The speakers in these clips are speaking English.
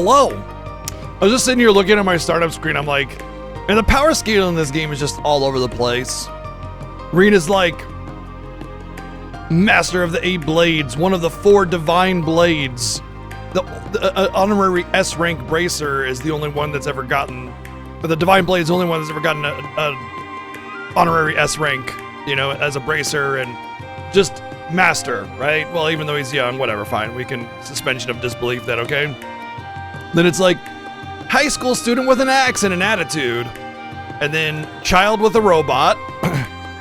hello. I was just sitting here looking at my startup screen. I'm like, and the power scale in this game is just all over the place. Rena's like master of the 8 blades, one of the 4 divine blades. The honorary S rank bracer is the only one that's ever gotten. The divine blade is the only one that's ever gotten a honorary S rank, you know, as a bracer, and just master, right? Well, even though he's young, whatever, fine. We can suspension of disbelief that, okay? Then it's like high school student with an axe and an attitude, and then child with a robot,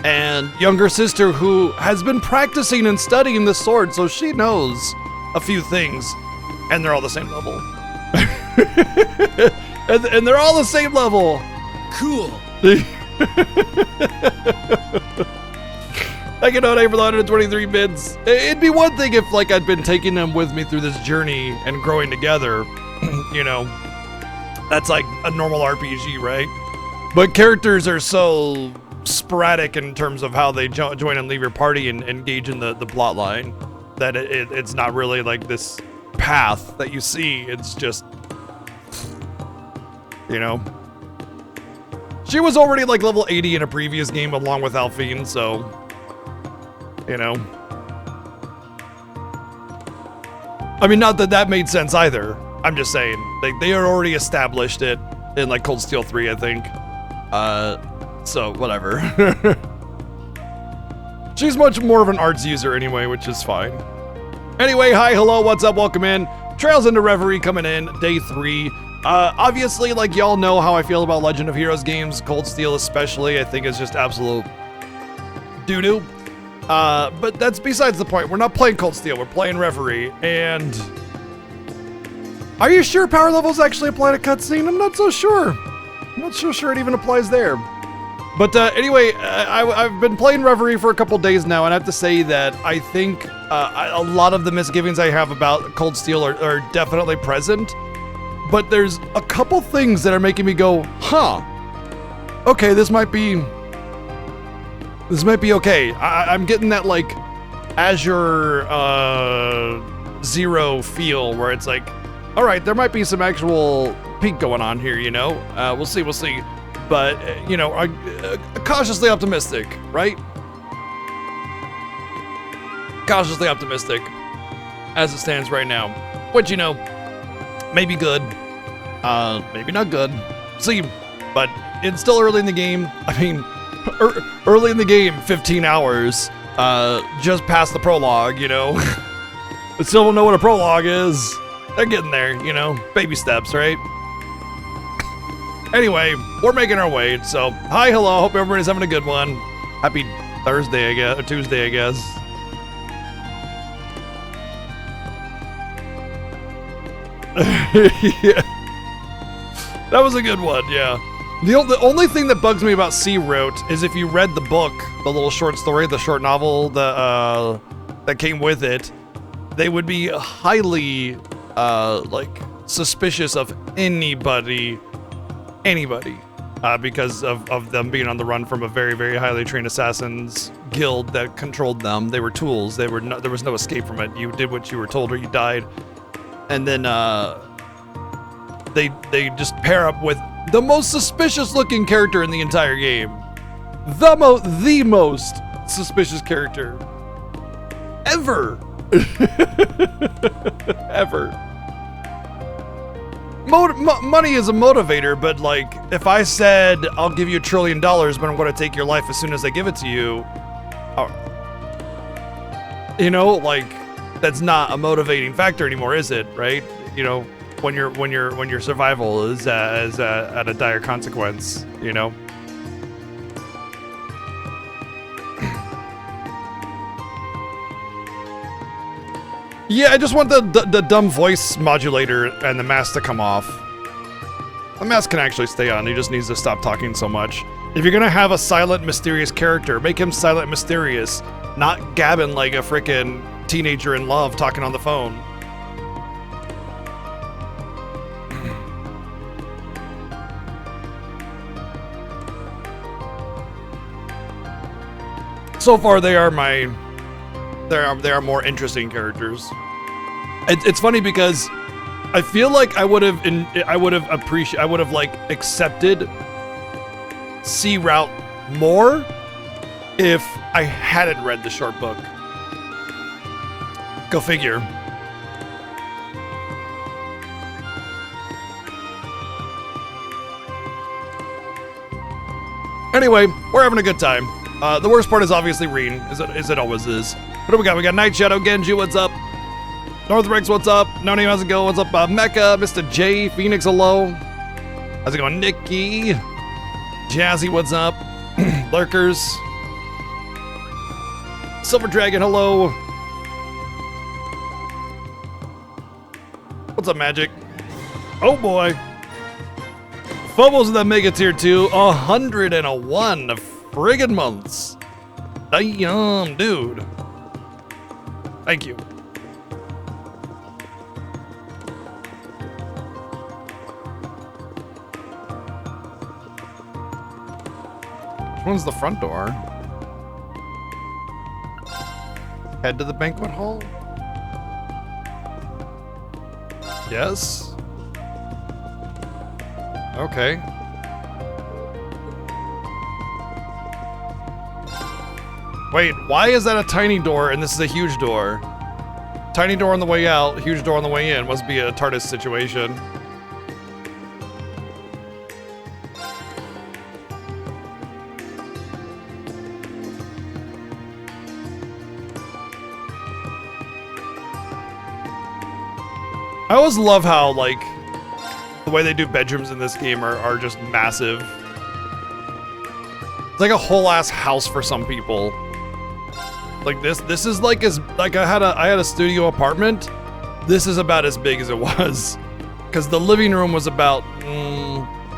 and younger sister who has been practicing and studying the sword, so she knows a few things, and they're all the same level. and they're all the same level. Cool. I can donate for the 123 bits. It'd be one thing if, like, I'd been taking them with me through this journey and growing together. You know, that's like a normal RPG, right? But characters are so sporadic in terms of how they join and leave your party and engage in the plot line that it's not really like this path that you see. It's just, you know. She was already like level 80 in a previous game along with Alphine, so, you know. I mean, not that that made sense either. I'm just saying, they had already established it in like Cold Steel 3, I think. So whatever. She's much more of an arts user anyway, which is fine. Anyway, hi, hello, what's up, welcome in. Trails into Reverie coming in, day 3. Obviously, like, y'all know how I feel about Legend of Heroes games, Cold Steel especially, I think is just absolute doo-doo. But that's besides the point. We're not playing Cold Steel, we're playing Reverie, and... Are you sure power levels actually apply to cutscene? I'm not so sure. I'm not so sure it even applies there. But anyway, I've been playing Reverie for a couple days now, and I have to say that I think a lot of the misgivings I have about Cold Steel are definitely present. But there's a couple things that are making me go, huh, okay, this might be okay. I'm getting that, like, Azure Zero feel where it's like, all right, there might be some actual peak going on here, you know? We'll see. But, you know, cautiously optimistic, right? Cautiously optimistic as it stands right now. Which, you know, maybe good, maybe not good. See, but it's still early in the game. I mean, early in the game, 15 hours, just past the prologue, you know? I still don't know what a prologue is. They're getting there, you know? Baby steps, right? Anyway, we're making our way, so hi, hello, hope everybody's having a good one. Happy Thursday, I guess, or Tuesday, I guess. Yeah. That was a good one, yeah. The only thing that bugs me about Sea Route is if you read the book, the little short story, the short novel that came with it, they would be highly, like, suspicious of anybody, because of them being on the run from a very, very highly trained assassins guild that controlled them. They were tools. There was no escape from it. You did what you were told or you died. And then they just pair up with the most suspicious looking character in the entire game. The most suspicious character ever. Ever. Money is a motivator, but like, if I said, I'll give you $1 trillion, but I'm going to take your life as soon as I give it to you, you know, like, that's not a motivating factor anymore, is it? Right? You know, when your survival is at a dire consequence, you know. Yeah, I just want the dumb voice modulator and the mask to come off. The mask can actually stay on. He just needs to stop talking so much. If you're gonna have a silent, mysterious character, make him silent, mysterious, not gabbing like a frickin' teenager in love talking on the phone. So far, they are more interesting characters. It's funny because I feel like I would have like accepted sea route more if I hadn't read the short book. Go figure. Anyway, we're having a good time. The worst part is obviously Reen, as it always is. What do we got? We got Night Shadow, Genji, what's up? Northrex, what's up? No Name, how's it going? What's up, Mecca, Mr. J, Phoenix, hello. How's it going, Nikki? Jazzy, what's up? Lurkers. Silver Dragon, hello. What's up, Magic? Oh boy. Phobos with that Mega Tier 2, 101 friggin' months. Damn, dude. Thank you. Which one's the front door? Head to the banquet hall? Yes. Okay. Wait, why is that a tiny door and this is a huge door? Tiny door on the way out, huge door on the way in. Must be a TARDIS situation. I always love how, like, the way they do bedrooms in this game are just massive. It's like a whole ass house for some people. Like this is like I had a studio apartment. This is about as big as it was, because the living room was about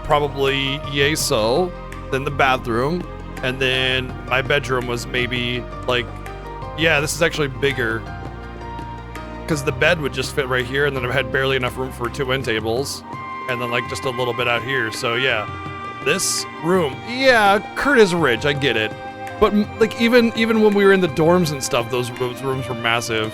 probably yay so, then the bathroom, and then my bedroom was maybe like, yeah, this is actually bigger, because the bed would just fit right here, and then I had barely enough room for 2 end tables, and then like just a little bit out here. So yeah, this room, yeah, Kurt is rich, I get it. But like even when we were in the dorms and stuff, those rooms were massive.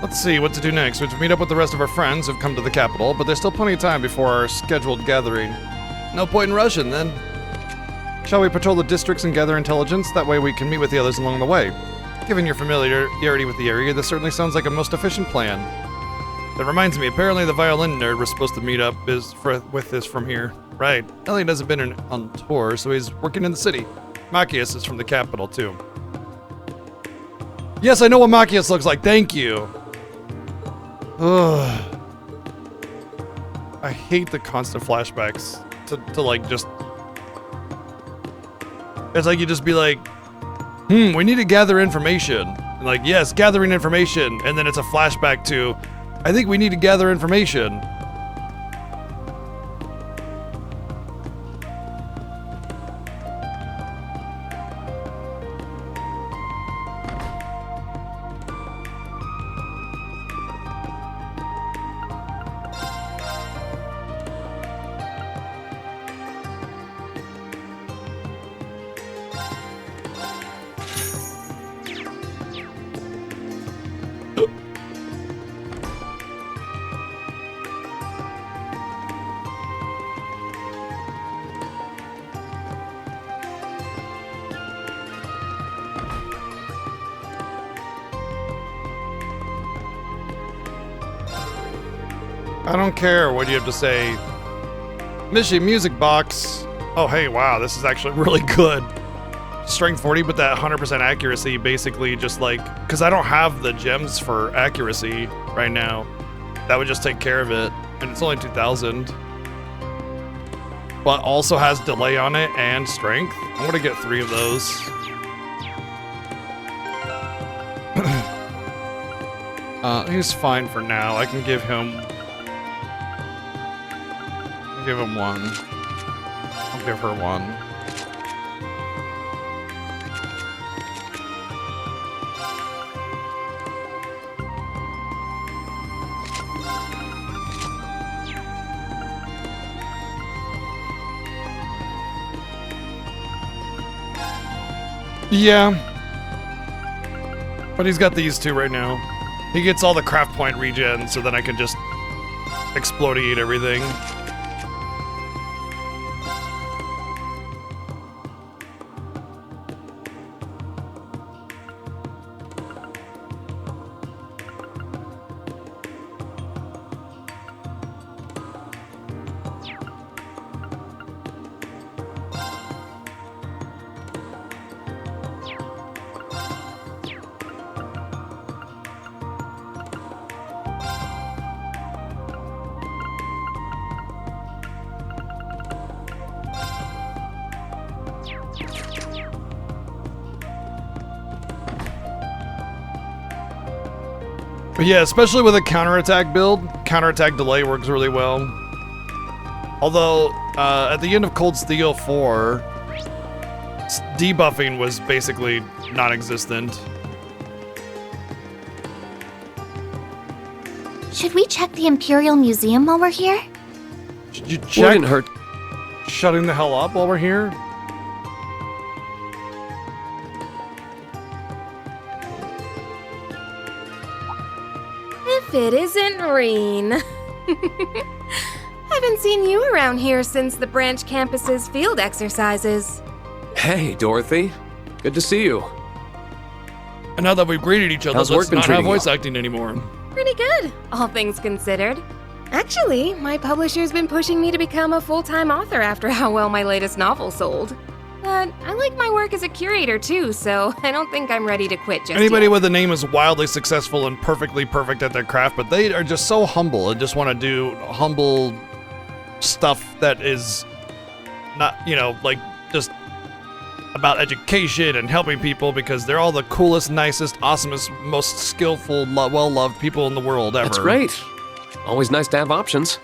Let's see what to do next. We have to meet up with the rest of our friends who've come to the capital, but there's still plenty of time before our scheduled gathering. No point in rushing then. Shall we patrol the districts and gather intelligence? That way we can meet with the others along the way. Given your familiarity with the area, this certainly sounds like a most efficient plan. That reminds me, apparently the violin nerd we're supposed to meet up with this from here. Right. Elliot hasn't been on tour, so he's working in the city. Machias is from the capital, too. Yes, I know what Machias looks like, thank you! Ugh. I hate the constant flashbacks to like just... It's like you just be like, we need to gather information. And like, yes, gathering information. And then it's a flashback to, I think we need to gather information. I don't care what you have to say. Mishy Music Box. Oh, hey, wow, this is actually really good. Strength 40, but that 100% accuracy basically just like, because I don't have the gems for accuracy right now. That would just take care of it. And it's only 2,000. But also has delay on it and strength. I'm gonna get 3 of those. He's fine for now. I can give him... give him 1. I'll give her 1. Yeah. But he's got these two right now. He gets all the craft point regen, so then I can just explodiate everything. But yeah, especially with a counterattack build, counterattack delay works really well. Although, at the end of Cold Steel 4, debuffing was basically non-existent. Should we check the Imperial Museum while we're here? Should you check Wouldn't hurt. shutting the hell up while we're here? If it isn't Reen. Haven't seen you around here since the branch campus's field exercises. Hey, Dorothy. Good to see you. And now that we've greeted each other, How's work let's been not have treating you? voice acting anymore. Pretty good, all things considered. Actually, my publisher's been pushing me to become a full-time author after how well my latest novel sold. But I like my work as a curator too, so I don't think I'm ready to quit just Anybody yet. with a name is wildly successful and perfectly perfect at their craft, but they are just so humble and just want to do humble stuff that is not, you know, like just about education and helping people because they're all the coolest, nicest, awesomest, most skillful, well-loved people in the world ever. That's great. Always nice to have options.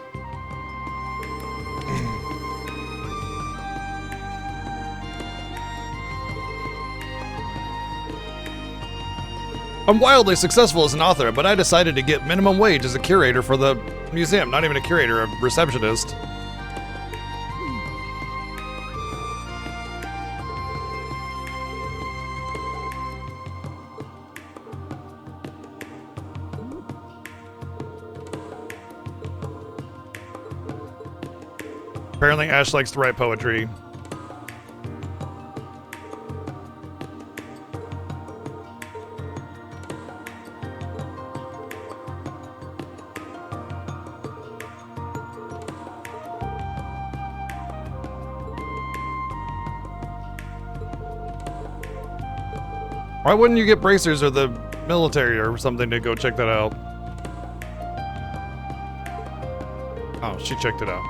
I'm wildly successful as an author, but I decided to get minimum wage as a curator for the museum. Not even a curator, a receptionist. Apparently Ash likes to write poetry. Why wouldn't you get bracers or the military or something to go check that out? Oh, she checked it out.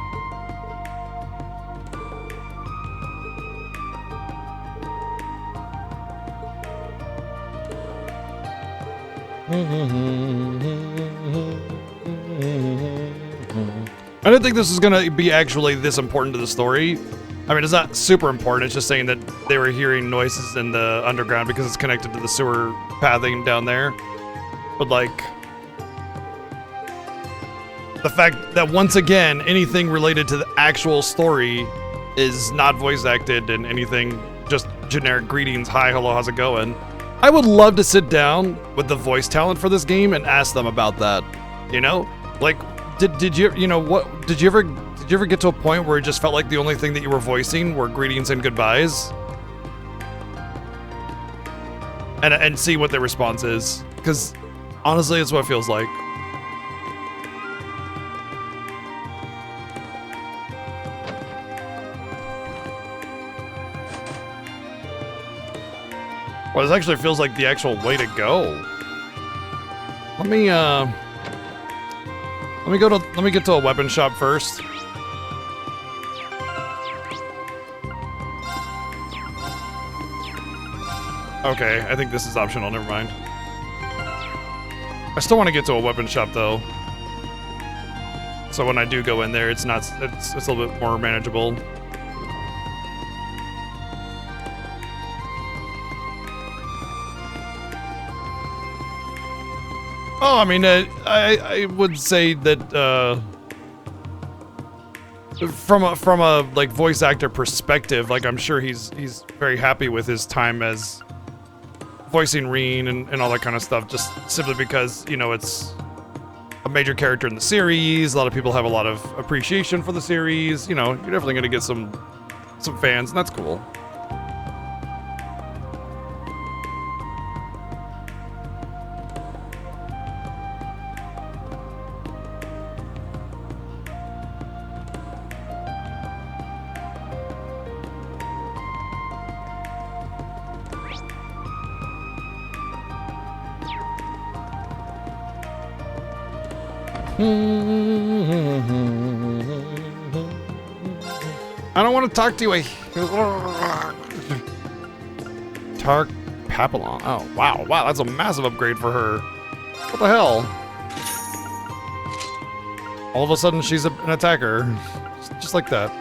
I didn't think this was gonna be actually this important to the story. I mean, it's not super important. It's just saying that they were hearing noises in the underground because it's connected to the sewer pathing down there. But like, the fact that once again, anything related to the actual story is not voice acted and anything just generic greetings, hi, hello, how's it going? I would love to sit down with the voice talent for this game and ask them about that. You know, like, did you ever get to a point where it just felt like the only thing that you were voicing were greetings and goodbyes? And see what their response is, because honestly, it's what it feels like. Well, this actually feels like the actual way to go. Let me get to a weapon shop first. Okay, I think this is optional, never mind. I still want to get to a weapon shop though. So when I do go in there, it's a little bit more manageable. Oh, I mean, I would say that, from a like voice actor perspective, like I'm sure he's very happy with his time as voicing Reen and all that kind of stuff, just simply because, you know, it's a major character in the series. A lot of people have a lot of appreciation for the series. You know, you're definitely gonna get some fans, and that's cool. I don't want to talk to you. Tark Papillon. Oh, wow. Wow, that's a massive upgrade for her. What the hell? All of a sudden, she's an attacker. Just like that.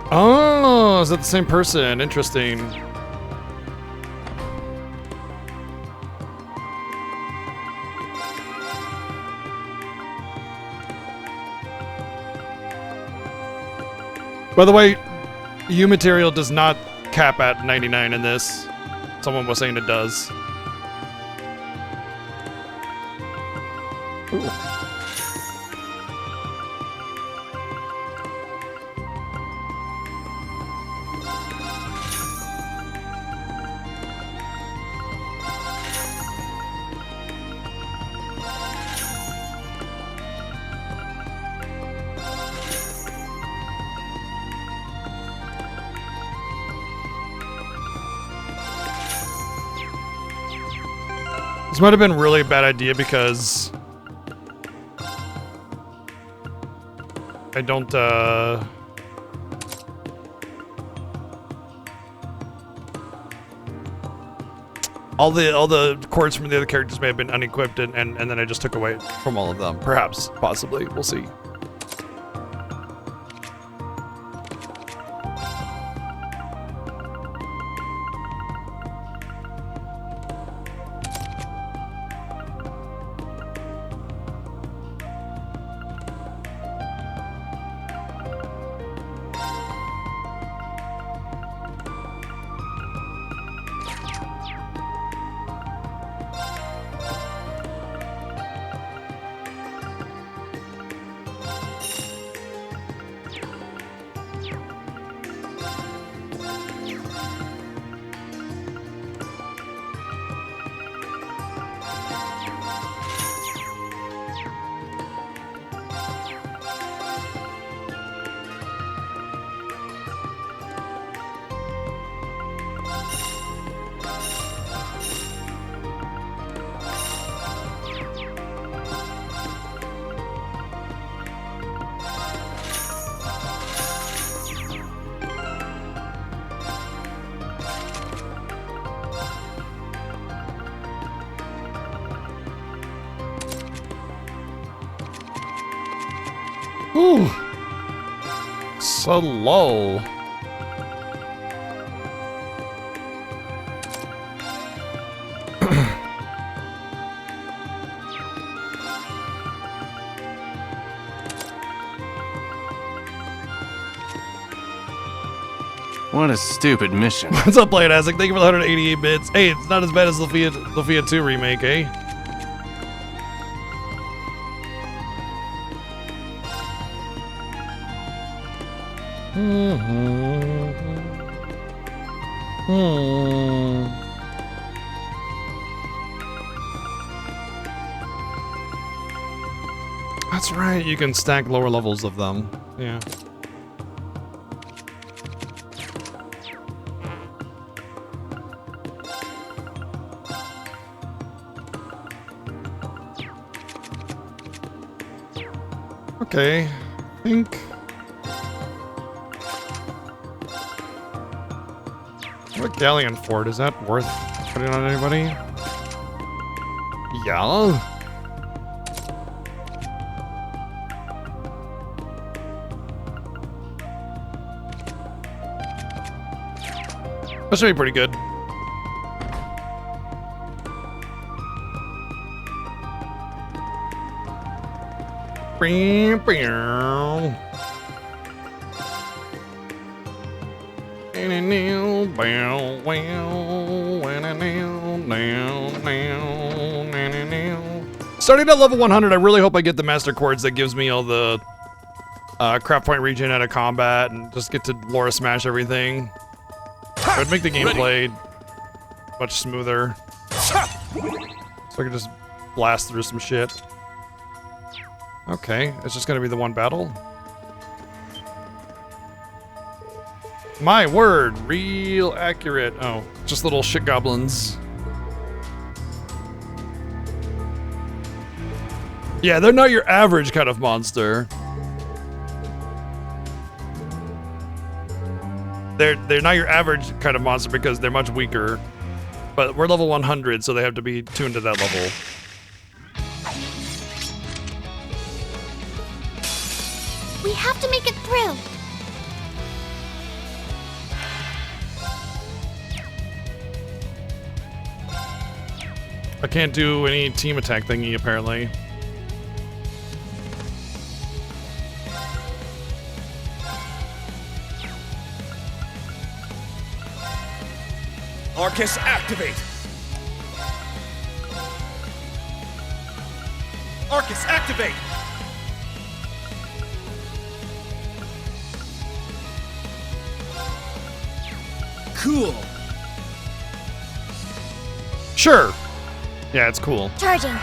Oh, is that the same person? Interesting. By the way, U material does not cap at 99 in this. Someone was saying it does. Ooh. This might have been really a bad idea because I don't, all the cords from the other characters may have been unequipped and then I just took away from all of them. Perhaps, possibly, we'll see. Ooh, so low. What a stupid mission. What's up, Blade Isaac? Thank you for the 188 bits. Hey, it's not as bad as Lufia 2 remake, eh? That's right, you can stack lower levels of them. Yeah. Okay, I think what Galleon Fort, is that worth putting on anybody? Yeah. That should be pretty good. Starting at level 100, I really hope I get the master chords that gives me all the craft point regen out of combat and just get to Laura smash everything. It would make the gameplay much smoother. So I can just blast through some shit. Okay, it's just gonna be the one battle. My word, real accurate. Oh, just little shit goblins. Yeah, they're not your average kind of monster. They're not your average kind of monster because they're much weaker. But we're level 100, so they have to be tuned to that level. We have to make it through. I can't do any team attack thingy, apparently. Arcus, activate! Arcus, activate! Cool. Sure. Yeah, it's cool. Charging. Here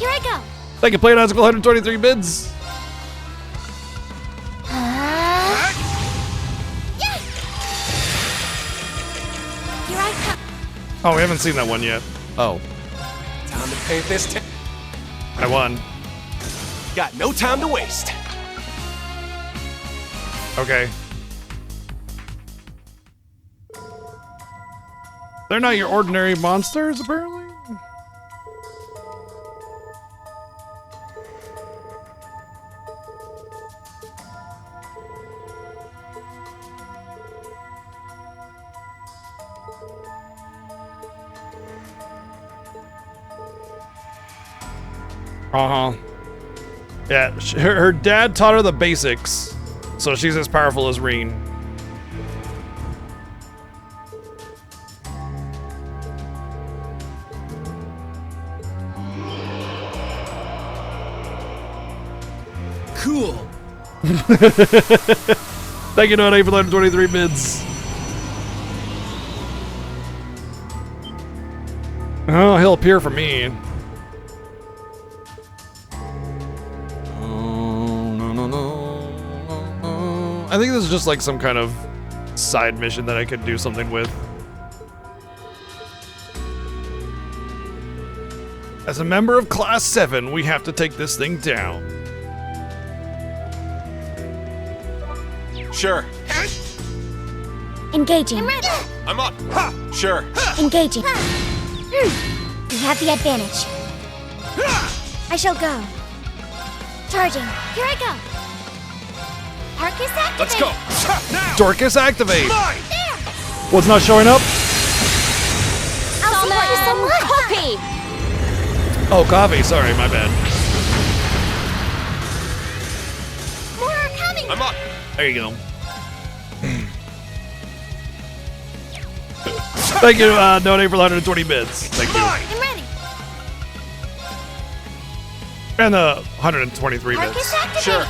I go. Thank you, Playnozical 123 bids. Yes! Here I come. Oh, we haven't seen that one yet. Oh, Time to paint this I won. Got no time to waste. Okay. They're not your ordinary monsters, apparently. Uh-huh. Yeah, her dad taught her the basics, so she's as powerful as Reen. Cool. Thank you, Node, for 23 bids. Oh, he'll appear for me. I think this is just like some kind of side mission that I could do something with. As a member of Class 7, we have to take this thing down. Sure. Engaging. I'm ready. I'm up. Ha! Sure. Engaging. We have the advantage. I shall go. Charging. Here I go. Arcus activate. Let's go. Ha! Now. Dorcas, activate! Mine. There. What's not showing up? I'll see you someone. Copy. Oh, coffee. Sorry, my bad. More are coming. I'm up. There you go. Thank you, Node, for 120 bits. Thank you. Mine. I'm ready. And the 123 Arcus bits. activate. Sure.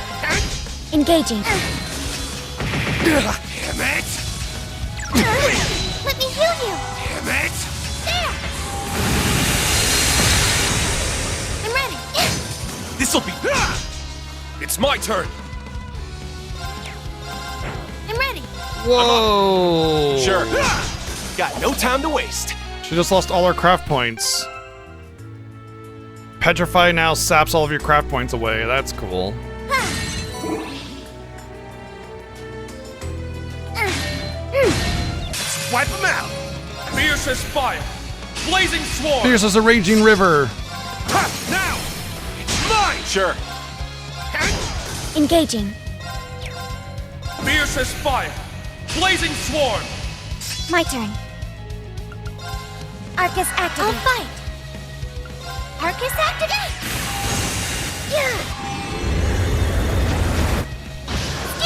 Engaging. Damn it. Let me heal you. Damn it. There. I'm ready. This'll be. It's my turn. I'm ready. Whoa. Sure. Got no time to waste. She just lost all her craft points. Petrify now saps all of your craft points away. That's cool. Wipe them out. Fierce as fire. Blazing swarm. Fierce as a raging river. Ha! Now, it's mine. Sure. Engaging. Fierce as fire. Blazing swarm. My turn. Arcus activate. I'll fight. Arcus activate. Yeah.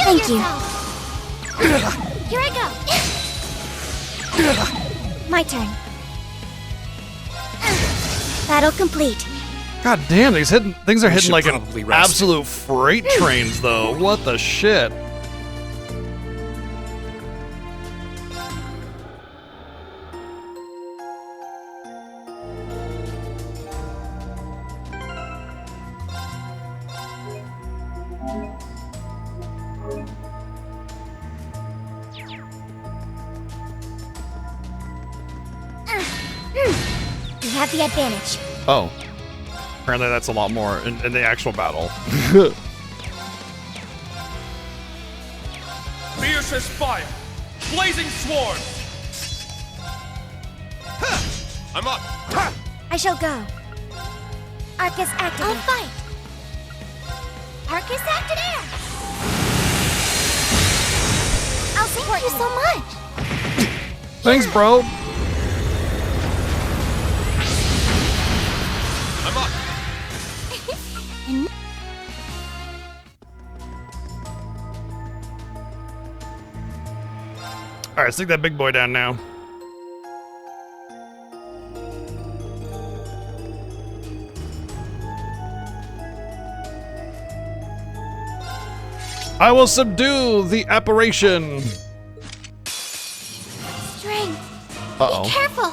Thank you. Here I go. My turn. Battle complete. God damn, things are hitting should like an probably rest. absolute freight trains, though. What the shit? We have the advantage. Oh. Apparently that's a lot more in the actual battle. Fierce as fire. Blazing swarm. Ha! I'm up. Ha! I shall go. Arcus activate. I'll fight. Arcus activate. I'll support you so much. Thanks, bro. I'm up. All right, let's take that big boy down now. I will subdue the apparition. Strength. Uh-oh. Be careful.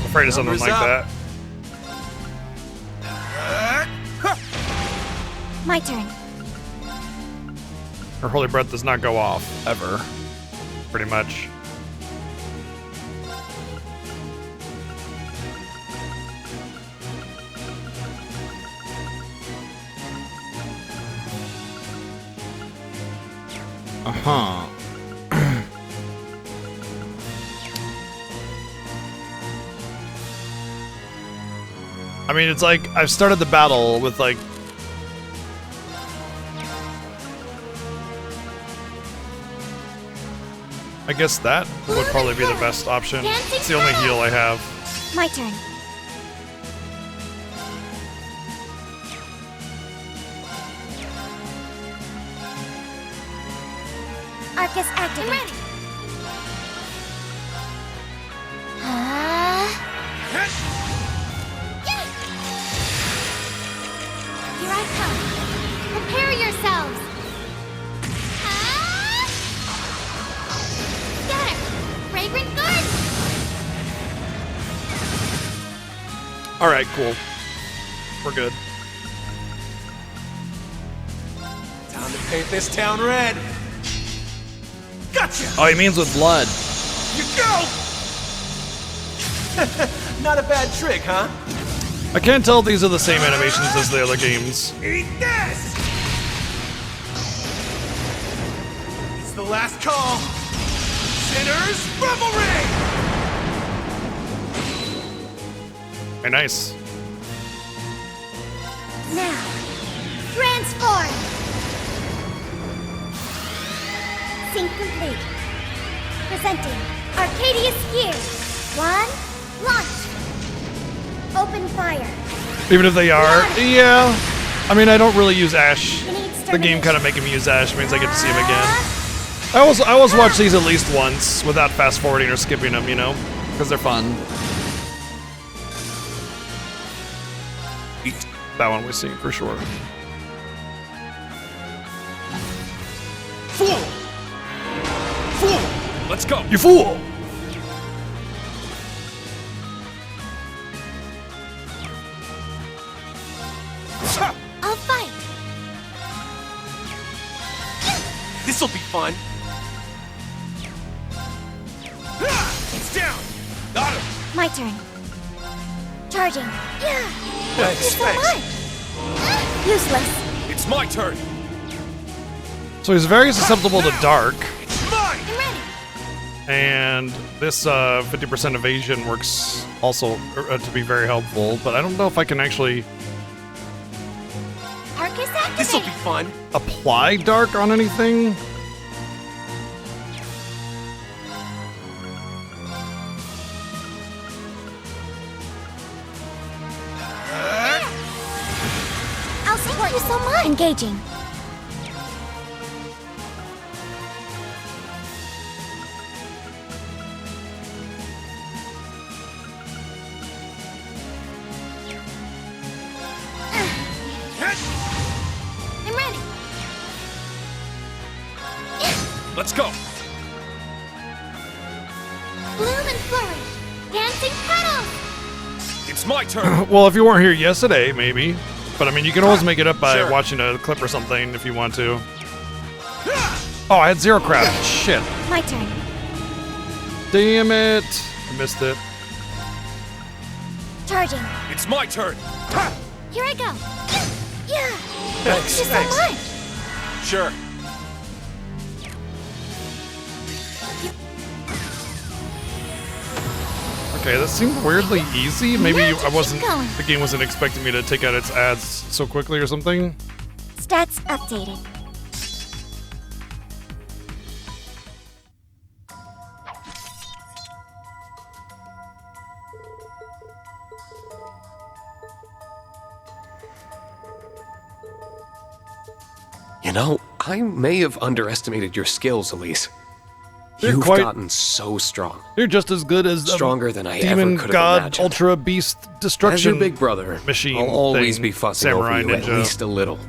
Afraid of something Numbers like up. that. My turn. Her holy breath does not go off, ever. Pretty much. Uh-huh. I mean, it's like, I've started the battle with, like... I guess that would probably be the best option. It's the only heal I have. My turn. Arcus activate. I'm ready. Here I come. Prepare yourselves. Scatter. Fragrant garden. All right, cool. We're good. Time to paint this town red. Gotcha. Oh, he means with blood. You go. Not a bad trick, huh? I can't tell if these are the same animations as the other games. Eat this. It's the last call. Sinners Reverie. Very nice. Now, transform. Sync complete. Presenting Arcadius Gear. 1, launch. Open fire. Even if they are, yeah. I mean, I don't really use Ash. You need The game kind of extermination. making me use Ash means I get to see him again. I always watch these at least once without fast forwarding or skipping them, you know, because they're fun. That one we've seen for sure. Fool. Fool. Let's go. You fool! I'll fight. This'll be fun. It's down. Got him. My turn. Charging. Yeah. Thanks. So much. Useless. It's my turn. So he's very susceptible to dark, It's mine. I'm ready. and this 50% evasion works also to be very helpful, but I don't know if I can actually Arcus This'll activated. be fun. apply dark on anything. I'll support you so much. Engaging. I'm ready. Let's go. Bloom and flourish. Dancing petals. It's my turn. Well, if you weren't here yesterday, maybe. But I mean, you can always make it up by Sure. watching a clip or something if you want to. Oh, I had 0 craft. Shit. My turn. Damn it. I missed it. Charging. It's my turn. Here I go. Yeah. Thanks. Thank you so much. Sure. Okay, that seemed weirdly easy. Maybe Magic, I wasn't. keep going. The game wasn't expecting me to take out its ads so quickly or something. Stats updated. You know, I may have underestimated your skills, Elise. You're You've quite- gotten so strong. You're just as good as Stronger than I Demon ever could have God imagined. Ultra Beast As your Destruction big brother, machine. I'll always thing, be fussing Samurai over you at Ninja. least a little.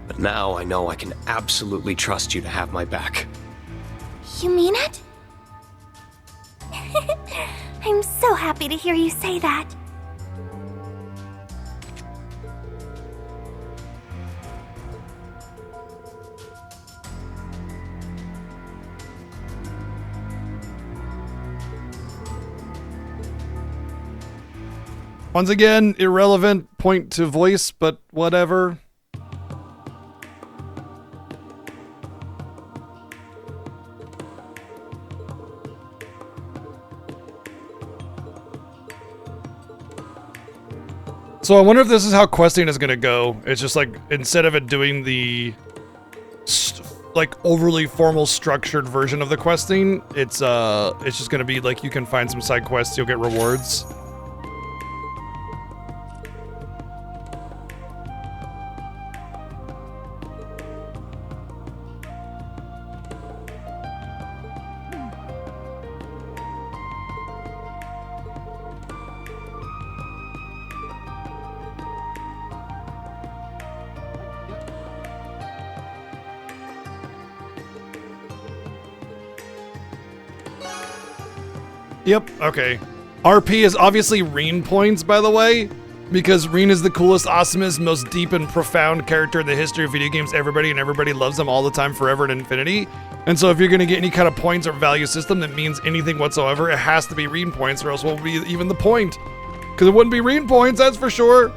But now I know I can absolutely trust you to have my back. You mean it? I'm so happy to hear you say that. Once again, irrelevant point to voice, but whatever. So I wonder if this is how questing is gonna go. It's just like, instead of it doing the like overly formal structured version of the questing, it's just gonna be like you can find some side quests, you'll get rewards. Yep, okay. RP is obviously Reen points, by the way, because Reen is the coolest, awesomest, most deep and profound character in the history of video games. Everybody loves them all the time, forever, and infinity. And so if you're gonna get any kind of points or value system that means anything whatsoever, it has to be Reen points, or else what would be even the point? Because it wouldn't be Reen points, that's for sure.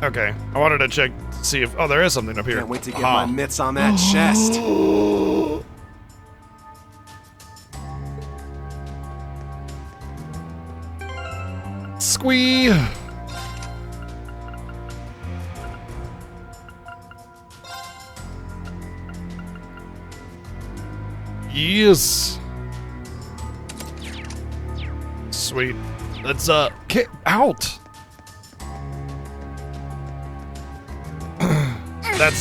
Okay, I wanted to check to see if there is something up here. Can't wait to get Aha. my mitts on that chest. Squee. Yes. Sweet. Let's get out. That's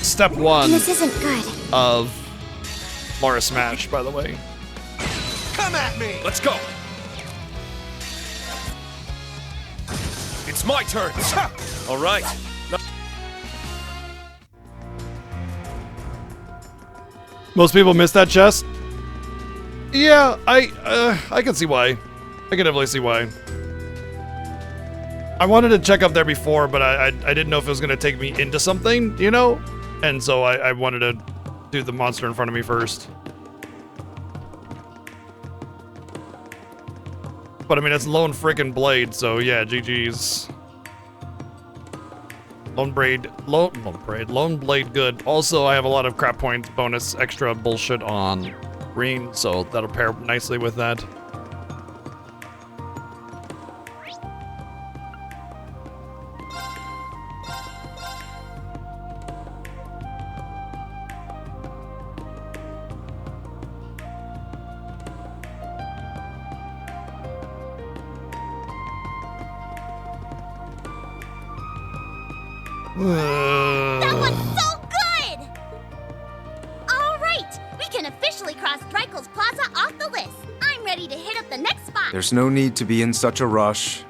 step 1 This isn't good. of Laura Smash, by the way. Come at me! Let's go. It's my turn. All right. Most people miss that chest. Yeah, I can see why. I can definitely see why. I wanted to check up there before, but I didn't know if it was gonna take me into something, you know? And so I wanted to do the monster in front of me first. But I mean, it's Lone Frickin' Blade, so yeah, GG's. Lone Blade good. Also, I have a lot of crap points bonus extra bullshit on green, so that'll pair nicely with that. That was so good! Alright, we can officially cross Dreikel's Plaza off the list. I'm ready to hit up the next spot. There's no need to be in such a rush.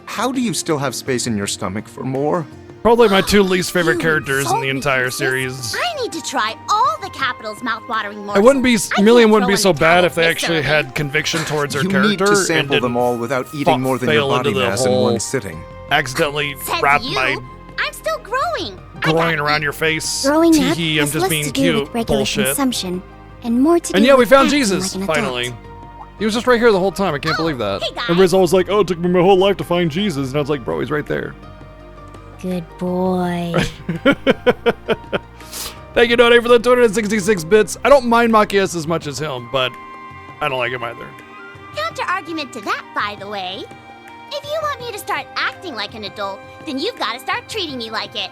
How do you still have space in your stomach for more? Probably my two least favorite You characters in insult the me, entire Princess. series. I need to try all the capital's mouth-watering morsels. It wouldn't be, I Million can't wouldn't throw be so in the bad towel if they this actually early. had conviction towards her You character. need to and sample didn't them all without eating more than your fail into body the mass in whole one sitting. accidentally Said wrap you. my I'm still growing. groin around your face. Growing up Teehee, I'm has just less being to do cute. with regular Bullshit. consumption and more to do And yeah, we with found acting Jesus, like an adult. finally. He was just right here the whole time. I can't believe that. hey, guys. Everybody's always like, oh, it took me my whole life to find Jesus. And I was like, bro, he's right there. Good boy. Thank you, Donate, for the 266 bits. I don't mind Machias as much as him, but I don't like him either. Counter-argument to that, by the way. If you want me to start acting like an adult, then you've got to start treating me like it.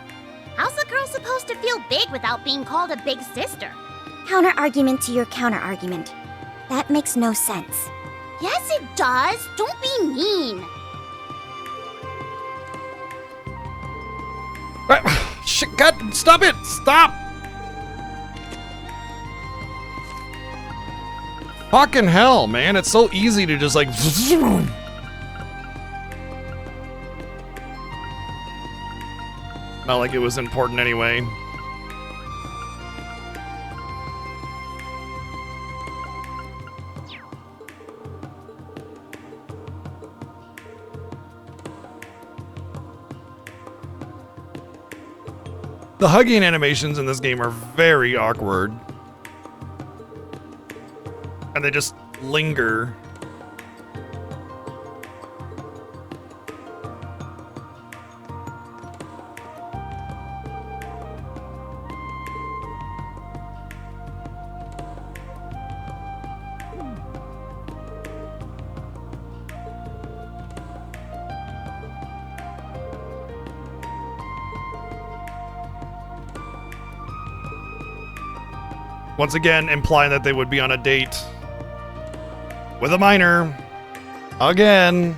How's a girl supposed to feel big without being called a big sister? Counter argument to your counter argument. That makes no sense. Yes, it does. Don't be mean. Right. Shit, God, stop it! Stop! Fucking hell, man. It's so easy to just like... Not like it was important anyway. The hugging animations in this game are very awkward. And they just linger. Once again, implying that they would be on a date with a minor. Again.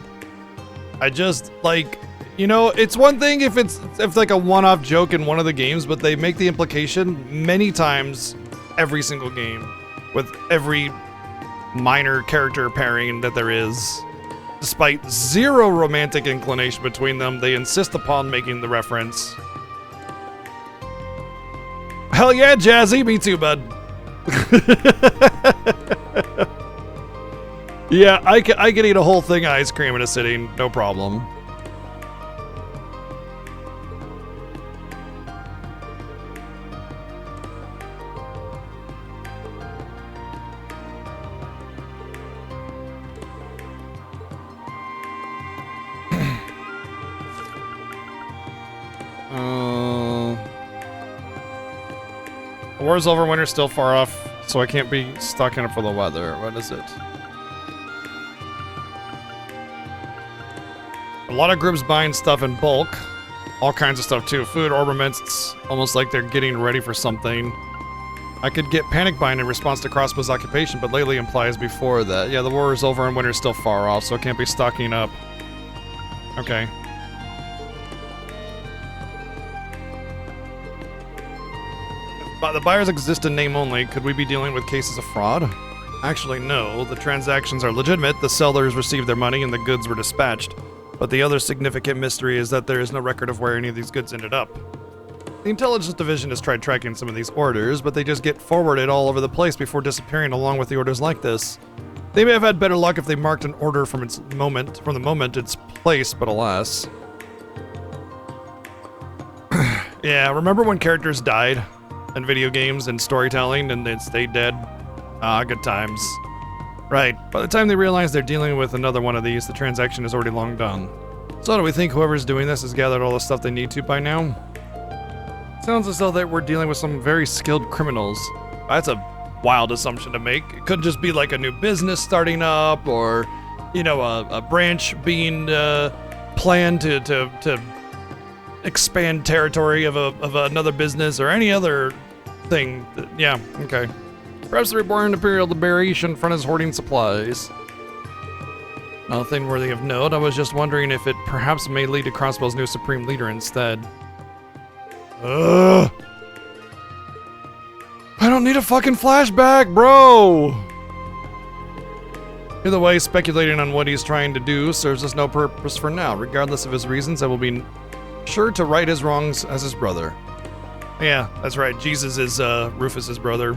I just, like, you know, it's one thing if it's like a one-off joke in one of the games, but they make the implication many times every single game with every minor character pairing that there is. Despite zero romantic inclination between them, they insist upon making the reference. Hell yeah, Jazzy. Me too, bud. Yeah, I could eat a whole thing of ice cream in a sitting, no problem. War's over, winter's still far off, so I can't be stocking up for the weather. What is it? A lot of groups buying stuff in bulk. All kinds of stuff too. Food, ornaments, it's almost like they're getting ready for something. I could get panic buying in response to Crossbow's occupation, but lately implies before that. Yeah, the war is over and winter's still far off, so I can't be stocking up. Okay. But the buyers exist in name only. Could we be dealing with cases of fraud? Actually, no. The transactions are legitimate. The sellers received their money and the goods were dispatched. But the other significant mystery is that there is no record of where any of these goods ended up. The intelligence division has tried tracking some of these orders, but they just get forwarded all over the place before disappearing along with the orders like this. They may have had better luck if they marked an order from the moment it's placed, but alas. Yeah, remember when characters died in video games and storytelling and they stayed dead? Ah, good times. Right, by the time they realize they're dealing with another one of these, the transaction is already long done. So do we think whoever's doing this has gathered all the stuff they need to by now? Sounds as though that we're dealing with some very skilled criminals. That's a wild assumption to make. It could just be like a new business starting up, or, you know, a branch being planned to expand territory of another business, or any other thing. Yeah, okay. Perhaps the reborn Imperial Liberation Front is hoarding supplies. Nothing worthy of note. I was just wondering if it perhaps may lead to Crossbell's new Supreme Leader instead. Ugh. I don't need a fucking flashback, bro! Either way, speculating on what he's trying to do serves us no purpose for now. Regardless of his reasons, I will be sure to right his wrongs as his brother. Yeah, that's right. Jesus is Rufus's brother.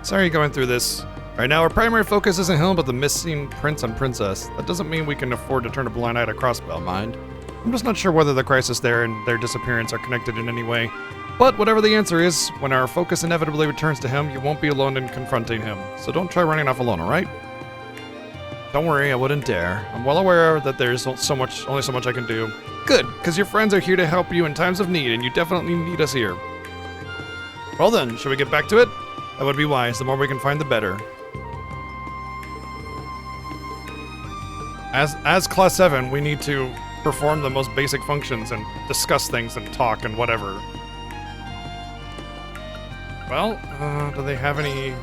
Sorry you're going through this. Right now, our primary focus isn't him, but the missing prince and princess. That doesn't mean we can afford to turn a blind eye to Crossbell, mind. I'm just not sure whether the crisis there and their disappearance are connected in any way. But whatever the answer is, when our focus inevitably returns to him, you won't be alone in confronting him. So don't try running off alone, alright? Don't worry, I wouldn't dare. I'm well aware that there's only so much I can do. Good, because your friends are here to help you in times of need, and you definitely need us here. Well then, shall we get back to it? That would be wise. The more we can find, the better. As Class 7, we need to perform the most basic functions and discuss things and talk and whatever. Well, do they have any...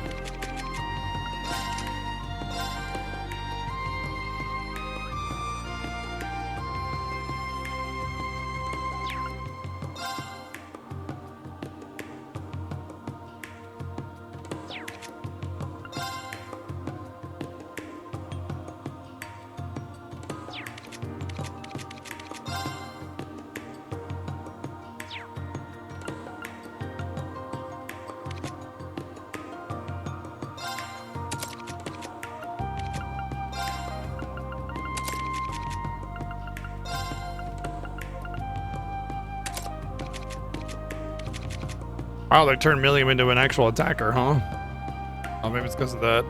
Wow, they turned Milliam into an actual attacker, huh? Oh, maybe it's because of that.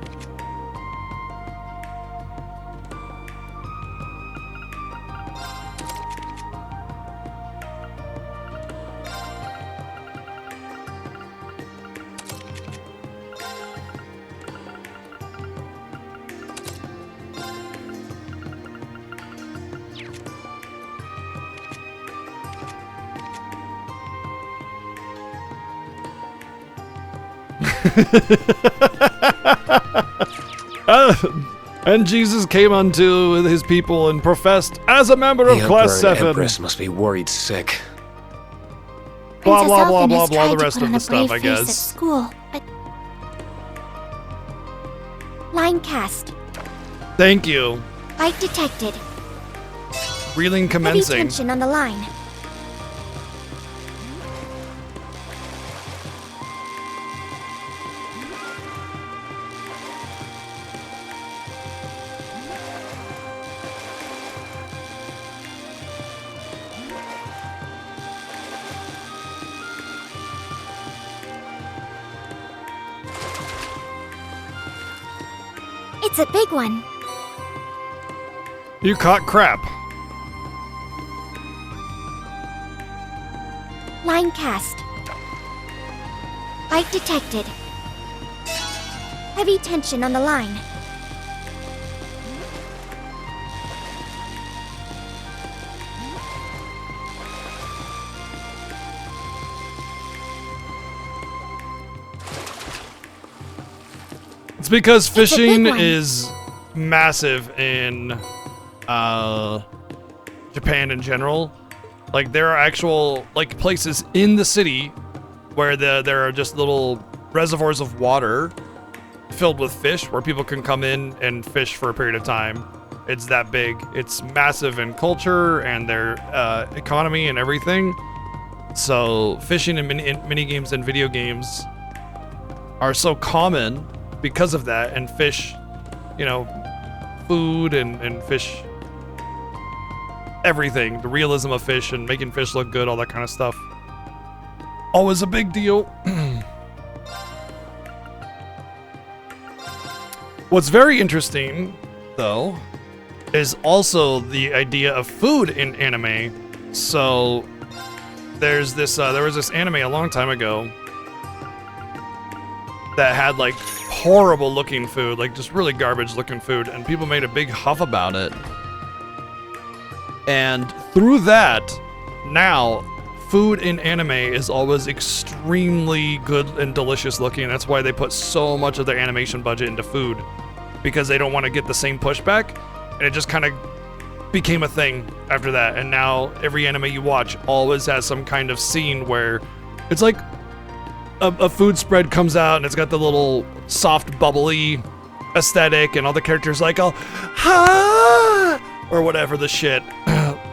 And Jesus came unto his people and professed as a member of Class 7. Empress must be worried sick. Blah, blah, blah, Elfin blah, has blah, the tried to rest put of on the a stuff, brave I face At guess. school, but line cast. Thank you. Light detected. Reeling Heavy commencing. tension on the line. It's a big one. You caught crap. Line cast. Light detected. Heavy tension on the line. It's because a big fishing one. is massive in Japan in general. Like, there are actual like places in the city where there are just little reservoirs of water filled with fish where people can come in and fish for a period of time. It's that big. It's massive in culture and their economy and everything. So fishing and mini games and video games are so common because of that. And fish, you know, food and fish, everything. The realism of fish and making fish look good, all that kind of stuff. Always a big deal. What's very interesting, though, is also the idea of food in anime. So there's this there was this anime a long time ago that had like horrible looking food, like just really garbage looking food, and people made a big huff about it. And through that, now food in anime is always extremely good and delicious looking. That's why they put so much of their animation budget into food, because they don't want to get the same pushback. And it just kind of became a thing after that. And now every anime you watch always has some kind of scene where it's like a food spread comes out and it's got the little soft bubbly aesthetic and all the characters like all ha or whatever the shit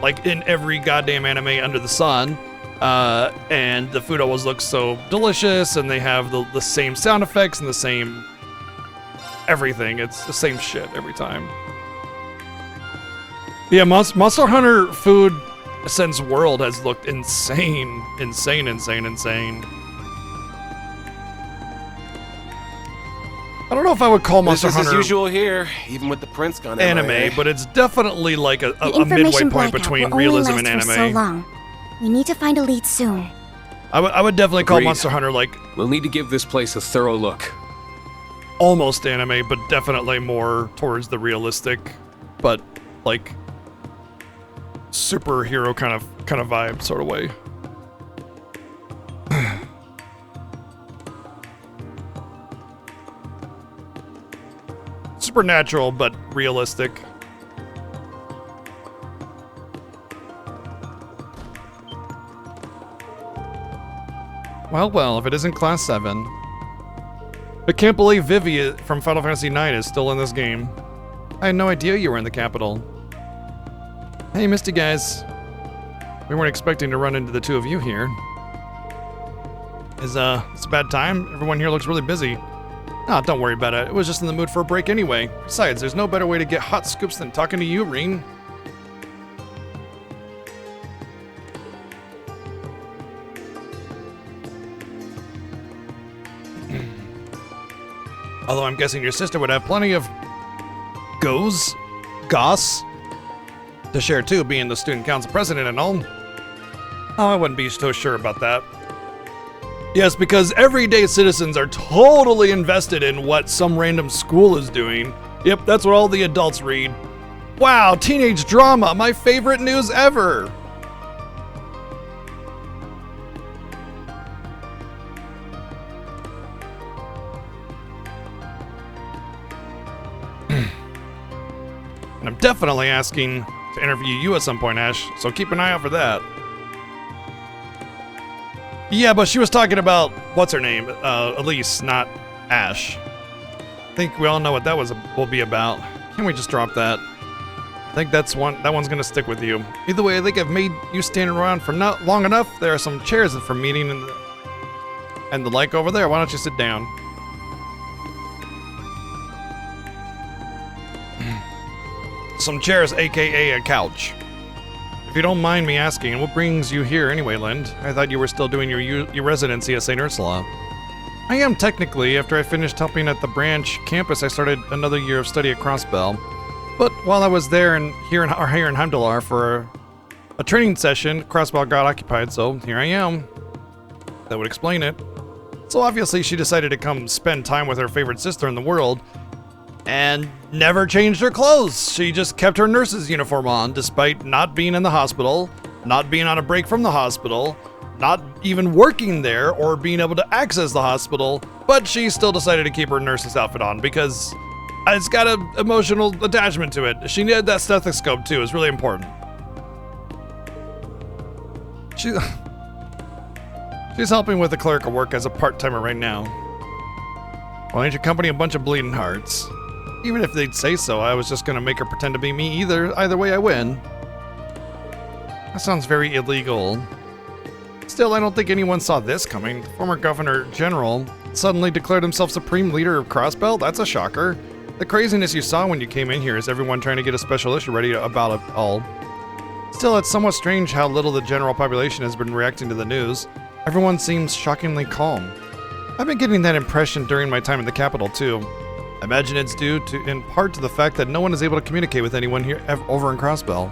like in every goddamn anime under the sun. And the food always looks so delicious, and they have the same sound effects and the same everything. It's the same shit every time. Yeah, Monster Hunter food since World has looked insane. I don't know if I would call Monster Business Hunter as usual here, even with the prince gone anime, MIA. but it's definitely like a midway Information point blackout between will only realism last and for anime. so long. We need to find a lead soon. I would definitely call Agreed. Monster Hunter like We'll need to give this place a thorough look. almost anime, but definitely more towards the realistic, but like superhero kind of vibe sort of way. Supernatural, but realistic. Well, if it isn't Class 7. I can't believe Vivi from Final Fantasy IX is still in this game. I had no idea you were in the capital. Hey, missed you guys. We weren't expecting to run into the two of you here. It's a bad time? Everyone here looks really busy. Oh, don't worry about it. It was just in the mood for a break anyway. Besides, there's no better way to get hot scoops than talking to you, Reen. Although I'm guessing your sister would have plenty of goss to share too, being the student council president and all. Oh, I wouldn't be so sure about that. Yes, because everyday citizens are totally invested in what some random school is doing. Yep, that's what all the adults read. Wow, teenage drama, my favorite news ever. And I'm definitely asking to interview you at some point, Ash, so keep an eye out for that. Yeah, but she was talking about, what's her name? Elise, not Ash. I think we all know what that will be about. Can't we just drop that? I think that one's gonna stick with you. Either way, I think I've made you stand around for not long enough. There are some chairs for meeting and the like over there. Why don't you sit down? Some chairs, aka a couch. If you don't mind me asking, what brings you here anyway, Lind? I thought you were still doing your residency at St. Ursula. I am technically. After I finished helping at the branch campus, I started another year of study at Crossbell. But while I was there and here in Heimdallar for a training session, Crossbell got occupied, so here I am. That would explain it. So obviously she decided to come spend time with her favorite sister in the world, and never changed her clothes. She just kept her nurse's uniform on, despite not being in the hospital, not being on a break from the hospital, not even working there or being able to access the hospital, but she still decided to keep her nurse's outfit on because it's got an emotional attachment to it. She needed that stethoscope too. It's really important. She's helping with the clerical work as a part-timer right now. Well, ain't your company a bunch of bleeding hearts? Even if they'd say so, I was just gonna make her pretend to be me either way I win. That sounds very illegal. Still, I don't think anyone saw this coming. The former Governor General suddenly declared himself Supreme Leader of Crossbell? That's a shocker. The craziness you saw when you came in here is everyone trying to get a special issue ready about it all. Still, it's somewhat strange how little the general population has been reacting to the news. Everyone seems shockingly calm. I've been getting that impression during my time in the capital, too. I imagine it's due in part to the fact that no one is able to communicate with anyone here over in Crossbell.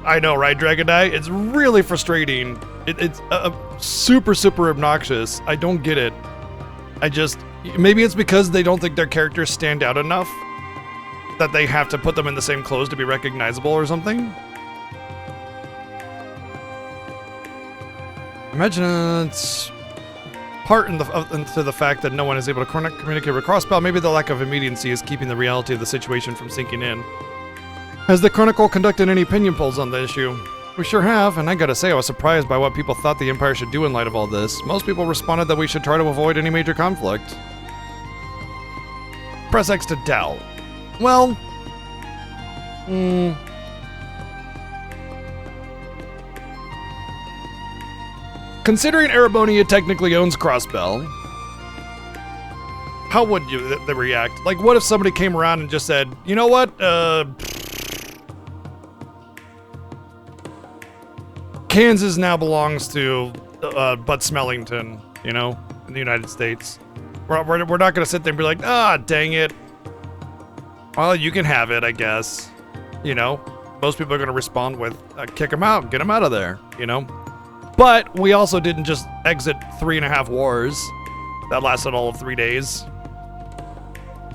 I know, right, Dragon Eye? It's really frustrating. It's super, super obnoxious. I don't get it. Maybe it's because they don't think their characters stand out enough that they have to put them in the same clothes to be recognizable or something. Imagine it's part into the fact that no one is able to communicate with Crossbell. Maybe the lack of immediacy is keeping the reality of the situation from sinking in. Has the Chronicle conducted any opinion polls on the issue? We sure have, and I gotta say I was surprised by what people thought the Empire should do in light of all this. Most people responded that we should try to avoid any major conflict. Press X to doubt. Well... Considering Erebonia technically owns Crossbell, how would they react? Like, what if somebody came around and just said, you know what, Kansas now belongs to Bud Smellington, you know, in the United States. We're not going to sit there and be like, ah, dang it. Well, you can have it, I guess. You know, most people are going to respond with, kick him out, get him out of there, you know. But we also didn't just exit 3.5 wars that lasted all of 3 days.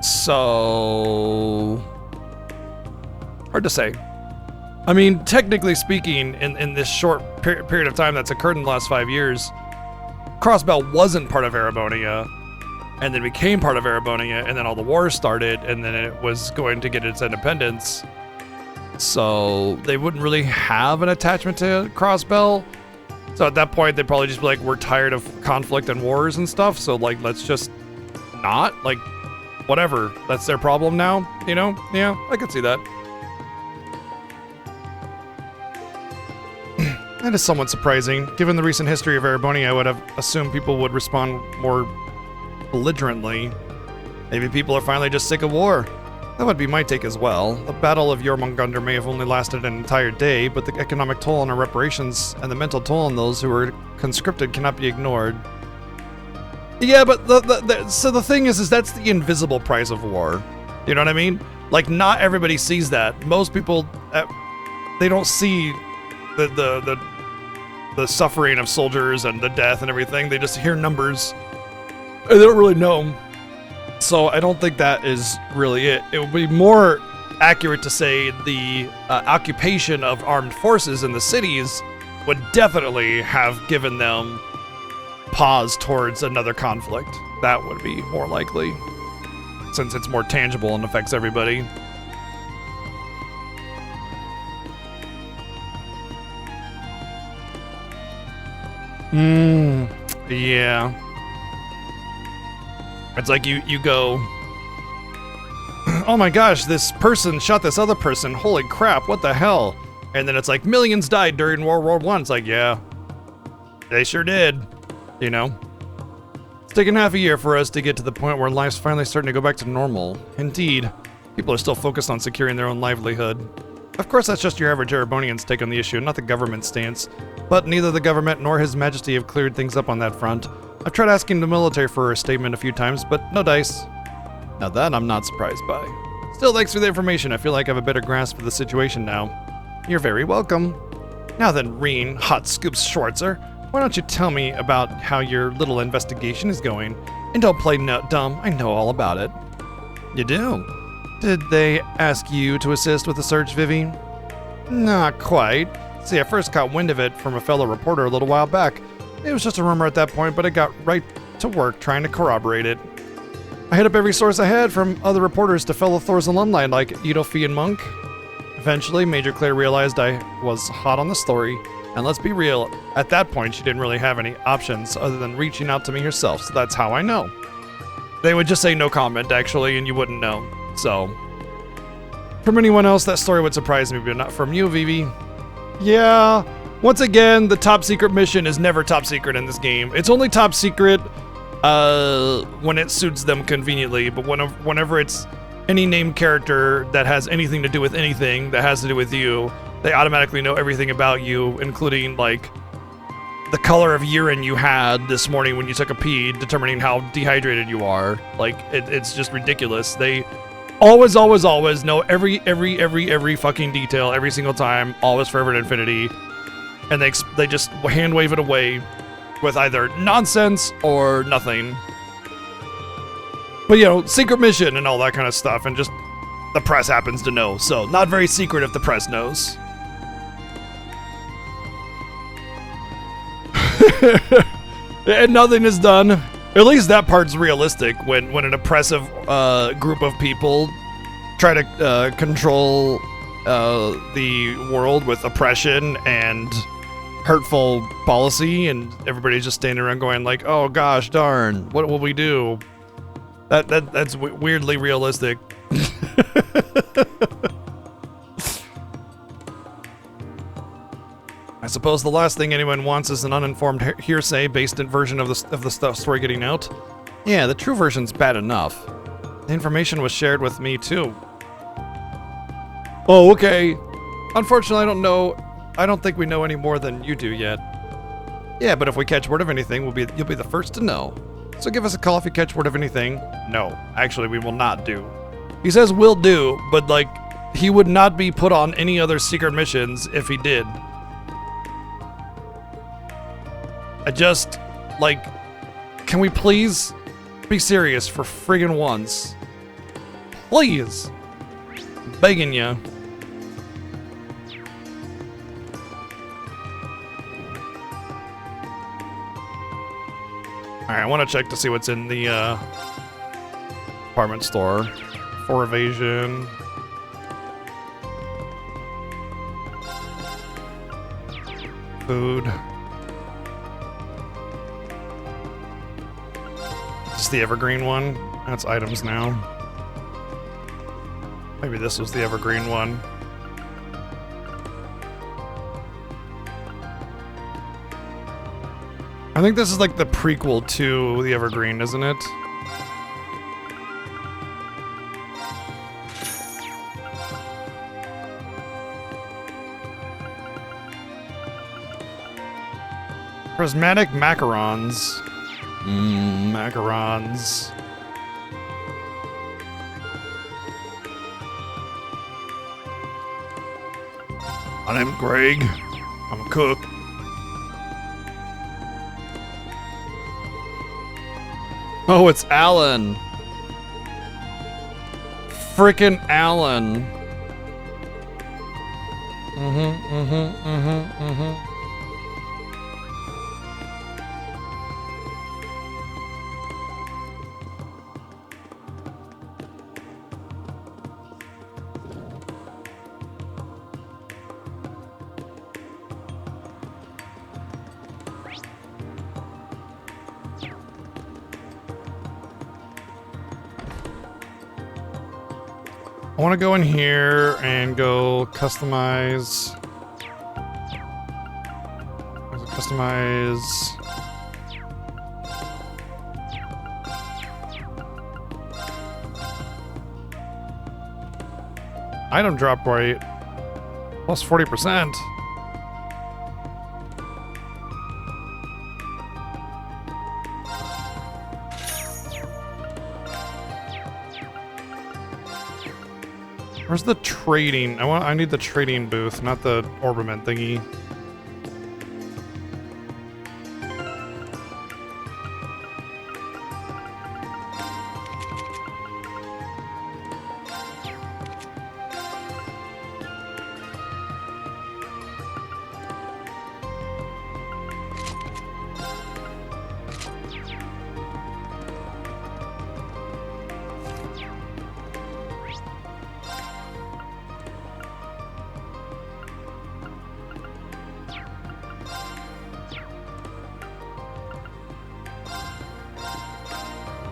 So, hard to say. I mean, technically speaking, in this short period of time that's occurred in the last 5 years, Crossbell wasn't part of Erebonia, and then became part of Erebonia, and then all the wars started, and then it was going to get its independence. So they wouldn't really have an attachment to Crossbell. So at that point, they'd probably just be like, we're tired of conflict and wars and stuff, so like, let's just not, like, whatever. That's their problem now, you know? Yeah, I could see that. That is somewhat surprising. Given the recent history of Erebonia, I would have assumed people would respond more belligerently. Maybe people are finally just sick of war. That would be my take as well. The Battle of Jormungandr may have only lasted an entire day, but the economic toll on our reparations and the mental toll on those who were conscripted cannot be ignored. Yeah, but so the thing is that's the invisible price of war. You know what I mean? Like, not everybody sees that. Most people, they don't see the suffering of soldiers and the death and everything. They just hear numbers. They don't really know. So I don't think that is really it. It would be more accurate to say the occupation of armed forces in the cities would definitely have given them pause towards another conflict. That would be more likely, since it's more tangible and affects everybody. Yeah. It's like you go, oh my gosh, this person shot this other person, holy crap, what the hell? And then it's like, millions died during World War I. It's like, yeah, they sure did, you know? It's taken half a year for us to get to the point where life's finally starting to go back to normal. Indeed, people are still focused on securing their own livelihood. Of course, that's just your average Erebonian's take on the issue, not the government's stance. But neither the government nor His Majesty have cleared things up on that front. I've tried asking the military for a statement a few times, but no dice. Now that I'm not surprised by. Still, thanks for the information. I feel like I have a better grasp of the situation now. You're very welcome. Now then, Reen, Hot Scoops Schwarzer, why don't you tell me about how your little investigation is going? And don't play dumb, I know all about it. You do? Did they ask you to assist with the search, Vivi? Not quite. See, I first caught wind of it from a fellow reporter a little while back. It was just a rumor at that point, but I got right to work trying to corroborate it. I hit up every source I had, from other reporters to fellow Thor's alumni like Edo Fee and Monk. Eventually, Major Claire realized I was hot on the story. And let's be real, at that point, she didn't really have any options other than reaching out to me herself, so that's how I know. They would just say no comment, actually, and you wouldn't know. So, from anyone else, that story would surprise me, but not from you, Vivi. Yeah, once again, the top secret mission is never top secret in this game. It's only top secret when it suits them conveniently, but whenever it's any named character that has anything to do with anything that has to do with you, they automatically know everything about you, including, like, the color of urine you had this morning when you took a pee, determining how dehydrated you are. Like, it's just ridiculous. They always know every fucking detail every single time, always, forever, and infinity. And they just hand wave it away with either nonsense or nothing. But, you know, secret mission and all that kind of stuff, and just the press happens to know. So, not very secret if the press knows. And nothing is done. At least that part's realistic when an oppressive group of people try to control the world with oppression and hurtful policy, and everybody's just standing around going like, oh gosh darn, what will we do? That's weirdly realistic. I suppose the last thing anyone wants is an uninformed hearsay based version of the story getting out. Yeah, the true version's bad enough. The information was shared with me too. Oh, okay. Unfortunately, I don't think we know any more than you do yet. Yeah, but if we catch word of anything, you'll be the first to know. So give us a call if you catch word of anything. No, actually, we will not do. He says we'll do, but like, he would not be put on any other secret missions if he did. I just, like, can we please be serious for friggin' once? Please. I'm begging ya. Alright, I want to check to see what's in the department store. For evasion. Food. Is this the evergreen one? That's items now. Maybe this was the evergreen one. I think this is like the prequel to the evergreen, isn't it? Prismatic macarons. Macarons. My name's Greg. I'm a cook. Oh, it's Alan. Frickin' Alan. I want to go in here and go customize. Customize. Item drop rate plus 40%. Where's the trading? I need the trading booth, not the orbiment thingy.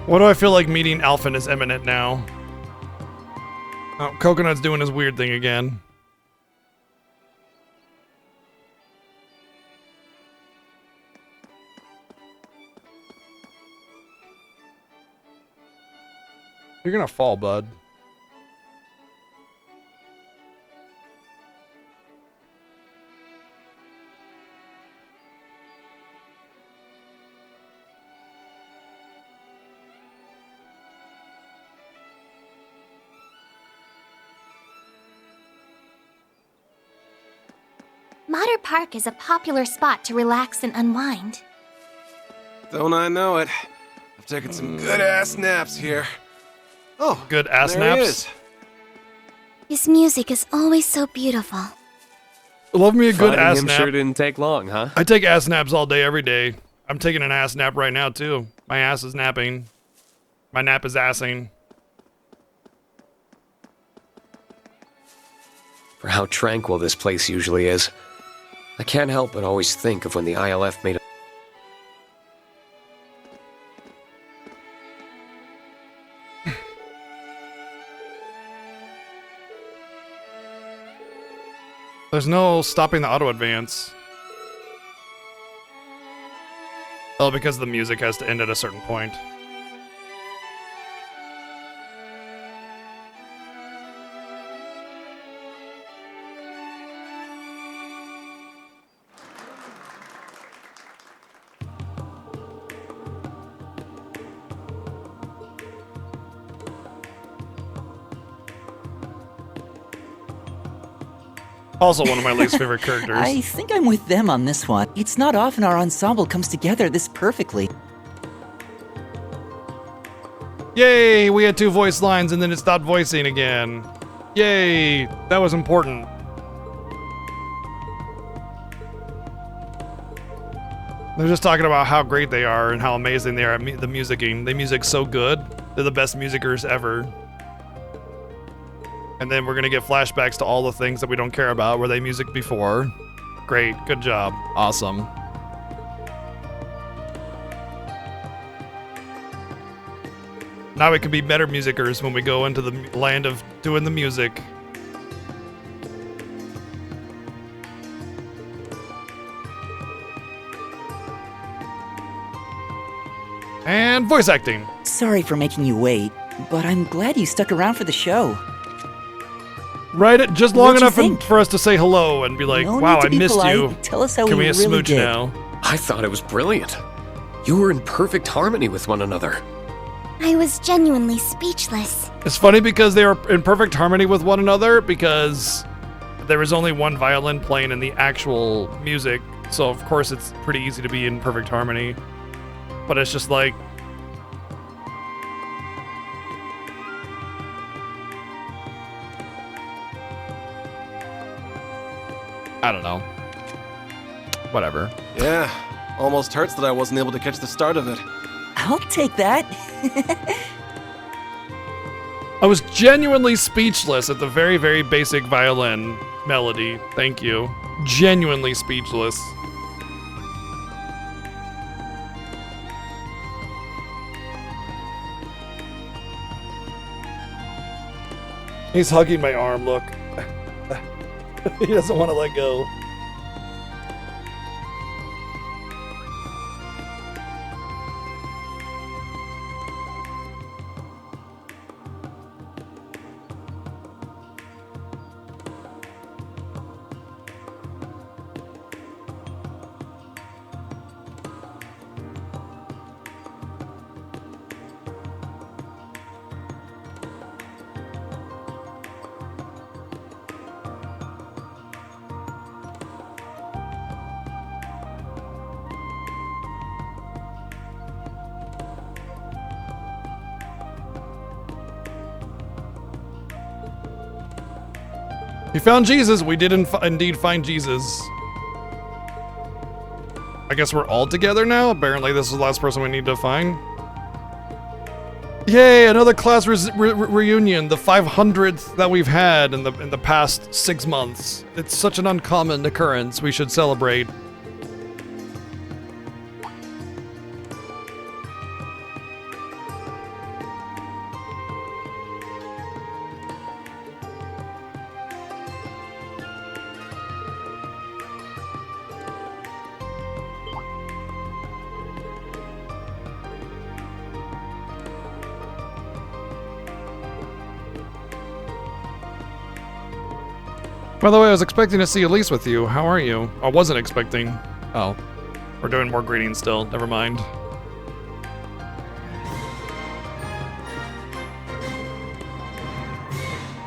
What do I feel like meeting Alphen is imminent now? Oh, Coconut's doing his weird thing again. You're gonna fall, bud. Mater Park is a popular spot to relax and unwind. Don't I know it? I've taken some good-ass naps here. Oh, Good ass there he naps. is. His music is always so beautiful. Love me a good Finding ass him nap. sure didn't take long, huh? I take ass naps all day, every day. I'm taking an ass nap right now, too. My ass is napping. My nap is assing. For how tranquil this place usually is, I can't help but always think of when the ILF made a There's no stopping the auto advance. Oh, because the music has to end at a certain point. Also one of my least favorite characters. I think I'm with them on this one. It's not often our ensemble comes together this perfectly. Yay, we had 2 voice lines and then it stopped voicing again. Yay, that was important. They're just talking about how great they are and how amazing they are at the musicking. They music so good. They're the best musicers ever. And then we're gonna get flashbacks to all the things that we don't care about where they music before. Great, good job, awesome. Now we can be better musicers when we go into the land of doing the music. And voice acting. Sorry for making you wait, but I'm glad you stuck around for the show. Right, just long What'd you enough think? for us to say hello and be like, No wow, need to I be missed polite. you. Tell us how Can we we get really smooch did. now? I thought it was brilliant. You were in perfect harmony with one another. I was genuinely speechless. It's funny because they were in perfect harmony with one another because there was only one violin playing in the actual music. So of course it's pretty easy to be in perfect harmony. But it's just like, I don't know. Whatever. Yeah, almost hurts that I wasn't able to catch the start of it. I'll take that. I was genuinely speechless at the very, very basic violin melody. Thank you. Genuinely speechless. He's hugging my arm, look. He doesn't want to let go. You found Jesus. We did indeed find Jesus. I guess we're all together now. Apparently this is the last person we need to find. Yay, another class reunion, the 500th that we've had in the past 6 months. It's such an uncommon occurrence. We should celebrate. By the way, I was expecting to see Elise with you. How are you? I wasn't expecting. Oh. We're doing more greetings still. Never mind.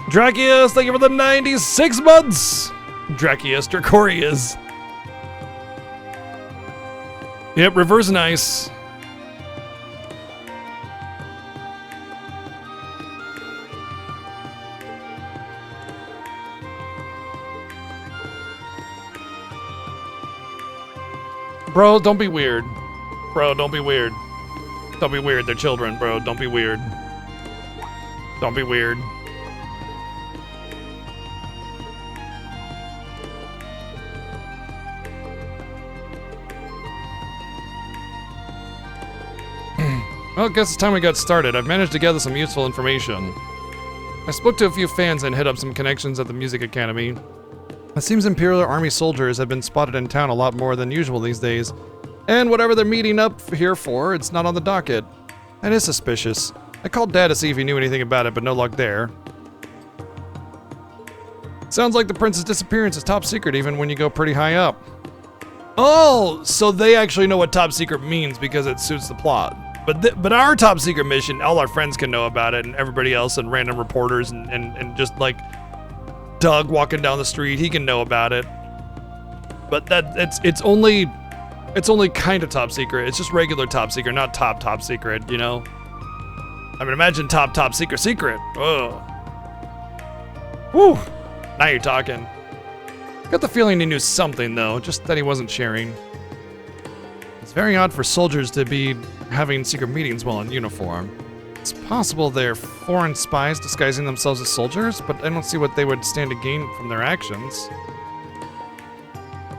Dracius, thank you for the 96 months! Dracius, Dracorius. Yep, River's nice. Bro, don't be weird. Bro, don't be weird. Don't be weird. They're children, bro. Don't be weird. Don't be weird. Well, I guess it's time we got started. I've managed to gather some useful information. I spoke to a few fans and hit up some connections at the Music Academy. It seems Imperial Army soldiers have been spotted in town a lot more than usual these days. And whatever they're meeting up here for, it's not on the docket. That is suspicious. I called Dad to see if he knew anything about it, but no luck there. Sounds like the prince's disappearance is top secret even when you go pretty high up. Oh, so they actually know what top secret means because it suits the plot. But our top secret mission, all our friends can know about it, and everybody else, and random reporters, and just like Doug walking down the street, he can know about it. But it's only kind of top secret. It's just regular top secret, not top secret, you know? I mean, imagine top secret. Ugh. Whew. Now you're talking. Got the feeling he knew something, though, just that he wasn't sharing. It's very odd for soldiers to be having secret meetings while in uniform. It's possible they're foreign spies disguising themselves as soldiers, but I don't see what they would stand to gain from their actions.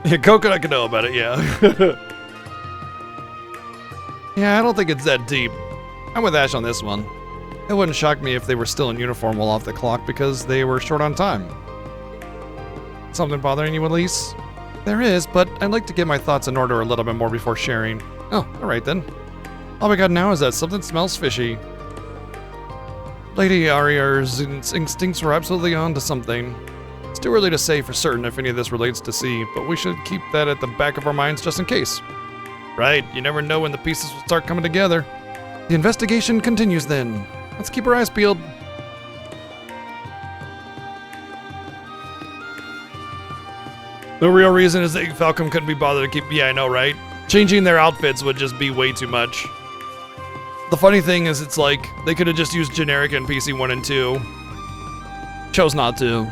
Yeah, Coconut can know about it, yeah. Yeah, I don't think it's that deep. I'm with Ash on this one. It wouldn't shock me if they were still in uniform while off the clock because they were short on time. Something bothering you, Elise? There is, but I'd like to get my thoughts in order a little bit more before sharing. Oh, alright then. All we got now is that something smells fishy. Lady Ariar's instincts were absolutely on to something. It's too early to say for certain if any of this relates to C, but we should keep that at the back of our minds just in case. Right, you never know when the pieces will start coming together. The investigation continues then. Let's keep our eyes peeled. The real reason is that Falcom couldn't be bothered to keep... Yeah, I know, right? Changing their outfits would just be way too much. The funny thing is, it's like, they could have just used generic NPC 1 and 2. Chose not to.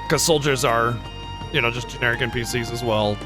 Because soldiers are, you know, just generic NPCs as well.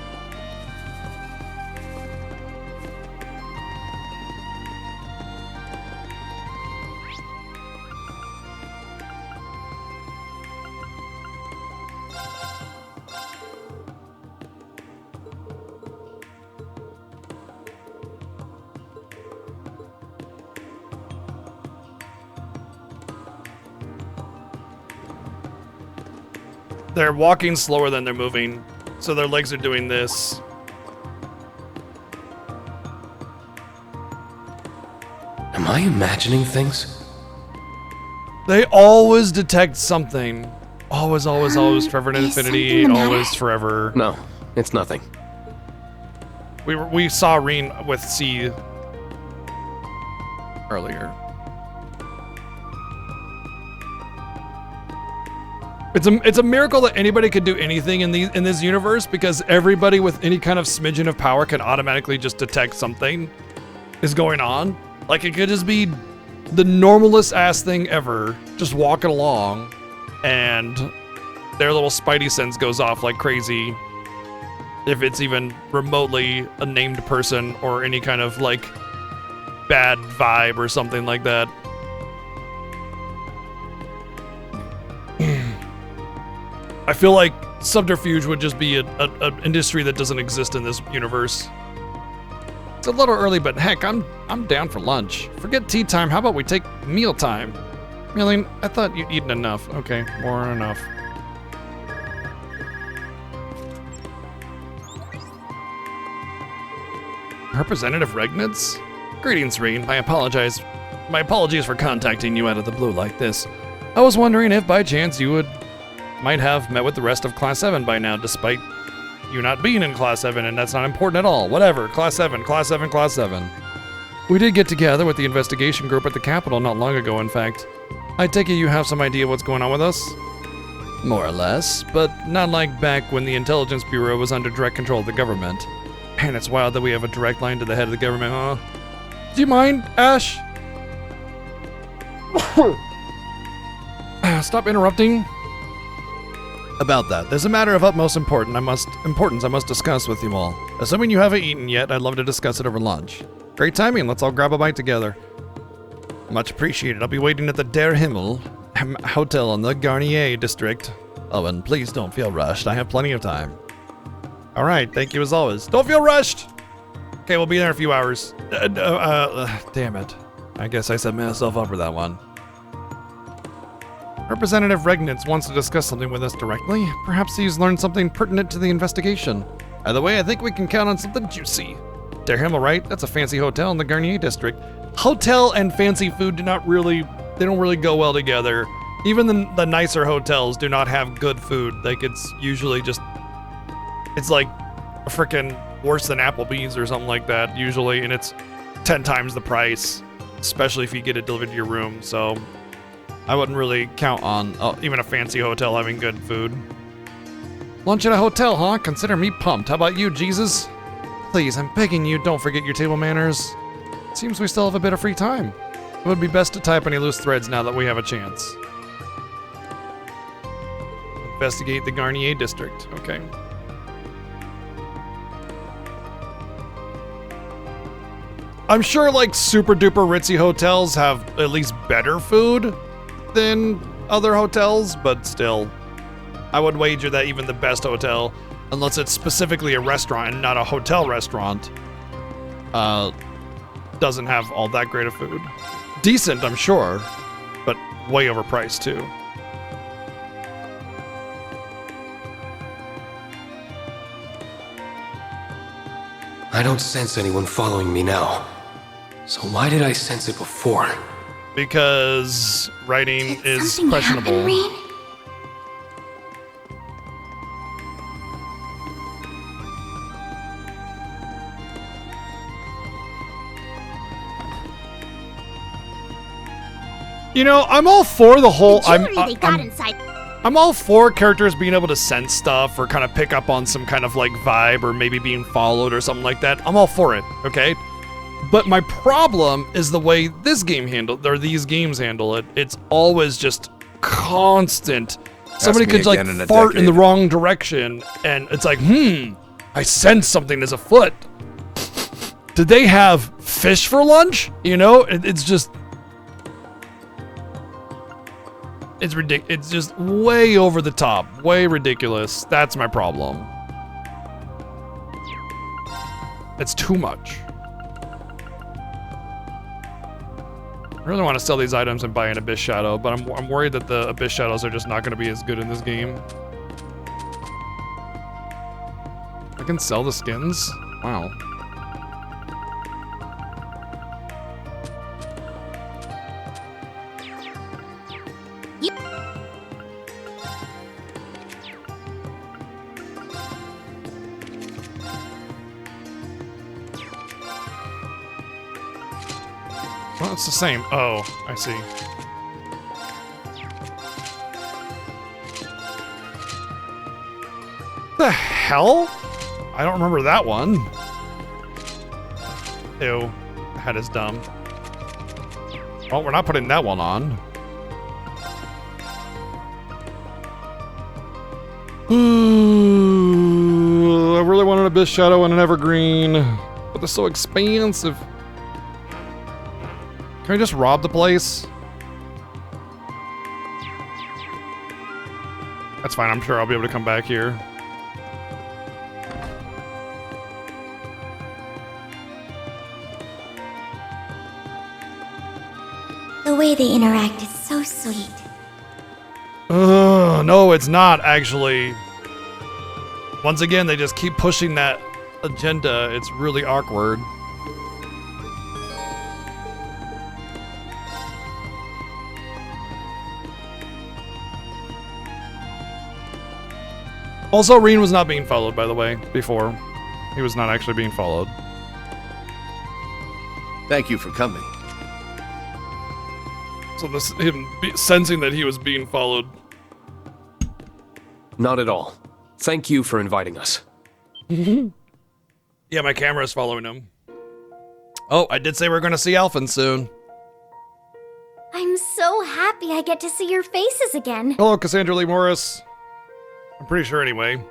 They're walking slower than they're moving, so their legs are doing this. Am I imagining things? They always detect something. Always, forever and Is infinity, something the matter? always, forever. No, it's nothing. We saw Reen with C earlier. It's a miracle that anybody could do anything in this universe, because everybody with any kind of smidgen of power can automatically just detect something is going on. Like, it could just be the normalest ass thing ever, just walking along, and their little spidey sense goes off like crazy. If it's even remotely a named person or any kind of like bad vibe or something like that. I feel like subterfuge would just be an industry that doesn't exist in this universe. It's a little early, but heck, I'm down for lunch. Forget tea time, how about we take meal time? Really? I thought you'd eaten enough. Okay, more than enough. Representative Regnitz? Greetings, Reen. My apologies for contacting you out of the blue like this. I was wondering if by chance you might have met with the rest of Class 7 by now, despite you not being in Class 7, and that's not important at all. Whatever, Class 7, Class 7, Class 7. We did get together with the investigation group at the Capitol not long ago, in fact. I take it you have some idea what's going on with us? More or less, but not like back when the Intelligence Bureau was under direct control of the government. Man, it's wild that we have a direct line to the head of the government, huh? Do you mind, Ash? Stop interrupting. About that, there's a matter of utmost importance I must discuss with you all. Assuming you haven't eaten yet, I'd love to discuss it over lunch. Great timing, let's all grab a bite together. Much appreciated. I'll be waiting at the Der Himmel Hotel in the Garnier district. Oh, and please don't feel rushed. I have plenty of time. All right, thank you as always. Don't feel rushed. Okay, we'll be there in a few hours. Damn it. I guess I set myself up for that one. Representative Regnitz wants to discuss something with us directly. Perhaps he's learned something pertinent to the investigation. Either way, I think we can count on something juicy. Der Himmel, right? That's a fancy hotel in the Garnier district. Hotel and fancy food don't really go well together. Even the nicer hotels do not have good food. Like, it's usually just, it's like freaking worse than Applebee's or something like that usually, and it's 10 times the price, especially if you get it delivered to your room. So I wouldn't really count on even a fancy hotel having good food. Lunch at a hotel, huh? Consider me pumped. How about you, Jesus? Please, I'm begging you, don't forget your table manners. Seems we still have a bit of free time. It would be best to tie up any loose threads now that we have a chance. Investigate the Garnier district. Okay. I'm sure like super duper ritzy hotels have at least better food than other hotels, but still, I would wager that even the best hotel, unless it's specifically a restaurant and not a hotel restaurant, doesn't have all that great of food. Decent, I'm sure, but way overpriced too. I don't sense anyone following me now. So why did I sense it before? Because writing is Something questionable. happen, Reed? You know, I'm all for the whole. The jewelry they got inside. I'm all for characters being able to sense stuff or kind of pick up on some kind of like vibe or maybe being followed or something like that. I'm all for it, okay? But my problem is the way this game these games handle it. It's always just constant. Somebody me could like again in a fart in the decade. wrong direction and it's like, I sense something is afoot. Did they have fish for lunch? You know, it's just. It's ridiculous. It's just way over the top, way ridiculous. That's my problem. It's too much. I really want to sell these items and buy an Abyss Shadow, but I'm worried that the Abyss Shadows are just not going to be as good in this game. I can sell the skins? Wow. Well, it's the same. Oh, I see. The hell? I don't remember that one. Ew. That is dumb. Oh, we're not putting that one on. I really wanted an Abyss Shadow and an Evergreen, but they're so expensive. Can we just rob the place? That's fine, I'm sure I'll be able to come back here. The way they interact is so sweet. No, it's not actually. Once again, they just keep pushing that agenda. It's really awkward. Also, Reen was not being followed, by the way, before. He was not actually being followed. Thank you for coming. So this sensing that he was being followed. Not at all. Thank you for inviting us. Yeah, my camera is following him. Oh, I did say we're going to see Alphen soon. I'm so happy I get to see your faces again. Hello, Cassandra Lee Morris. I'm pretty sure anyway.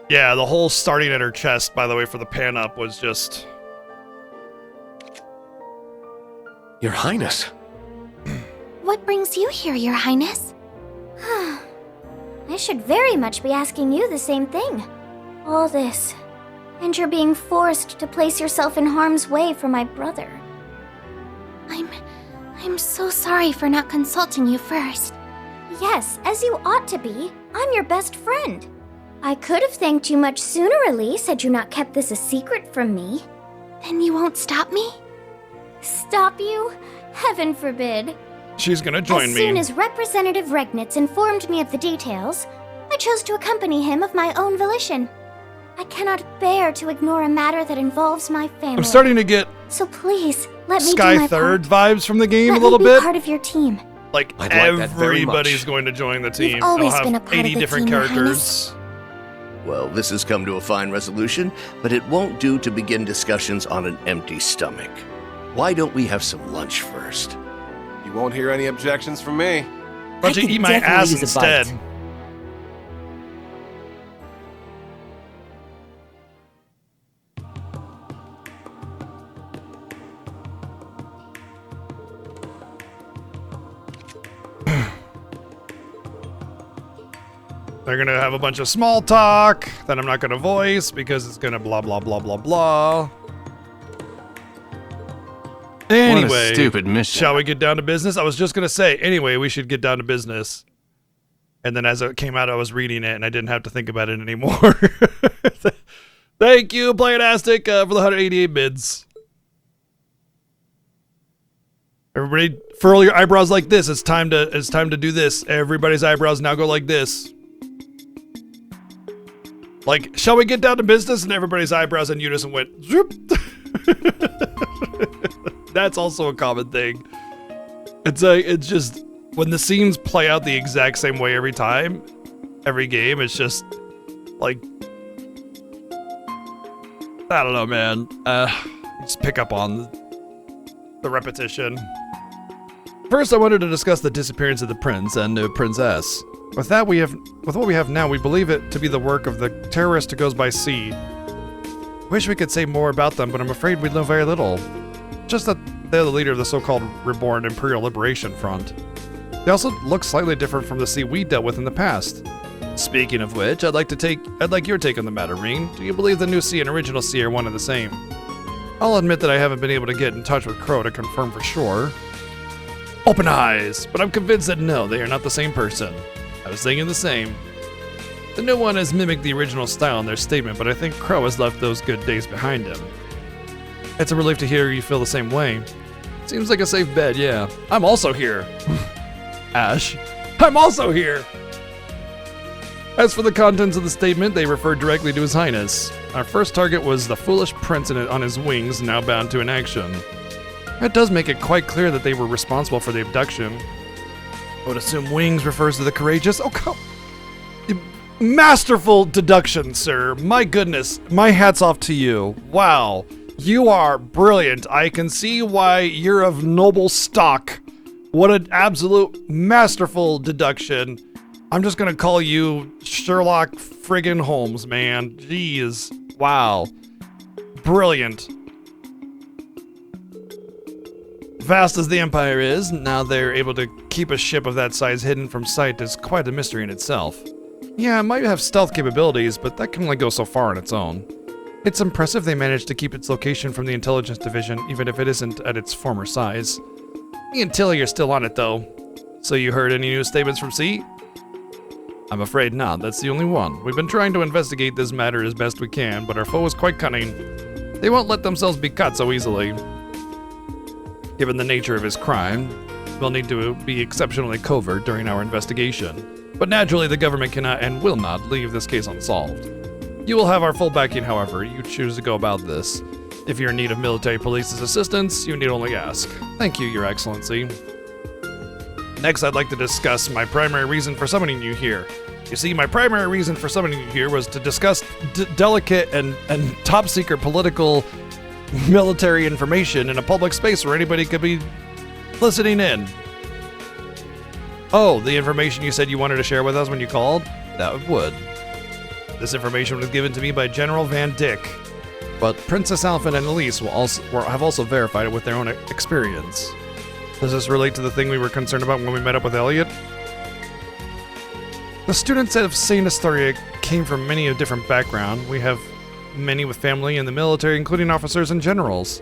Yeah, the whole starting at her chest, by the way, for the pan up was just... Your Highness. What brings you here, Your Highness? I should very much be asking you the same thing. All this, and you're being forced to place yourself in harm's way for my brother. I'm so sorry for not consulting you first. Yes, as you ought to be. I'm your best friend. I could have thanked you much sooner, Elise, had you not kept this a secret from me. Then you won't stop me? Stop you? Heaven forbid. She's gonna join me. As soon as Representative Regnitz informed me of the details, I chose to accompany him of my own volition. I cannot bear to ignore a matter that involves my family. I'm starting to get So please, let me Sky do my Third part. vibes from the game Let a little me be bit. part of your team. Like, I'd like that very everybody's much. going to join the team. always They'll been have a part of 80 the different team, Your characters. Well, this has come to a fine resolution, but it won't do to begin discussions on an empty stomach. Why don't we have some lunch first? You won't hear any objections from me. Why don't you could eat my definitely ass use a instead? bite. They're gonna have a bunch of small talk that I'm not gonna voice because it's gonna blah blah blah blah blah. Anyway, What a stupid mission. shall we get down to business? I was just gonna say, anyway, we should get down to business. And then as it came out, I was reading it and I didn't have to think about it anymore. Thank you, Playadastic, for the 188 bids. Everybody, furl your eyebrows like this. It's time to do this. Everybody's eyebrows now go like this. Like, shall we get down to business? And everybody's eyebrows in unison went zoop. That's also a common thing. It's just when the scenes play out the exact same way every time, every game. It's just like, I don't know, man. Just pick up on the repetition. First, I wanted to discuss the disappearance of the prince and the princess. With what we have now, we believe it to be the work of the terrorist who goes by C. Wish we could say more about them, but I'm afraid we know very little. Just that they're the leader of the so-called Reborn Imperial Liberation Front. They also look slightly different from the C we dealt with in the past. Speaking of which, I'd like your take on the matter, Reen. Do you believe the new C and original C are one and the same? I'll admit that I haven't been able to get in touch with Crow to confirm for sure. Open eyes! But I'm convinced that no, they are not the same person. I was thinking the same. The new one has mimicked the original style in their statement, but I think Crow has left those good days behind him. It's a relief to hear you feel the same way. Seems like a safe bet, yeah. I'm also here. Ash, I'm also here! As for the contents of the statement, they refer directly to His Highness. Our first target was the foolish prince on his wings, now bound to inaction. That does make it quite clear that they were responsible for the abduction. I would assume wings refers to the courageous. Oh, come. Masterful deduction, sir. My goodness. My hat's off to you. Wow. You are brilliant. I can see why you're of noble stock. What an absolute masterful deduction. I'm just going to call you Sherlock friggin' Holmes, man. Jeez. Wow. Brilliant. Vast as the Empire is, now they're able to keep a ship of that size hidden from sight is quite a mystery in itself. Yeah, it might have stealth capabilities, but that can only go so far on its own. It's impressive they managed to keep its location from the intelligence division, even if it isn't at its former size. Me and Tilly are still on it, though. So you heard any new statements from C? I'm afraid not, that's the only one. We've been trying to investigate this matter as best we can, but our foe is quite cunning. They won't let themselves be caught so easily. Given the nature of his crime, we'll need to be exceptionally covert during our investigation. But naturally, the government cannot and will not leave this case unsolved. You will have our full backing however you choose to go about this. If you're in need of military police's assistance, you need only ask. Thank you, Your Excellency. Next, I'd like to discuss my primary reason for summoning you here. You see, my primary reason for summoning you here was to discuss delicate and top-secret political military information in a public space where anybody could be listening in. Oh, the information you said you wanted to share with us when you called? That would. This information was given to me by General Van Dyck, but Princess Alphen and Elise have also verified it with their own experience. Does this relate to the thing we were concerned about when we met up with Elliot? The students of Saint Astoria came from many a different background. We have many with family in the military, including officers and generals.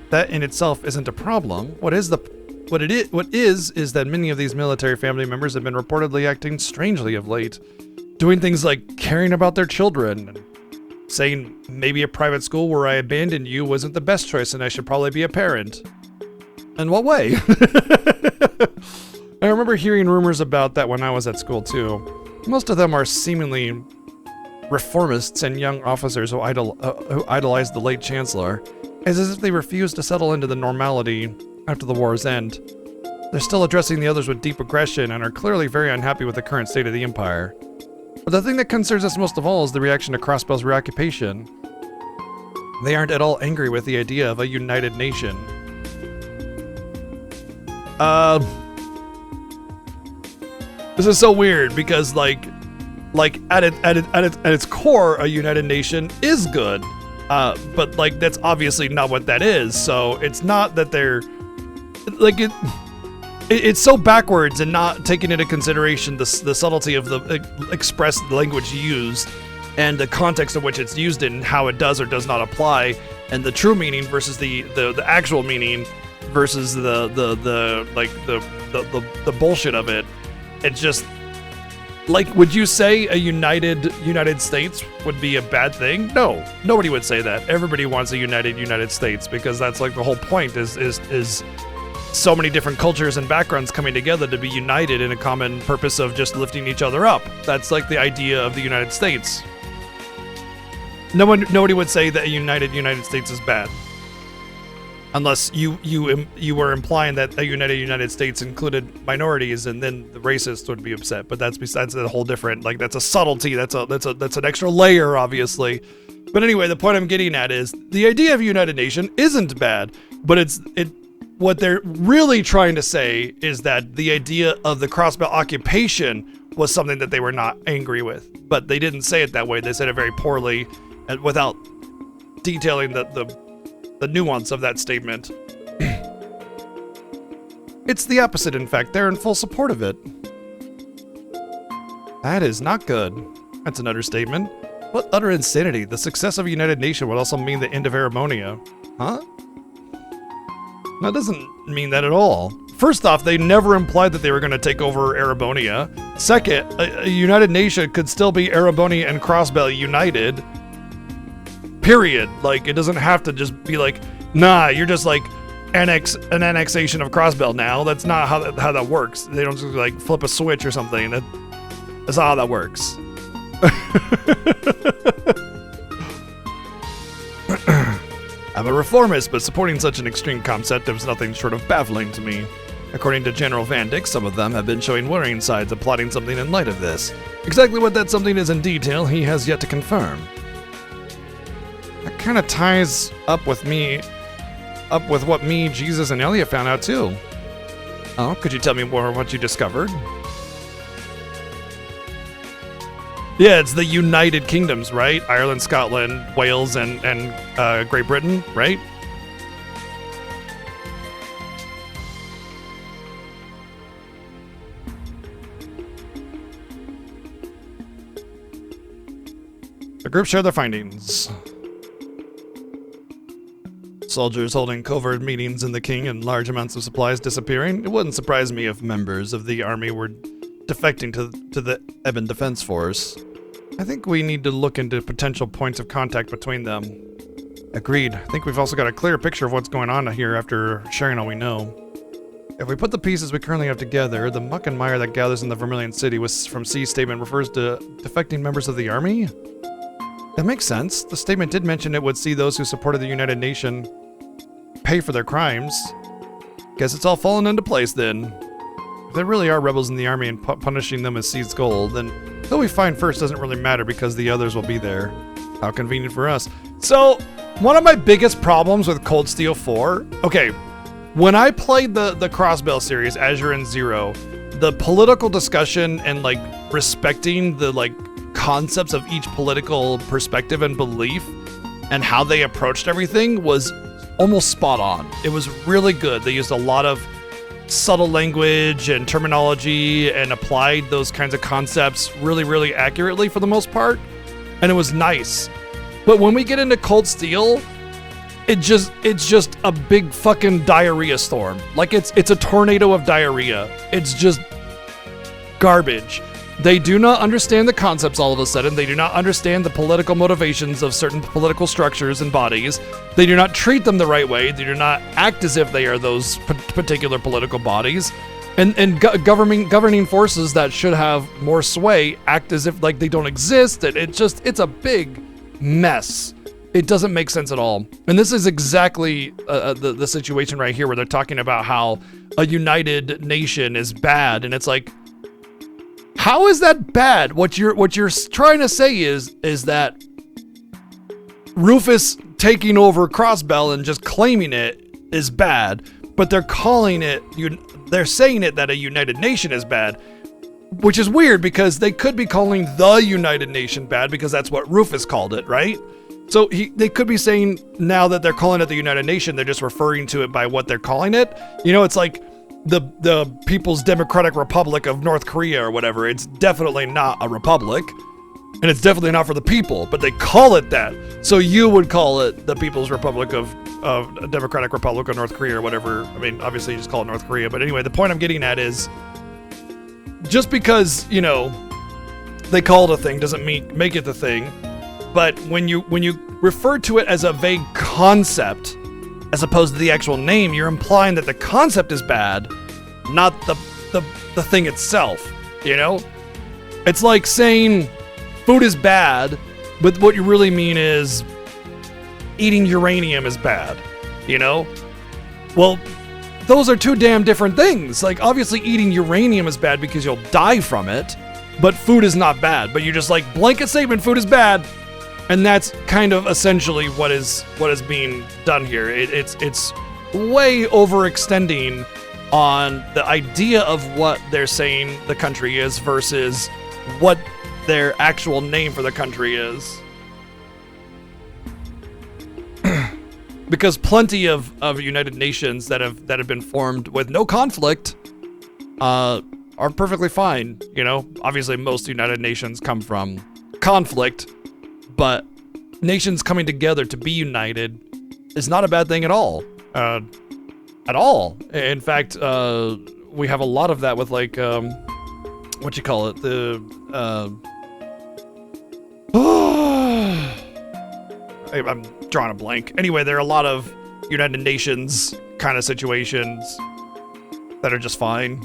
That in itself isn't a problem. What is that many of these military family members have been reportedly acting strangely of late, doing things like caring about their children, and saying maybe a private school where I abandoned you wasn't the best choice and I should probably be a parent. In what way? I remember hearing rumors about that when I was at school too. Most of them are seemingly reformists and young officers who idolize the late Chancellor, as if they refuse to settle into the normality after the war's end. They're still addressing the others with deep aggression and are clearly very unhappy with the current state of the Empire. But the thing that concerns us most of all is the reaction to Crossbell's reoccupation. They aren't at all angry with the idea of a united nation. This is so weird because like at its core, a united nation is good, but like that's obviously not what that is. So it's not that they're like it's so backwards and not taking into consideration the subtlety of the expressed language used and the context in which it's used in, how it does or does not apply, and the true meaning versus the actual meaning versus the bullshit of it. It's just like, would you say a United States would be a bad thing? No, nobody would say that. Everybody wants a United States because that's like the whole point is so many different cultures and backgrounds coming together to be united in a common purpose of just lifting each other up. That's like the idea of the United States. Nobody would say that a United States is bad. Unless you were implying that a United States included minorities, and then the racists would be upset. But that's besides a whole different, like, that's a subtlety. That's an extra layer, obviously. But anyway, the point I'm getting at is the idea of a united nation isn't bad, but what they're really trying to say is that the idea of the Crossbell occupation was something that they were not angry with. But they didn't say it that way. They said it very poorly and without detailing the nuance of that statement. It's the opposite, in fact. They're in full support of it. That is not good. That's an understatement. What utter insanity. The success of a united nation would also mean the end of Arabonia. Huh? That doesn't mean that at all. First off, they never implied that they were going to take over Arabonia. Second, a united nation could still be Arabonia and Crossbell united. Period. Like, it doesn't have to just be like, nah, you're just like an annexation of Crossbell now. That's not how that works. They don't just like flip a switch or something. That's not how that works. I'm a reformist, but supporting such an extreme concept is nothing short of baffling to me. According to General Van Dyck, some of them have been showing worrying signs of plotting something in light of this. Exactly what that something is in detail, he has yet to confirm. That kind of ties up with what me, Jesus, and Elliot found out too. Oh, could you tell me more of what you discovered? Yeah, it's the United Kingdoms, right? Ireland, Scotland, Wales, and Great Britain, right? The group share their findings. Soldiers holding covert meetings in the King and large amounts of supplies disappearing. It wouldn't surprise me if members of the army were defecting to the Ebon Defense Force. I think we need to look into potential points of contact between them. Agreed. I think we've also got a clear picture of what's going on here after sharing all we know. If we put the pieces we currently have together, the muck and mire that gathers in the Vermilion City from C's statement refers to defecting members of the army? That makes sense. The statement did mention it would see those who supported the United Nation pay for their crimes. Guess it's all fallen into place then. If there really are rebels in the army and punishing them is C's goal, then who we find first doesn't really matter because the others will be there. How convenient for us. So, one of my biggest problems with Cold Steel 4, okay, when I played the Crossbell series, Azure and Zero, the political discussion and like respecting the like concepts of each political perspective and belief and how they approached everything was almost spot on. It was really good. They used a lot of subtle language and terminology and applied those kinds of concepts really, really accurately for the most part. And it was nice. But when we get into Cold Steel, it's just a big fucking diarrhea storm. Like it's a tornado of diarrhea. It's just garbage. They do not understand the concepts all of a sudden. They do not understand the political motivations of certain political structures and bodies. They do not treat them the right way. They do not act as if they are those particular political bodies. And governing forces that should have more sway act as if like they don't exist. And it's a big mess. It doesn't make sense at all. And this is exactly the situation right here where they're talking about how a united nation is bad. And it's like, how is that bad? What you're trying to say is that Rufus taking over Crossbell and just claiming it is bad, but they're calling it, they're saying it that a united nation is bad, which is weird because they could be calling the United Nation bad because that's what Rufus called it, right? So they could be saying now that they're calling it the United Nation, they're just referring to it by what they're calling it. You know, it's like the People's Democratic Republic of North Korea or whatever. It's definitely not a republic, and it's definitely not for the people, but they call it that. So you would call it the People's Republic of Democratic Republic of North Korea or whatever. I mean, obviously you just call it North Korea, but anyway, the point I'm getting at is just because, you know, they call it a thing doesn't make it the thing. But when you refer to it as a vague concept, as opposed to the actual name, you're implying that the concept is bad, not the thing itself, you know? It's like saying food is bad, but what you really mean is eating uranium is bad, you know? Well, those are two damn different things. Like, obviously eating uranium is bad because you'll die from it, but food is not bad. But you're just like, blanket statement, food is bad. And that's kind of essentially what is being done here. It's way overextending on the idea of what they're saying the country is versus what their actual name for the country is. Because plenty of United Nations that have been formed with no conflict are perfectly fine. You know, obviously most United Nations come from conflict. But nations coming together to be united is not a bad thing at all. At all. In fact, we have a lot of that with like, what you call it? I'm drawing a blank. Anyway, there are a lot of United Nations kind of situations that are just fine.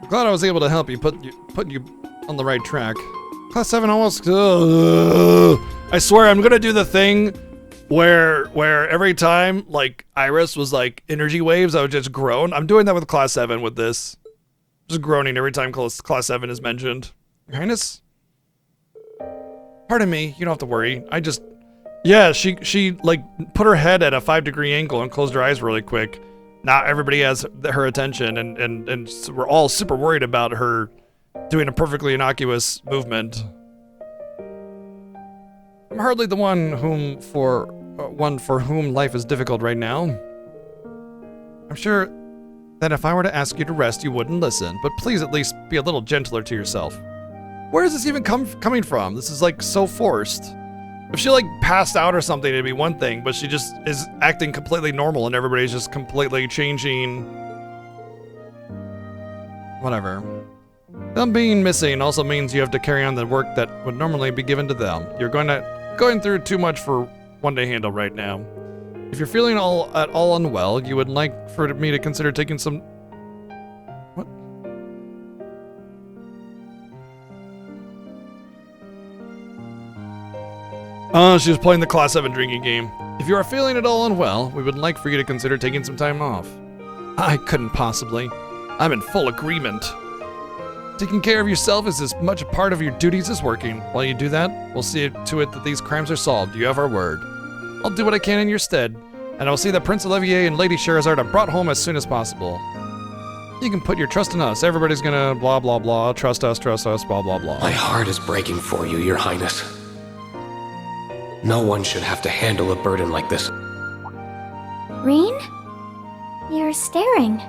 Glad I was able to help you put you on the right track. Class 7 almost... I swear I'm gonna do the thing where every time, like, Iris was like energy waves, I would just groan. I'm doing that with Class 7 with this. Just groaning every time Class 7 is mentioned. Your Highness? Pardon me, you don't have to worry. I just... Yeah, she like, put her head at a 5-degree angle and closed her eyes really quick. Now everybody has her attention, and we're all super worried about her doing a perfectly innocuous movement. I'm hardly the one for whom life is difficult right now. I'm sure that if I were to ask you to rest, you wouldn't listen, but please at least be a little gentler to yourself. Where is this even coming from? This is like so forced. If she like passed out or something, it'd be one thing, but she just is acting completely normal and everybody's just completely changing. Whatever. Them being missing also means you have to carry on the work that would normally be given to them. You're going through too much for one to handle right now. If you're feeling at all unwell, you would like for me to consider taking some... What? Oh, she was playing the Class 7 drinking game. If you are feeling at all unwell, we would like for you to consider taking some time off. I couldn't possibly. I'm in full agreement. Taking care of yourself is as much a part of your duties as working. While you do that, we'll see to it that these crimes are solved. You have our word. I'll do what I can in your stead, and I'll see that Prince Olivier and Lady Sherazard are brought home as soon as possible. You can put your trust in us. Everybody's gonna blah blah blah, trust us, blah blah blah. My heart is breaking for you, Your Highness. No one should have to handle a burden like this. Reen? You're staring.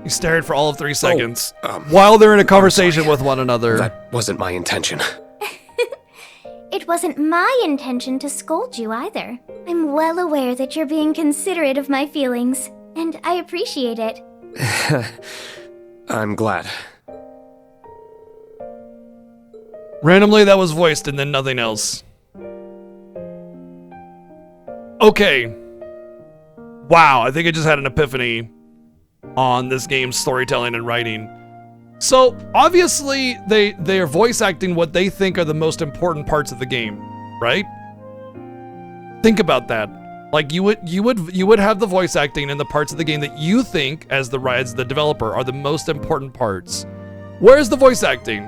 He stared for all of 3 seconds while they're in a conversation with one another. That wasn't my intention. It wasn't my intention to scold you either. I'm well aware that you're being considerate of my feelings, and I appreciate it. I'm glad. Randomly, that was voiced and then nothing else. Okay. Wow, I think I just had an epiphany on this game's storytelling and writing. So, obviously, they are voice acting what they think are the most important parts of the game, right? Think about that. Like, you would have the voice acting in the parts of the game that you think, as the developer, are the most important parts. Where's the voice acting?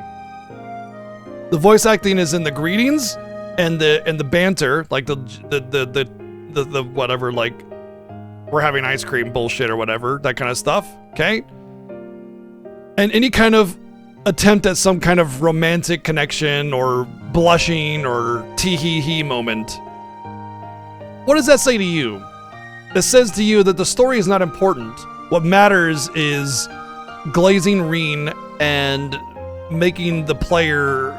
The voice acting is in the greetings and the banter, like the whatever, like we're having ice cream bullshit or whatever, that kind of stuff, okay? And any kind of attempt at some kind of romantic connection or blushing or tee-hee-hee moment. What does that say to you? It says to you that the story is not important. What matters is glazing Reen and making the player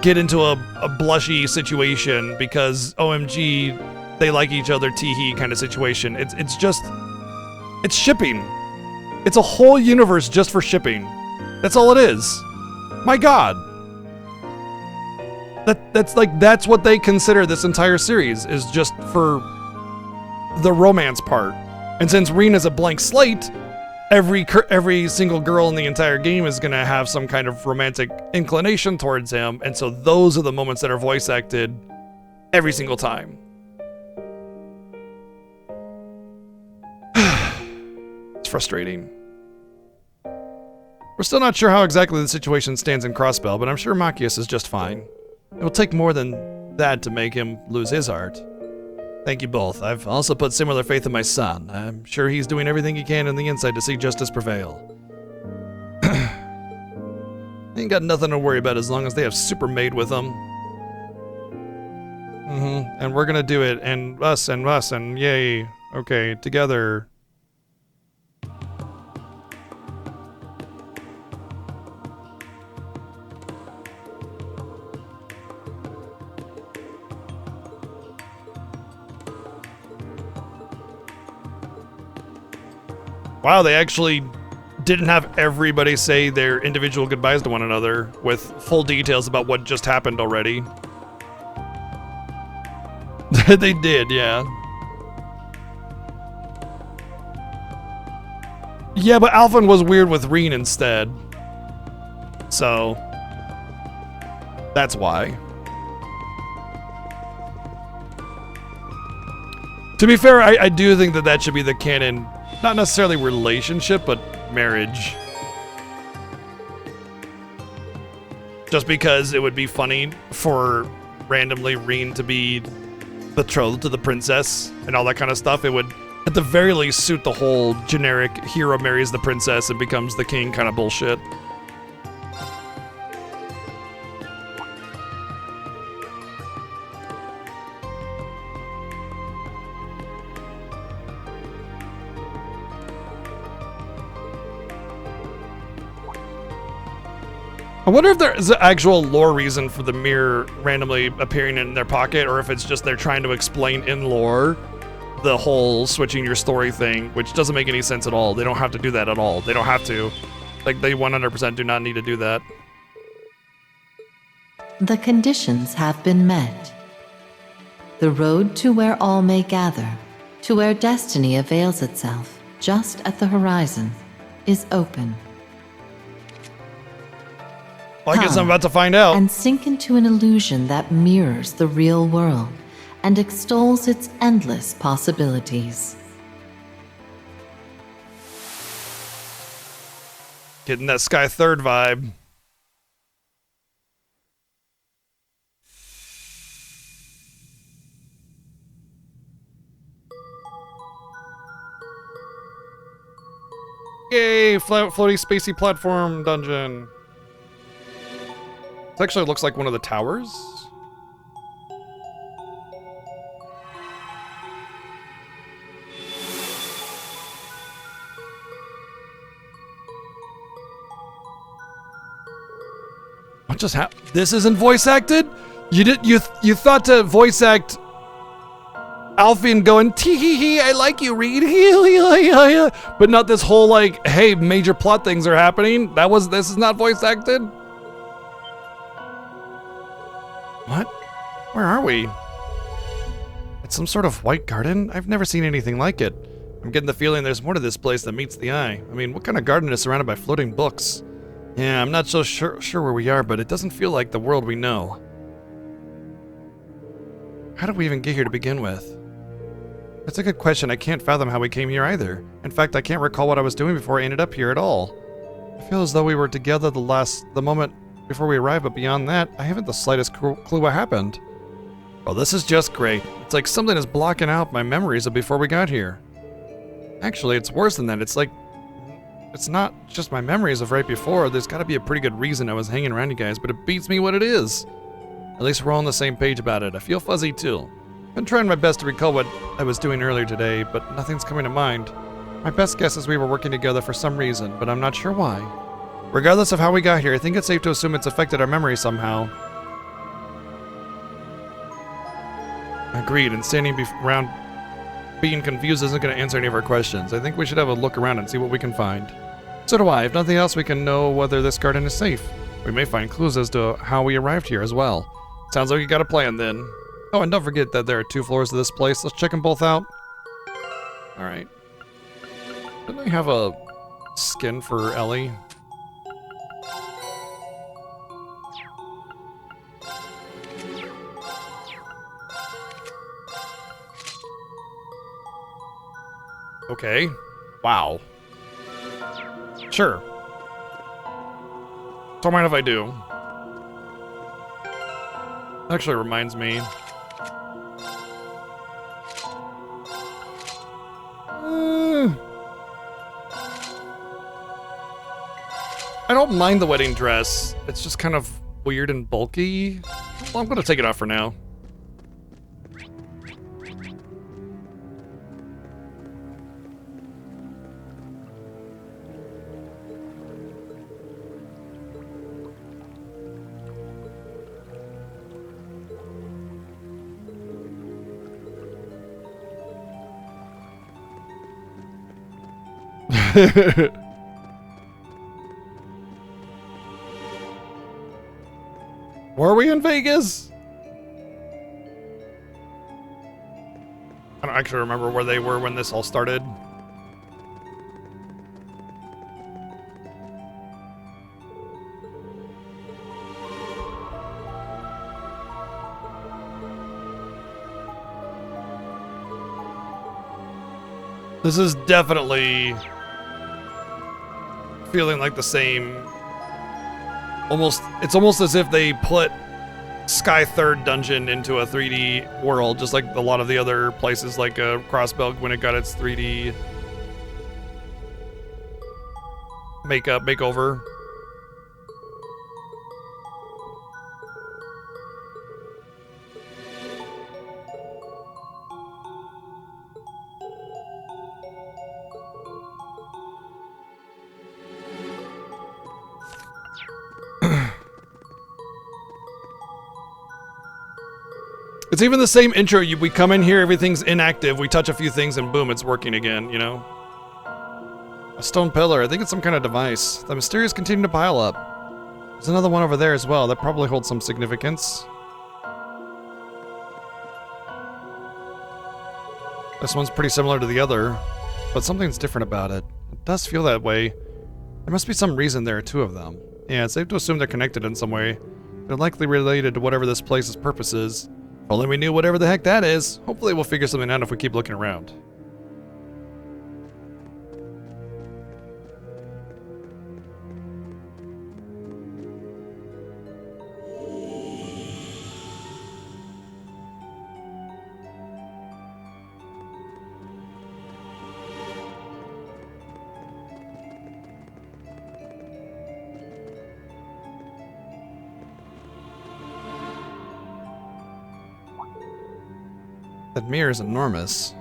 get into a blushy situation because OMG, they like each other, tee-hee kind of situation. It's shipping. It's a whole universe just for shipping. That's all it is. My God. That's what they consider this entire series, is just for the romance part. And since Reen is a blank slate, every single girl in the entire game is gonna have some kind of romantic inclination towards him, and so those are the moments that are voice acted every single time. It's frustrating. We're still not sure how exactly the situation stands in Crossbell, but I'm sure Machias is just fine. It will take more than that to make him lose his heart. Thank you both. I've also put similar faith in my son. I'm sure he's doing everything he can on the inside to see justice prevail. Ain't got nothing to worry about as long as they have Supermaid with them. And we're gonna do it, and us, and yay. Okay, together. Wow, they actually didn't have everybody say their individual goodbyes to one another with full details about what just happened already. They did, yeah. Yeah, but Alphen was weird with Reen instead. So, that's why. To be fair, I do think that should be the canon. Not necessarily relationship, but marriage. Just because it would be funny for randomly Reen to be betrothed to the princess and all that kind of stuff. It would, at the very least, suit the whole generic hero marries the princess and becomes the king kind of bullshit. I wonder if there's an actual lore reason for the mirror randomly appearing in their pocket, or if it's just they're trying to explain in lore the whole switching your story thing, which doesn't make any sense at all. They don't have to do that at all. They don't have to. Like, they 100% do not need to do that. The conditions have been met. The road to where all may gather, to where destiny avails itself, just at the horizon, is open. Well, I guess I'm Come about to find out. and sink into an illusion that mirrors the real world and extols its endless possibilities. Getting that Sky Third vibe. Yay, floaty spacey platform dungeon. This actually looks like one of the towers. What just happened? This isn't voice acted? You thought to voice act Alfie going tee hee hee, I like you, Reed. But not this whole like, hey, major plot things are happening. This is not voice acted. What? Where are we? It's some sort of white garden? I've never seen anything like it. I'm getting the feeling there's more to this place than meets the eye. I mean, what kind of garden is surrounded by floating books? Yeah, I'm not so sure where we are, but it doesn't feel like the world we know. How did we even get here to begin with? That's a good question. I can't fathom how we came here either. In fact, I can't recall what I was doing before I ended up here at all. I feel as though we were together the moment before we arrived, but beyond that, I haven't the slightest clue what happened. Oh, this is just great. It's like something is blocking out my memories of before we got here. Actually, it's worse than that. It's like, it's not just my memories of right before. There's got to be a pretty good reason I was hanging around you guys, but it beats me what it is. At least we're all on the same page about it. I feel fuzzy too. I've been trying my best to recall what I was doing earlier today, but nothing's coming to mind. My best guess is we were working together for some reason, but I'm not sure why. Regardless of how we got here, I think it's safe to assume it's affected our memory somehow. Agreed, and standing around being confused isn't going to answer any of our questions. I think we should have a look around and see what we can find. So do I. If nothing else, we can know whether this garden is safe. We may find clues as to how we arrived here as well. Sounds like you got a plan then. Oh, and don't forget that there are 2 floors to this place. Let's check them both out. Alright. Didn't I have a skin for Ellie? Okay. Wow. Sure. Don't mind if I do. Actually reminds me. I don't mind the wedding dress. It's just kind of weird and bulky. Well, I'm gonna take it off for now. Were we in Vegas? I don't actually remember where they were when this all started. This is definitely feeling like the same. It's almost as if they put Sky Third Dungeon into a 3D world, just like a lot of the other places, like Crossbell when it got its 3D makeover. It's even the same intro. We come in here, everything's inactive, we touch a few things, and boom, it's working again, you know? A stone pillar. I think it's some kind of device. The mysterious continue to pile up. There's another one over there as well. That probably holds some significance. This one's pretty similar to the other, but something's different about it. It does feel that way. There must be some reason there are two of them. Yeah, it's safe to assume they're connected in some way. They're likely related to whatever this place's purpose is. If only we knew whatever the heck that is. Hopefully we'll figure something out if we keep looking around. That mirror is enormous.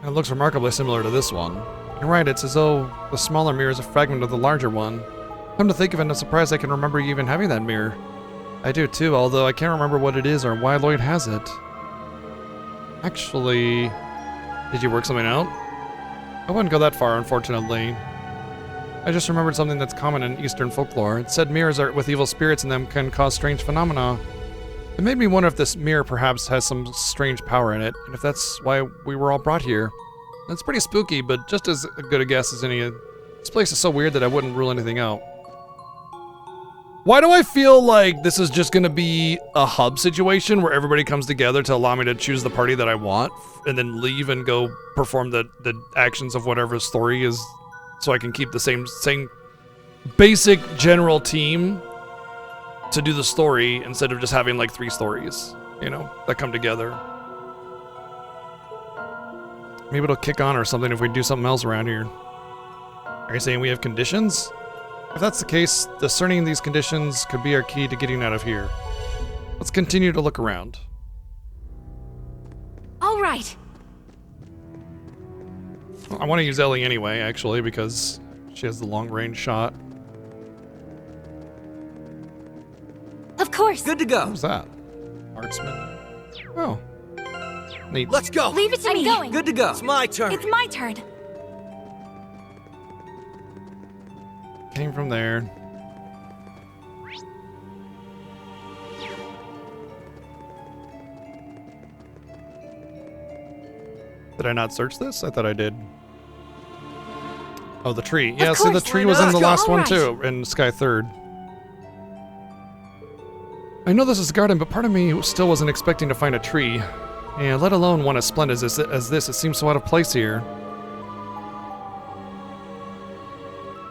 It looks remarkably similar to this one. You're right, it's as though the smaller mirror is a fragment of the larger one. Come to think of it, I'm surprised I can remember you even having that mirror. I do too, although I can't remember what it is or why Lloyd has it. Actually, did you work something out? I wouldn't go that far, unfortunately. I just remembered something that's common in Eastern folklore. It said mirrors with evil spirits in them can cause strange phenomena. It made me wonder if this mirror perhaps has some strange power in it, and if that's why we were all brought here. It's pretty spooky, but just as good a guess as any. This place is so weird that I wouldn't rule anything out. Why do I feel like this is just gonna be a hub situation where everybody comes together to allow me to choose the party that I want, and then leave and go perform the actions of whatever story is, so I can keep the same basic general team to do the story instead of just having like 3 stories, you know, that come together. Maybe it'll kick on or something if we do something else around here. Are you saying we have conditions? If that's the case, discerning these conditions could be our key to getting out of here. Let's continue to look around. All right. I want to use Ellie anyway, actually, because she has the long-range shot. Of course. Good to go. What was that? Marksman. Oh. Neat. Let's go. Leave it to me. Going. Good to go. It's my turn. It's my turn. Came from there. Did I not search this? I thought I did. Oh, the tree. Yeah, see, the tree was in the last one too, in Sky Third. I know this is a garden, but part of me still wasn't expecting to find a tree. Yeah, let alone one as splendid as this. It seems so out of place here.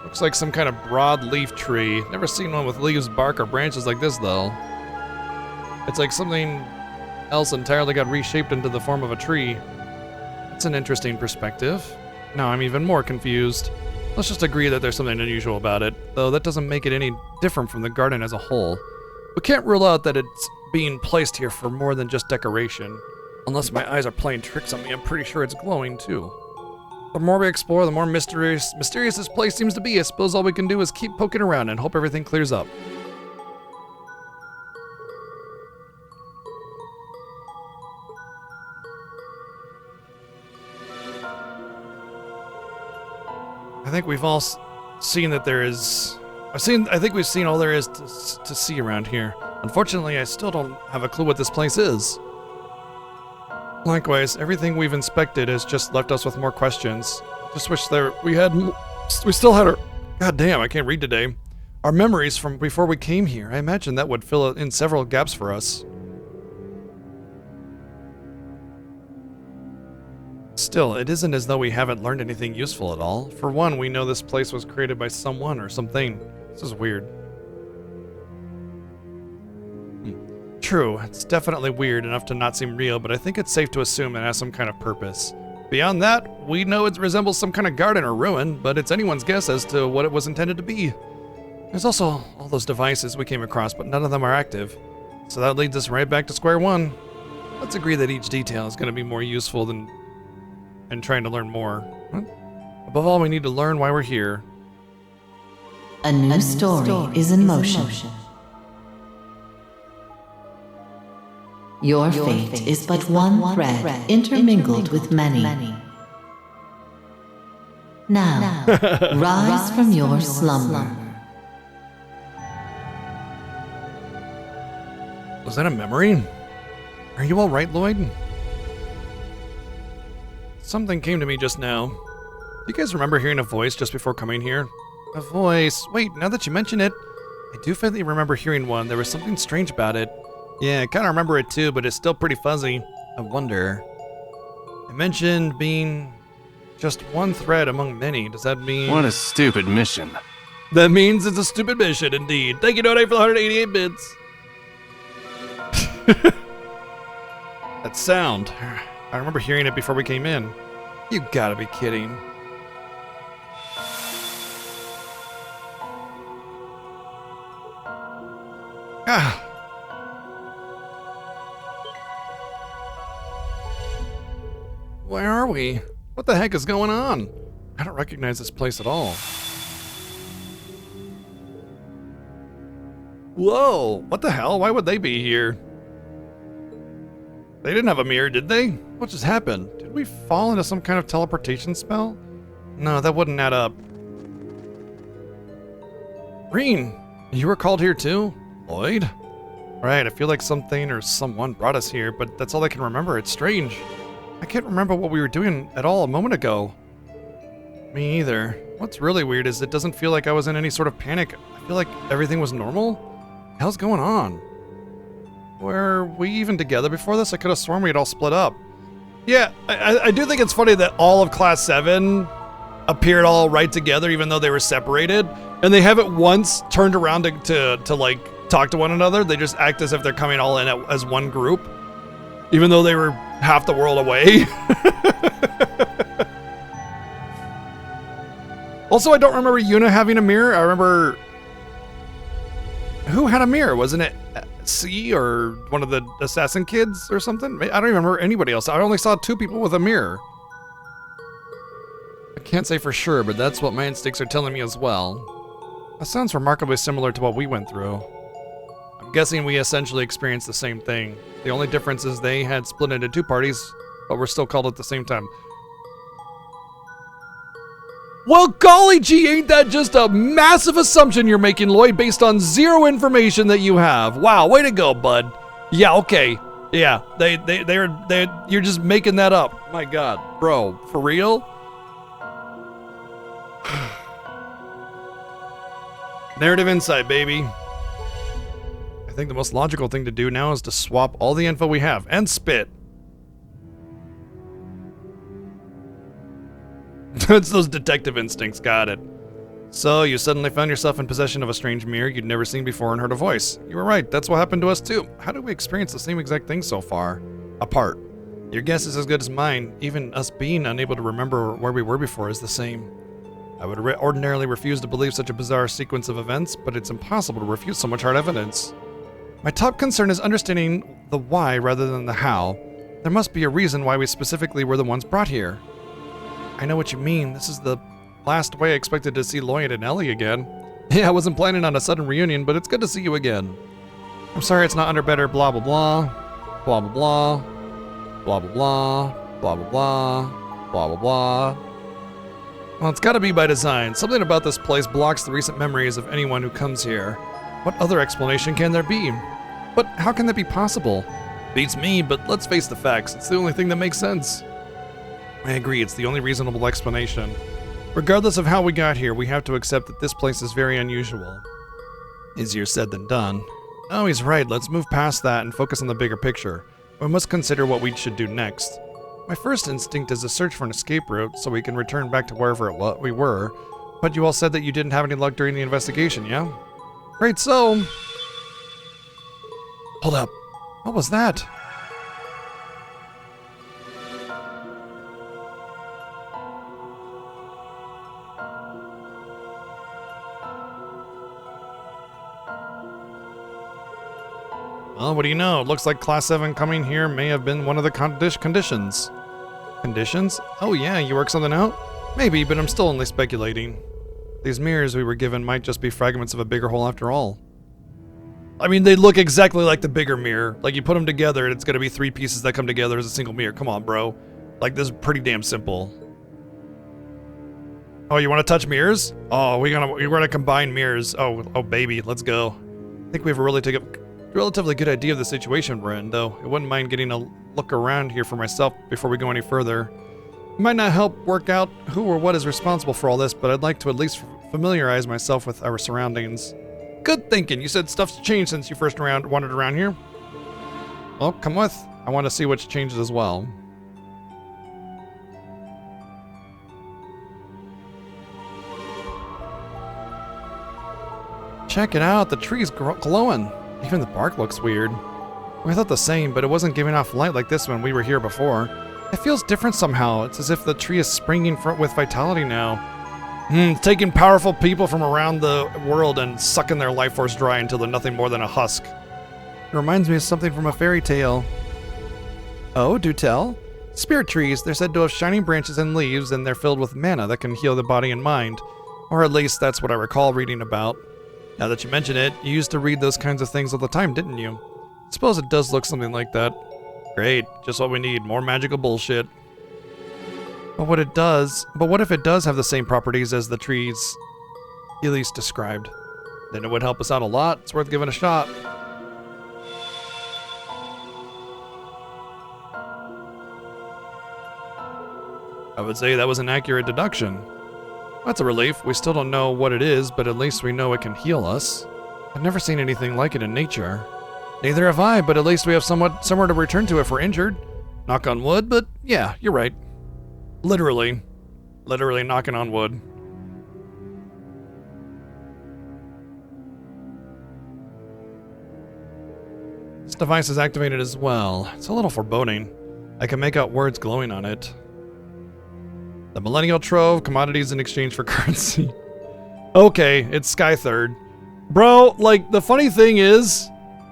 Looks like some kind of broad-leaf tree. Never seen one with leaves, bark, or branches like this, though. It's like something else entirely got reshaped into the form of a tree. That's an interesting perspective. Now I'm even more confused. Let's just agree that there's something unusual about it, though that doesn't make it any different from the garden as a whole. We can't rule out that it's being placed here for more than just decoration. Unless my eyes are playing tricks on me, I'm pretty sure it's glowing too. The more we explore, the more mysterious this place seems to be. I suppose all we can do is keep poking around and hope everything clears up. I think we've all seen that there is... I think we've seen all there is to see around here. Unfortunately, I still don't have a clue what this place is. Likewise, everything we've inspected has just left us with more questions. Just wish we still had our... God damn, I can't read today. Our memories from before we came here. I imagine that would fill in several gaps for us. Still, it isn't as though we haven't learned anything useful at all. For one, we know this place was created by someone or something. This is weird. True, it's definitely weird enough to not seem real, but I think it's safe to assume it has some kind of purpose. Beyond that, we know it resembles some kind of garden or ruin, but it's anyone's guess as to what it was intended to be. There's also all those devices we came across, but none of them are active. So that leads us right back to square one. Let's agree that each detail is going to be more useful than trying to learn more. Above all, we need to learn why we're here. A new story is in motion. Your fate is but one thread intermingled with many. Now, rise from your slumber. Was that a memory? Are you all right, Lloyd? Something came to me just now. Do you guys remember hearing a voice just before coming here? A voice. Wait, now that you mention it, I do faintly remember hearing one. There was something strange about it. Yeah, I kind of remember it too, but it's still pretty fuzzy. I wonder. I mentioned being just one thread among many. Does that mean... What a stupid mission. That means it's a stupid mission, indeed. Thank you, Donate, for the 188 bits. That sound. I remember hearing it before we came in. You gotta be kidding. Ah. Where are we? What the heck is going on? I don't recognize this place at all. Whoa, what the hell? Why would they be here? They didn't have a mirror, did they? What just happened? Did we fall into some kind of teleportation spell? No, that wouldn't add up. Green, you were called here too? Lloyd? Right, I feel like something or someone brought us here, but that's all I can remember. It's strange. I can't remember what we were doing at all a moment ago. Me either. What's really weird is it doesn't feel like I was in any sort of panic. I feel like everything was normal. What the hell's going on? Were we even together before this? I could have sworn we had all split up. Yeah, I do think it's funny that all of Class 7 appeared all right together even though they were separated. And they haven't once turned around to like talk to one another. They just act as if they're coming all in as one group. Even though they were half the world away. Also, I don't remember Yuna having a mirror. I remember... Who had a mirror? Wasn't it C or one of the assassin kids or something? I don't remember anybody else. I only saw 2 people with a mirror. I can't say for sure, but that's what my instincts are telling me as well. That sounds remarkably similar to what we went through. I'm guessing we essentially experienced the same thing. The only difference is they had split into 2 parties, but were still called at the same time. Well, golly gee, ain't that just a massive assumption you're making, Lloyd, based on 0 information that you have. Wow, way to go, bud. Yeah, okay. Yeah, you're just making that up. My God, bro, for real? Narrative insight, baby. I think the most logical thing to do now is to swap all the info we have and spit. It's those detective instincts, got it. So, you suddenly found yourself in possession of a strange mirror you'd never seen before and heard a voice. You were right, that's what happened to us too. How did we experience the same exact thing so far? Apart. Your guess is as good as mine. Even us being unable to remember where we were before is the same. I would ordinarily refuse to believe such a bizarre sequence of events, but it's impossible to refute so much hard evidence. My top concern is understanding the why rather than the how. There must be a reason why we specifically were the ones brought here. I know what you mean. This is the last way I expected to see Lloyd and Ellie again. Yeah, I wasn't planning on a sudden reunion, but it's good to see you again. I'm sorry it's not under better blah blah blah. Blah blah blah. Blah blah blah. Blah blah blah. Blah blah blah. Well, it's gotta be by design. Something about this place blocks the recent memories of anyone who comes here. What other explanation can there be? But how can that be possible? Beats me, but let's face the facts. It's the only thing that makes sense. I agree, it's the only reasonable explanation. Regardless of how we got here, we have to accept that this place is very unusual. Easier said than done. Oh, he's right, let's move past that and focus on the bigger picture. We must consider what we should do next. My first instinct is to search for an escape route so we can return back to wherever we were, but you all said that you didn't have any luck during the investigation, yeah? Great, so... Hold up. What was that? Well, what do you know? It looks like Class 7 coming here may have been one of the conditions. Conditions? Oh yeah, you work something out? Maybe, but I'm still only speculating. These mirrors we were given might just be fragments of a bigger whole after all. I mean, they look exactly like the bigger mirror. Like, you put them together and it's gonna be 3 pieces that come together as a single mirror. Come on, bro. Like, this is pretty damn simple. Oh, you want to touch mirrors? Oh, we're gonna combine mirrors. Oh, baby, let's go. I think we have a relatively good idea of the situation we're in, though. I wouldn't mind getting a look around here for myself before we go any further. It might not help work out who or what is responsible for all this, but I'd like to at least familiarize myself with our surroundings. Good thinking. You said stuff's changed since you first wandered around here. Well, come with. I want to see what's changed as well. Check it out. The tree's glowing. Even the bark looks weird. We thought the same, but it wasn't giving off light like this when we were here before. It feels different somehow. It's as if the tree is springing with vitality now. Taking powerful people from around the world and sucking their life force dry until they're nothing more than a husk. It reminds me of something from a fairy tale. Oh, do tell. Spirit trees, they're said to have shining branches and leaves, and they're filled with mana that can heal the body and mind. Or at least that's what I recall reading about. Now that you mention it, you used to read those kinds of things all the time, didn't you? Suppose it does look something like that. Great, just what we need, more magical bullshit. But what if it does have the same properties as the trees Elise described? Then it would help us out a lot. It's worth giving a shot. I would say that was an accurate deduction. That's a relief. We still don't know what it is, but at least we know it can heal us. I've never seen anything like it in nature. Neither have I, but at least we have somewhere to return to if we're injured. Knock on wood, but yeah, you're right. Literally knocking on wood. This device is activated as well. It's a little foreboding. I can make out words glowing on it. The Millennial Trove, commodities in exchange for currency. Okay, it's Sky Third. Bro, like, the funny thing is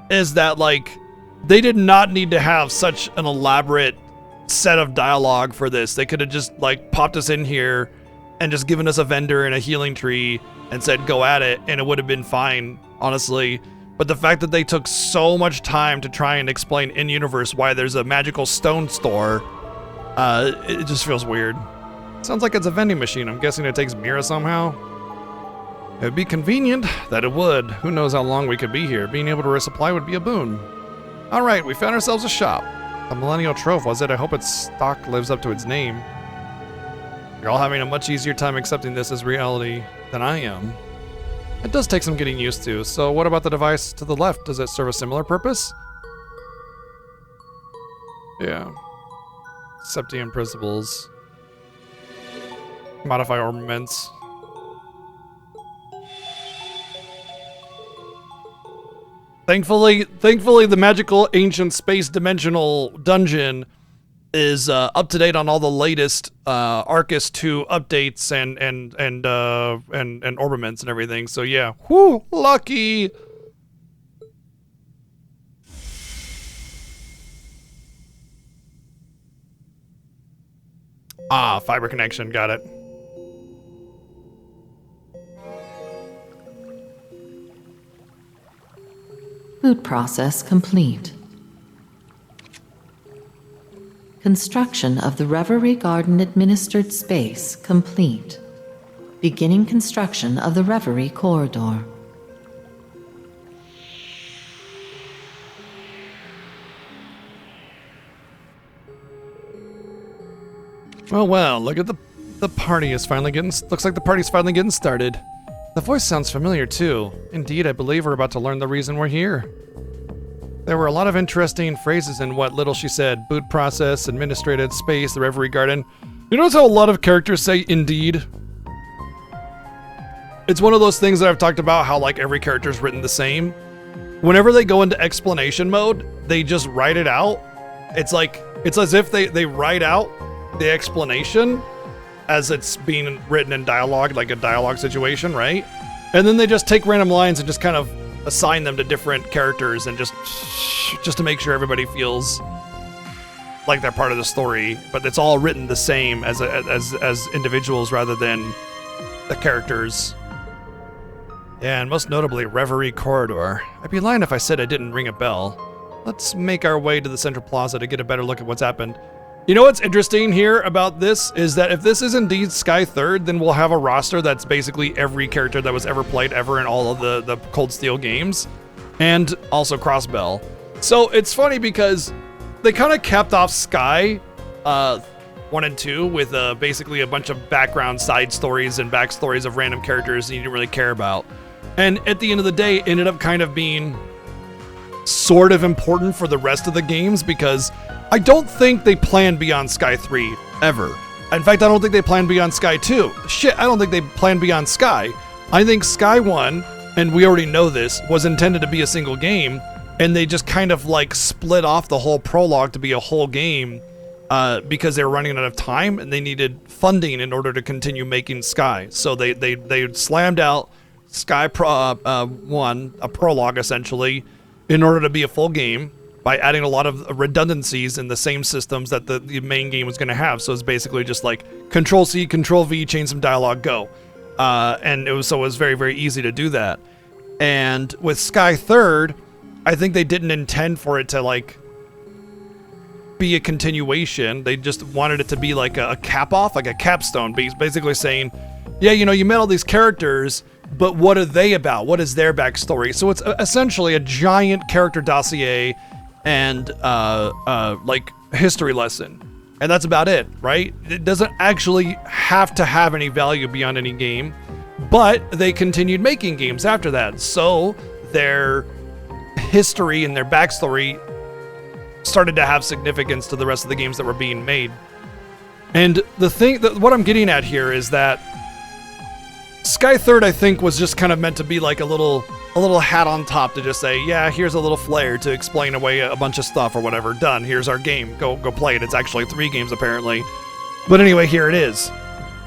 that, like, they did not need to have such an elaborate set of dialogue for this. They could have just, like, popped us in here and just given us a vendor and a healing tree and said, go at it, and it would have been fine, honestly. But the fact that they took so much time to try and explain in-universe why there's a magical stone store, it just feels weird. Sounds like it's a vending machine. I'm guessing it takes Mira somehow. It would be convenient, that it would. Who knows how long we could be here. Being able to resupply would be a boon. Alright, we found ourselves a shop. A Millennial Trove, was it? I hope its stock lives up to its name. You're all having a much easier time accepting this as reality than I am. It does take some getting used to, so what about the device to the left? Does it serve a similar purpose? Yeah. Septian principles. Modify armaments. Thankfully, the magical ancient space dimensional dungeon is up to date on all the latest Arcus 2 updates and armaments and everything. So yeah, whoo, lucky. Ah, fiber connection, got it. Food process complete. Construction of the Reverie Garden administered space complete. Beginning construction of the Reverie corridor. Well, look at the party is finally getting, looks like the party's finally getting started. The voice sounds familiar too. Indeed, I believe we're about to learn the reason we're here. There were a lot of interesting phrases in what little she said. Boot process, administrated space, the Reverie Garden. You notice how a lot of characters say indeed? It's one of those things that I've talked about, how like every character is written the same. Whenever they go into explanation mode, they just write it out. It's like, it's as if they write out the explanation as it's being written in dialogue, like a dialogue situation, right? And then they just take random lines and just kind of assign them to different characters and just to make sure everybody feels like they're part of the story. But it's all written the same as individuals rather than the characters. Yeah, and most notably, Reverie Corridor. I'd be lying if I said I didn't ring a bell. Let's make our way to the Central Plaza to get a better look at what's happened. You know what's interesting here about this is that if this is indeed Sky Third, then we'll have a roster that's basically every character that was ever played ever in all of the Cold Steel games, and also Crossbell. So it's funny because they kind of capped off Sky 1 and 2 with basically a bunch of background side stories and backstories of random characters that you didn't really care about. And at the end of the day, it ended up kind of being sort of important for the rest of the games because I don't think they planned beyond Sky 3 ever. In fact, I don't think they planned beyond Sky 2. Shit, I don't think they planned beyond Sky. I think Sky 1, and we already know this, was intended to be a single game, and they just kind of like split off the whole prologue to be a whole game because they were running out of time and they needed funding in order to continue making Sky. So they slammed out Sky 1, a prologue essentially, in order to be a full game by adding a lot of redundancies in the same systems that the main game was going to have. So it's basically just like Control-C, Control-V, change some dialogue, go. And it was very, very easy to do that. And with Sky Third, I think they didn't intend for it to like be a continuation. They just wanted it to be like a cap-off, like a capstone, basically saying, yeah, you know, you met all these characters, but what are they about? What is their backstory? So it's essentially a giant character dossier and like history lesson. And that's about it, right? It doesn't actually have to have any value beyond any game, but they continued making games after that. So their history and their backstory started to have significance to the rest of the games that were being made. And the thing that what I'm getting at here is that Sky Third, I think, was just kind of meant to be like a little hat on top to just say, yeah, here's a little flair to explain away a bunch of stuff or whatever. Done. Here's our game. Go play it. It's actually 3 games apparently. But anyway, here it is.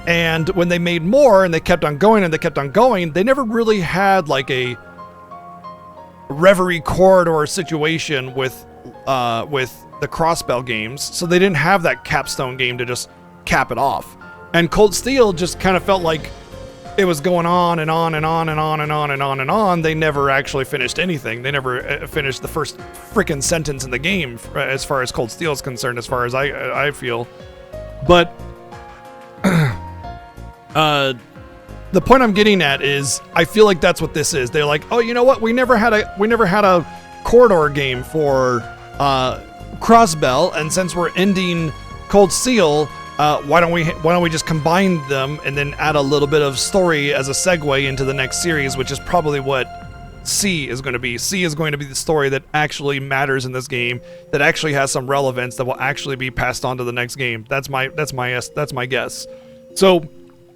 And when they made more and they kept on going and they kept on going, they never really had like a Reverie corridor situation with the Crossbell games. So they didn't have that capstone game to just cap it off. And Cold Steel just kind of felt like it was going on and on and on and on and on and on and on. They never actually finished anything. They never finished the first freaking sentence in the game as far as Cold Steel is concerned, as far as I feel. But the point I'm getting at is I feel like that's what this is. They're like, oh, you know what? We never had a corridor game for Crossbell, and since we're ending Cold Steel, why don't we just combine them and then add a little bit of story as a segue into the next series, which is probably what C is going to be. C is going to be the story that actually matters in this game, that actually has some relevance, that will actually be passed on to the next game. That's my guess. So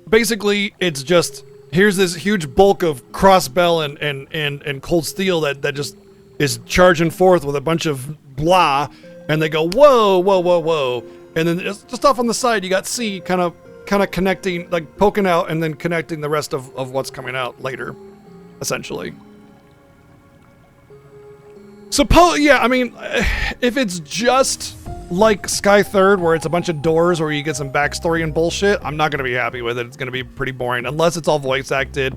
basically, it's just here's this huge bulk of Crossbell and Cold Steel that just is charging forth with a bunch of blah, and they go whoa. And then just off on the side, you got C kind of connecting, like poking out and then connecting the rest of what's coming out later, essentially. I mean, if it's just like Sky Third, where it's a bunch of doors where you get some backstory and bullshit, I'm not going to be happy with it. It's going to be pretty boring, unless it's all voice acted,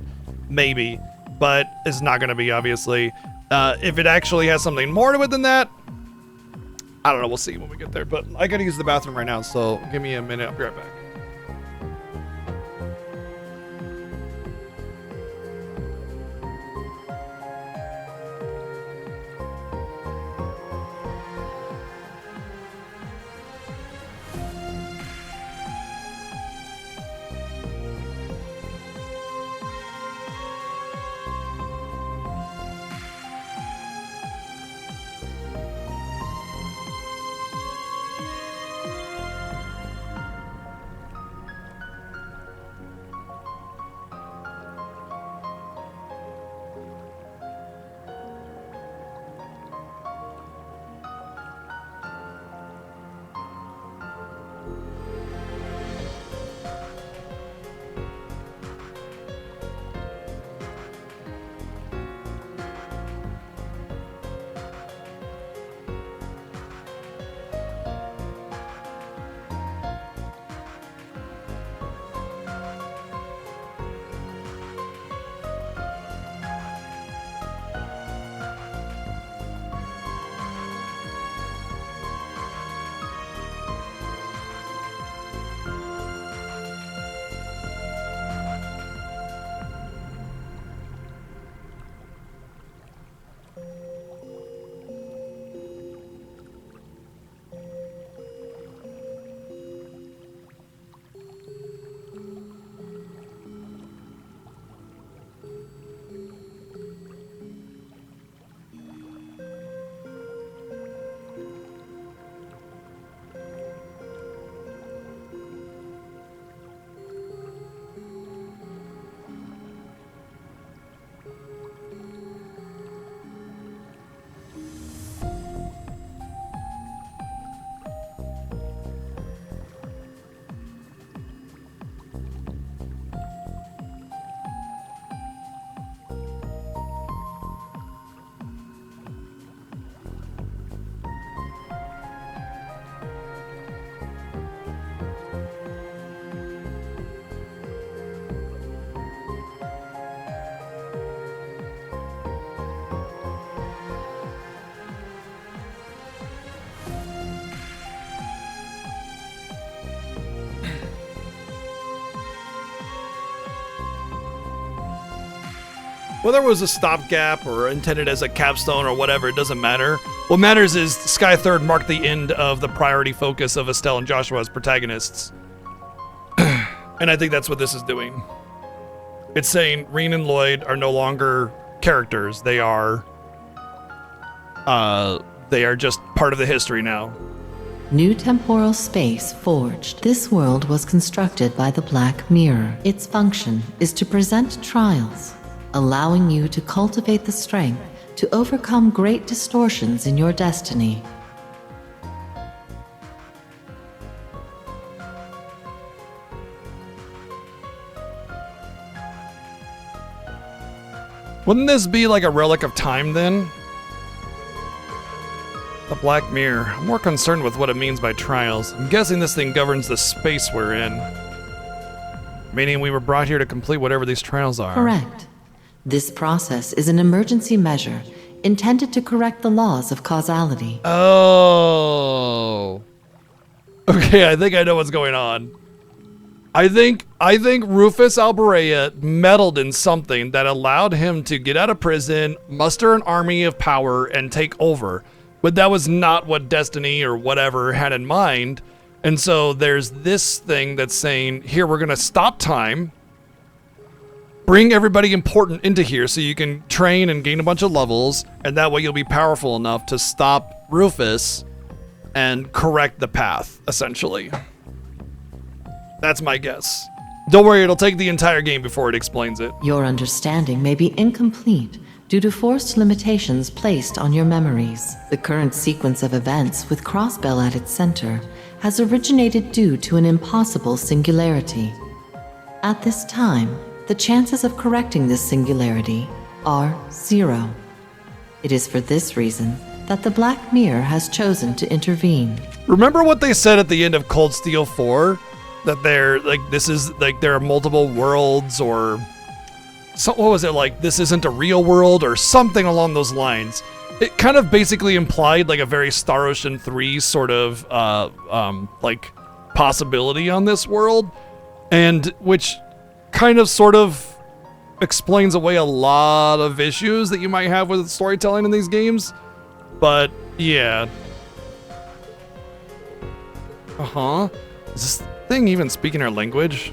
maybe. But it's not going to be, obviously. If it actually has something more to it than that, I don't know, we'll see when we get there, but I gotta use the bathroom right now, so give me a minute, I'll be right back. Whether it was a stopgap or intended as a capstone or whatever, it doesn't matter. What matters is Sky Third marked the end of the priority focus of Estelle and Joshua as protagonists. And I think that's what this is doing. It's saying Reen and Lloyd are no longer characters. They are just part of the history now. New temporal space forged. This world was constructed by the Black Mirror. Its function is to present trials, allowing you to cultivate the strength to overcome great distortions in your destiny. Wouldn't this be like a relic of time then? The Black Mirror. I'm more concerned with what it means by trials. I'm guessing this thing governs the space we're in. Meaning we were brought here to complete whatever these trials are. Correct. This process is an emergency measure intended to correct the laws of causality. Oh. Okay, I think I know what's going on. I think Rufus Alberea meddled in something that allowed him to get out of prison, muster an army of power, and take over. But that was not what Destiny or whatever had in mind. And so there's this thing that's saying, here, we're going to stop time, bring everybody important into here so you can train and gain a bunch of levels, and that way you'll be powerful enough to stop Rufus and correct the path, essentially. That's my guess. Don't worry, it'll take the entire game before it explains it. Your understanding may be incomplete due to forced limitations placed on your memories. The current sequence of events with Crossbell at its center has originated due to an impossible singularity. At this time, the chances of correcting this singularity are 0. It is for this reason that the Black Mirror has chosen to intervene. Remember what they said at the end of Cold Steel 4? That they're like, this is like, there are multiple worlds, or so, what was it, like, this isn't a real world or something along those lines. It kind of basically implied like a very Star Ocean 3 sort of like possibility on this world, and which kind of sort of explains away a lot of issues that you might have with storytelling in these games. But yeah. Is this thing even speaking our language?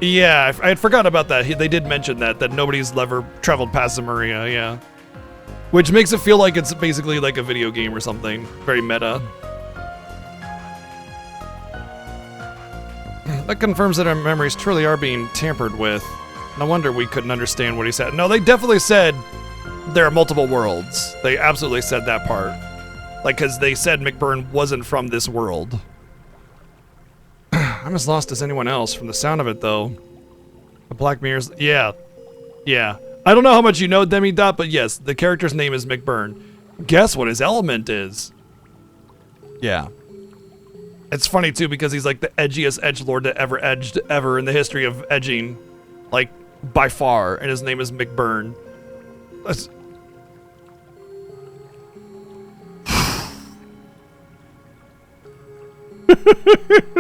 Yeah, I had forgot about that. They did mention that nobody's ever traveled past Zemuria, yeah. Which makes it feel like it's basically like a video game or something. Very meta. That confirms that our memories truly are being tampered with. No wonder we couldn't understand what he said. No, they definitely said there are multiple worlds. They absolutely said that part. Like, because they said McBurn wasn't from this world. I'm as lost as anyone else from the sound of it, though. The Black Mirror's... Yeah. I don't know how much you know, Demi-Dot, but yes, the character's name is McBurn. Guess what his element is? Yeah. It's funny, too, because he's like the edgiest edgelord that ever edged ever in the history of edging. Like, by far. And his name is McBurn. That's...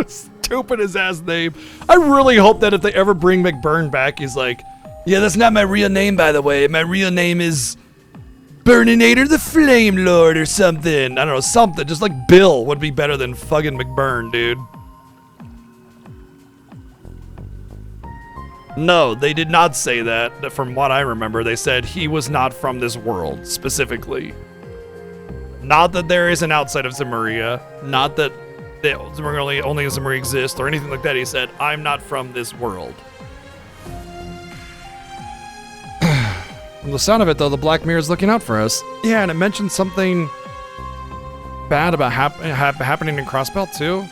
Stupid as ass name. I really hope that if they ever bring McBurn back, he's like, yeah, that's not my real name, by the way. My real name is Burninator the Flame Lord or something. I don't know, something. Just like Bill would be better than fucking McBurn, dude. No, they did not say that. From what I remember, they said he was not from this world, specifically. Not that there is an outside of Zemuria. Not that only Zemuria exists or anything like that. He said, I'm not from this world. From the sound of it, though, the Black Mirror is looking out for us. Yeah, and it mentioned something bad about happening in Crossbelt, too.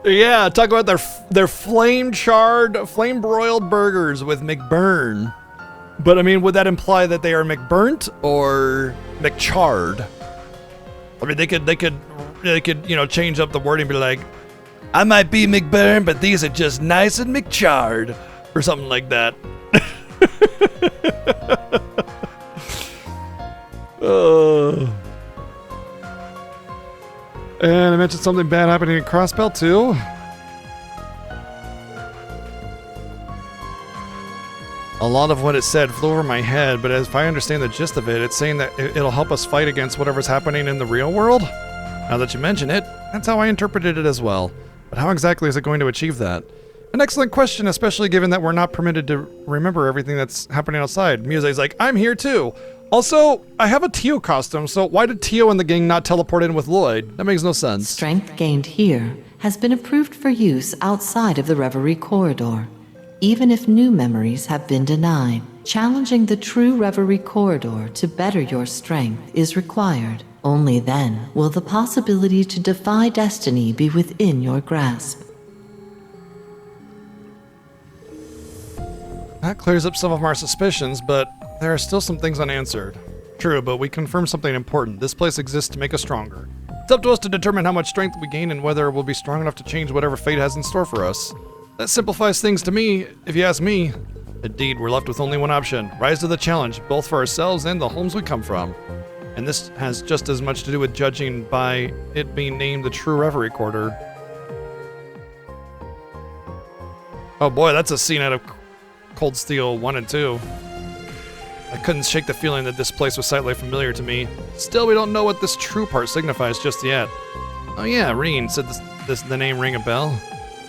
Yeah, talk about their flame-charred, flame-broiled burgers with McBurn. But, I mean, would that imply that they are McBurnt or McCharred? I mean, they could, you know, change up the wording and be like, I might be McBurn, but these are just nice and McCharred, or something like that. And I mentioned something bad happening in Crossbell too. A lot of what it said flew over my head, but if I understand the gist of it, it's saying that it'll help us fight against whatever's happening in the real world. Now that you mention it, that's how I interpreted it as well. But how exactly is it going to achieve that? An excellent question, especially given that we're not permitted to remember everything that's happening outside. Muse's like, I'm here too. Also, I have a Tio costume, so why did Tio and the gang not teleport in with Lloyd? That makes no sense. Strength gained here has been approved for use outside of the Reverie corridor. Even if new memories have been denied, challenging the true Reverie corridor to better your strength is required. Only then will the possibility to defy destiny be within your grasp. That clears up some of our suspicions, but there are still some things unanswered. True, but we confirmed something important. This place exists to make us stronger. It's up to us to determine how much strength we gain and whether we'll be strong enough to change whatever fate has in store for us. That simplifies things to me, if you ask me. Indeed, we're left with only one option. Rise to the challenge, both for ourselves and the homes we come from. And this has just as much to do with judging by it being named the True Reverie Quarter. Oh boy, that's a scene out of Cold Steel 1 and 2. I couldn't shake the feeling that this place was slightly familiar to me. Still, we don't know what this true part signifies just yet. Oh yeah, Reen, said the name ring a bell?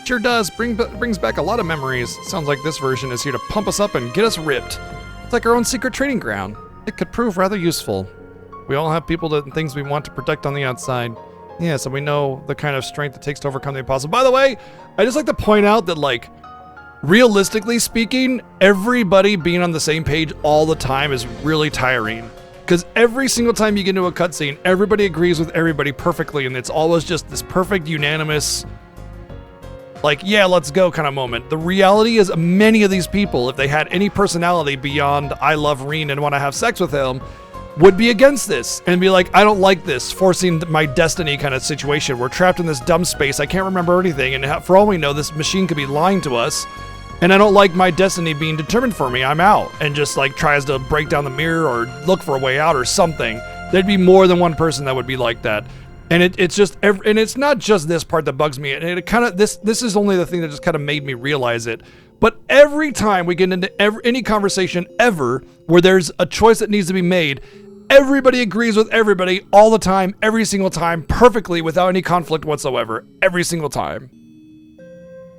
Sure does, brings back a lot of memories. Sounds like this version is here to pump us up and get us ripped. It's like our own secret training ground. It could prove rather useful. We all have people and things we want to protect on the outside. Yeah, so we know the kind of strength it takes to overcome the impossible. By the way, I just like to point out that, like, realistically speaking, everybody being on the same page all the time is really tiring. Because every single time you get into a cutscene, everybody agrees with everybody perfectly, and it's always just this perfect, unanimous, like, yeah, let's go kind of moment. The reality is many of these people, if they had any personality beyond I love Reen and want to have sex with him, would be against this and be like, I don't like this, forcing my destiny kind of situation. We're trapped in this dumb space. I can't remember anything. And for all we know, this machine could be lying to us. And I don't like my destiny being determined for me. I'm out. And just like tries to break down the mirror or look for a way out or something. There'd be more than one person that would be like that. And it's just, and it's not just this part that bugs me. And it kind of, this is only the thing that just kind of made me realize it. But every time we get into any conversation ever where there's a choice that needs to be made, everybody agrees with everybody all the time, every single time, perfectly, without any conflict whatsoever. Every single time.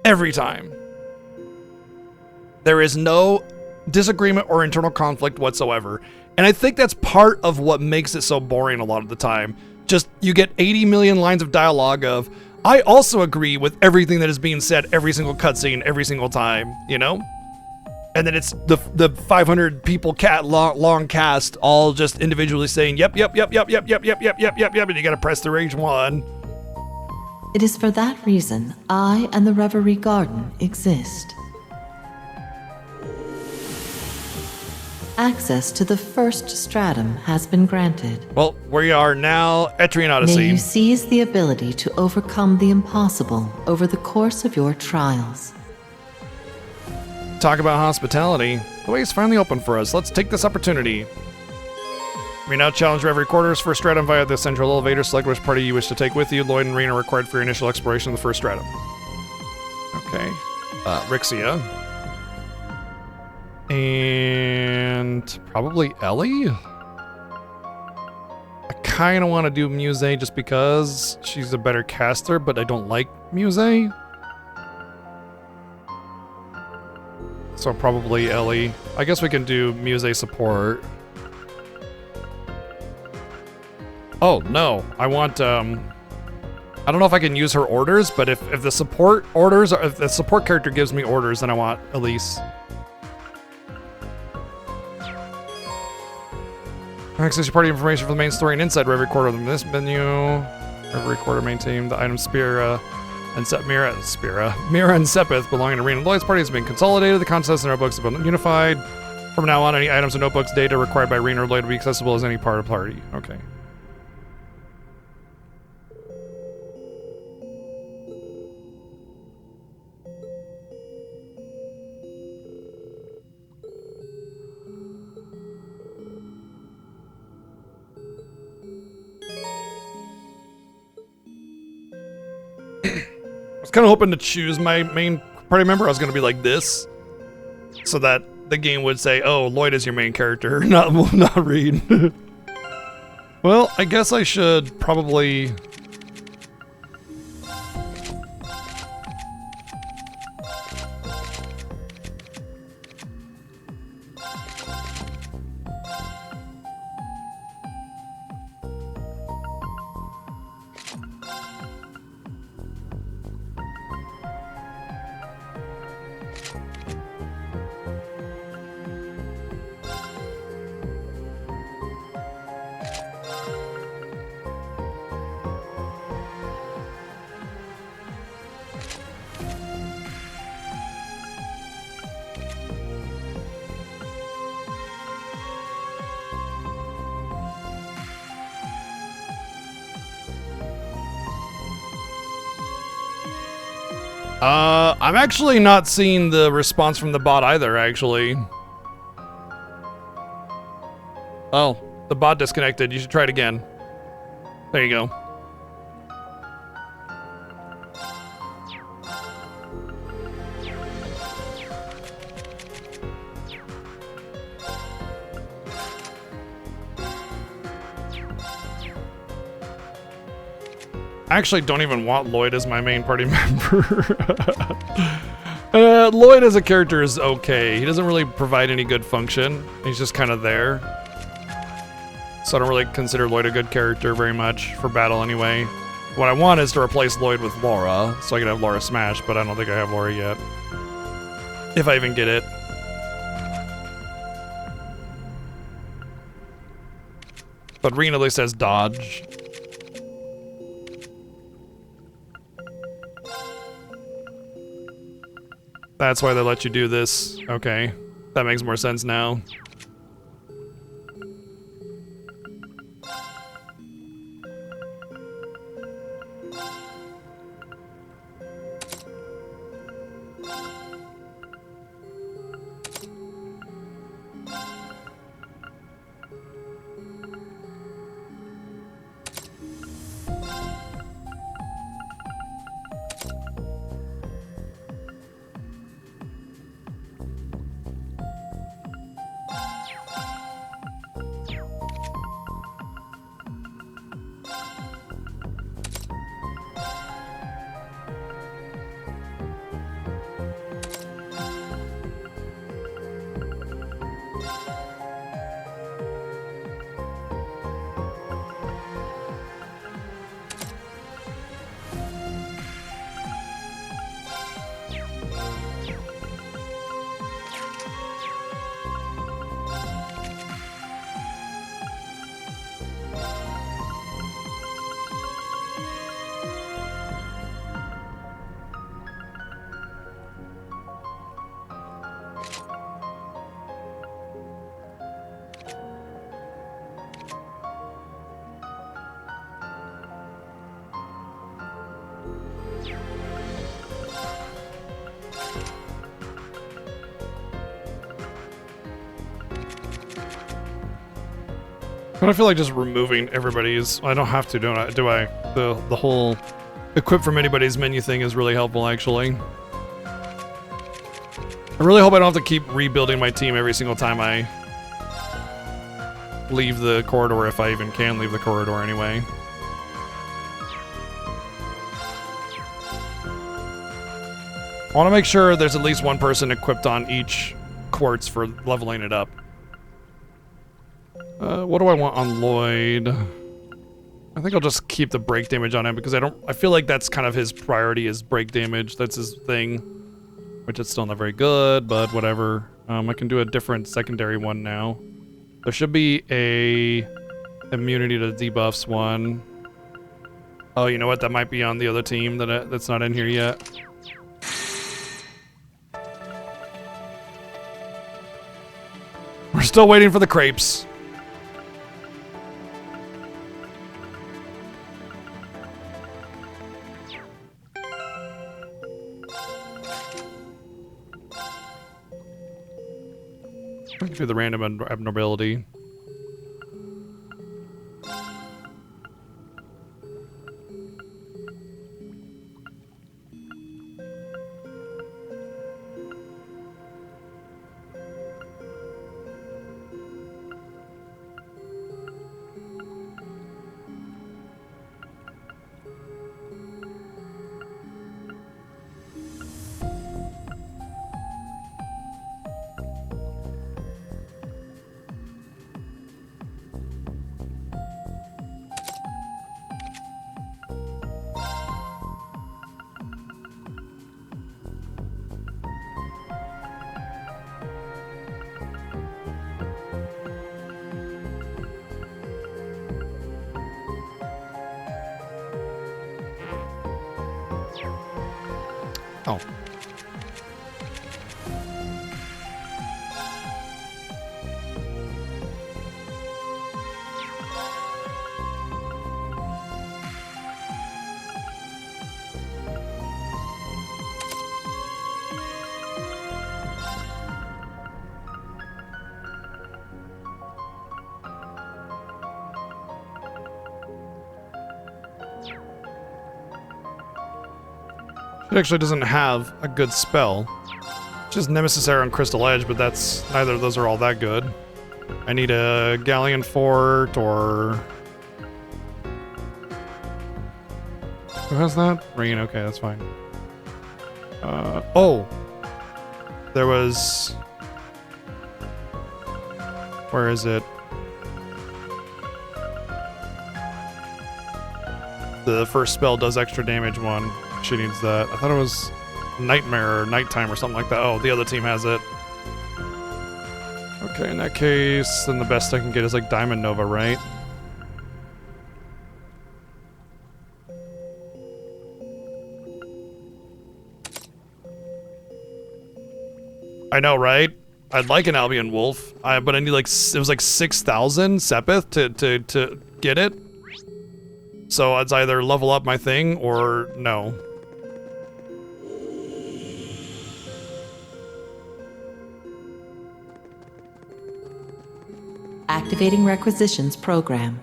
Every time. There is no disagreement or internal conflict whatsoever. And I think that's part of what makes it so boring a lot of the time. Just, you get 80 million lines of dialogue of, I also agree with everything that is being said every single cutscene, every single time, you know? And then it's the 500 people long cast all just individually saying, yep, and you gotta press the rage one. It is for that reason I and the Reverie Garden exist. Access to the first stratum has been granted. Well, we are now Etrian Odyssey. May you seize the ability to overcome the impossible over the course of your trials. Talk about hospitality. The way is finally open for us. Let's take this opportunity. We now challenge Reverie Quarters for stratum via the central elevator. Select which party you wish to take with you. Lloyd and Reen are required for your initial exploration of the first stratum. Okay. Rixia. And probably Ellie? I kind of want to do Muse just because she's a better caster, but I don't like Muse. So probably Ellie. I guess we can do Muse support. Oh, no. I want, I don't know if I can use her orders, but if the support orders, or if the support character gives me orders, then I want Elise. Access your party information for the main story and inside Reverie Quarter in this menu. Reverie Quarter main team. The item Mira and Sepith belonging to Reen and Lloyd's party has been consolidated. The contents in our books have been unified. From now on, any items or notebooks, data required by Reen or Lloyd will be accessible as any part of the party. Okay. kind of hoping to choose my main party member. I was going to be like this, so that the game would say, "Oh, Lloyd is your main character," not Reed. Well, I guess I should probably. I'm actually not seeing the response from the bot either, actually. Oh, the bot disconnected. You should try it again. There you go. I actually don't even want Lloyd as my main party member. Lloyd as a character is okay. He doesn't really provide any good function. He's just kind of there. So I don't really consider Lloyd a good character very much for battle anyway. What I want is to replace Lloyd with Laura, so I can have Laura smash, but I don't think I have Laura yet. If I even get it. But Reen at least has dodge. That's why they let you do this. Okay. That makes more sense now. But I feel like just removing everybody's... I don't have to, do I? The whole equip from anybody's menu thing is really helpful, actually. I really hope I don't have to keep rebuilding my team every single time I leave the corridor, if I even can leave the corridor anyway. I want to make sure there's at least one person equipped on each quartz for leveling it up. What do I want on Lloyd? I think I'll just keep the break damage on him because I feel like that's kind of his priority is break damage. That's his thing, which is still not very good, but whatever. I can do a different secondary one now. There should be a immunity to debuffs one. Oh, you know what? That might be on the other team that's not in here yet. We're still waiting for the crepes. Do the random abnormality. Oh. It actually doesn't have a good spell. Just Nemesis Arrow and Crystal Edge, but that's neither of those are all that good. I need a Galleon Fort or... Who has that? Rain, okay, that's fine. Oh! There was... Where is it? The first spell does extra damage one. She needs that. I thought it was Nightmare or Nighttime or something like that. Oh, the other team has it. Okay, in that case, then the best I can get is like Diamond Nova, right? I know, right? I'd like an Albion Wolf, but I need like, it was like 6,000 Sepith to get it. So it's either level up my thing or no. Activating requisitions program.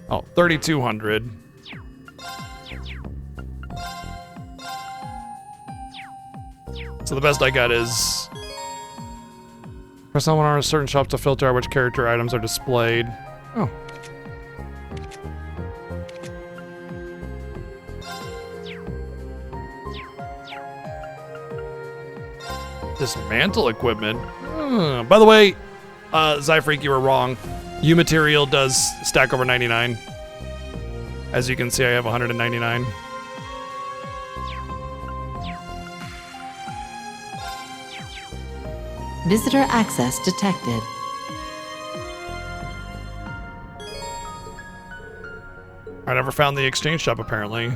Oh, 3,200. So the best I got is... Press on one on a certain shop to filter out which character items are displayed. Oh. Dismantle equipment. By the way, Zyfreak, you were wrong. U material does stack over 99. As you can see, I have 199. Visitor access detected. I never found the exchange shop, apparently.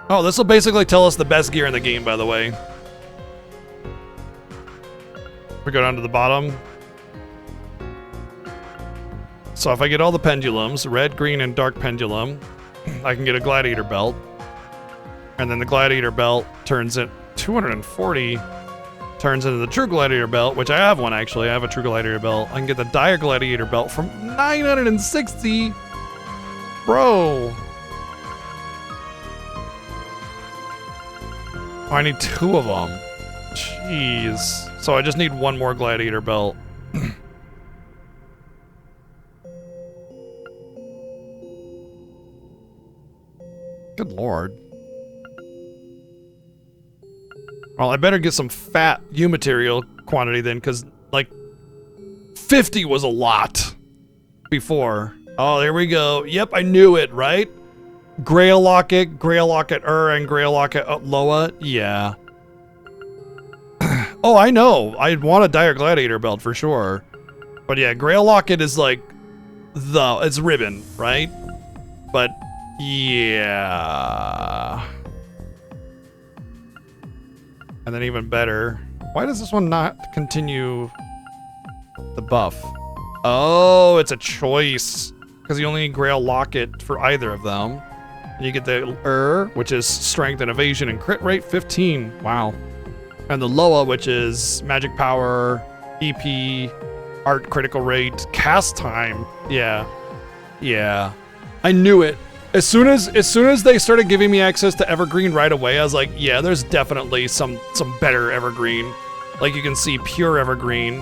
Oh, this will basically tell us the best gear in the game, by the way. We go down to the bottom. So if I get all the pendulums, red, green, and dark pendulum, I can get a gladiator belt. And then the gladiator belt turns it 240, turns into the true gladiator belt, which I have one actually. I have a true gladiator belt. I can get the dire gladiator belt from 960. Bro. Oh, I need 2 of them. Jeez. So I just need 1 more gladiator belt. Good lord. Well, I better get some fat U material quantity then, because, like, 50 was a lot before. Oh, there we go. Yep, I knew it, right? Grail Locket and Grail Locket Loa. Yeah. Oh, I know. I'd want a Dire Gladiator belt for sure. But yeah, Grail Locket is like it's ribbon, right? But yeah. And then even better, why does this one not continue the buff? Oh, it's a choice. Because you only need Grail Locket for either of them. And you get the which is strength and evasion and crit rate 15. Wow. And the Loa, which is magic power, EP, art critical rate, cast time. Yeah. Yeah. I knew it. As soon as they started giving me access to Evergreen right away, I was like, yeah, there's definitely some better Evergreen. Like you can see pure Evergreen,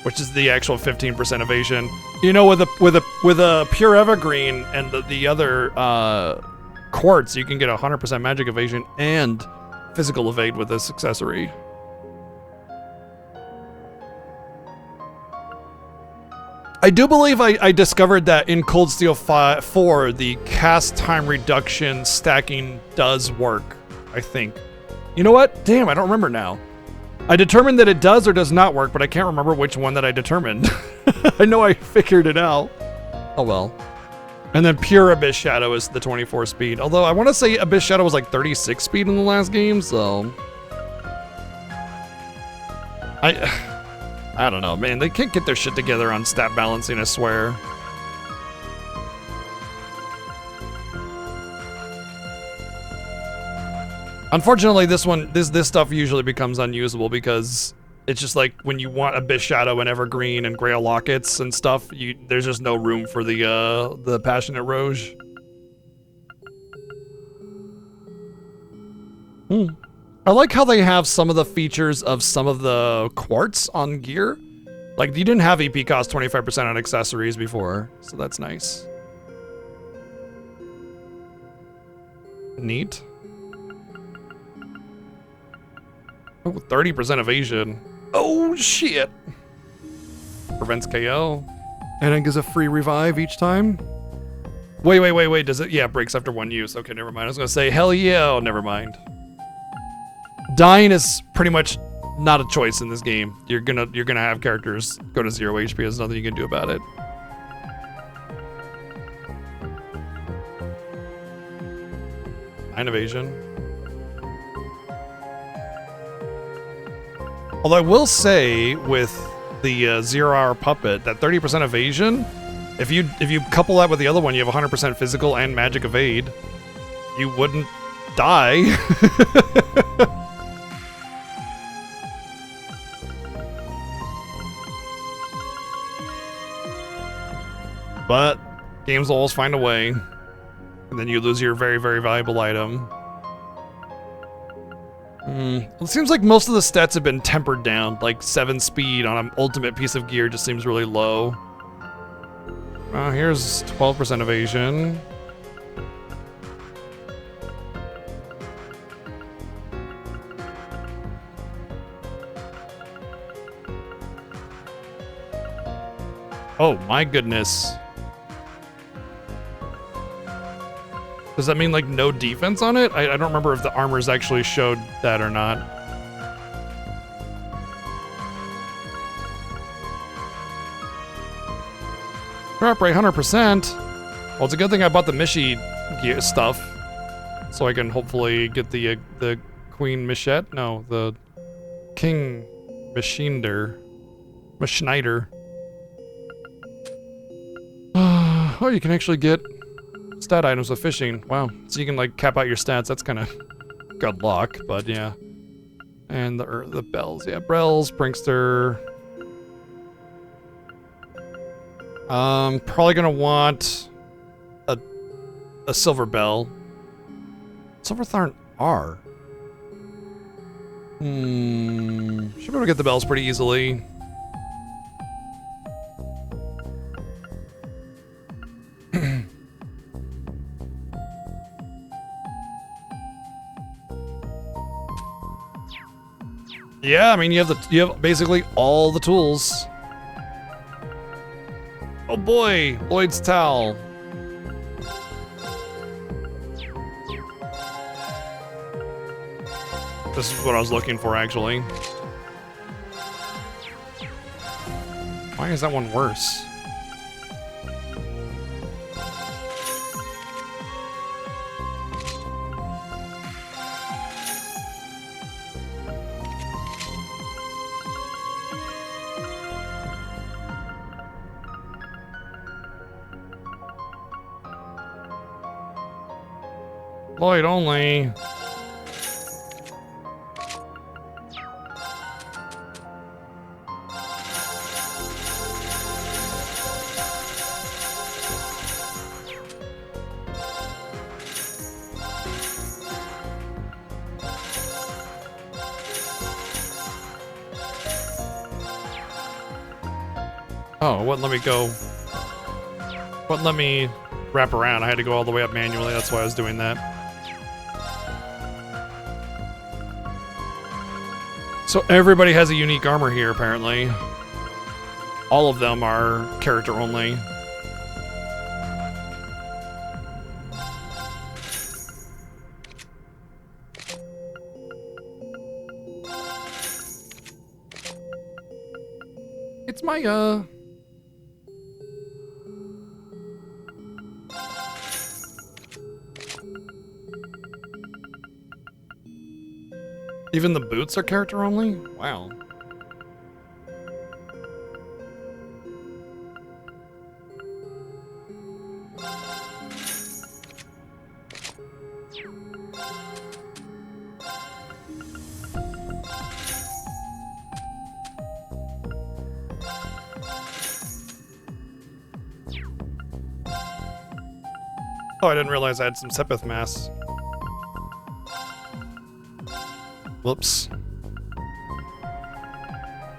which is the actual 15% evasion. You know, with a pure Evergreen and the other quartz, you can get 100% magic evasion and physical evade with this accessory. I do believe I discovered that in Cold Steel 4, the cast time reduction stacking does work, I think. You know what? Damn, I don't remember now. I determined that it does or does not work, but I can't remember which one that I determined. I know I figured it out. Oh well. And then pure Abyss Shadow is the 24 speed. Although I want to say Abyss Shadow was like 36 speed in the last game, so... I don't know, man. They can't get their shit together on stat balancing, I swear. Unfortunately, this stuff usually becomes unusable because it's just like when you want Abyss Shadow and Evergreen and Grail Lockets and stuff, there's just no room for the Passionate Rouge. I like how they have some of the features of some of the quartz on gear. Like, you didn't have EP cost 25% on accessories before, so that's nice. Neat. Oh, 30% evasion. Oh, shit. Prevents KO. And it gives a free revive each time. Wait. Does it? Yeah, it breaks after one use. Okay, never mind. I was going to say, hell yeah. Oh, never mind. Dying is pretty much not a choice in this game. You're gonna have characters go to 0 HP. There's nothing you can do about it. Nine evasion. Although I will say with the 0 hour puppet that 30% evasion, if you couple that with the other one, you have 100% physical and magic evade. You wouldn't die. But games will always find a way, and then you lose your very, very valuable item. It seems like most of the stats have been tempered down, like 7 speed on an ultimate piece of gear just seems really low. Here's 12% evasion. Oh my goodness. Does that mean like no defense on it? I don't remember if the armors actually showed that or not. Drop rate 100%. Well, it's a good thing I bought the Mishi gear stuff, so I can hopefully get the Queen Michette. No, the King Machinder. Maschneider. Oh, you can actually get stat items with fishing. Wow. So you can like cap out your stats. That's kind of good luck, but yeah. And the bells. Yeah, Brells, Prankster. Probably gonna want a Silver Bell. Silverthorn R. Should be able to get the bells pretty easily. Yeah, I mean you have basically all the tools. Oh boy, Lloyd's Towel. This is what I was looking for, actually. Why is that one worse? Lloyd only. Oh, it wouldn't let me go. Wouldn't let me wrap around. I had to go all the way up manually. That's why I was doing that. So everybody has a unique armor here, apparently. all of them are character only. It's my, even the boots are character only? Wow. Oh, I didn't realize I had some Sepith mass. Whoops.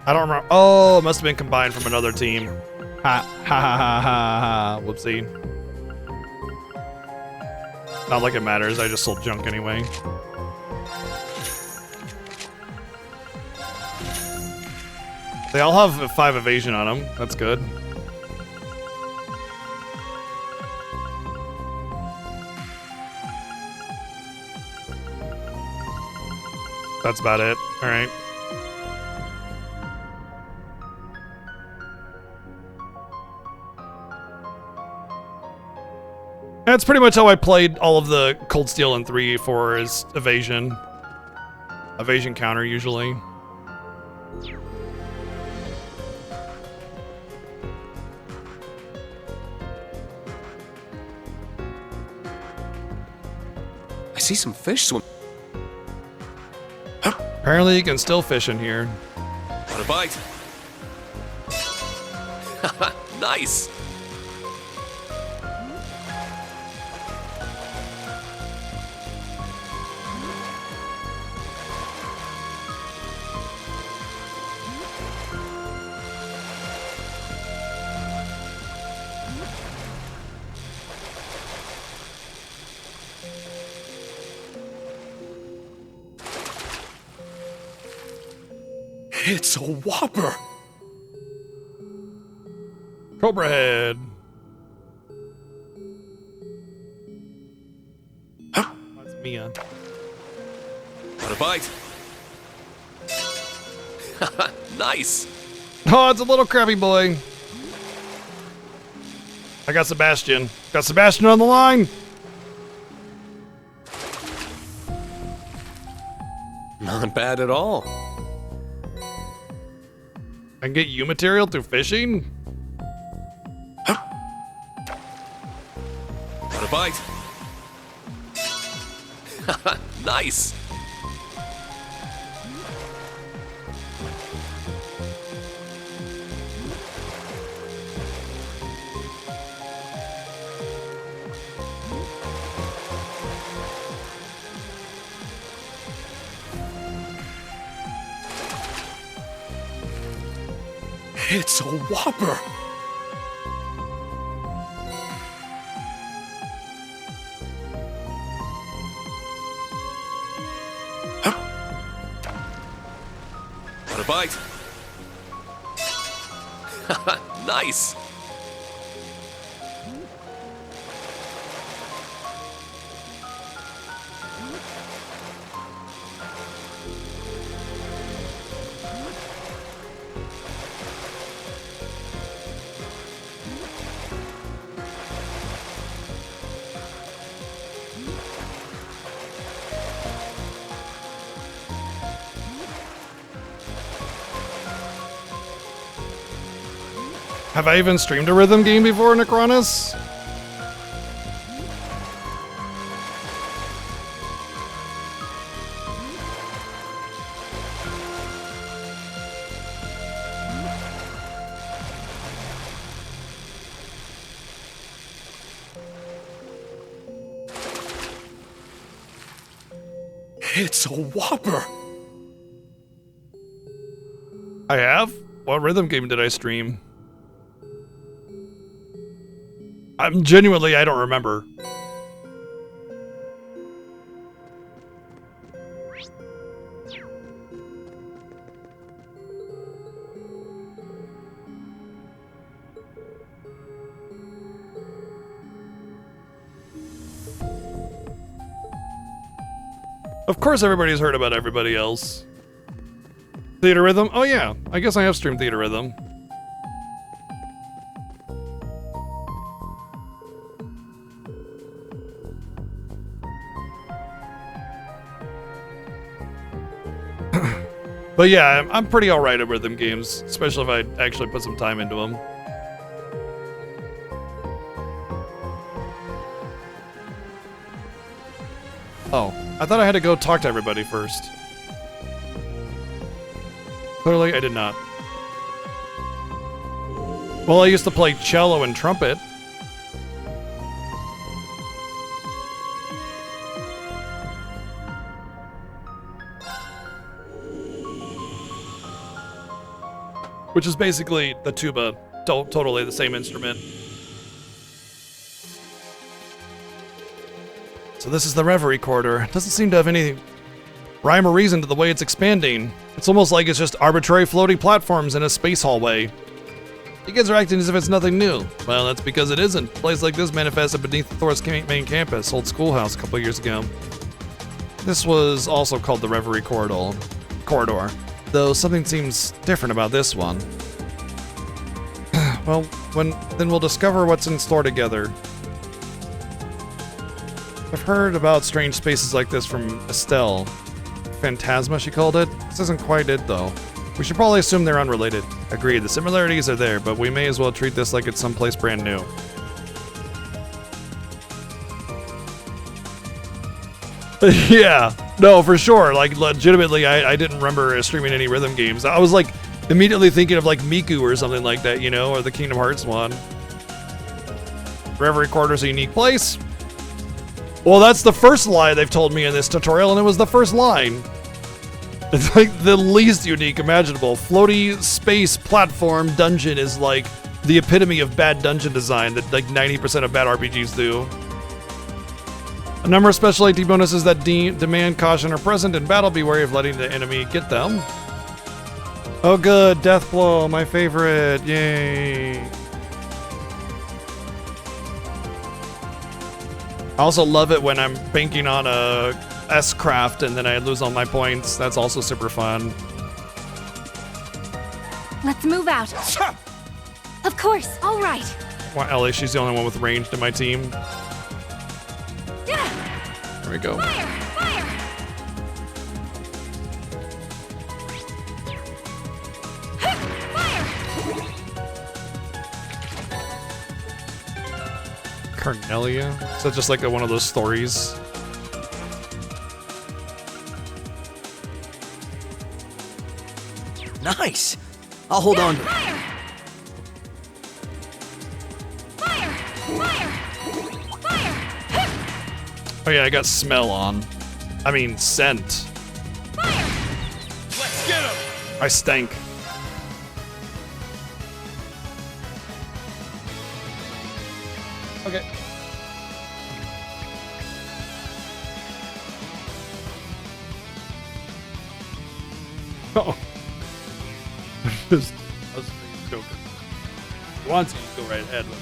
I don't remember. Oh, it must have been combined from another team. Ha ha ha ha ha. Whoopsie. Not like it matters. I just sold junk anyway. They all have 5 evasion on them. That's good. That's about it. All right. That's pretty much how I played all of the Cold Steel in 3 for is evasion. Evasion counter usually. I see some fish swim. Apparently you can still fish in here. Want a bite? Nice. It's a whopper. Cobra head. That's Mia. Want a bite? Nice. Oh, it's a little crabby boy. I got Sebastian. Got Sebastian on the line. Not bad at all. I can get U material through fishing? Want a bite? Nice. It's a whopper. Want a bite? Nice. Have I even streamed a rhythm game before, Necronus? It's a whopper. I have? What rhythm game did I stream? I'm genuinely, I don't remember. Of course everybody's heard about everybody else. Theater Rhythm? Oh yeah, I guess I have streamed Theater Rhythm. But yeah, I'm pretty alright at rhythm games, especially if I actually put some time into them. Oh, I thought I had to go talk to everybody first. Clearly, I did not. Well, I used to play cello and trumpet. Which is basically the tuba, totally the same instrument. So this is the Reverie corridor. It doesn't seem to have any rhyme or reason to the way it's expanding. It's almost like it's just arbitrary floating platforms in a space hallway. You guys are acting as if it's nothing new. Well, that's because it isn't. A place like this manifested beneath Thor's main campus, old schoolhouse, a couple years ago. This was also called the Reverie corridor, though something seems different about this one. Well, then we'll discover what's in store together. I've heard about strange spaces like this from Estelle. Phantasma, she called it. This isn't quite it, though. We should probably assume they're unrelated. Agreed, the similarities are there, but we may as well treat this like it's someplace brand new. Yeah, no, for sure. Like, legitimately, I didn't remember streaming any rhythm games. I was, like, immediately thinking of, like, Miku or something like that, you know, or the Kingdom Hearts one. Reverie Corridor's a unique place. Well, that's the first lie they've told me in this tutorial, and it was the first line. It's like the least unique imaginable. Floaty space platform dungeon is like the epitome of bad dungeon design that like 90% of bad RPGs do. A number of special AT bonuses that demand caution are present in battle. Be wary of letting the enemy get them. Oh good, Death Blow, my favorite, yay. I also love it when I'm banking on a S-craft and then I lose all my points. That's also super fun. Let's move out. Of course, all right. Well, Ellie, she's the only one with ranged in my team. There we go. Fire! Fire! Carnelia? Is that just like one of those stories? Nice! I'll hold on to it. Fire! Fire! Fire! Fire! Oh yeah, I got smell on. I mean, scent. Fire! Let's get him! I stank. Okay. Oh. I was joking. If you want to, you go right ahead with it.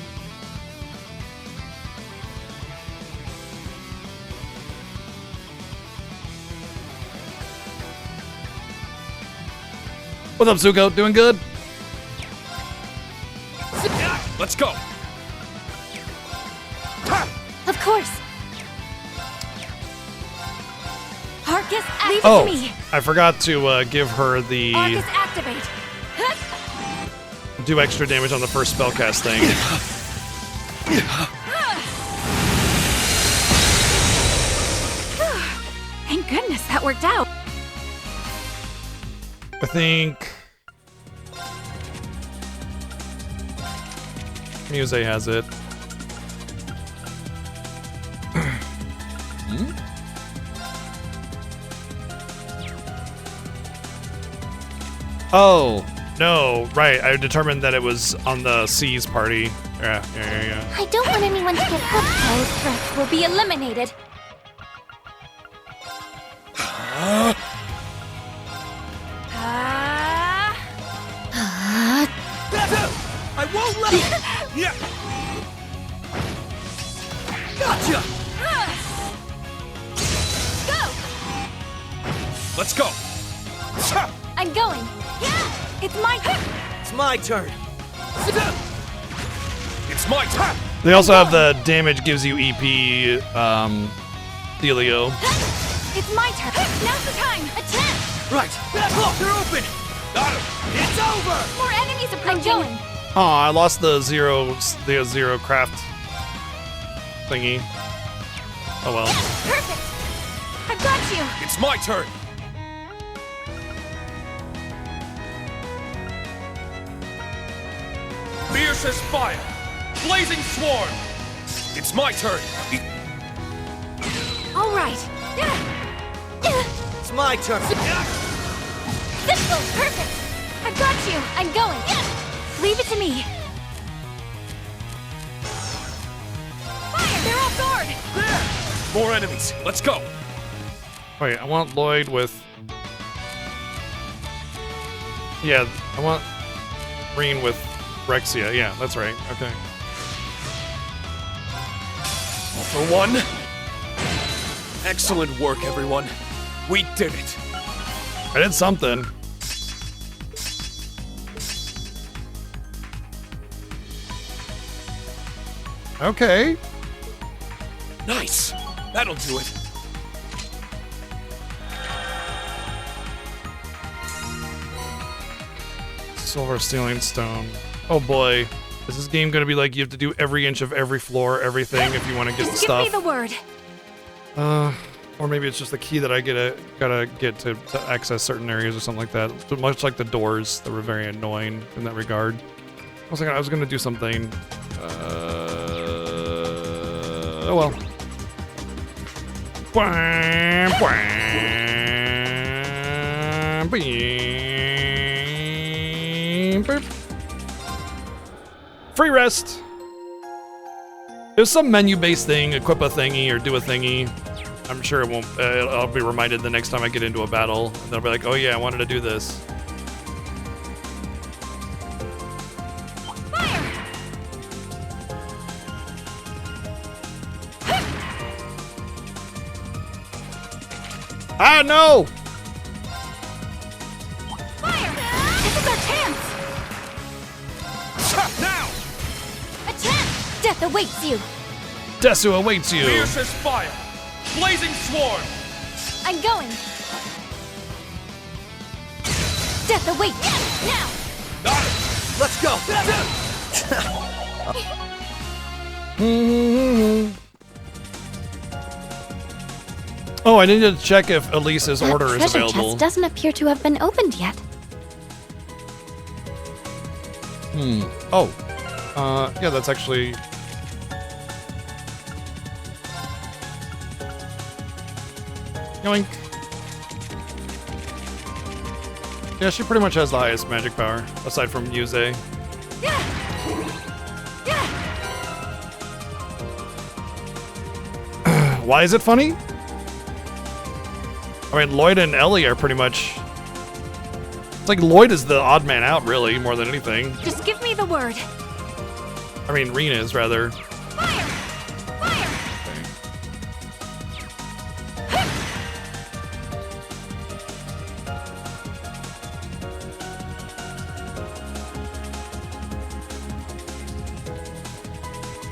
What's up, Zuko? Doing good? Let's go! Of course. Arcus, leave it Oh, to me. I forgot to give her the Arcus, activate. do extra damage on the first spellcast thing. Thank goodness that worked out. I think Muse has it. Oh, no, right. I determined that it was on the C's party. Yeah. I don't want anyone to get hurt. Those threats will be eliminated. I won't let him! Yeah! Gotcha! Go! I'm going. It's my turn. It's my turn. It's my turn. They also have the damage gives you EP, Delio. It's my turn. Now's the time. Attack. Right. Look, they're open. Got him. It's over. More enemies approaching. I'm going. Oh, I lost the zero craft thingy. Oh well. Perfect. I've got you. It's my turn. Fiercest fire. Blazing swarm. It's my turn. All right. It's my turn. This goes perfect. I've got you. I'm going. Leave it to me. Fire! They're off guard. There. More enemies. Let's go. Wait, I want Lloyd with. Yeah, I want Reen with Rexia. Yeah, that's right. Okay. All for one. Excellent work, everyone. We did it. I did something. Okay. Nice. That'll do it. Silver Stealing Stone. Oh boy. Is this game gonna be like you have to do every inch of every floor, everything if you want to get the Just stuff? give me the word. Or maybe it's just the key that I gotta get to access certain areas or something like that. It's much like the doors that were very annoying in that regard. I was gonna do something. Oh well. Free rest. There's some menu-based thing, equip a thingy or do a thingy. I'm sure it won't. I'll be reminded the next time I get into a battle, and I'll be like, "Oh yeah, I wanted to do this." Ah no! Fire! This is our chance. Now! Attack! Death awaits you. Desu awaits you. Fiercest fire. Blazing swarm. I'm going. Death awaits you. Now! Got it. Let's go. Oh, I need to check if Elise's order is treasure available. chest doesn't appear to have been opened yet. Oh. Yeah, that's actually. Yoink. Yeah, she pretty much has the highest magic power, aside from Yuze. Why is it funny? I mean, Lloyd and Ellie are pretty much... It's like Lloyd is the odd man out, really, more than anything. Just give me the word. I mean, Rena is, rather. Fire! Fire!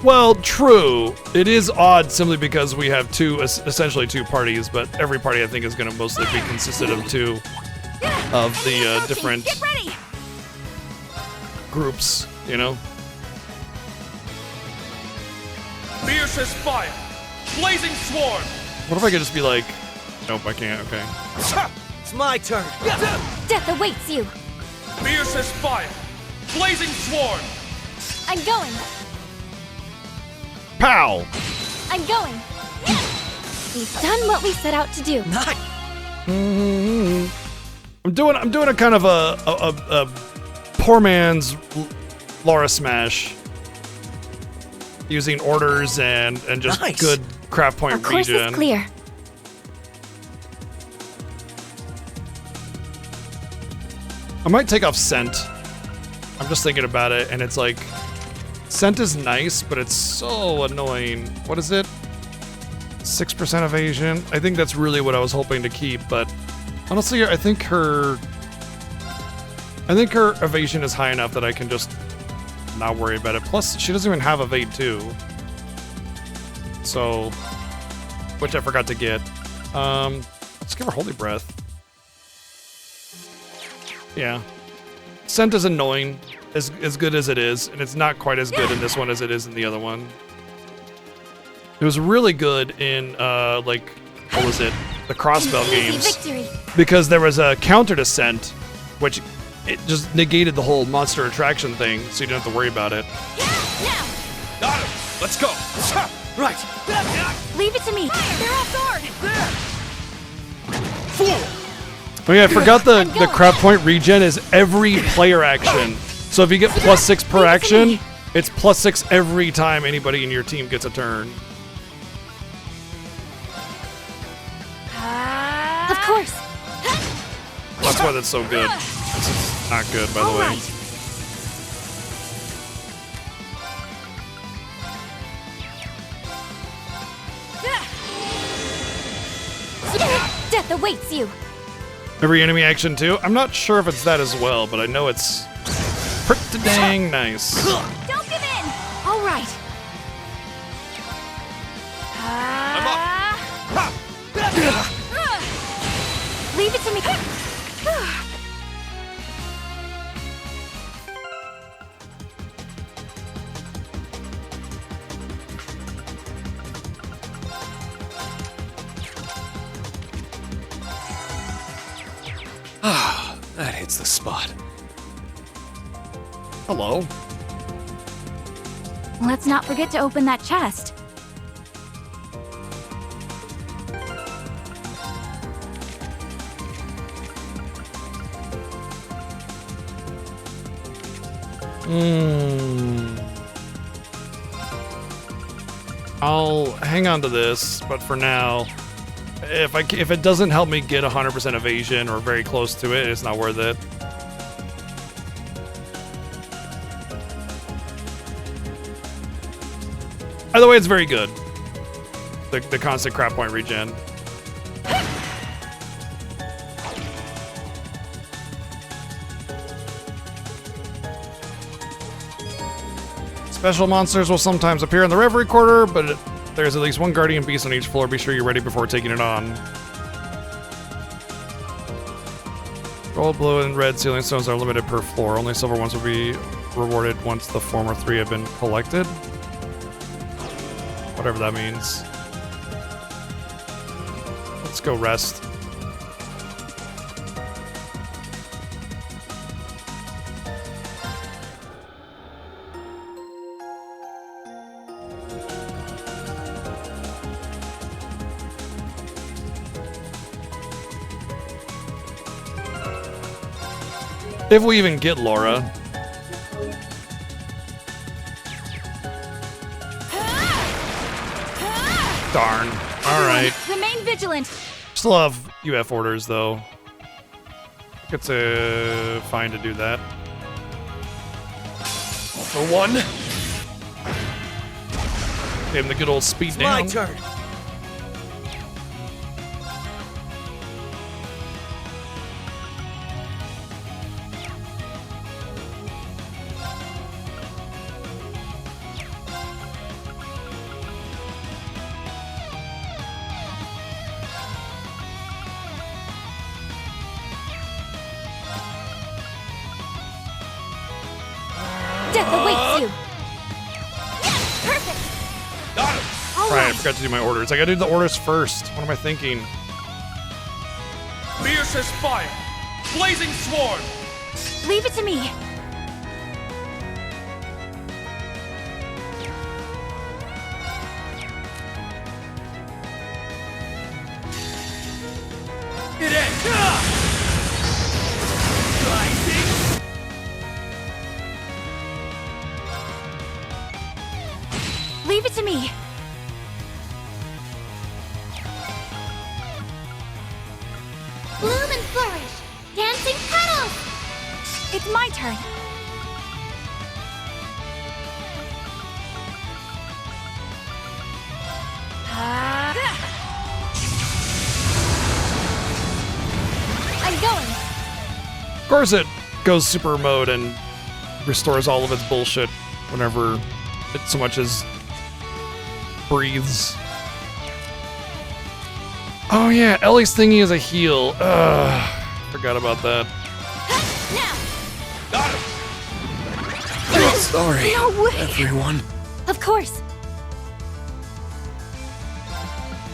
Well, true. It is odd simply because we have essentially two parties, but every party I think is going to mostly be consisted of two of the different Get ready! groups, you know? Fiercest fire. Blazing swarm. What if I could just be like, nope, I can't, okay. It's my turn. Death awaits you. Fiercest fire. Blazing swarm. I'm going. Pow! I'm going. We've done what we set out to do. I'm doing a kind of a poor man's Laura Smash. Using orders and just good craft point Our course regen. is clear. I might take off scent. I'm just thinking about it, and it's like, scent is nice, but it's so annoying. What is it? 6% evasion. I think that's really what I was hoping to keep, but honestly, I think her I think her evasion is high enough that I can just not worry about it. Plus, she doesn't even have evade too. So, which I forgot to get. Let's give her Holy Breath. Yeah. Scent is annoying, as good as it is, and it's not quite as good in this one as it is in the other one. It was really good in, like, what was it? The Crossbell games. Victory. Because there was a counter to Scent, which it just negated the whole monster attraction thing, so you didn't have to worry about it. Now. Got him. Let's go. Right. Leave it to me. They're off guard. Fool. Oh yeah, I forgot the crap point regen is every player action. So if you get +6 per action, it's +6 every time anybody in your team gets a turn. Of course. That's why that's so good. This is not good, by the way. Death awaits you. Every enemy action too? I'm not sure if it's that as well, but I know it's pretty dang nice. Don't give in. All right. I'm up. Leave it to me. Ah, that hits the spot. Hello. Let's not forget to open that chest. I'll hang on to this, but for now, if it doesn't help me get 100% evasion or very close to it, it's not worth it. Either way, it's very good. The constant crap point regen. Special monsters will sometimes appear in the Reverie Quarter, but there's at least one Guardian Beast on each floor. Be sure you're ready before taking it on. Gold, blue, and red ceiling stones are limited per floor. Only silver ones will be rewarded once the former 3 have been collected. Whatever that means. Let's go rest. If we even get Laura. Darn. Alright. Remain vigilant. Still have UF orders, though. It's fine to do that. For one. Give him the good old speed down. My turn. Death awaits you. Perfect. Got him. All Right, I right. forgot to do my orders. I gotta do the orders first. What am I thinking? Fierce as fire. Blazing swarm. Leave it to me. It ends. Rising. Leave it to me. Bloom and flourish. Dancing petals. It's my turn. I'm going. Of course it goes super mode and restores all of its bullshit whenever it so much as breathes. Oh yeah, Ellie's thingy is a heal. Forgot about that. Now! Got him! Sorry, No way! everyone. Of course.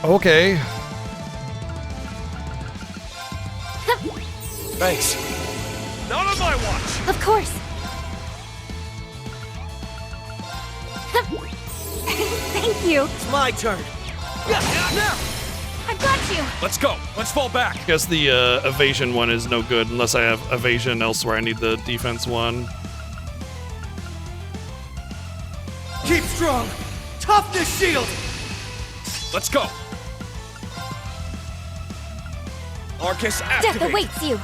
Okay. Thanks. Not on my watch! Of course. Thank you. It's my turn. Yeah, now! I've got you. Let's go. Let's fall back. Guess the evasion one is no good unless I have evasion elsewhere. I need the defense one. Keep strong. Toughness shield. Let's go. Arcus Death activate. awaits you.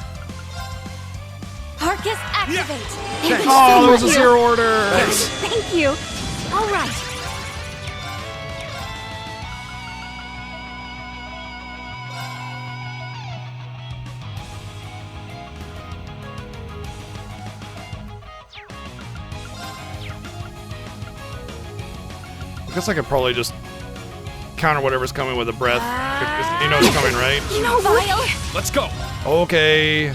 Arcus activate. Thank you Oh, so there was a much. zero order. Thank you. All right. I guess I could probably just counter whatever's coming with a breath. You know it's coming, right? No way. Let's go. Okay.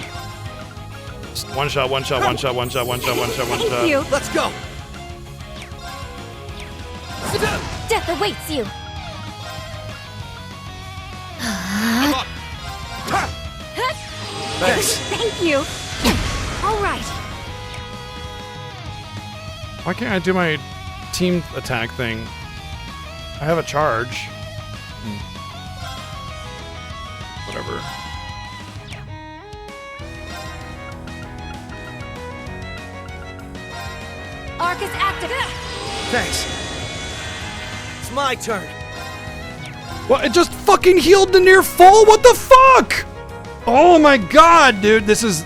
Just one shot, one shot, one shot, one shot, one shot, one shot, one shot. Thank you. Let's go. Death awaits you. I'm up. Thanks. Thank you. All right. Why can't I do my team attack thing? I have a charge. Whatever. Arcus activate. Thanks. It's my turn. What? It just fucking healed the near full? What the fuck? Oh my god, dude. This is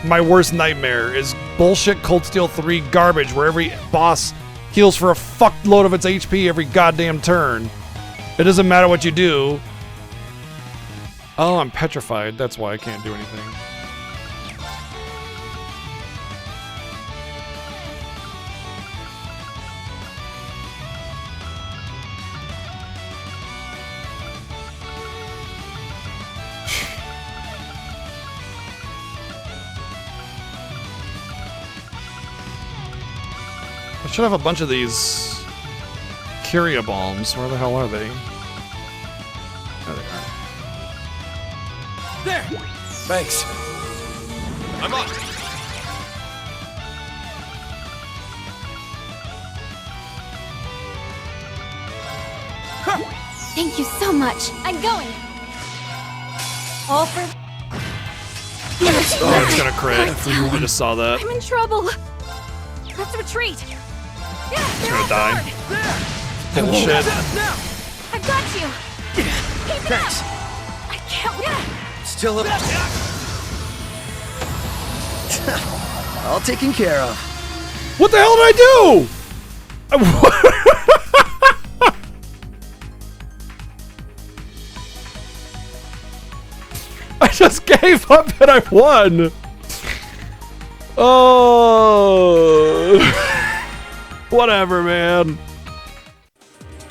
my worst nightmare. Is bullshit Cold Steel 3 garbage where every boss heals for a fuckload of its HP every goddamn turn. It doesn't matter what you do. Oh, I'm petrified. That's why I can't do anything. I should have a bunch of these Curia bombs. Where the hell are they? There they are. There. Thanks. I'm up. Thank you so much. I'm going. All for. Oh, it's gonna crit. I just saw that. I'm in trouble. Let's retreat. It's gonna die. Bullshit. Now. I've got you. Keep it up. I can't wait. Still up. All taken care of. What the hell did I do? I just gave up and I won. Oh, whatever, man.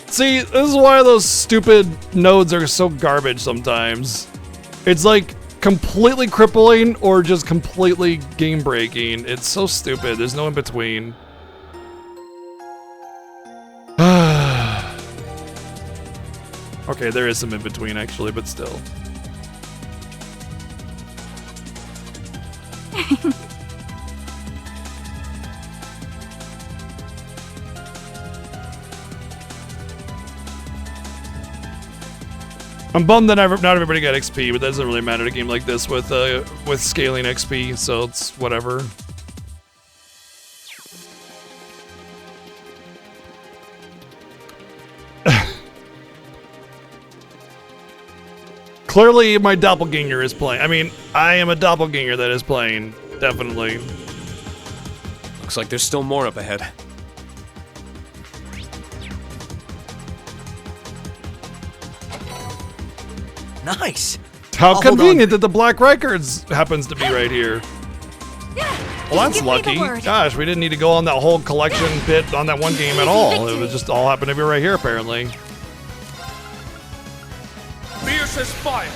See, this is why those stupid nodes are so garbage sometimes. It's like completely crippling or just completely game breaking. It's so stupid. There's no in between. Okay, there is some in between actually, but still. I'm bummed that not everybody got XP, but that doesn't really matter in a game like this with scaling XP, so it's whatever. Clearly, my doppelganger is playing. I mean, I am a doppelganger that is playing, definitely. Looks like there's still more up ahead. Nice. How I'll hold convenient that the Black Records happens to be right here. Well, that's lucky. Gosh, we didn't need to go on that whole collection bit on that one game at all. It was just all happened to be right here, apparently. Fiercest fire!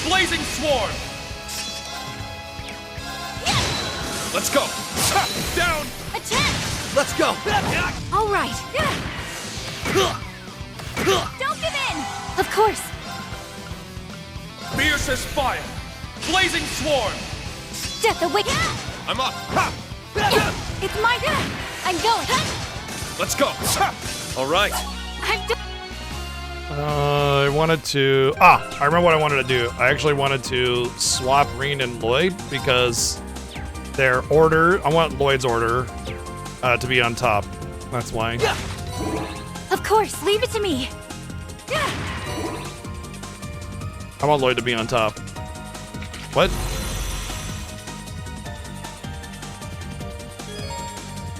Blazing swarm! Let's go! Ha! Down! Attack! Let's go! All right. Don't give in! Of course. Fiercest fire! Blazing swarm! Death awake! I'm up! Ha! It's my turn! I'm going! Let's go! Ha! All right. I'm done! I wanted to... I remember what I wanted to do. I actually wanted to swap Reen and Lloyd because their order... I want Lloyd's order to be on top. That's why. Of course, leave it to me! I want Lloyd to be on top. What?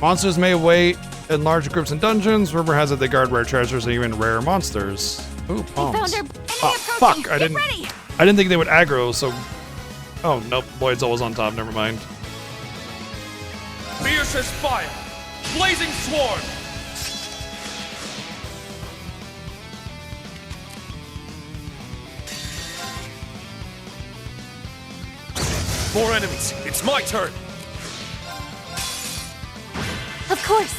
Monsters may wait in large groups in dungeons. Rumor has it they guard rare treasures and even rare monsters. Ooh, palms. Oh, fuck! I didn't think they would aggro, so... Oh, nope. Lloyd's always on top. Never mind. Fiercest fire! Blazing swarm! More enemies. It's my turn. Of course!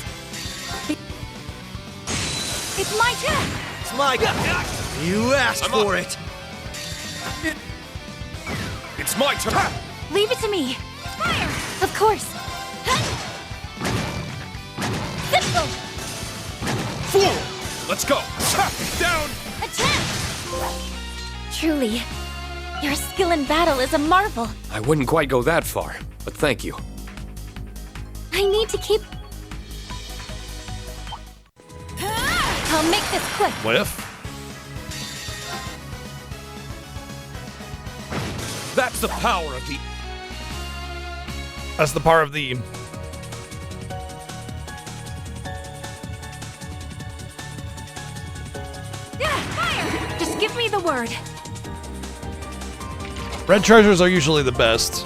It's my turn! It's my turn! You asked for it! It's my turn! Leave it to me! Fire! Of course! Simple! Fool! Let's go! Ha! Down! Attack! Truly, your skill in battle is a marvel. I wouldn't quite go that far, but thank you. I need to keep... I'll make this quick. Whiff. That's the power of the... That's the power of the... Fire! Just give me the word. Red treasures are usually the best.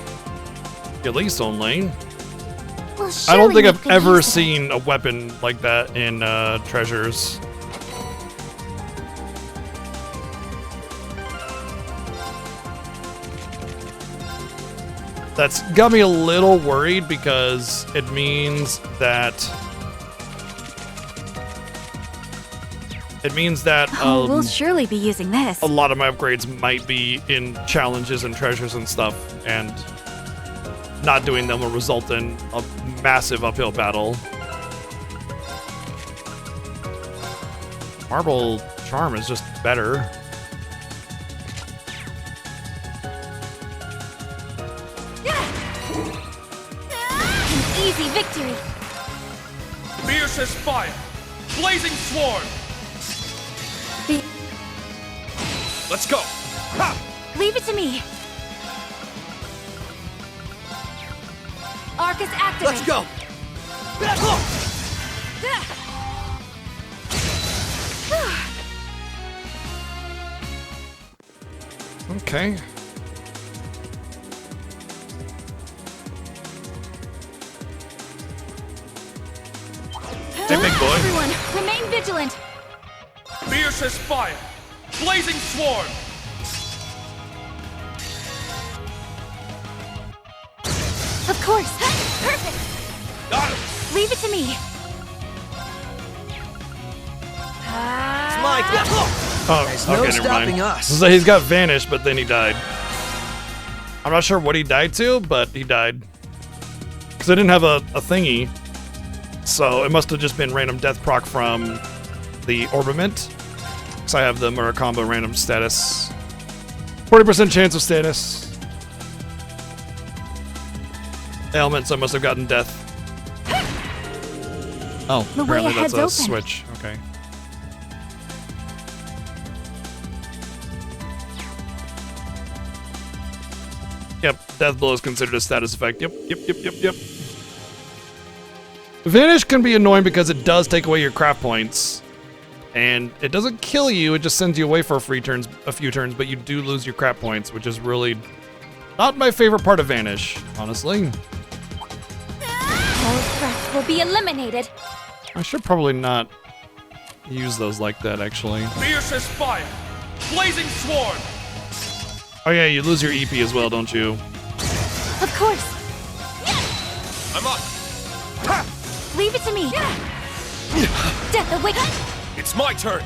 At least on lane. We'll I don't think surely I've make good ever use of it. seen a weapon like that in treasures. That's got me a little worried because it means that we'll surely be using this. a lot of my upgrades might be in challenges and treasures and stuff, and not doing them will result in a massive uphill battle. Marble Charm is just better. An easy victory. Fiercest fire! Blazing swarm! Let's go! Ha! Leave it to me. Arcus activate. Let's go! Okay. Hey, big boy. Everyone, remain vigilant. Fiercest fire! Blazing swarm! Of course. Perfect. Got him! Leave it to me. It's my turn! Oh, There's okay, no never stopping mind. us. So he's got vanished, but then he died. I'm not sure what he died to, but he died. Because I didn't have a thingy. So it must have just been random death proc from the Orbiment. Because I have the Murakamba random status. 40% chance of status. Ailments, I must have gotten death. Oh, The way apparently that's ahead's a open. switch. Okay. Yep, Death Blow is considered a status effect. Yep. Vanish can be annoying because it does take away your craft points. And it doesn't kill you, it just sends you away for a few turns, but you do lose your craft points, which is really not my favorite part of Vanish, honestly. will be eliminated. I should probably not use those like that, actually. Fierce as fire! Blazing swarm! Oh yeah, you lose your EP as well, don't you? Of course. I'm up! Leave it to me. Death awaits. It's my turn!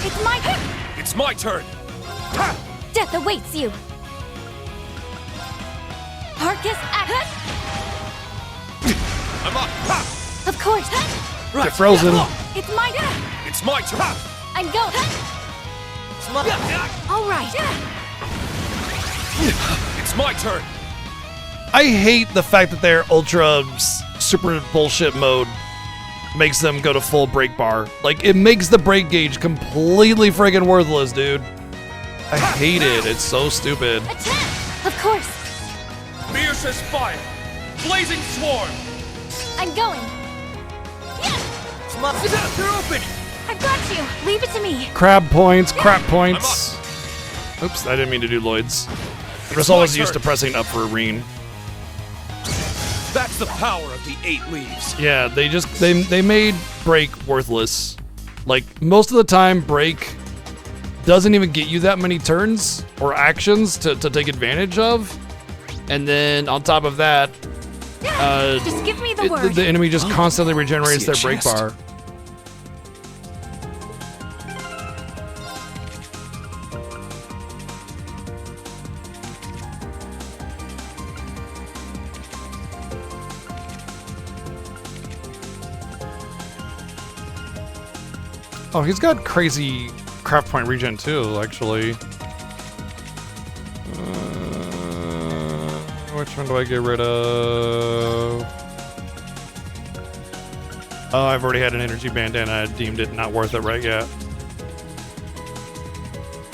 It's my turn. It's my turn! Death awaits you. Arcus act. I'm up! Of course. Get frozen. It's my turn. It's my turn! I'm going. It's my... All right. It's my turn! I hate the fact that their ultra super bullshit mode makes them go to full brake bar. Like, it makes the brake gauge completely friggin' worthless, dude. I hate it. It's so stupid. Attack. Of course. Fierce as fire! Blazing swarm! I'm going. It's my... They're open! I've got you. Leave it to me. Crab points, crap points. Oops, I didn't mean to do Lloyd's. Rosal is used to pressing up for a Reen. That's the power of the 8 leaves. Yeah, they made break worthless. Like, most of the time, break doesn't even get you that many turns or actions to take advantage of. And then on top of that, Just give me the word. the enemy just constantly regenerates their break bar. Oh, he's got crazy craft point regen too, actually. Which one do I get rid of? Oh, I've already had an energy bandana. I deemed it not worth it right yet.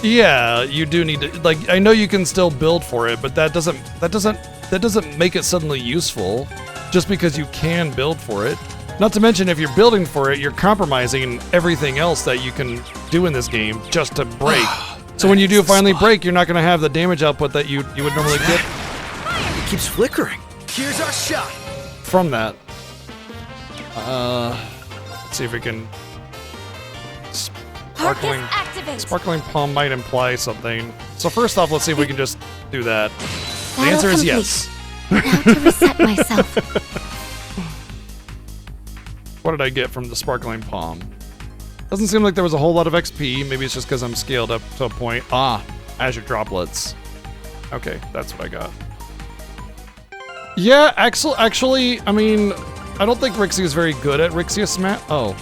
Yeah, you do need to, like, I know you can still build for it, but that doesn't make it suddenly useful just because you can build for it. Not to mention, if you're building for it, you're compromising everything else that you can do in this game just to break. So when you do finally break, you're not going to have the damage output that you would normally get. It keeps flickering. Here's our shot. From that. Let's see if we can... Sparkling Palm might imply something. So first off, let's see if we can just do that. The answer is yes. Now to reset myself. What did I get from the Sparkling Palm? Doesn't seem like there was a whole lot of XP. Maybe it's just because I'm scaled up to a point. Azure Droplets. Okay, that's what I got. Yeah, actually, I mean, I don't think Rixie is very good at Rixia Smash. Oh.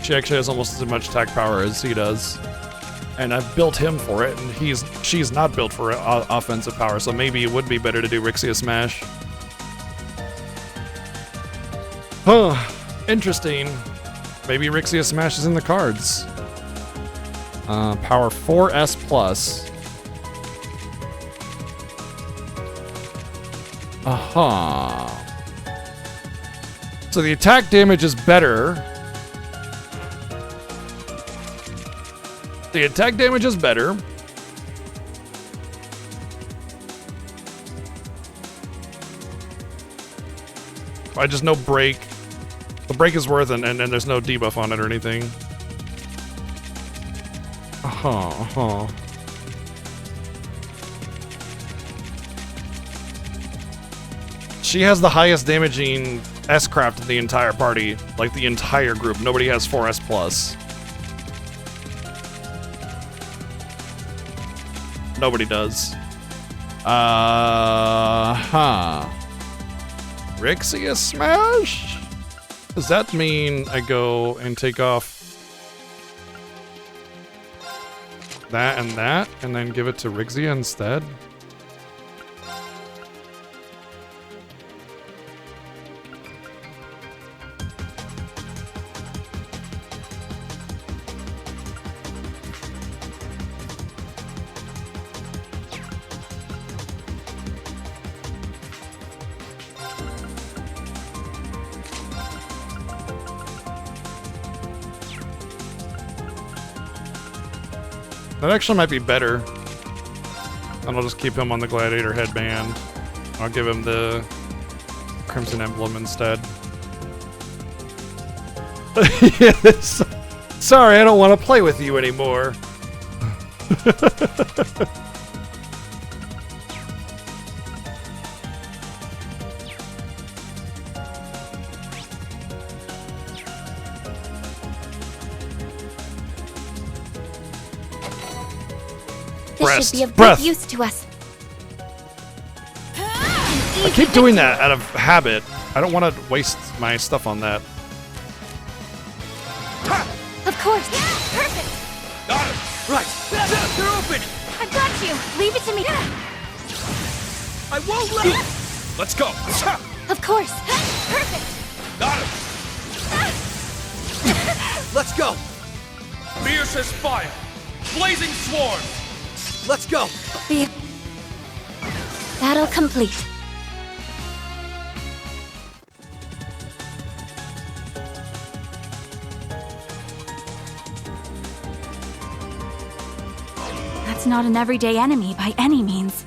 She actually has almost as much attack power as he does. And I've built him for it, and she's not built for offensive power, so maybe it would be better to do Rixia Smash. Huh. Interesting. Maybe Rixia Smash is in the cards. Power 4S plus. So the attack damage is better. The attack damage is better. I just know break. The break is worth it, and there's no debuff on it or anything. She has the highest damaging S-craft in the entire party. Like, the entire group. Nobody has 4S plus. Nobody does. Rixia Smash? Does that mean I go and take off that and then give it to Rixia instead? That actually might be better. And I'll just keep him on the Gladiator headband. I'll give him the Crimson Emblem instead. Yes. Sorry, I don't want to play with you anymore. This should be of Breath. good use to us. I keep doing that out of habit. I don't want to waste my stuff on that. Of course. Perfect. Got it. Right. They're open. I've got you. Leave it to me. I won't let. Let's go. Of course. Perfect. Got it. Let's go. Fiercest fire. Blazing swarm. Let's go. Battle complete. That's not an everyday enemy by any means.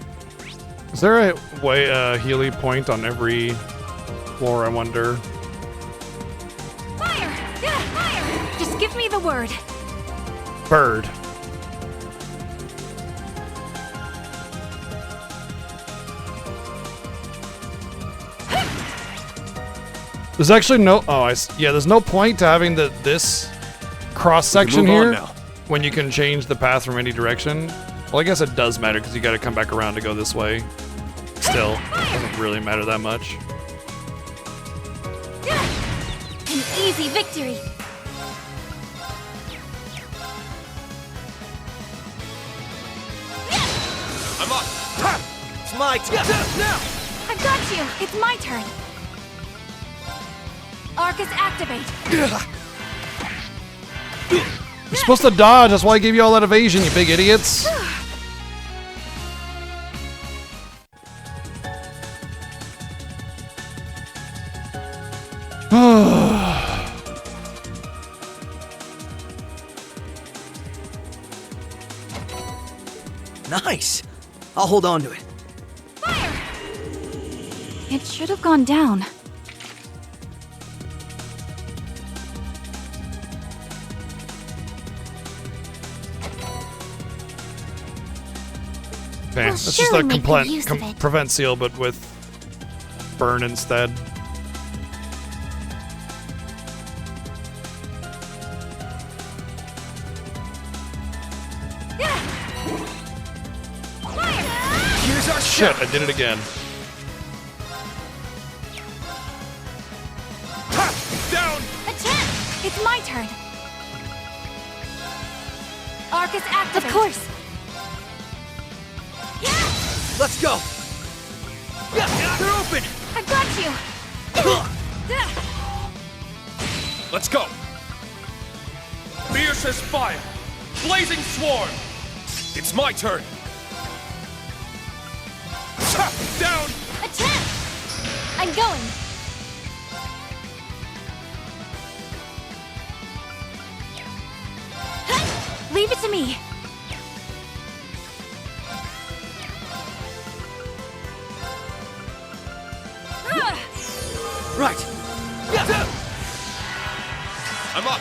Is there a way Healy point on every floor, I wonder? Fire! Yeah, fire! Just give me the word. Bird. There's actually no. Oh, yeah. There's no point to having this cross section move on here now. when you can change the path from any direction. Well, I guess it does matter because you got to come back around to go this way. Still, doesn't really matter that much. An easy victory. I'm up. It's my turn. Now. I've got you. It's my turn. Arcus activate. You're supposed to dodge. That's why I gave you all that evasion, you big idiots. Nice. I'll hold on to it. Fire! It should have gone down. Okay, We'll that's just surely a make good use of it. prevent seal, but with burn instead. Here's our Shit, shot. I did it again. Down. Attack! It's my turn. Arcus activate. Of course. Let's go. Yeah, they're open. I've got you. Let's go. Fiercest fire. Blazing swarm. It's my turn. Down. Attack! I'm going. Leave it to me. Right. Yeah. I'm up.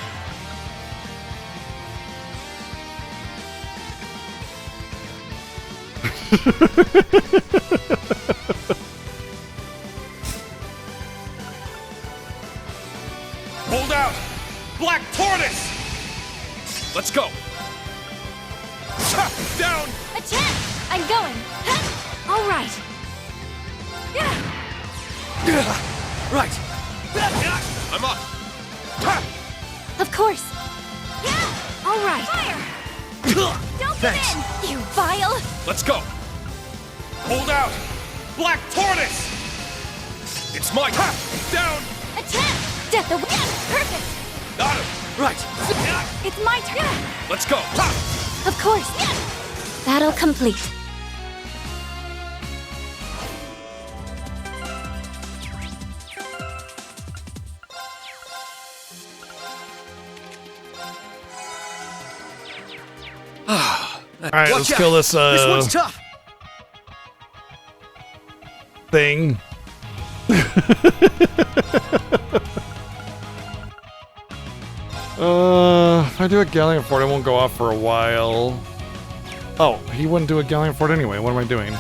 Hold out. Black Tortoise. Let's go. Down. Attack! I'm going. All right. Right. I'm up. Of course. All right. Fire! Don't give in, you vile. Let's go. Hold out. Black Tortoise. It's my turn. Down. Attack! Death away. Perfect. Got him. Right. It's my turn. Let's go. Of course. Battle complete. All right, let's kill this. This one's tough. thing. If I do a Galleon Fort, it won't go off for a while. Oh, he wouldn't do a Galleon Fort anyway. What am I doing?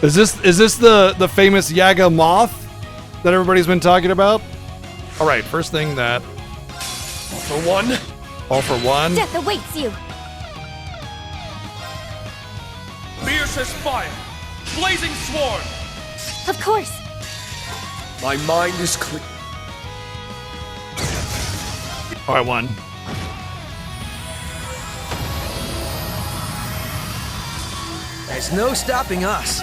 Is this the famous Yaga moth that everybody's been talking about? All right, first thing that. All for one. All for one. Death awaits you. Fierce as fire. Blazing sword. Of course. My mind is clear. Oh, I won. There's no stopping us.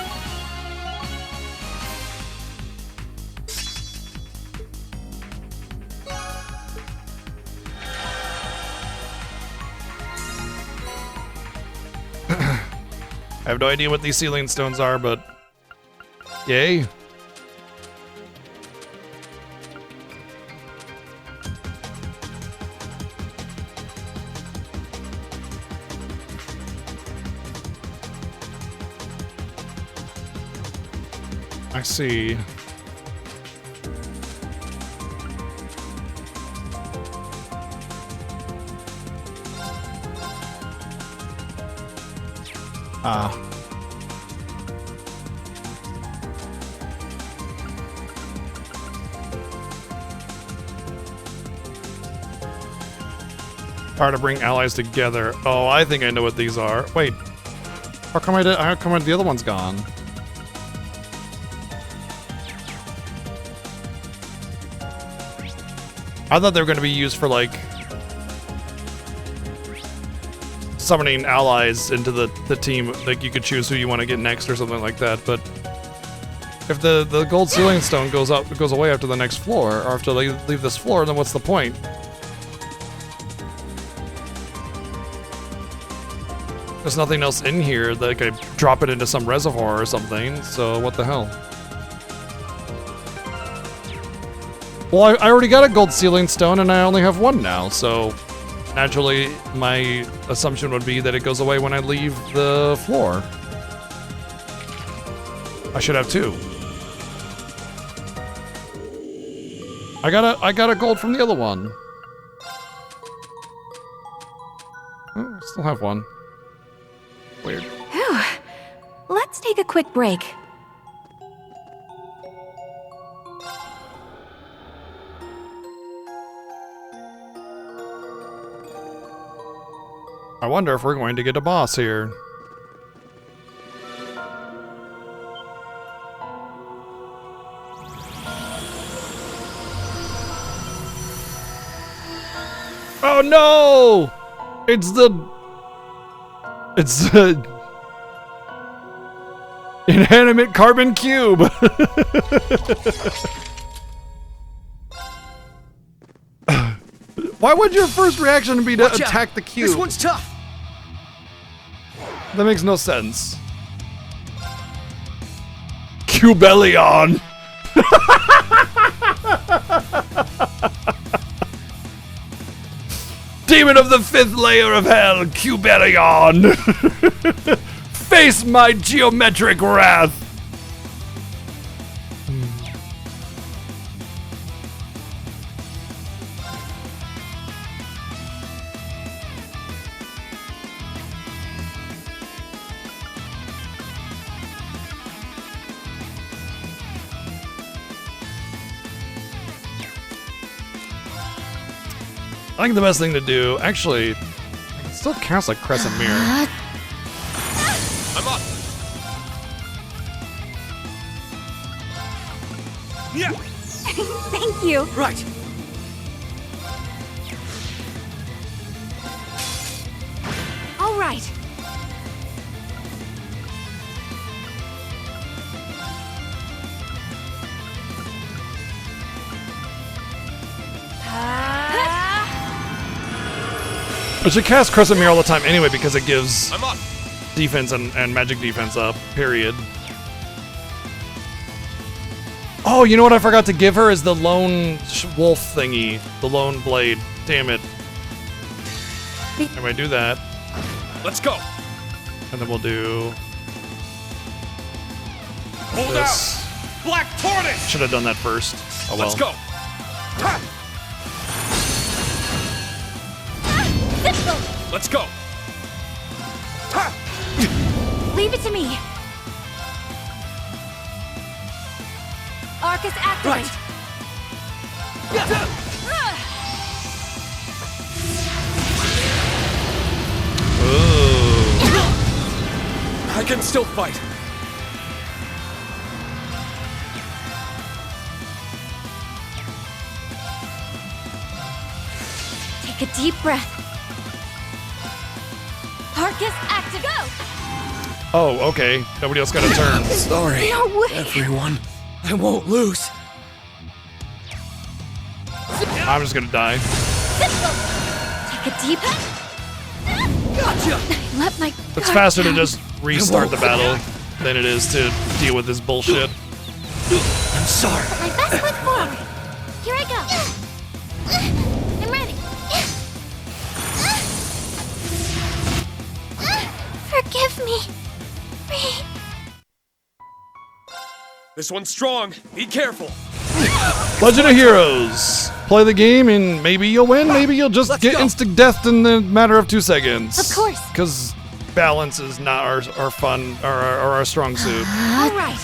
I have no idea what these sealing stones are, but yay. I see. Ah. Power to bring allies together. Oh, I think I know what these are. Wait. How come the other one's gone? I thought they were going to be used for, like, summoning allies into the team. Like, you could choose who you want to get next or something like that. But if the gold sealing stone goes away after the next floor, or after they leave this floor, then what's the point? There's nothing else in here that I could drop it into some reservoir or something, so what the hell? Well, I already got a gold sealing stone and I only have one now, so naturally my assumption would be that it goes away when I leave the floor. I should have two. I got a gold from the other one. Oh, I still have one. Weird. Whew. Let's take a quick break. I wonder if we're going to get a boss here. Oh no! It's the inanimate carbon cube. Why would your first reaction be to attack the cube? This one's tough. That makes no sense. Cubelion. Demon of the fifth layer of hell, Cubelion. Face my geometric wrath. I think the best thing to do, actually, it still counts like Crescent Mirror. I'm up. Yeah. Thank you. Right. All right. I should cast Crescent Mirror all the time anyway because it gives I'm up. defense and magic defense up, period. Oh, you know what I forgot to give her is the lone wolf thingy. The lone blade. Damn it. Anyway, do that. Let's go. And then we'll do... Hold this. out! Black Tortoise! Should have done that first. Oh well. Let's go! Ha! Let's go! Ha! Leave it to me. Arcus activate. I can still fight. Take a deep breath. Arcus activate. Go! Oh, okay. Nobody else got a turn. Sorry, No way. everyone. I won't lose. I'm just gonna die. Take a deep Gotcha! Let my It's guard faster to down. just restart the battle than it is to deal with this bullshit. I'm sorry. Put my best foot forward. Here I go. I'm ready. Forgive me. This one's strong. Be careful. Legend of Heroes. Play the game and maybe you'll win, maybe you'll just get instant death in the matter of 2 seconds. Of course. Because balance is not our fun or our strong suit. All right.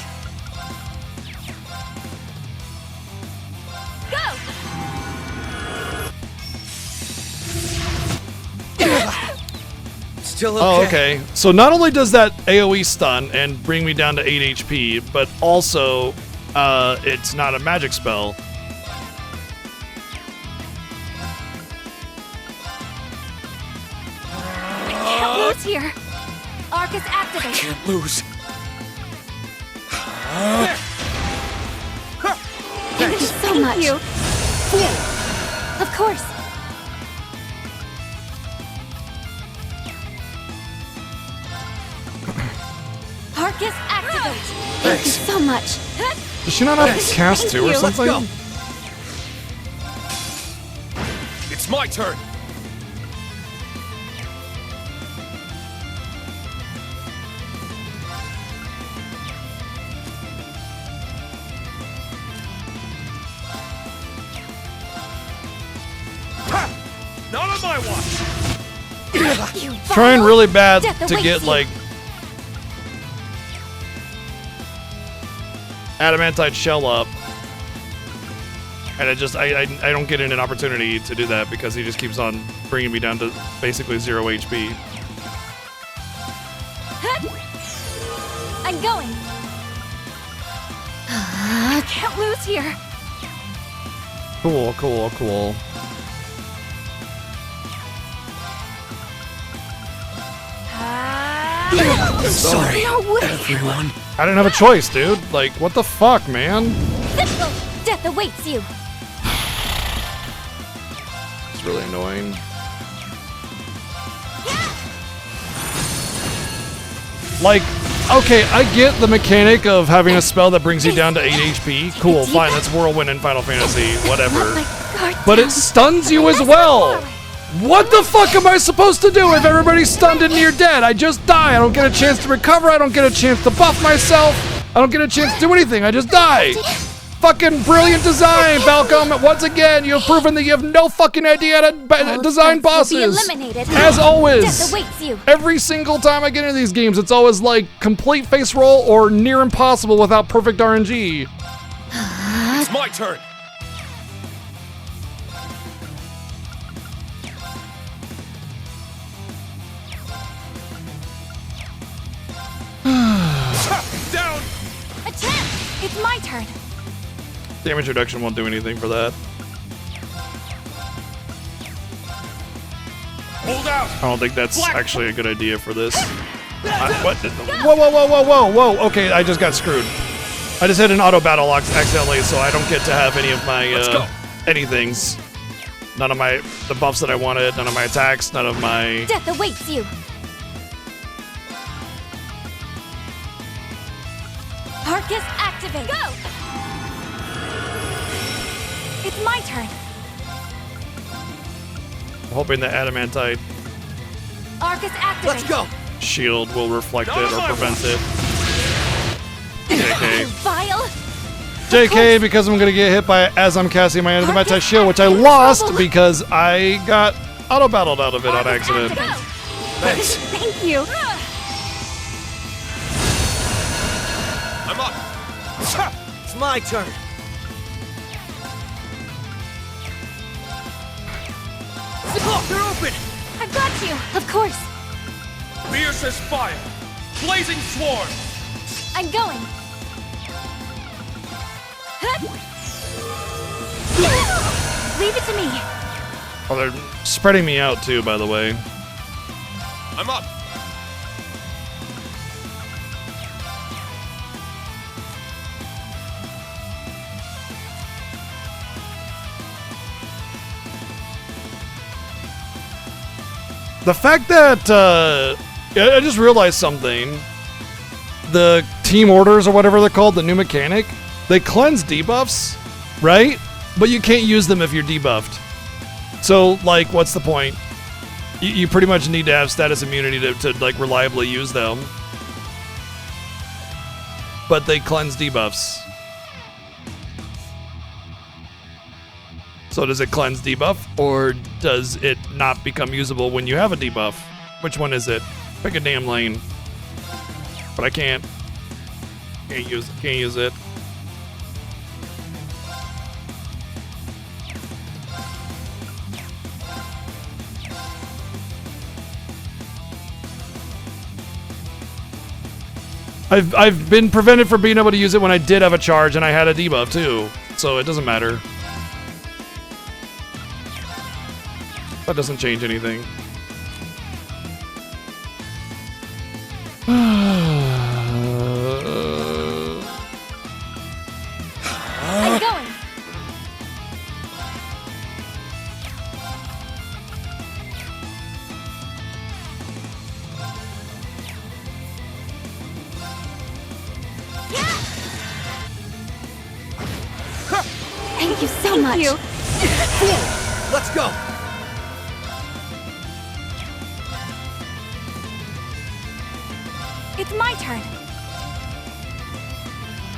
Still okay. Oh, okay. So not only does that AoE stun and bring me down to 8 HP, but also it's not a magic spell. Can't lose here. Arcus activate. Can't lose. Thank you so much. You. Of course. Arcus activate. Thank you so much. Does she not have cast 2 or you. something? Let's It's my turn. Ha! Not on my watch. You Trying vile. really bad Death to awaits get you. like adamantite shell up, and I don't get an opportunity to do that because he just keeps on bringing me down to basically 0 HP. I'm going. Can't lose here. Cool, cool, cool. Sorry, No way. everyone. I didn't have a choice, dude. Like, what the fuck, man? Death awaits you. It's really annoying. Like, okay, I get the mechanic of having a spell that brings you down to 8 HP. Cool, fine, that's Whirlwind in Final Fantasy, whatever. But it stuns you as well! What the fuck am I supposed to do if everybody's stunned and near dead? I just die, I don't get a chance to recover, I don't get a chance to buff myself, I don't get a chance to do anything, I just die! Fucking brilliant design, Falcom! Once again, you have proven that you have no fucking idea how to design bosses! As always! Death awaits you. Every single time I get into these games, it's always like complete face roll or near impossible without perfect RNG. It's my turn. Down. Attack. It's my turn. Damage reduction won't do anything for that. Hold out. I don't think that's actually a good idea for this. What? Whoa, whoa, whoa, whoa, whoa, whoa. Okay, I just got screwed. I just hit an auto battle accidentally, so I don't get to have any of my anythings. None of the buffs that I wanted, none of my attacks, none of my... Death awaits you. Arcus activate. Go. It's my turn. I'm hoping the adamantite Arcus activate. Let's go. shield will reflect it or prevent it. JK. Vile. JK, because I'm gonna get hit by it as I'm casting my anti shield, which I lost because I got auto-battled out of it on accident. Thanks. Thank you. I'm up. It's my turn. They're open. I've got you. Of course. Fierce as fire. Blazing swarm. I'm going. Leave it to me. Oh, they're spreading me out too, by the way. I'm up. The fact that I just realized something. The team orders or whatever they're called, the new mechanic, they cleanse debuffs, right? But you can't use them if you're debuffed. So, like, what's the point? You pretty much need to have status immunity to like reliably use them. But they cleanse debuffs. So does it cleanse debuff, or does it not become usable when you have a debuff? Which one is it? Pick a damn lane. But I can't use it. I've been prevented from being able to use it when I did have a charge and I had a debuff too, so it doesn't matter. That doesn't change anything. I'm going. Thank you so much. You. Let's go. It's my turn.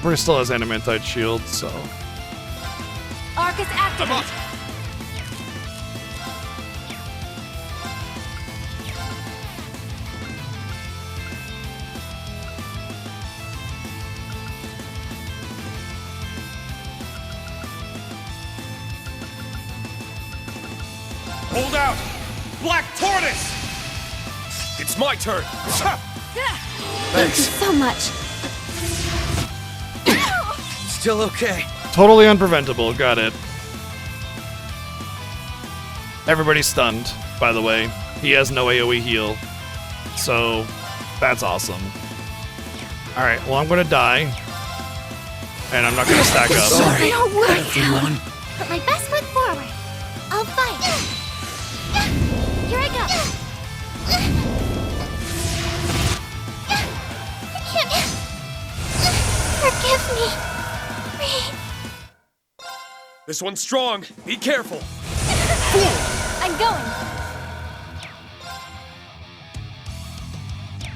Bruce still has adamantite shield, so. Arcus activate. Hold out! Black Tortoise! It's my turn! Thank you so much. Still okay. Totally unpreventable, got it. Everybody's stunned, by the way. He has no AoE heal. So, that's awesome. Alright, well I'm gonna die. And I'm not gonna stack up. Sorry, Don't worry. everyone. Put my best foot forward. I'll fight. Here I go. I can't. Forgive me. This one's strong. Be careful. I'm going.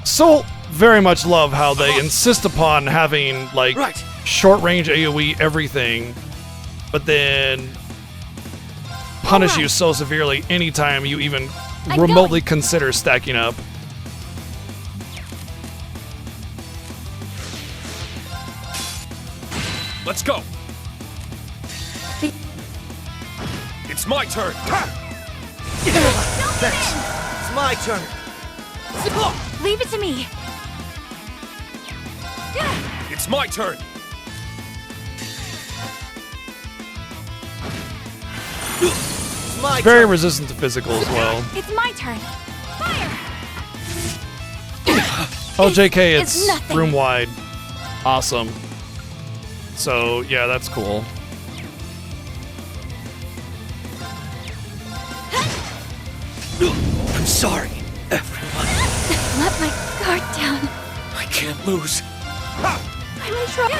So very much love how they insist upon having like short range AoE everything, but then punish you so severely anytime you even remotely consider stacking up. Let's go. It's my turn. Thanks. It's my turn. Leave it to me. It's my turn. It's my Very turn. resistant to physical as well. It's my turn. Fire. Oh, JK, It's it's nothing. room wide. Awesome. So, yeah, that's cool. I'm sorry, everyone. Let my guard down. I can't lose. I'm in trouble.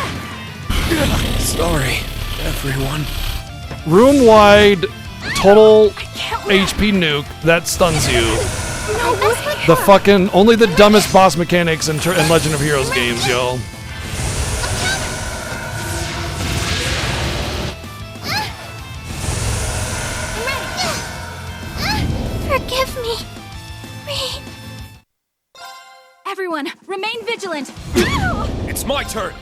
Sorry, everyone. Room wide, total HP nuke that stuns you. No way. The fucking only the dumbest boss mechanics in Legend of Heroes games, y'all. me. Free. Everyone, remain vigilant. It's my turn.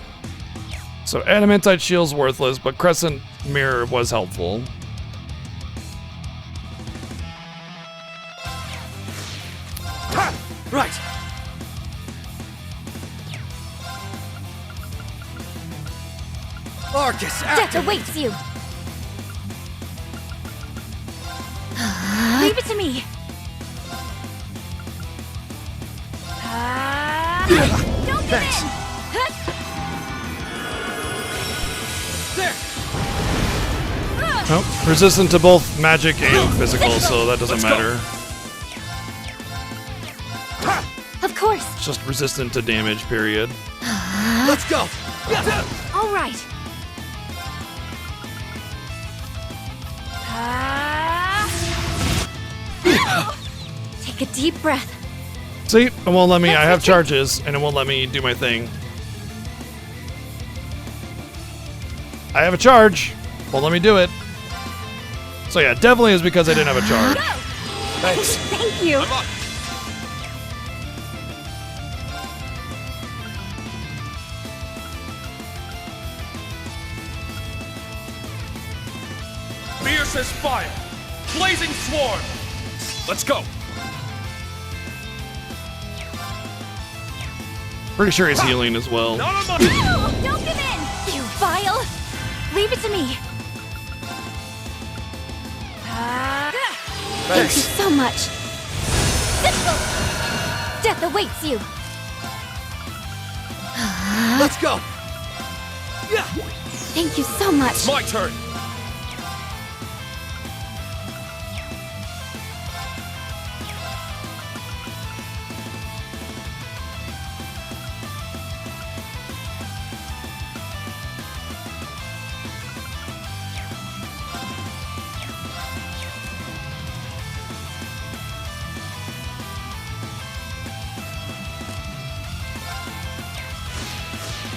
So adamantite shield's worthless, but crescent mirror was helpful. Ha! Right. Arcus, Death awaits you. Leave it to me. Don't give Thanks. in. There. Oh, resistant to both magic and physical, so that doesn't matter. Of course. It's just resistant to damage, period. Let's go. All right. Take a deep breath. See, it won't let me. I have charges, and it won't let me do my thing. I have a charge. Won't let me do it. So yeah, definitely is because I didn't have a charge. Thanks. Thank you. I'm up. Fierce as fire. Blazing swarm. Let's go. Pretty sure he's healing as well. Not on my... Don't give in. You vile. Leave it to me. Thank you so much. Death awaits you. Let's go. Thank you so much. It's my turn.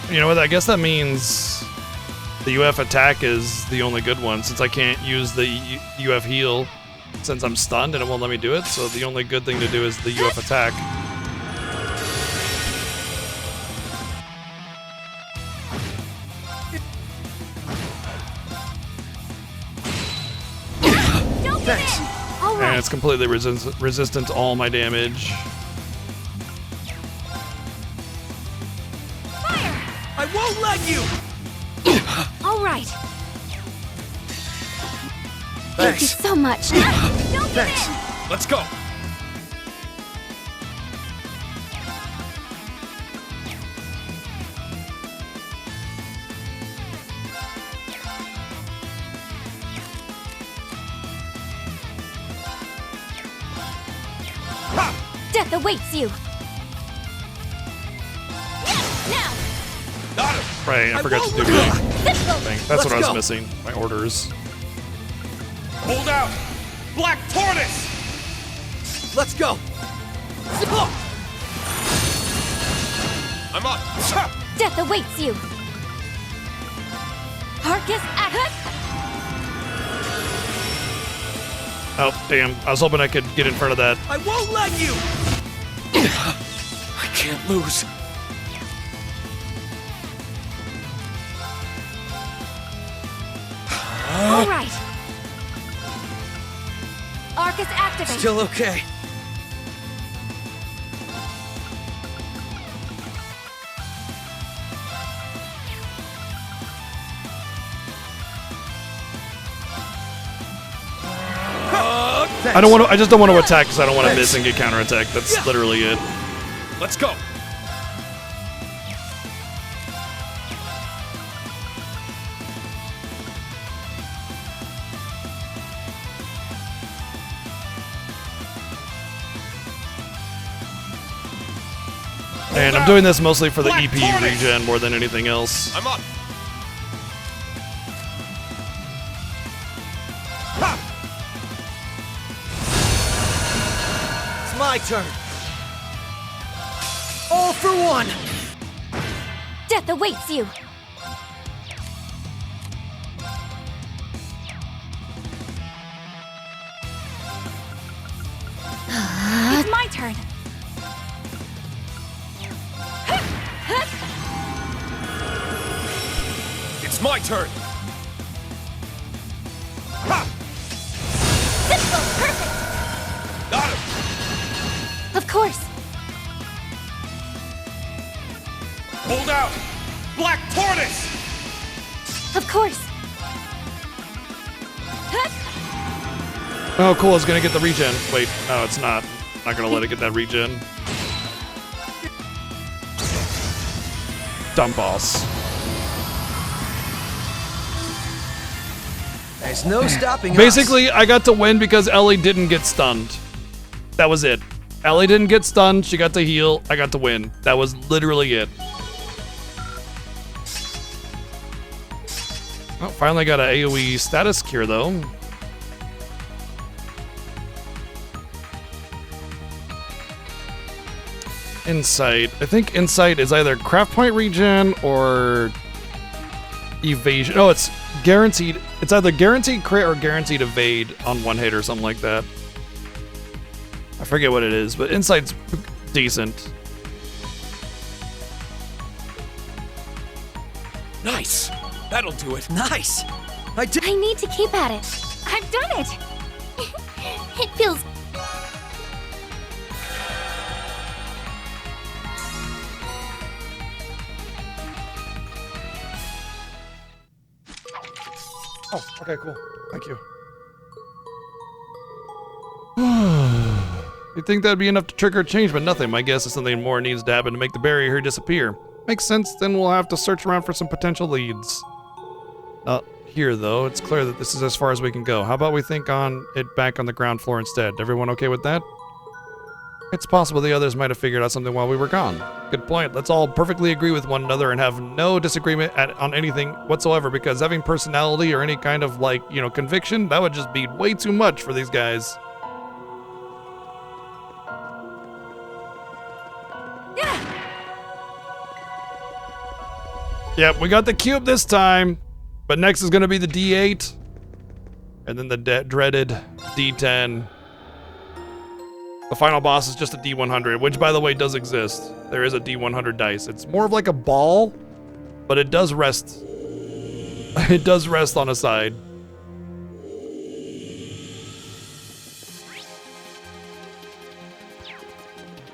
You know what? I guess that means the UF attack is the only good one, since I can't use the UF heal since I'm stunned and it won't let me do it. So the only good thing to do is the UF attack. Thanks. All And right. it's completely resistant to all my damage. I won't let you. All right. Thank you Thanks. so much. Don't give Thanks. in. Let's go. Death awaits you. Now. Got him. Right, I forgot to do won't my let thing. That's what I was go. missing. My orders. Hold out. Black Tortoise. Let's go. I'm up. Death awaits you. Arcus Act. Oh, damn. I was hoping I could get in front of that. I won't let you. I can't lose. All right. Arcus activate. Still okay. I don't want to. I just don't want to attack because I don't want to miss and get counterattacked. That's literally it. Let's go. And I'm doing this mostly for the EP regen more than anything else. I'm up. It's my turn. All for one. Death awaits you. my turn. It's my turn. Ha! This goes perfect. Got him. Of course. Hold out. Black Tortoise. Of course. Oh, cool. It's going to get the regen. Wait, no, it's not. Not going to let it get that regen. Dumb boss. There's no stopping us. Basically, I got to win because Ellie didn't get stunned. That was it. Ellie didn't get stunned. She got to heal. I got to win. That was literally it. Oh, finally got an AoE status cure, though. Insight. I think Insight is either craft point regen or evasion. Oh, it's guaranteed. It's either guaranteed crit or guaranteed evade on one hit or something like that. I forget what it is, but Insight's decent. Nice. That'll do it. Nice. I need to keep at it. I've done it. It feels... Oh, okay, cool. Thank you. You'd think that'd be enough to trigger a change, but nothing. My guess is something more needs to happen to make the barrier here disappear. Makes sense, then we'll have to search around for some potential leads. Not here, though. It's clear that this is as far as we can go. How about we think on it back on the ground floor instead? Everyone okay with that? It's possible the others might have figured out something while we were gone. Good point. Let's all perfectly agree with one another and have no disagreement on anything whatsoever, because having personality or any kind of, like, you know, conviction, that would just be way too much for these guys. Yep, we got the cube this time, but next is going to be the D8, and then the dreaded D10. The final boss is just a D100, which, by the way, does exist. There is a D100 dice. It's more of like a ball, but it does rest. It does rest on a side.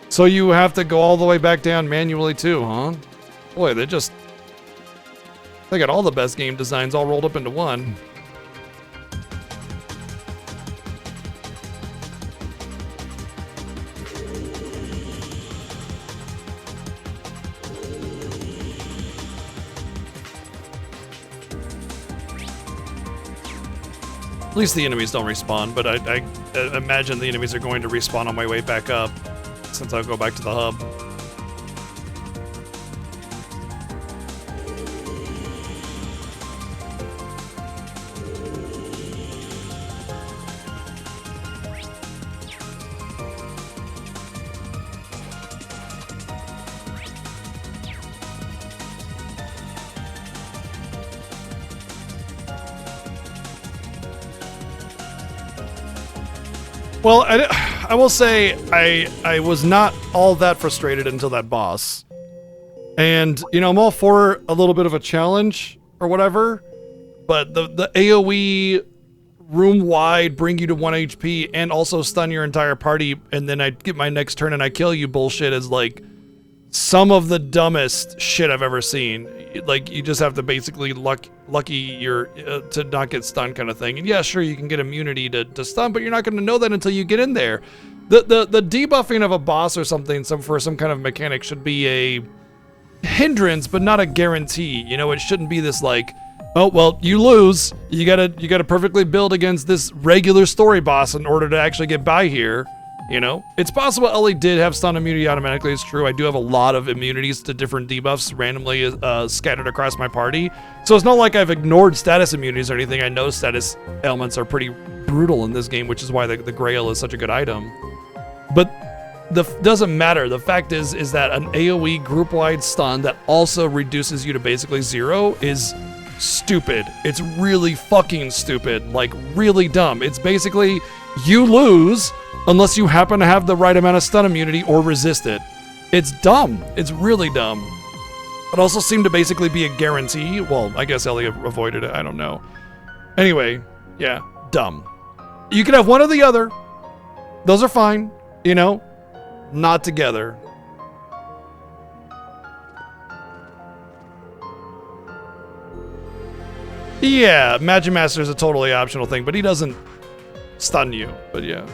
So you have to go all the way back down manually too, huh? Boy, they got all the best game designs all rolled up into one. At least the enemies don't respawn, but I imagine the enemies are going to respawn on my way back up, since I'll go back to the hub. Well, I will say I was not all that frustrated until that boss. And, you know, I'm all for a little bit of a challenge or whatever, but the AoE room-wide bring you to 1 HP and also stun your entire party and then I get my next turn and I kill you bullshit is like some of the dumbest shit I've ever seen. Like, you just have to basically lucky you're to not get stunned kind of thing. And yeah, sure, you can get immunity to stun, but you're not going to know that until you get in there. The debuffing of a boss or something for some kind of mechanic should be a hindrance, but not a guarantee. You know, it shouldn't be this like, oh, well, you lose. You gotta perfectly build against this regular story boss in order to actually get by here. You know, it's possible Ellie did have stun immunity automatically. It's true. I do have a lot of immunities to different debuffs randomly scattered across my party. So it's not like I've ignored status immunities or anything. I know status ailments are pretty brutal in this game, which is why the Grail is such a good item. But doesn't matter. The fact is that an AoE group-wide stun that also reduces you to basically 0 is stupid. It's really fucking stupid. Like, really dumb. It's basically you lose, unless you happen to have the right amount of stun immunity or resist it. It's dumb. It's really dumb. It also seemed to basically be a guarantee. Well, I guess Ellie avoided it. I don't know. Anyway, yeah, dumb. You can have one or the other. Those are fine, you know, not together. Yeah, Magic Master is a totally optional thing, but he doesn't stun you, but yeah.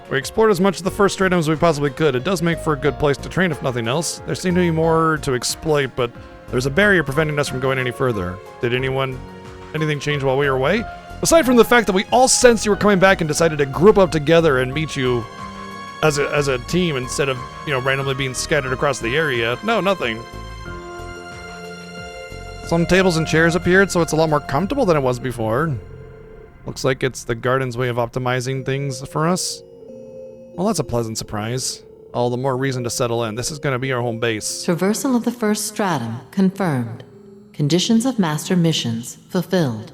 We explored as much of the first trade as we possibly could. It does make for a good place to train if nothing else. There seemed to be more to exploit, but there's a barrier preventing us from going any further. Did anything change while we were away? Aside from the fact that we all sensed you were coming back and decided to group up together and meet you as a team instead of, you know, randomly being scattered across the area. No, nothing. Some tables and chairs appeared, so it's a lot more comfortable than it was before. Looks like it's the garden's way of optimizing things for us. Well, that's a pleasant surprise. All the more reason to settle in. This is going to be our home base. Traversal of the first stratum confirmed. Conditions of master missions fulfilled.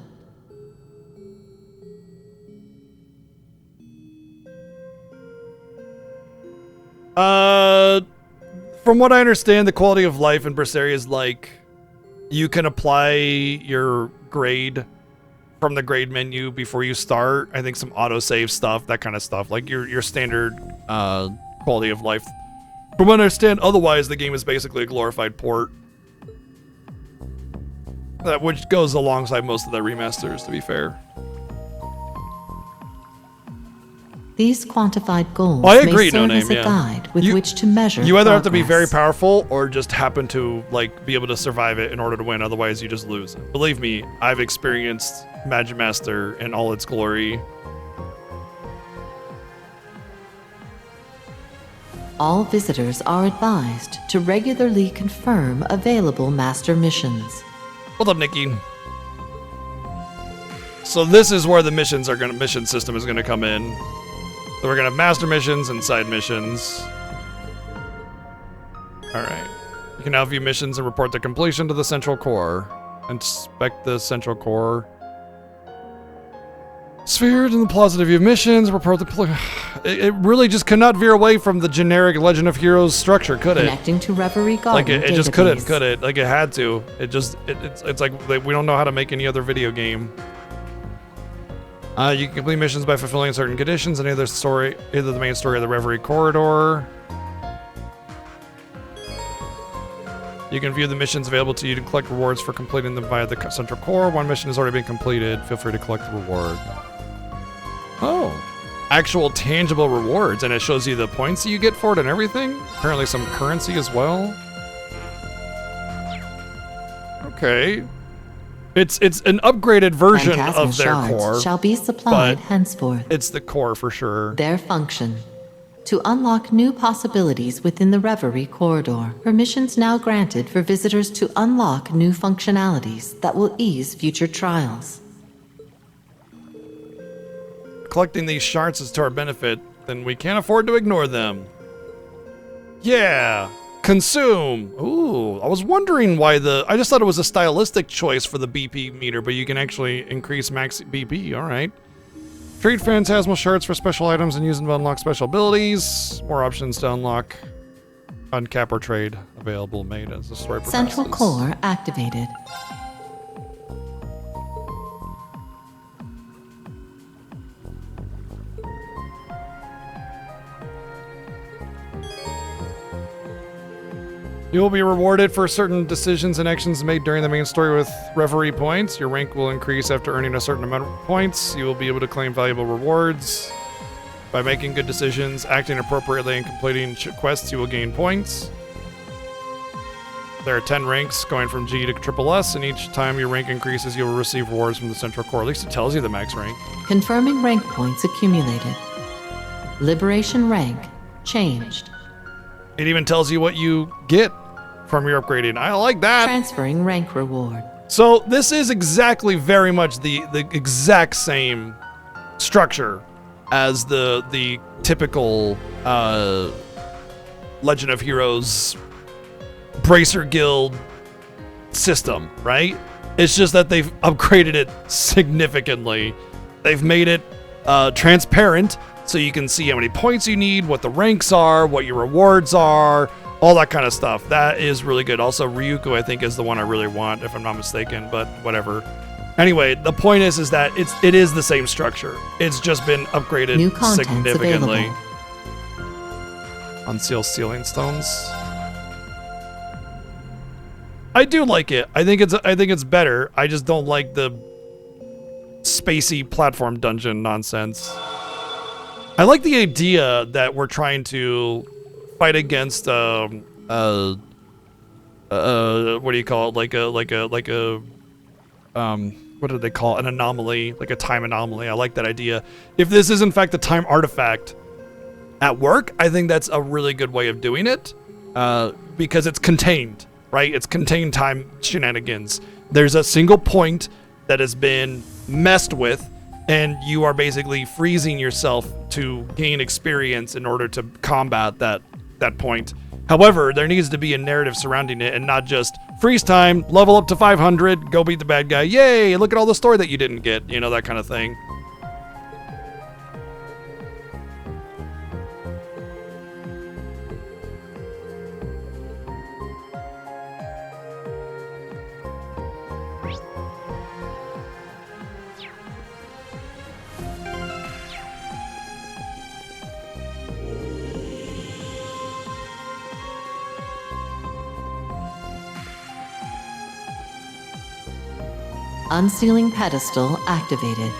From what I understand, the quality of life in Berseria is like you can apply your grade from the grade menu before you start. I think some autosave stuff, that kind of stuff, like your standard quality of life. From what I understand, otherwise the game is basically a glorified port. Which goes alongside most of the remasters, to be fair. These quantified goals Well, I agree, may serve No Name, as a yeah. guide with which to measure You either have to be very progress. powerful or just happen to like be able to survive it in order to win. Otherwise, you just lose. Believe me, I've experienced Magic Master in all its glory. All visitors are advised to regularly confirm available master missions. What's up, Nikki? So this is where the mission system is gonna come in. So we're gonna have master missions and side missions. Alright. You can now view missions and report their completion to the central core. Inspect the central core. Sphere in the plaza view missions, report the it really just could not veer away from the generic Legend of Heroes structure, could it? Connecting to Reverie Garden Like it just couldn't, database. could it? Like it had to. It just it's like we don't know how to make any other video game. You can complete missions by fulfilling certain conditions in either the main story or the Reverie corridor. You can view the missions available to you to collect rewards for completing them via the central core. One mission has already been completed. Feel free to collect the reward. Oh, actual tangible rewards, and it shows you the points that you get for it and everything. Apparently some currency as well. Okay. It's an upgraded version Phantasmal of their shards core. shall be supplied but henceforth. It's the core for sure. Their function: to unlock new possibilities within the Reverie corridor. Permissions now granted for visitors to unlock new functionalities that will ease future trials. Collecting these shards is to our benefit, then we can't afford to ignore them. Yeah. Consume. Ooh, I was wondering why I just thought it was a stylistic choice for the BP meter, but you can actually increase max BP. All right. Trade Phantasmal shards for special items and use them to unlock special abilities. More options to unlock. Uncap or trade available made as the story progresses. Central core activated. You will be rewarded for certain decisions and actions made during the main story with Reverie points. Your rank will increase after earning a certain amount of points. You will be able to claim valuable rewards. By making good decisions, acting appropriately, and completing quests, you will gain points. There are 10 ranks going from G to SSS, and each time your rank increases, you will receive rewards from the central core. At least it tells you the max rank. Confirming rank points accumulated. Liberation rank changed. It even tells you what you get from your upgrading. I like that. Transferring rank reward. So this is exactly very much the exact same structure as the typical Legend of Heroes Bracer Guild system, right? It's just that they've upgraded it significantly They've made it transparent so you can see how many points you need, what the ranks are, what your rewards are, all that kind of stuff. That is really good. Also, Ryuko, I think, is the one I really want, if I'm not mistaken, but whatever. Anyway, the point is that it is the same structure. It's just been upgraded New contents significantly. available. Unseal Sealing Stones. I do like it. I think it's better. I just don't like the spacey platform dungeon nonsense. I like the idea that we're trying to fight against what do you call it? Like a what do they call it? An anomaly, like a time anomaly. I like that idea. If this is in fact a time artifact at work, I think that's a really good way of doing it, because it's contained, right? It's contained time shenanigans. There's a single point that has been messed with, and you are basically freezing yourself to gain experience in order to combat that point. However, there needs to be a narrative surrounding it, and not just freeze time, level up to 500, go beat the bad guy, yay, look at all the story that you didn't get, you know, that kind of thing. Unsealing pedestal activated.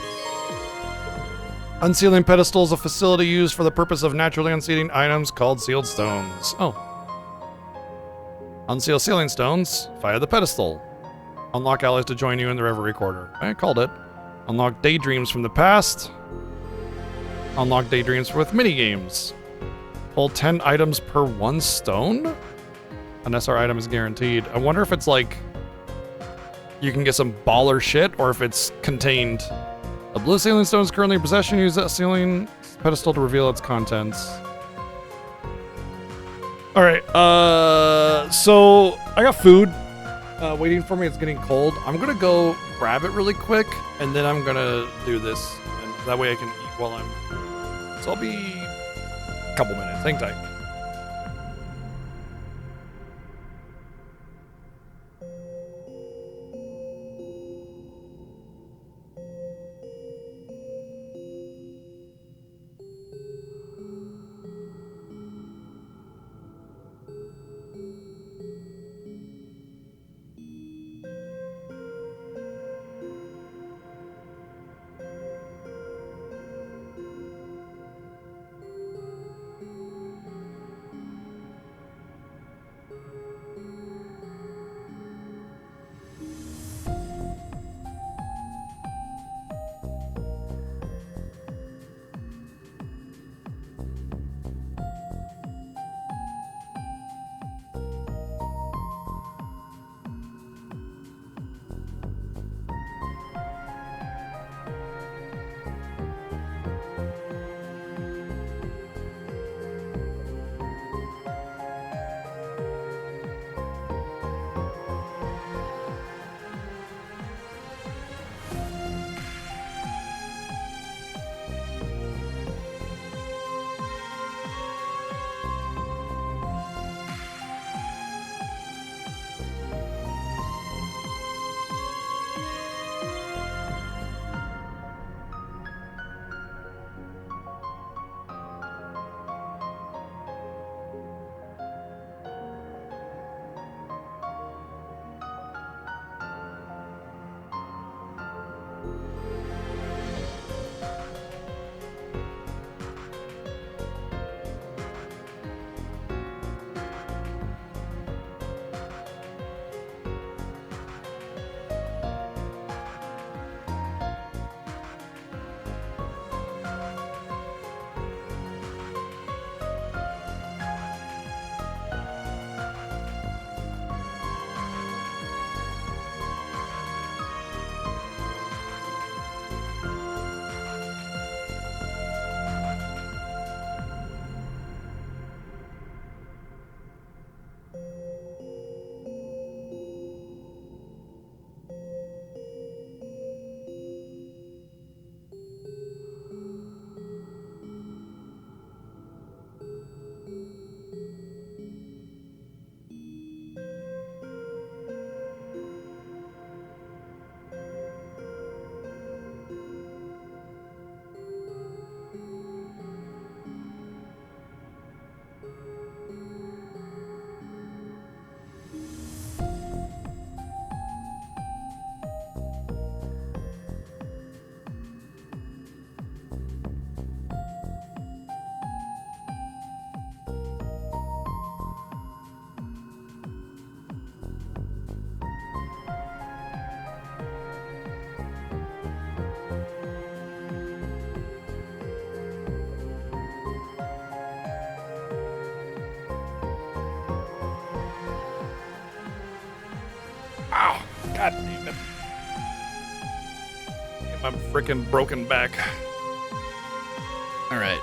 Unsealing pedestal is a facility used for the purpose of naturally unsealing items called sealed stones. Oh. Unseal sealing stones via the pedestal. Unlock allies to join you in the Reverie Quarter. I called it. Unlock daydreams from the past. Unlock daydreams with minigames. Pull 10 items per 1 stone? An SR item is guaranteed. I wonder if it's like you can get some baller shit, or if it's contained. A blue sealing stone is currently in possession. Use that sealing pedestal to reveal its contents. Alright, so I got food waiting for me. It's getting cold. I'm gonna go grab it really quick, and then I'm gonna do this. And that way I can eat while I'm... So I'll be a couple minutes. Hang tight. God damn it. Get my freaking broken back. All right.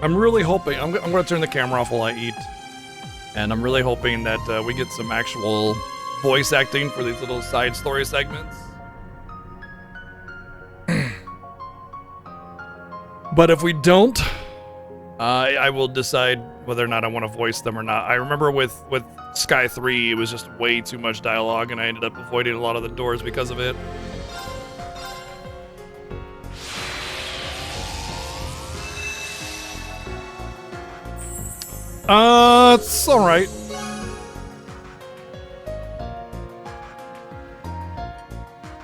I'm really hoping, I'm going to turn the camera off while I eat. And I'm really hoping that we get some actual voice acting for these little side story segments. But if we don't, I will decide whether or not I want to voice them or not. I remember with Sky 3, it was just way too much dialogue, and I ended up avoiding a lot of the doors because of it. It's alright.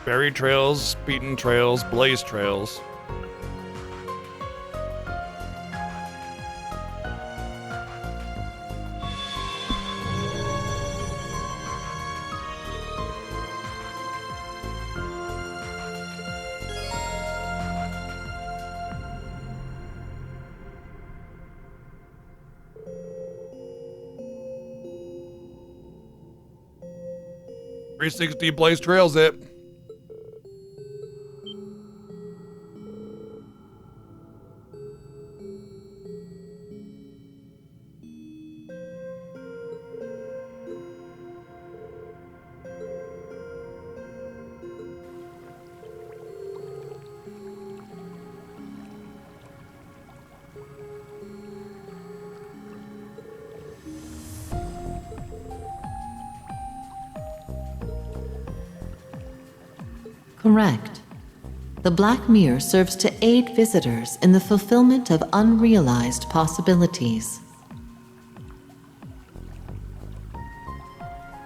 Buried trails, beaten trails, blaze trails. .360 Blaze Trails it. Correct. The Black Mirror serves to aid visitors in the fulfillment of unrealized possibilities.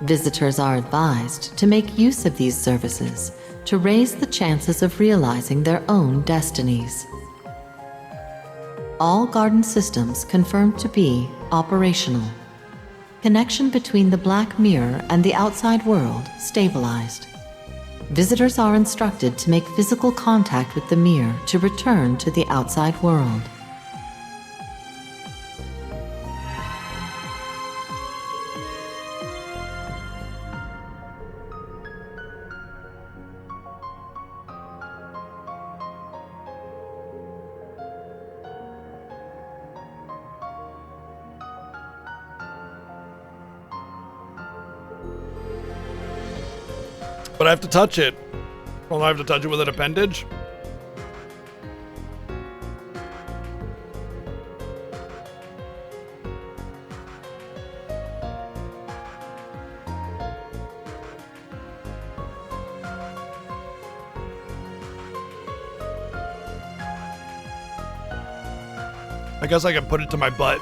Visitors are advised to make use of these services to raise the chances of realizing their own destinies. All garden systems confirmed to be operational. Connection between the Black Mirror and the outside world stabilized. Visitors are instructed to make physical contact with the mirror to return to the outside world. But I have to touch it. Well, I have to touch it with an appendage. I guess I can put it to my butt.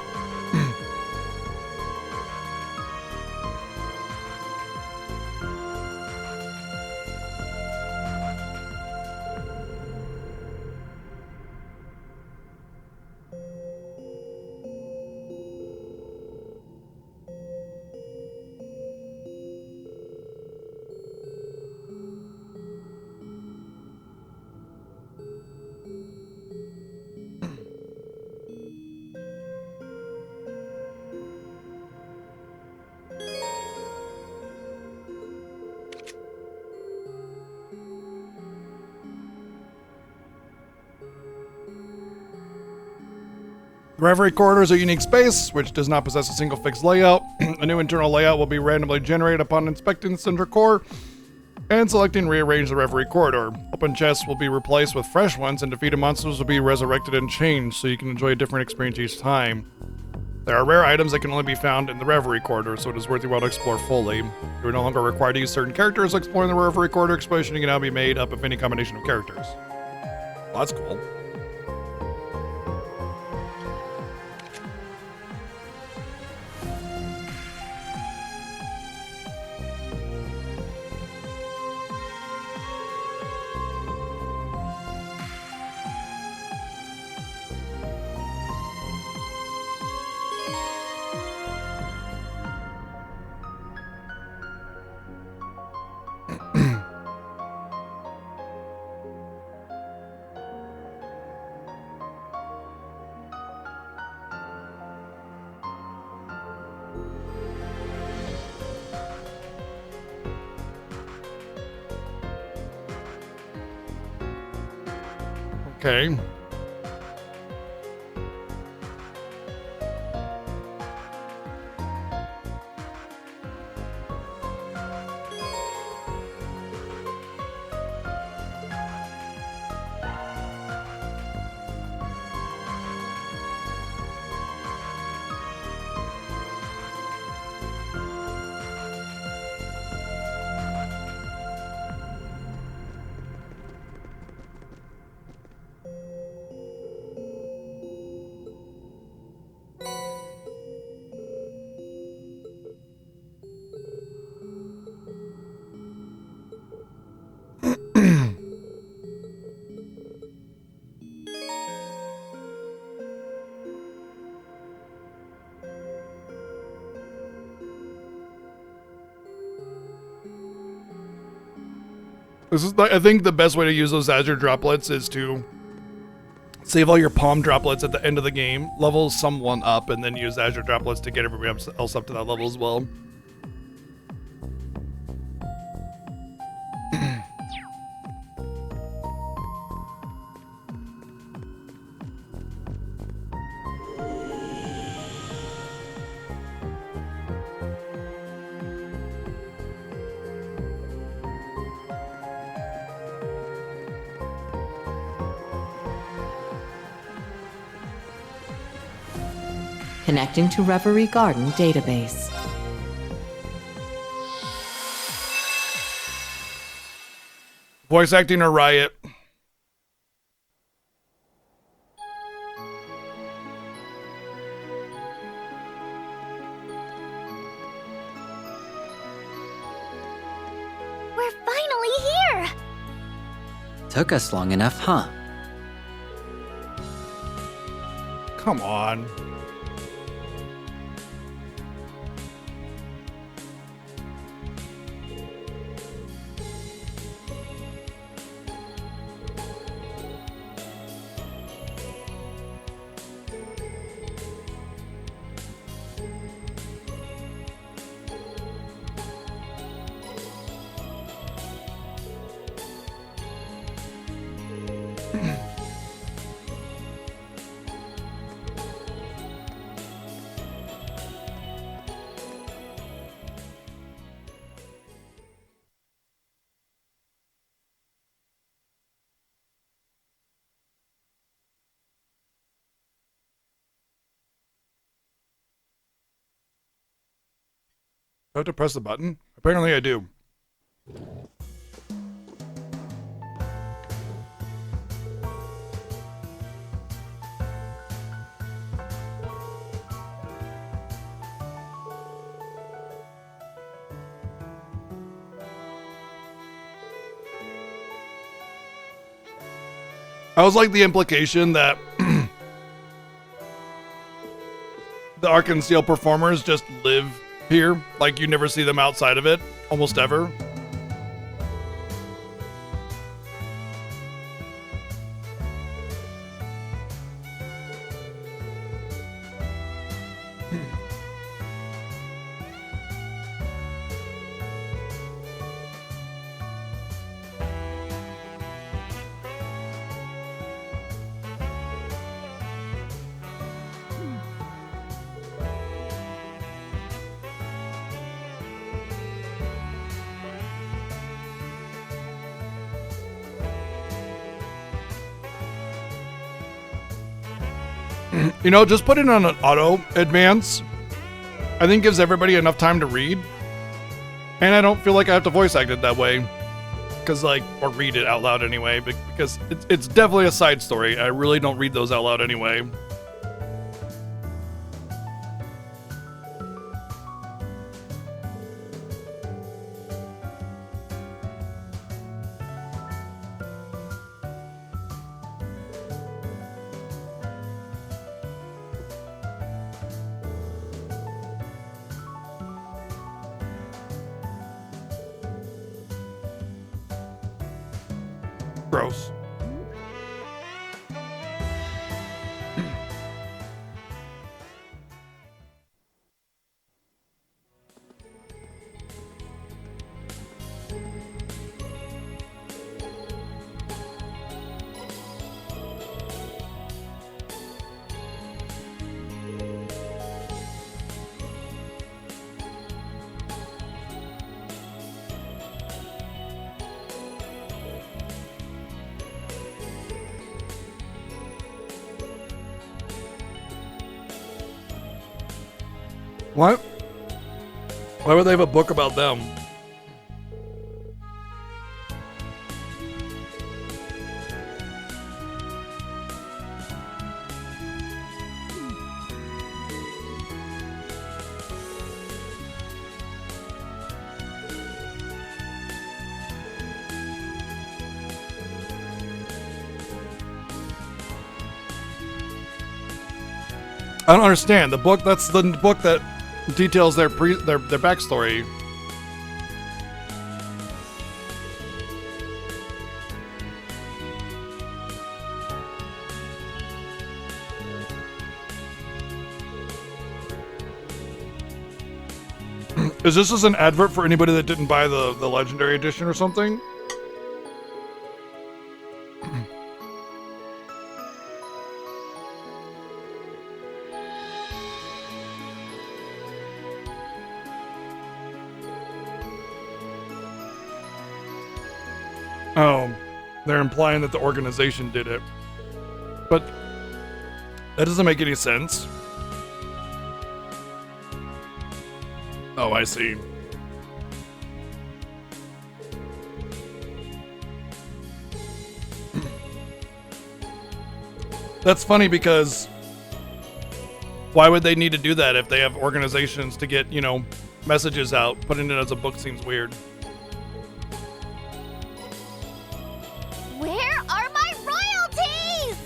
Reverie Corridor is a unique space, which does not possess a single fixed layout. A new internal layout will be randomly generated upon inspecting the center core and selecting rearrange the Reverie Corridor. Open chests will be replaced with fresh ones, and defeated monsters will be resurrected and changed, so you can enjoy a different experience each time. There are rare items that can only be found in the Reverie Corridor, so it is worth your while to explore fully. You are no longer required to use certain characters. Exploring the Reverie Corridor exploration can now be made up of any combination of characters. Well, that's cool. Okay. This is, I think the best way to use those Azure droplets is to save all your palm droplets at the end of the game, level someone up, and then use Azure droplets to get everybody else up to that level as well. Connecting to Reverie Garden database. Voice acting or Riot? We're finally here! Took us long enough, huh? Come on. Do I have to press the button? Apparently I do. I was like the implication that the Arc and Steel performers just live here, like you never see them outside of it, almost ever. You know, just put it on an auto advance. I think gives everybody enough time to read. And I don't feel like I have to voice act it that way. Because, like, or read it out loud anyway. Because it's definitely a side story. I really don't read those out loud anyway. Gross. What? Why would they have a book about them? I don't understand. The book, that's the book that details their backstory. Is this an advert for anybody that didn't buy the Legendary Edition or something? Oh, they're implying that the organization did it. But that doesn't make any sense. Oh, I see. That's funny because why would they need to do that if they have organizations to get, you know, messages out? Putting it as a book seems weird. Where are my royalties?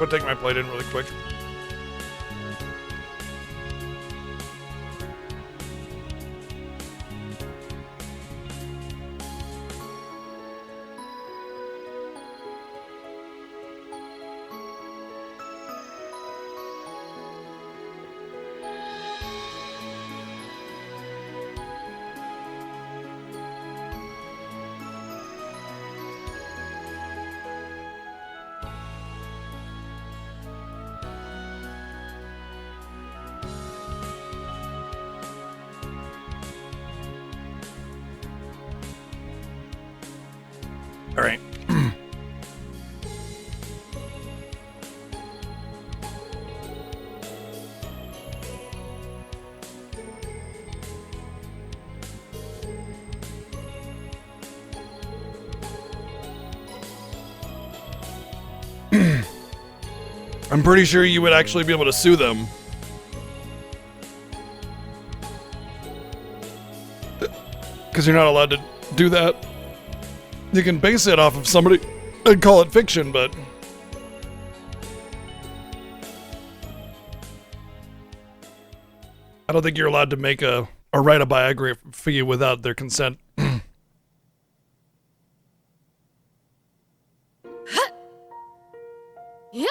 I'll take my plate in really quick. All right. I'm pretty sure you would actually be able to sue them. Because you're not allowed to do that. You can base it off of somebody and call it fiction, but I don't think you're allowed to make or write a biography without their consent. Yeah.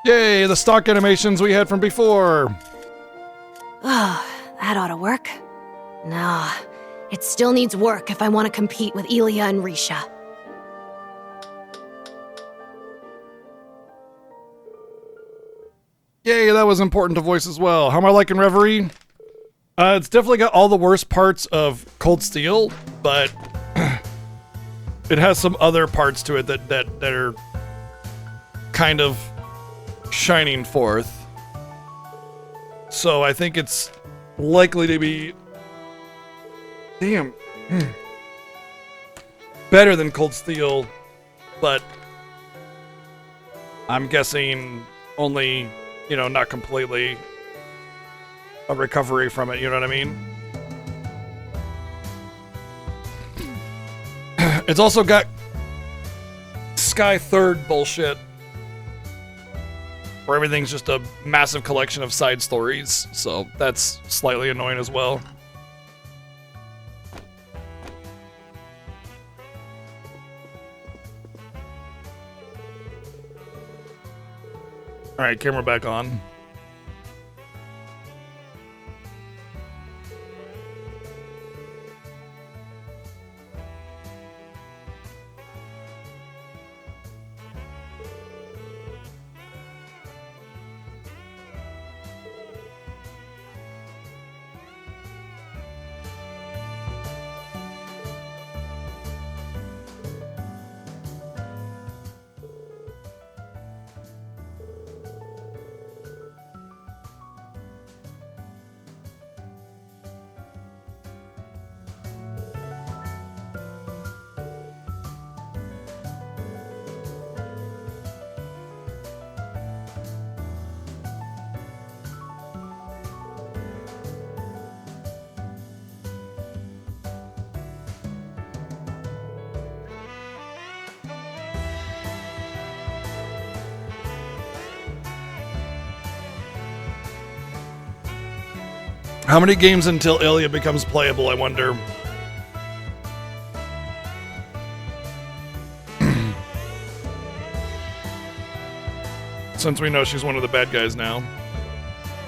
Yay, the stock animations we had from before. Oh, that ought to work. Nah, it still needs work if I want to compete with Elia and Risha. Yay, that was important to voice as well. How am I liking Reverie? It's definitely got all the worst parts of Cold Steel, but it has some other parts to it that are kind of shining forth. So I think it's likely to be better than Cold Steel, but I'm guessing only you know, not completely a recovery from it, you know what I mean? It's also got Sky Third bullshit, where everything's just a massive collection of side stories, so that's slightly annoying as well. Alright, camera back on. How many games until Ilya becomes playable, I wonder? Since we know she's one of the bad guys now.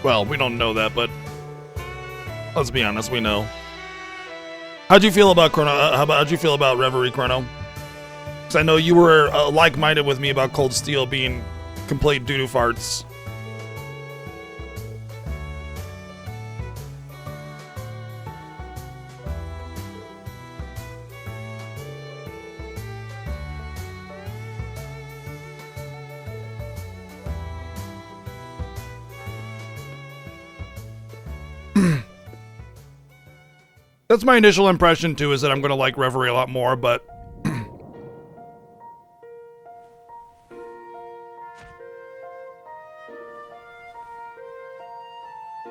Well, we don't know that, but let's be honest, we know. How'd you feel about how'd you feel about Reverie, Chrono? Because I know you were like-minded with me about Cold Steel being complete doo-doo farts. That's my initial impression, too, is that I'm going to like Reverie a lot more, but...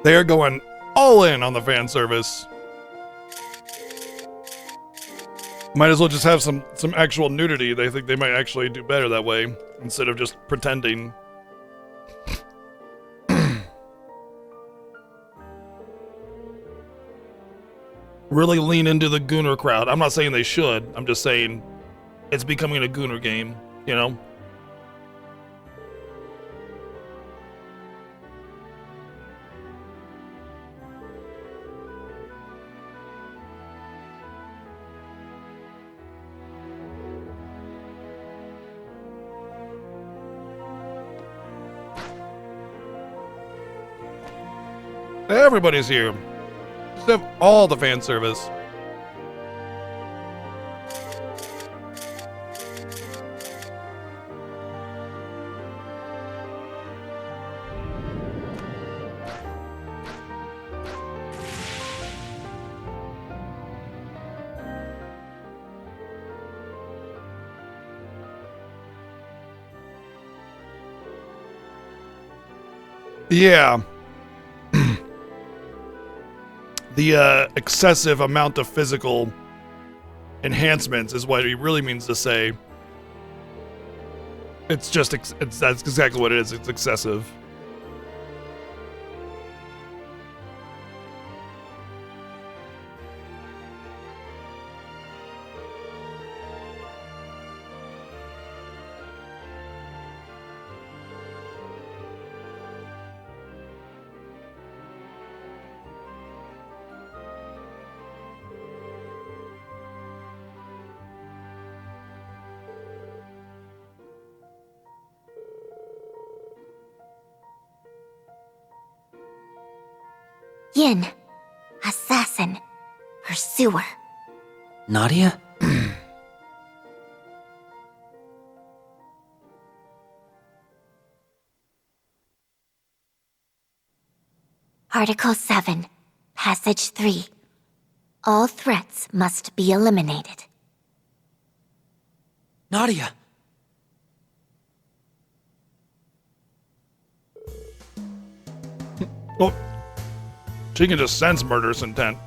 They're going all in on the fan service. Might as well just have some actual nudity. They think they might actually do better that way, instead of just pretending. Really lean into the Gooner crowd. I'm not saying they should. I'm just saying it's becoming a Gooner game, you know? Everybody's here. Just have all the fan service. Yeah. The excessive amount of physical enhancements is what he really means to say. It's just, that's exactly what it is. It's excessive. Yin. Assassin. Pursuer. Nadia? Article 7. Passage 3. All threats must be eliminated. Nadia! Well, she can just sense murderous intent.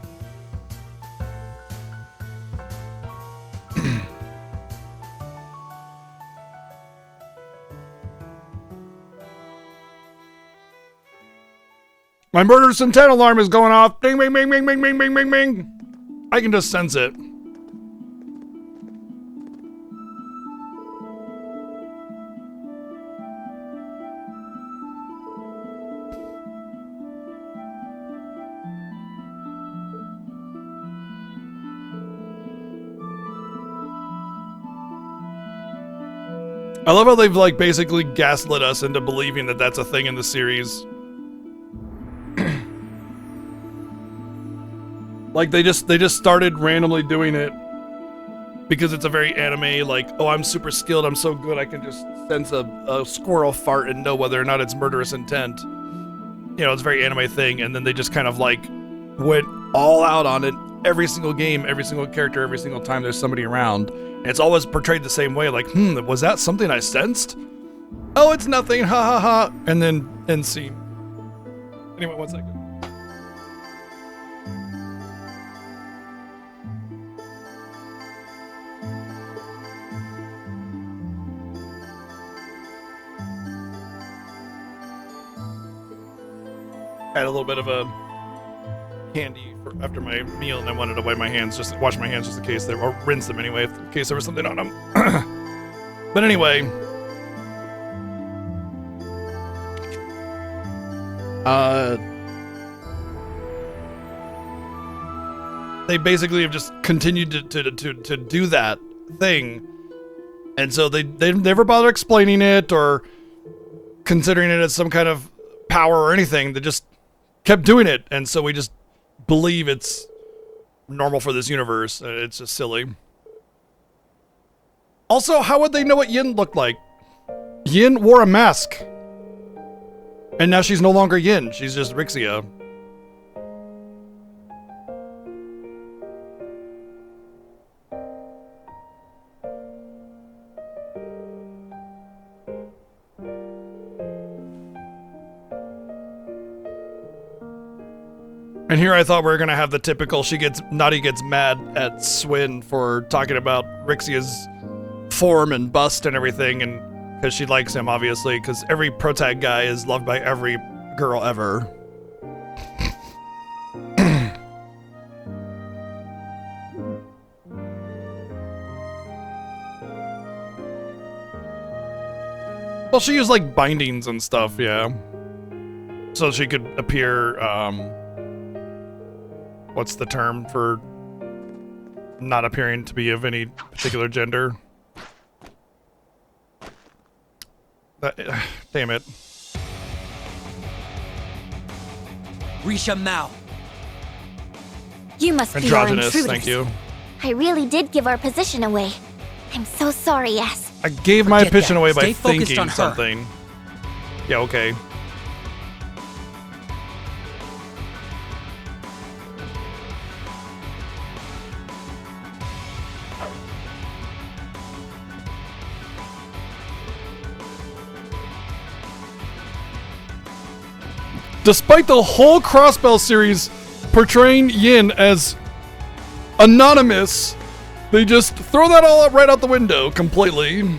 My murderous intent alarm is going off. Ding, bing, bing, bing, bing, bing, bing, bing, bing. I can just sense it. I love how they've like basically gaslit us into believing that that's a thing in the series. Like they just started randomly doing it because it's a very anime, like, oh, I'm super skilled, I'm so good, I can just sense a squirrel fart and know whether or not it's murderous intent. You know, it's a very anime thing, and then they just kind of like went all out on it every single game, every single character, every single time there's somebody around. And it's always portrayed the same way, like, was that something I sensed? Oh, it's nothing, ha ha ha, and then end scene. Anyway, 1 second. Had a little bit of a candy after my meal, and I wanted to wipe my hands, wash my hands just in case or rinse them anyway, in case there was something on them. But anyway, they basically have just continued to do that thing, and so they never bother explaining it or considering it as some kind of power or anything. They just kept doing it, and so we just believe it's normal for this universe. It's just silly. Also, how would they know what Yin looked like? Yin wore a mask, and now she's no longer Yin. She's just Rixia. And here I thought we were gonna have the typical Naughty gets mad at Swin for talking about Rixia's form and bust and everything, and because she likes him, obviously, because every protag guy is loved by every girl ever. Well, she used like bindings and stuff, yeah. So she could appear, what's the term for not appearing to be of any particular gender? Damn it. Risha Mao. You must be our Androgynous, intruders. thank you. I really did give our position away. I'm so sorry, yes. I gave my Forget position that. away by Stay focused thinking on her. something. Yeah, okay. Despite the whole Crossbell series portraying Yin as anonymous, they just throw that all right out the window completely.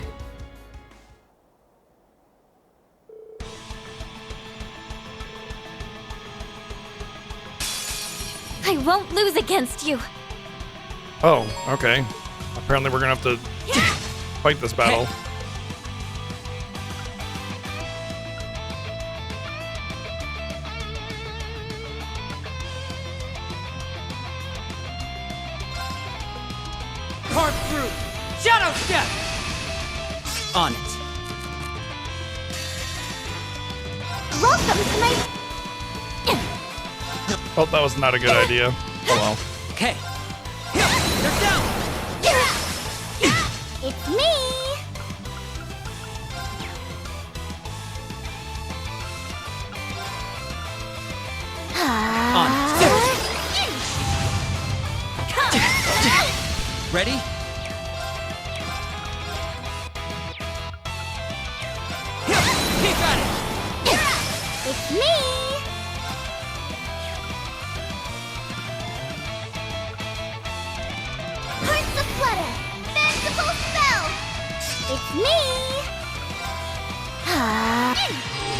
I won't lose against you. Oh, okay. Apparently we're gonna have to fight this battle. Carve through. Shadow step. On it. Welcome to my... Oh, that was not a good idea. Oh well. Okay. They're down. It's me! On it. Ready? It's me! It's me!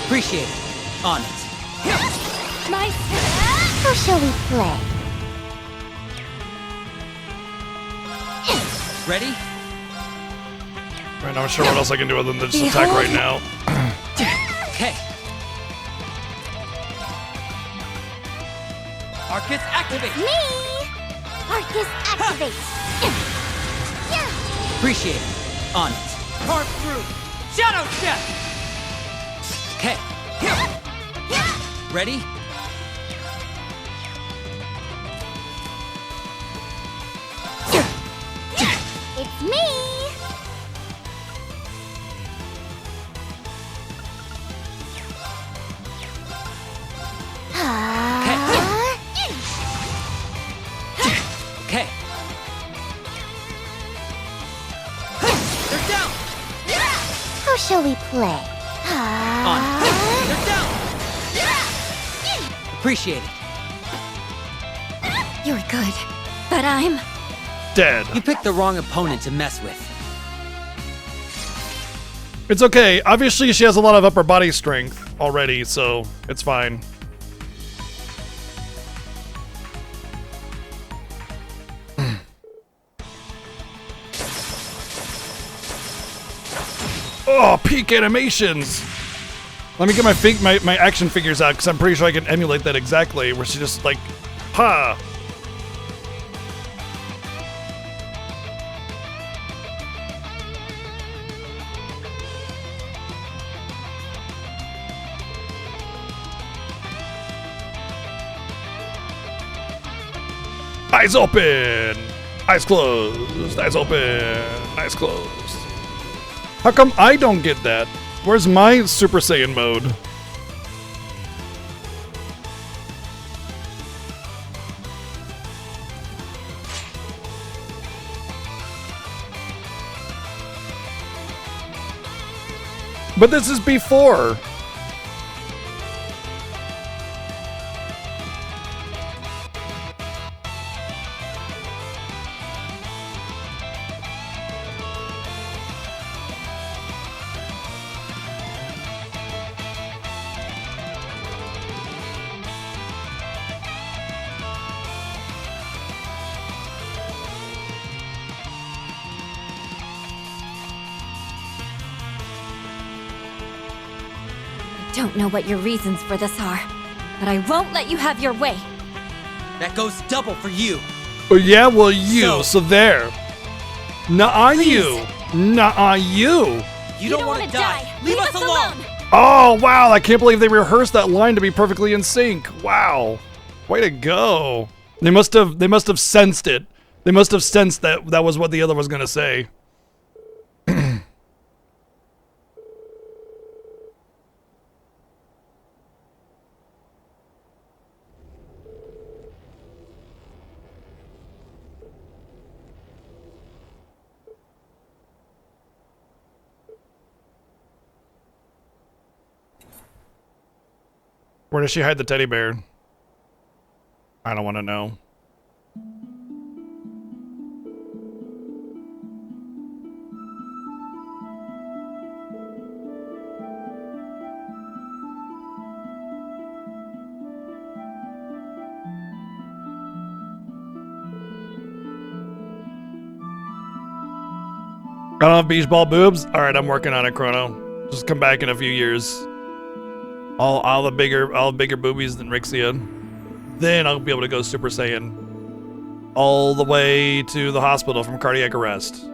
Appreciate it. On it. My How shall we play? Ready? I'm not sure what else I can do other than just attack right now. Okay. Arcus activate. Me! Arcus activate! Appreciate it. On it. Carve through. Shadow step. Okay. Ready? It's me! Okay. They're down. How shall we play? On. They're down. Appreciate it. You're good, but I'm Dead. You picked the wrong opponent to mess with. It's okay. Obviously, she has a lot of upper body strength already, so it's fine. Oh, peak animations! Let me get my action figures out, because I'm pretty sure I can emulate that exactly, where she just, like, ha! Eyes open! Eyes closed! Eyes open! Eyes closed. How come I don't get that? Where's my Super Saiyan mode? But this is before. Don't know what your reasons for this are, but I won't let you have your way. That goes double for you. Oh yeah, well you, so there. Nuh-uh you. Nuh-uh you. You don't want to die. Leave us alone. Oh wow, I can't believe they rehearsed that line to be perfectly in sync. Wow. Way to go. They must have sensed it. They must have sensed that that was what the other was gonna say. Where does she hide the teddy bear? I don't want to know. I don't have beach ball boobs? Alright, I'm working on it, Chrono. Just come back in a few years. All the bigger boobies than Rixia. Then I'll be able to go Super Saiyan all the way to the hospital from cardiac arrest.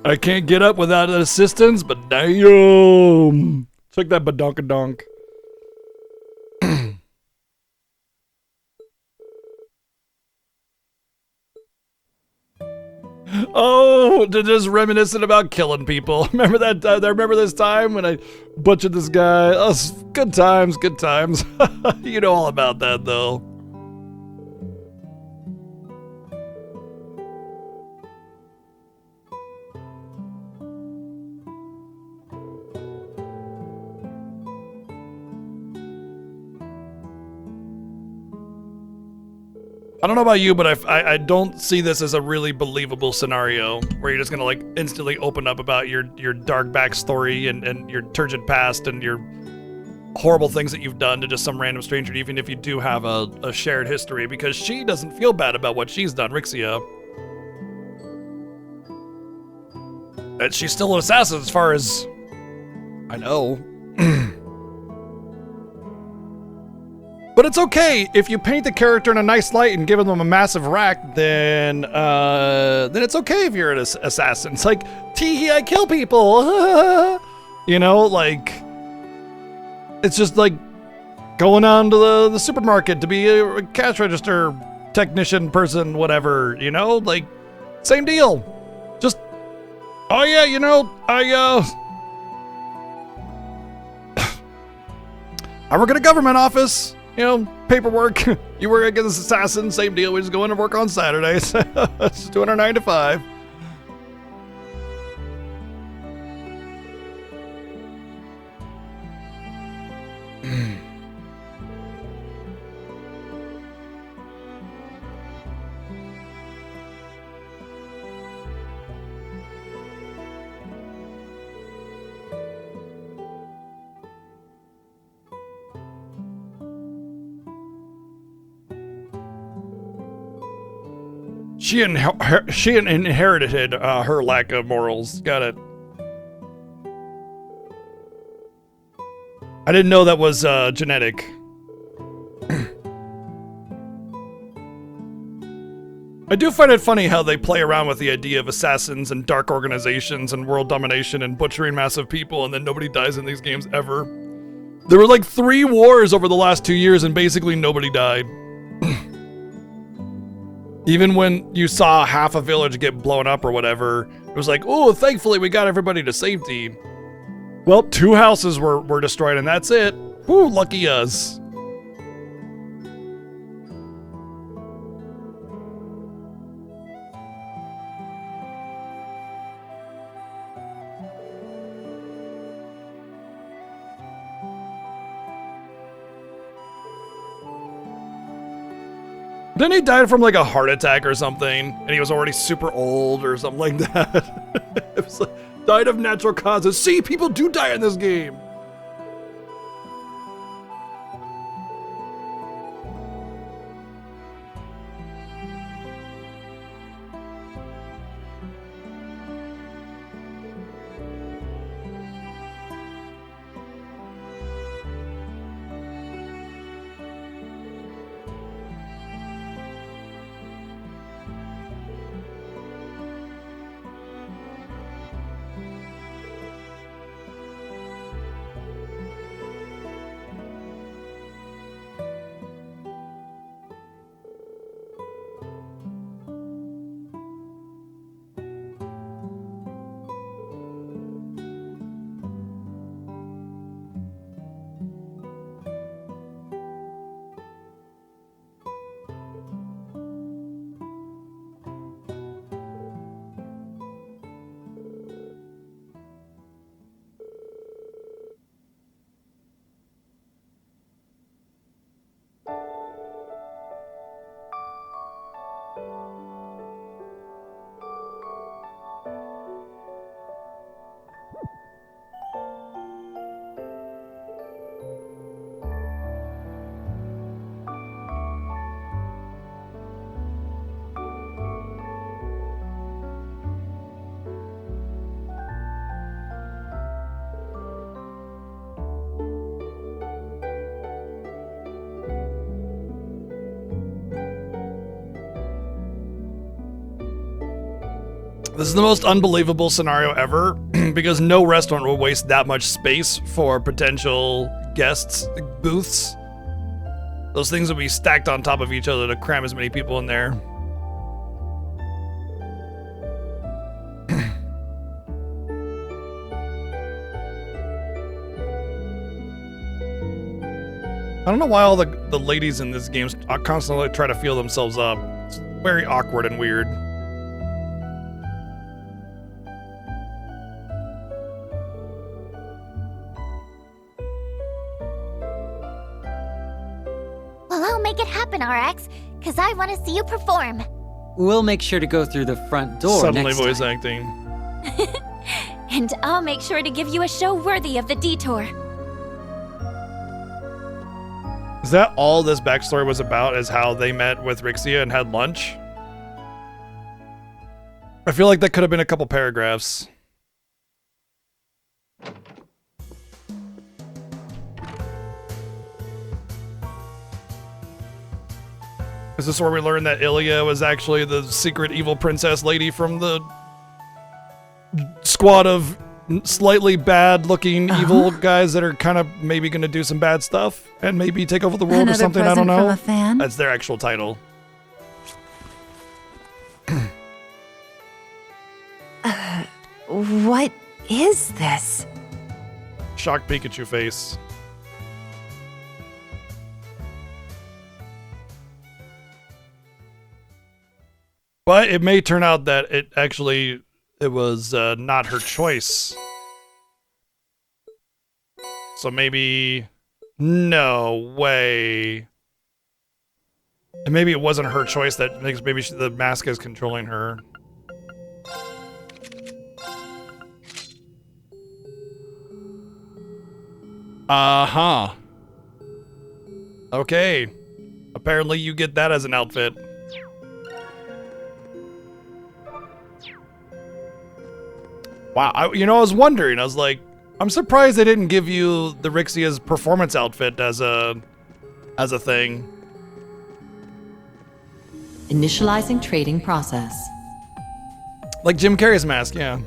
I can't get up without assistance, but damn. Check that badonkadonk. Oh, just reminiscent about killing people. Remember that? I remember this time when I butchered this guy. Oh, good times, good times. You know all about that, though. I don't know about you, but I don't see this as a really believable scenario where you're just gonna like instantly open up about your dark backstory and your turgid past and your horrible things that you've done to just some random stranger, even if you do have a shared history, because she doesn't feel bad about what she's done, Rixia. And she's still an assassin as far as I know. But it's okay if you paint the character in a nice light and give them a massive rack. Then it's okay if you're an assassin. It's like, tee-hee, I kill people. You know, like it's just like going on to the supermarket to be a cash register technician person, whatever. You know, like same deal. Just oh yeah, you know, I work at a government office. You know, paperwork. You work against this assassin, same deal. We just go in and work on Saturdays. Just doing our 9 to 5. She inherited her lack of morals. Got it. I didn't know that was genetic. I do find it funny how they play around with the idea of assassins and dark organizations and world domination and butchering massive people, and then nobody dies in these games ever. There were like 3 wars over the last 2 years and basically nobody died. Even when you saw half a village get blown up or whatever, it was like, oh, thankfully we got everybody to safety. Well, 2 houses were destroyed and that's it. Whew, lucky us. Then he died from like a heart attack or something, and he was already super old or something like that. It was like, died of natural causes. See, people do die in this game. This is the most unbelievable scenario ever, because no restaurant will waste that much space for potential guests' booths. Those things will be stacked on top of each other to cram as many people in there. I don't know why all the ladies in this game constantly try to feel themselves up. It's very awkward and weird. Well, I'll make it happen, RX, because I want to see you perform. We'll make sure to go through the front door Suddenly next voice time. acting. And I'll make sure to give you a show worthy of the detour. Is that all this backstory was about, is how they met with Rixia and had lunch? I feel like that could have been a couple paragraphs. Is this where we learned that Ilya was actually the secret evil princess lady from the squad of slightly bad-looking evil guys that are kind of maybe going to do some bad stuff and maybe take over the world or Another something? I don't present know. from a fan? That's their actual title. What is this? Shocked Pikachu face. But it may turn out that it was not her choice. So maybe, no way. And maybe it wasn't her choice that makes, maybe the mask is controlling her. Uh-huh. Okay. Apparently you get that as an outfit. Wow, I was wondering, I was like, I'm surprised they didn't give you the Rixia's performance outfit as a thing. Initializing trading process. Like Jim Carrey's mask, yeah.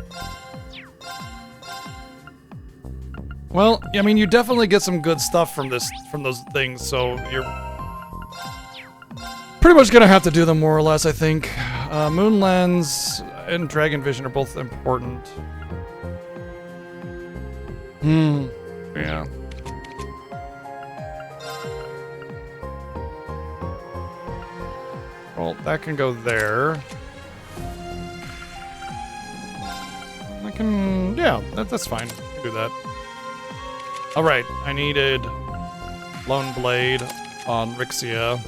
Well, I mean, you definitely get some good stuff from those things, so you're pretty much gonna have to do them more or less, I think. Moon Lens and Dragon Vision are both important. Yeah. Well, that can go there. I can, yeah, that's fine. I can do that. All right, I needed Lone Blade on Rixia.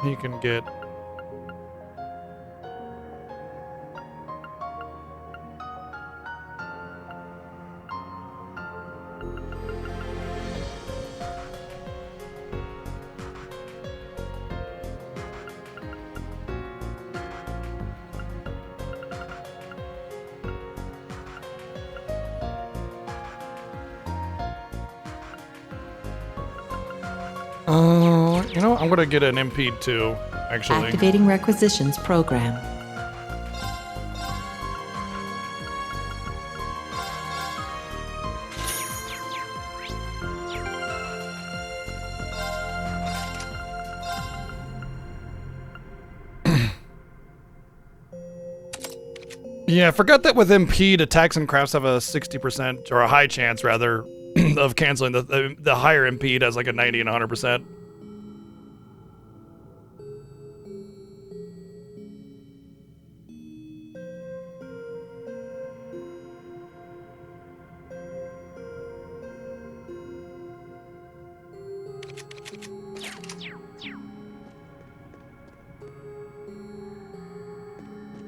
He can get you know, I'm gonna get an MP too, actually. Activating requisitions program. Yeah, I forgot that with MP, attacks and crafts have a 60%, or a high chance rather, of canceling. The higher MP it has like a 90 and 100%.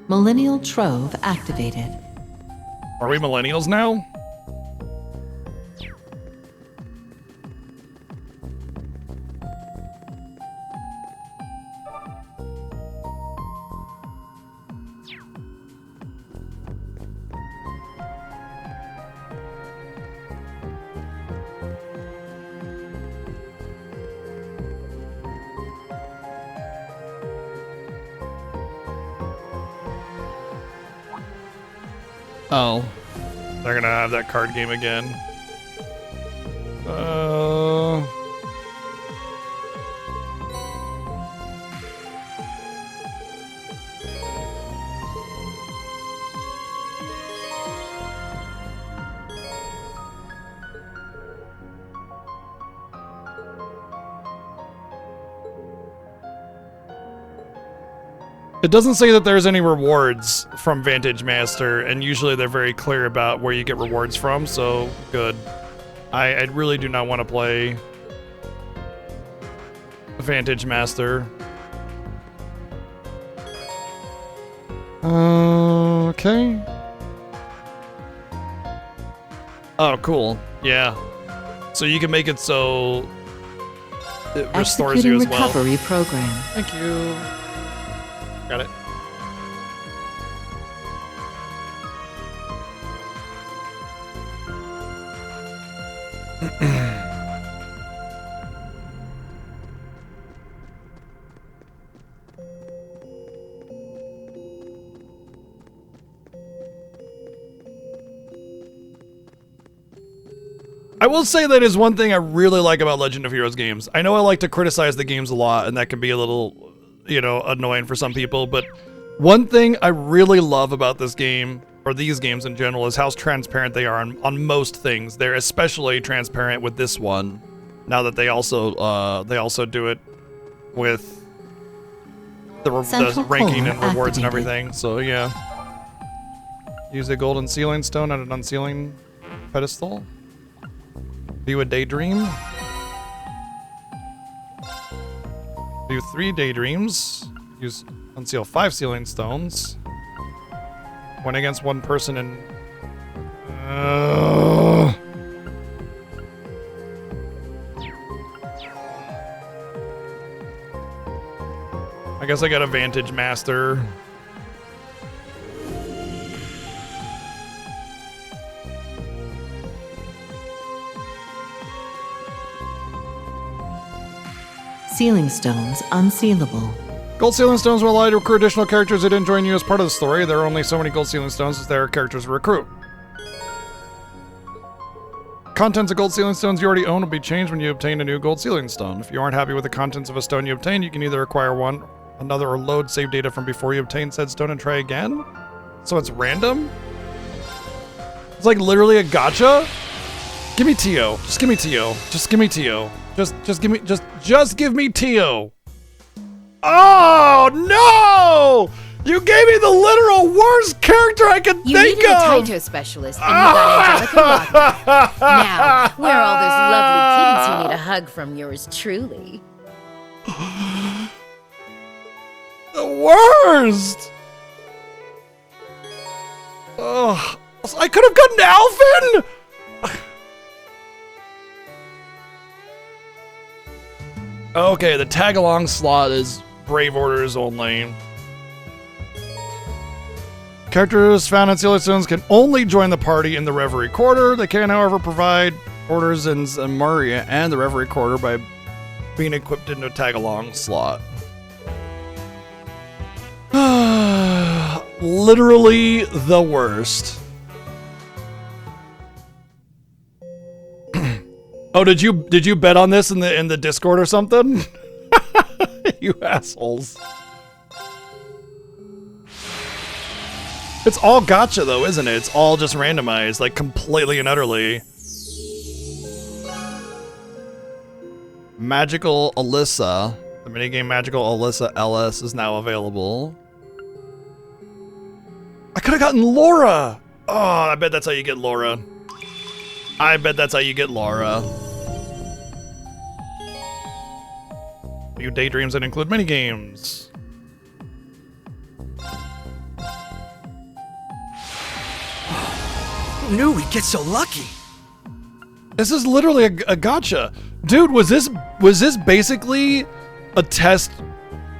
Millennial Trove activated. Are we millennials now? Oh. They're gonna have that card game again. It doesn't say that there's any rewards from Vantage Master, and usually they're very clear about where you get rewards from, so good. I really do not want to play Vantage Master. Okay. Oh, cool. Yeah. So you can make it so it restores you as well. Recovery program. Thank you. Got it. I will say that is one thing I really like about Legend of Heroes games. I know I like to criticize the games a lot, and that can be a little, you know, annoying for some people, but one thing I really love about this game, or these games in general, is how transparent they are on most things. They're especially transparent with this one, now that they also do it with the ranking and rewards and everything, so yeah. Use a golden sealing stone at an unsealing pedestal. View a daydream. View 3 daydreams. Use unseal 5 sealing stones. When against one person in. I guess I got a Vantage Master. Sealing stones unsealable. Gold sealing stones will allow you to recruit additional characters that didn't join you as part of the story. There are only so many gold sealing stones as there are characters to recruit. Contents of gold sealing stones you already own will be changed when you obtain a new gold sealing stone. If you aren't happy with the contents of a stone you obtain, you can either acquire another, or load save data from before you obtain said stone and try again. So it's random? It's like literally a gacha? Give me Tio. Just give me Tio. Just give me Tio. Just give me Tio. Oh no! You gave me the literal worst character I could think of! You needed a Taito specialist, and you got Angelica Rocket. Now, where are all those lovely kittens who need a hug from yours truly? The worst! Ugh. I could have gotten Alvin! Okay, the tag-along slot is Brave Orders only. Characters found in Sealer Stones can only join the party in the Reverie Quarter. They can, however, provide orders in Zamuria and the Reverie Quarter by being equipped into a tag-along slot. Literally the worst. Oh, did you bet on this in the Discord or something? You assholes. It's all gacha though, isn't it? It's all just randomized, like completely and utterly. Magical Alyssa. The minigame Magical Alyssa LS is now available. I could have gotten Laura! Oh, I bet that's how you get Laura. I bet that's how you get Laura. Few daydreams that include minigames. Who knew we'd get so lucky? This is literally a gacha. Dude, was this basically a test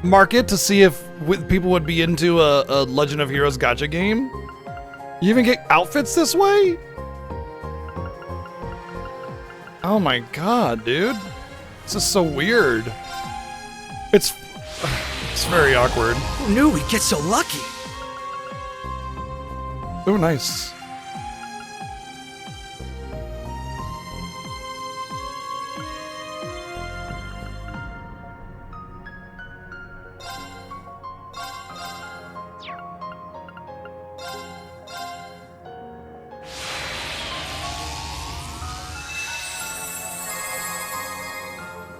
market to see if people would be into a Legend of Heroes gacha game? You even get outfits this way? Oh my god, dude. This is so weird. It's very awkward. Who knew we'd get so lucky? Oh, nice.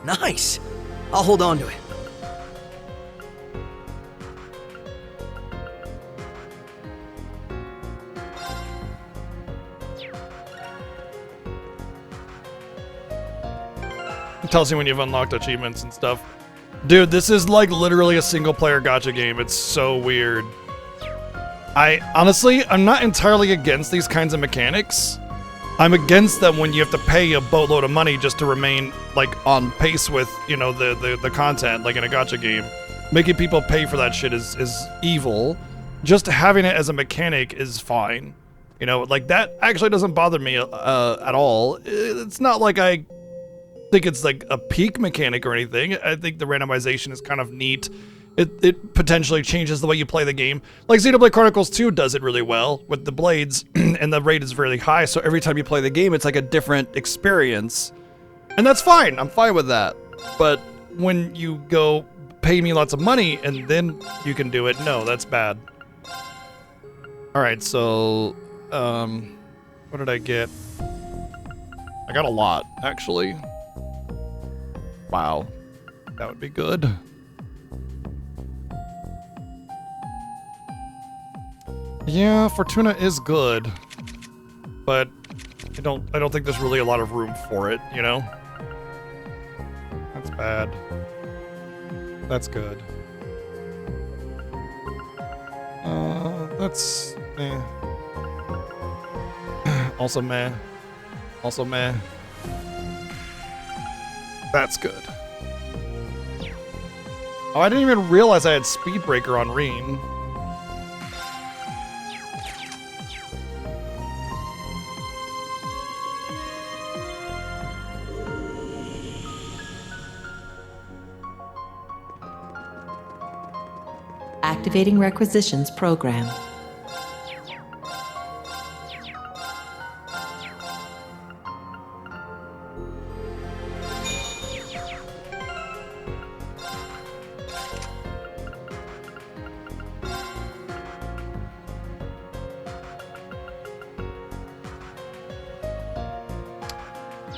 Nice. I'll hold on to it. tells you when you've unlocked achievements and stuff. Dude, this is like literally a single player gacha game. It's so weird. I'm not entirely against these kinds of mechanics. I'm against them when you have to pay a boatload of money just to remain like on pace with, you know, the content, like in a gacha game. Making people pay for that shit is evil. Just having it as a mechanic is fine. You know, like that actually doesn't bother me at all. It's not like I think it's like a peak mechanic or anything. I think the randomization is kind of neat. It potentially changes the way you play the game. Like Xenoblade Chronicles 2 does it really well with the blades, and the rate is really high, so every time you play the game, it's like a different experience. And that's fine, I'm fine with that. But when you go pay me lots of money and then you can do it, no, that's bad. Alright, so, what did I get? I got a lot, actually. Wow, that would be good. Yeah, Fortuna is good, but I don't think there's really a lot of room for it, you know? That's bad. That's good. That's meh. Also meh. Also meh. That's good. Oh, I didn't even realize I had Speed Breaker on Reen. Activating requisitions program.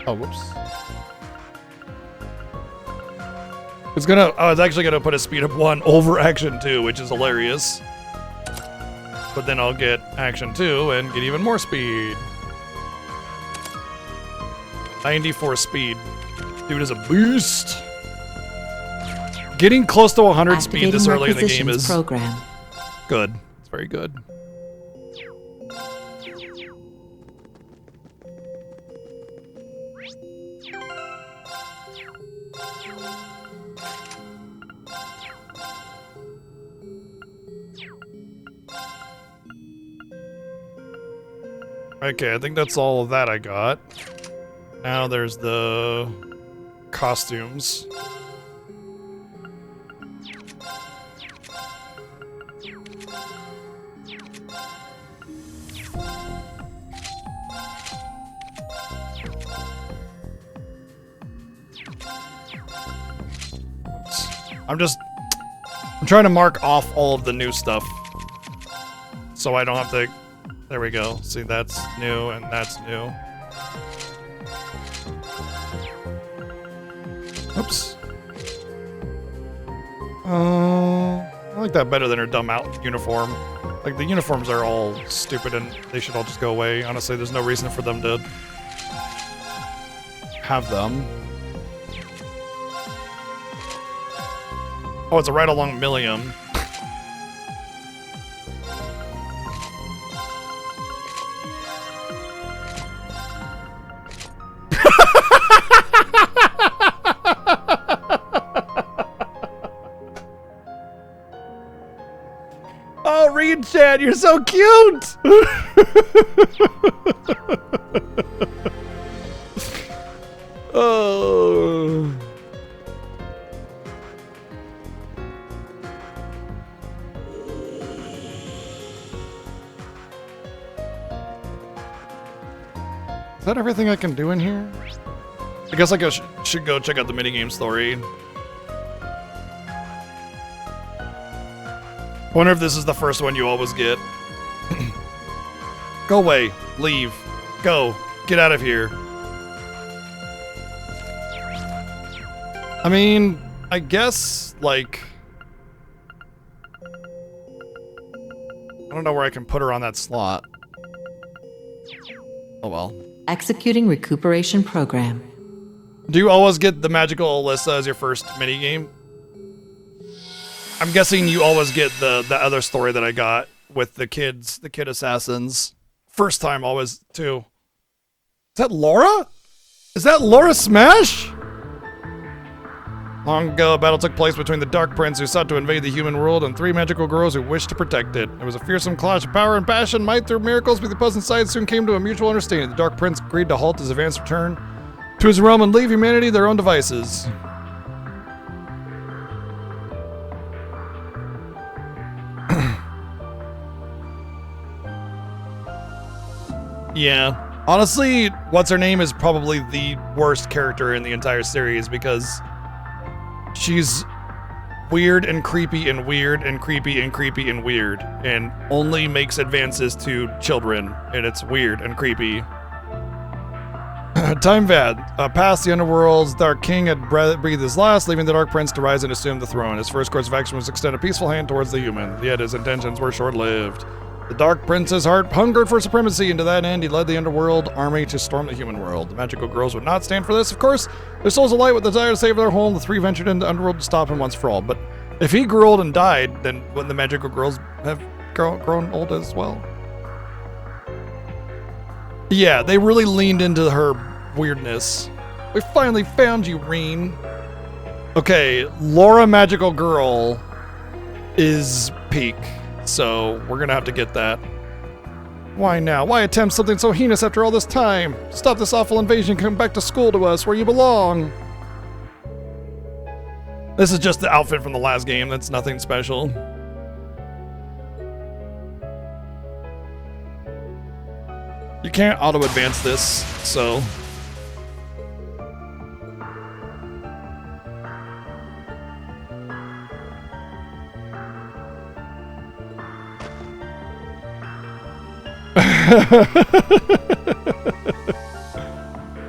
Oh, whoops. It's actually gonna put a speed of 1 over action 2, which is hilarious. But then I'll get action 2 and get even more speed. 94 speed. Dude is a beast. Getting close to 100 speed this early in the game is program. Good. It's very good. Okay, I think that's all of that I got. Now there's the costumes. I'm trying to mark off all of the new stuff so I don't have to. There we go. See, that's new and that's new. Oops. I like that better than her dumb out uniform. Like, the uniforms are all stupid and they should all just go away. Honestly, there's no reason for them to have them. Oh, it's a ride-along Millium. Oh, Reed Chan, you're so cute! Oh. Is that everything I can do in here? I guess I should go check out the minigame story. Wonder if this is the first one you always get. Go away. Leave. Go. Get out of here. I mean, I guess, like... I don't know where I can put her on that slot. Oh well. Executing recuperation program. Do you always get the magical Alyssa as your first minigame? I'm guessing you always get the other story that I got with the kids, the kid assassins. First time always too. Is that Laura? Is that Laura Smash? Long ago, a battle took place between the Dark Prince who sought to invade the human world and 3 magical girls who wished to protect it. It was a fearsome clash of power and passion. Might through miracles, but the opposing sides soon came to a mutual understanding. The Dark Prince agreed to halt his advanced return to his realm and leave humanity their own devices. Yeah. Honestly, what's-her-name is probably the worst character in the entire series because she's weird and creepy and weird and creepy and creepy and weird and only makes advances to children, and it's weird and creepy. Time past the underworld's Dark King had breathed his last, leaving the Dark Prince to rise and assume the throne. His first course of action was to extend a peaceful hand towards the human, yet his intentions were short-lived. The Dark Prince's heart hungered for supremacy, and to that end, he led the underworld army to storm the human world. The magical girls would not stand for this, of course. Their souls alight with the desire to save their home. The 3 ventured into the underworld to stop him once for all. But if he grew old and died, then wouldn't the magical girls have grown old as well? Yeah, they really leaned into her weirdness. We finally found you, Reen. Okay, Laura Magical Girl is peak. So, we're gonna have to get that. Why now? Why attempt something so heinous after all this time? Stop this awful invasion, come back to school to us, where you belong! This is just the outfit from the last game, that's nothing special. You can't auto-advance this, so...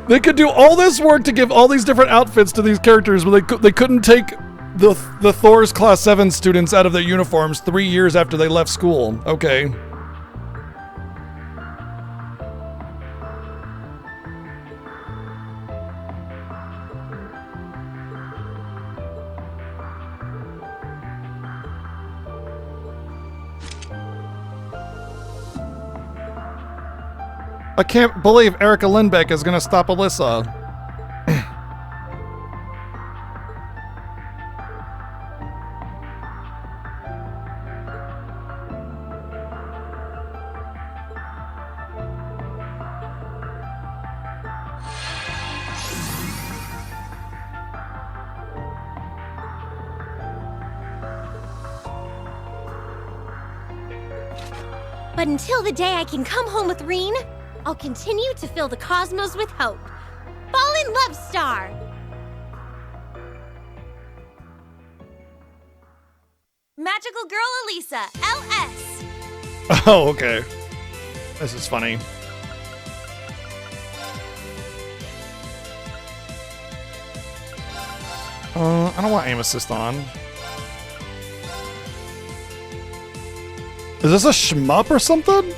They could do all this work to give all these different outfits to these characters, but they couldn't take the Thor's Class 7 students out of their uniforms 3 years after they left school. Okay. I can't believe Erica Lindbeck is gonna stop Alyssa. But until the day I can come home with Reen, I'll continue to fill the cosmos with hope. Fallen Love Star! Magical Girl Elisa, LS! Oh, okay. This is funny. I don't want aim assist on. Is this a shmup or something?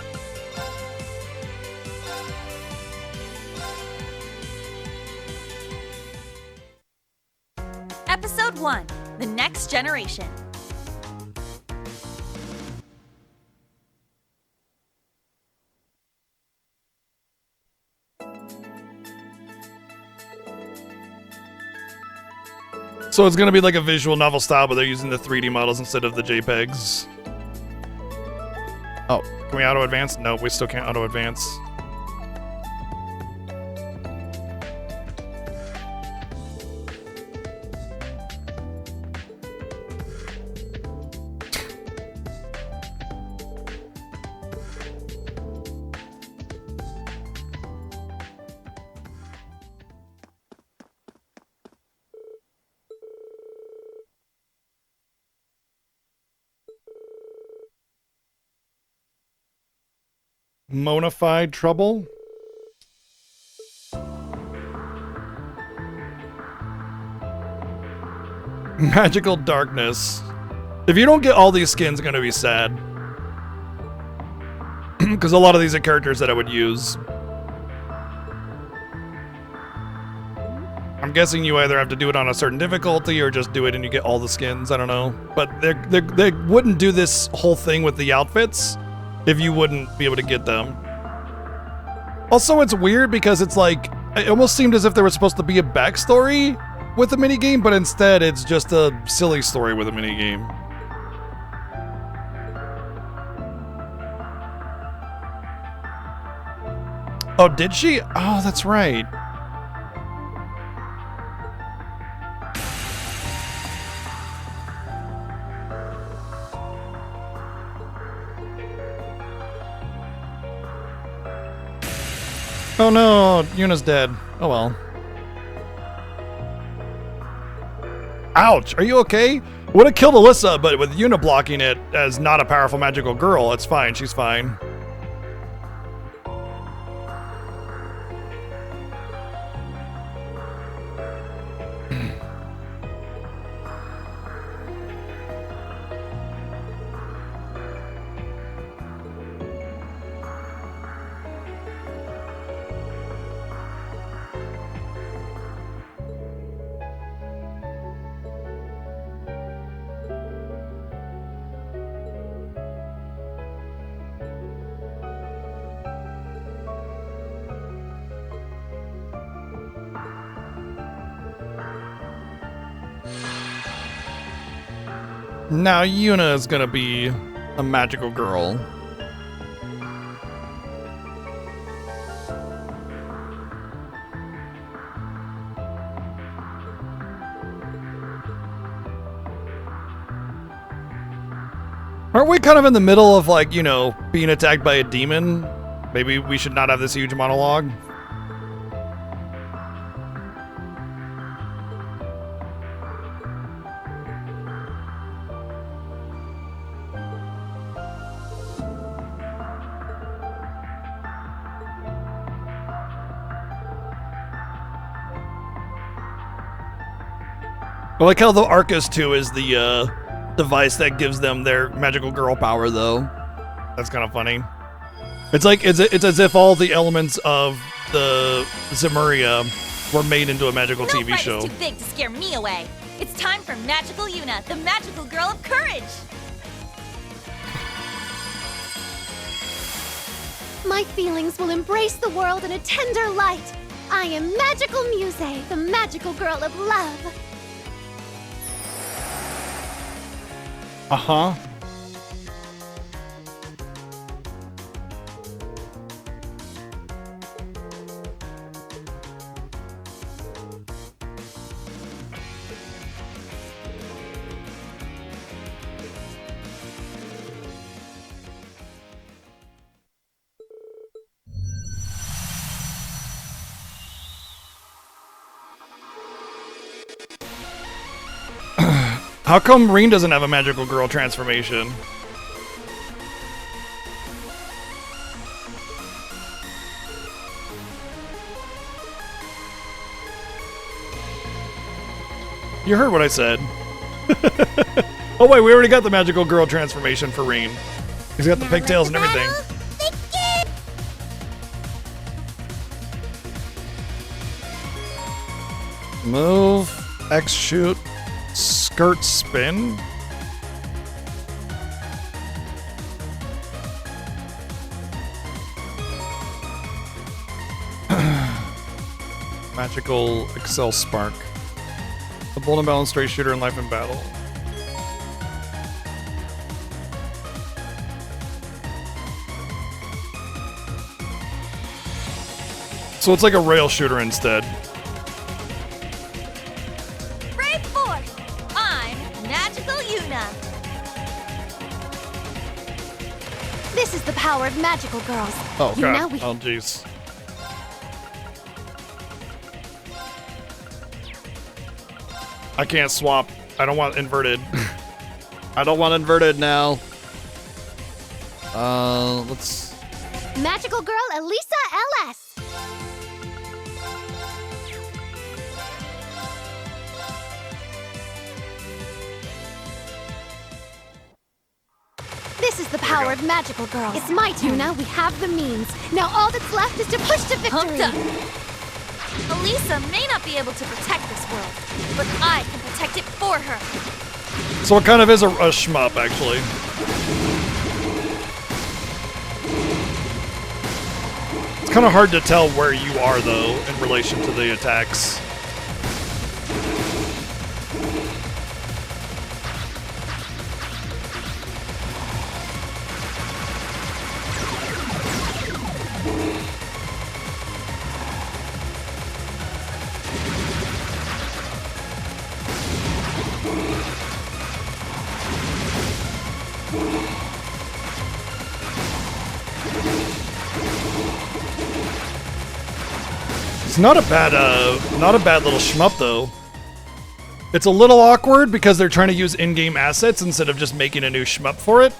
Episode 1, The Next Generation. So it's gonna be like a visual novel style, but they're using the 3D models instead of the JPEGs. Oh, can we auto-advance? No, we still can't auto-advance. Monified trouble? Magical darkness. If you don't get all these skins, I'm gonna be sad. Because a lot of these are characters that I would use. I'm I'm guessing you either have to do it on a certain difficulty or just do it and you get all the skins. I don't know. But they wouldn't do this whole thing with the outfits if you wouldn't be able to get them. Also, it's weird because it's like, it almost seemed as if there was supposed to be a backstory with the minigame, but instead it's just a silly story with a minigame. Oh, did she? Oh, that's right. Oh no, Yuna's dead. Oh well. Ouch, are you okay? Would have killed Alyssa, but with Yuna blocking it as not a powerful magical girl, it's fine, she's fine. Now Yuna is gonna be a magical girl. Aren't we kind of in the middle of, like, you know, being attacked by a demon? Maybe we should not have this huge monologue? I like how the Arcus 2 is the device that gives them their magical girl power, though. That's kind of funny. It's like it's as if all the elements of the Zemuria were made into a magical TV show. No fight is too big to scare me away. It's time for Magical Yuna, the magical girl of courage. My feelings will embrace the world in a tender light. I am Magical Muse, the magical girl of love. Uh-huh. How come Reen doesn't have a magical girl transformation? You heard what I said. Oh wait, we already got the magical girl transformation for Reen. He's got the pigtails and everything. Move, X shoot, skirt spin. Magical Excel Spark. The bold and balanced straight shooter in life and battle. So it's like a rail shooter instead. Brave force! I'm Magical Yuna. This is the power of magical girls. Oh god. Yuna, Oh jeez. I can't swap. I don't want inverted. I don't want inverted now. Let's... Magical girl Elisa LS. This is the power of magical girls. It's my turn. Yuna, we have the means. Now all that's left is to push to victory. Elisa may not be able to protect this world, but I can protect it for her. So it kind of is a shmup, actually. It's kind of hard to tell where you are, though, in relation to the attacks. It's not a bad little shmup though. It's a little awkward because they're trying to use in-game assets instead of just making a new shmup for it.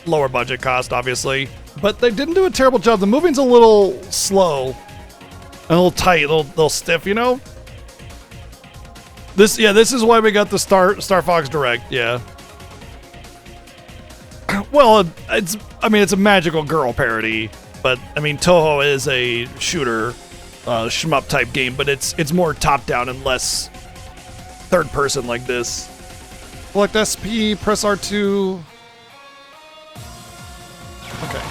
Lower budget cost, obviously, but they didn't do a terrible job. The moving's a little slow, a little tight, a little stiff, you know. This is why we got the Star Fox Direct. Yeah. Well, it's a magical girl parody. But, I mean, Toho is a shooter, shmup type game, but it's more top-down and less third-person like this. Select SP, press R2. Okay.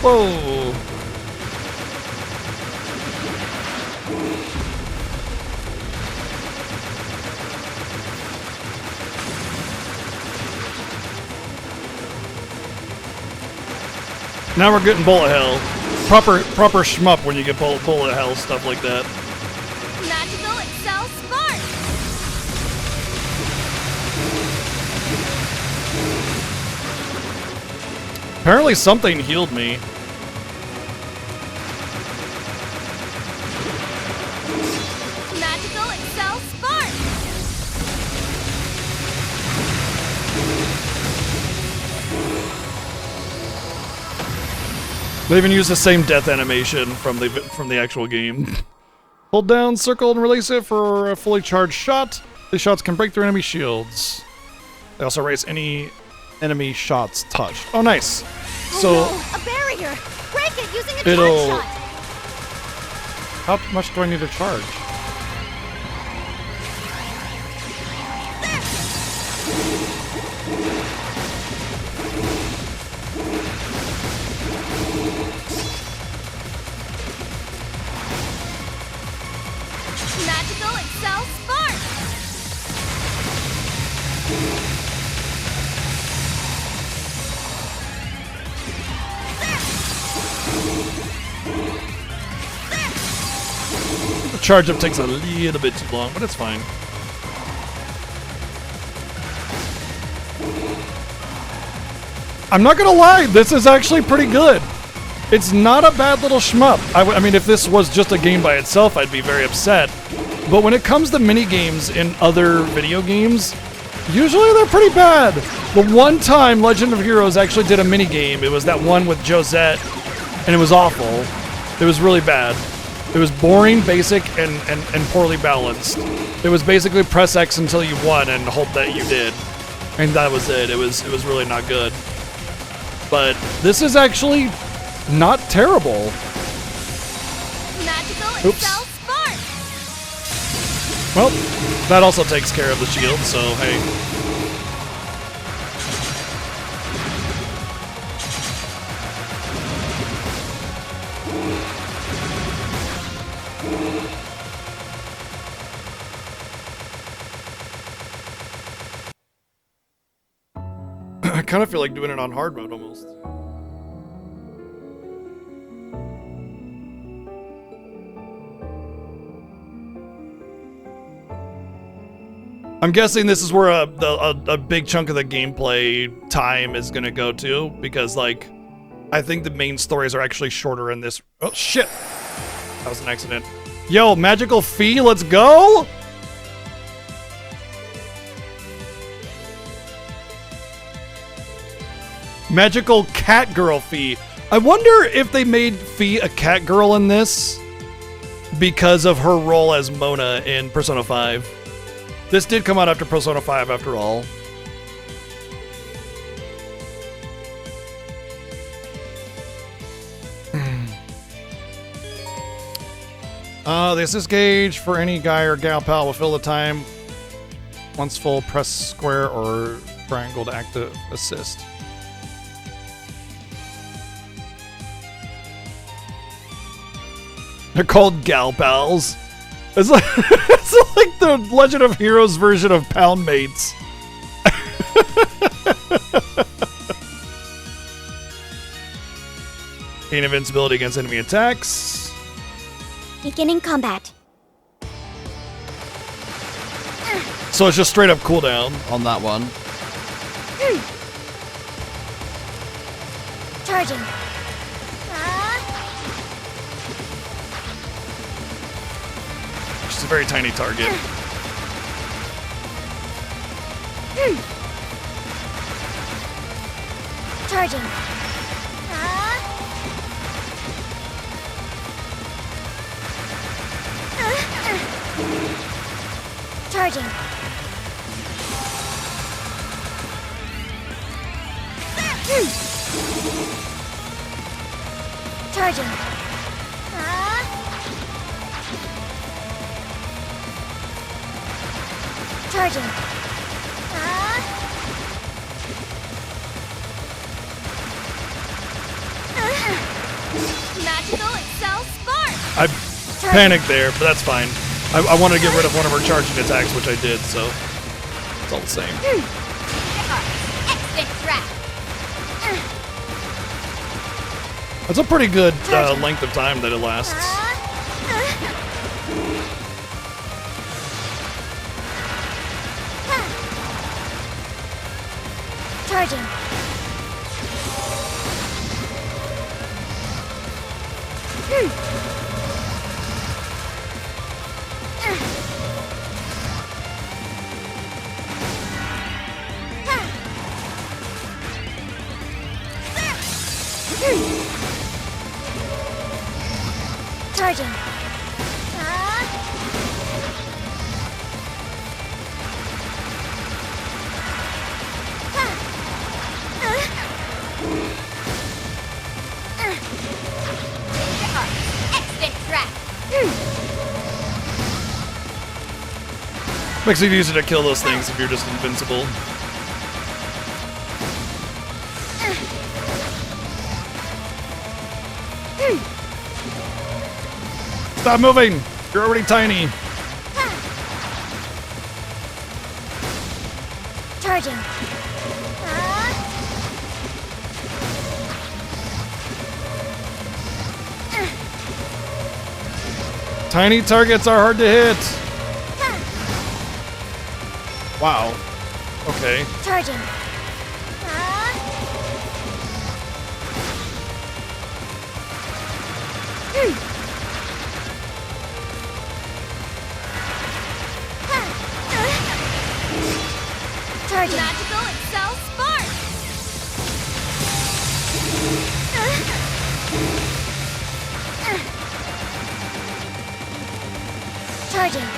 Whoa! Now we're getting bullet hell. Proper shmup when you get bullet hell, stuff like that. Magical Excel Spark! Apparently something healed me. Magical Excel Spark! They even use the same death animation from the actual game. Hold down circle and release it for a fully charged shot. These shots can break through enemy shields. They also erase any enemy shots touched. Oh, nice. So no, a barrier. Break it using a charge shot. How much do I need to charge? Magical Excel Spark! The charge up takes a little bit too long, but it's fine. I'm not gonna lie, this is actually pretty good. It's not a bad little shmup. I mean, if this was just a game by itself, I'd be very upset. But when it comes to mini games in other video games, usually they're pretty bad. The one time Legend of Heroes actually did a mini game, it was that one with Josette, and it was awful. It was really bad. It was boring, basic, and poorly balanced. It was basically press X until you won and hope that you did. And that was it. It was really not good. But this is actually not terrible. Magical Excel Spark! Well, that also takes care of the shield, so hey. I kind of feel like doing it on hard mode almost. I'm guessing this is where a big chunk of the gameplay time is gonna go to, because like, I think the main stories are actually shorter in this. Oh shit! That was an accident. Yo, magical fee, let's go! Magical cat girl fee. I wonder if they made Fee a cat girl in this because of her role as Mona in Persona 5. This did come out after Persona 5 after all. The assist gauge for any guy or gal pal will fill the time. Once full, press square or triangle to active assist. They're called gal pals. It's like, it's like the Legend of Heroes version of Pound Mates. Gain invincibility against enemy attacks. Beginning combat. So it's just straight up cooldown on that one. Charging. Just a very tiny target. Charging. Charging. Charging. Charging. Magical Excel Spark! I panicked there, but that's fine. I wanted to get rid of one of her charging attacks, which I did, so it's all the same. Exit track! That's a pretty good length of time that it lasts. Charging. Charging. Exit track! Makes it easier to kill those things if you're just invincible. Stop moving! You're already tiny. Charging. Tiny targets are hard to hit. Wow. Okay. Charging. Charging. Magical Excel Spark! Charging.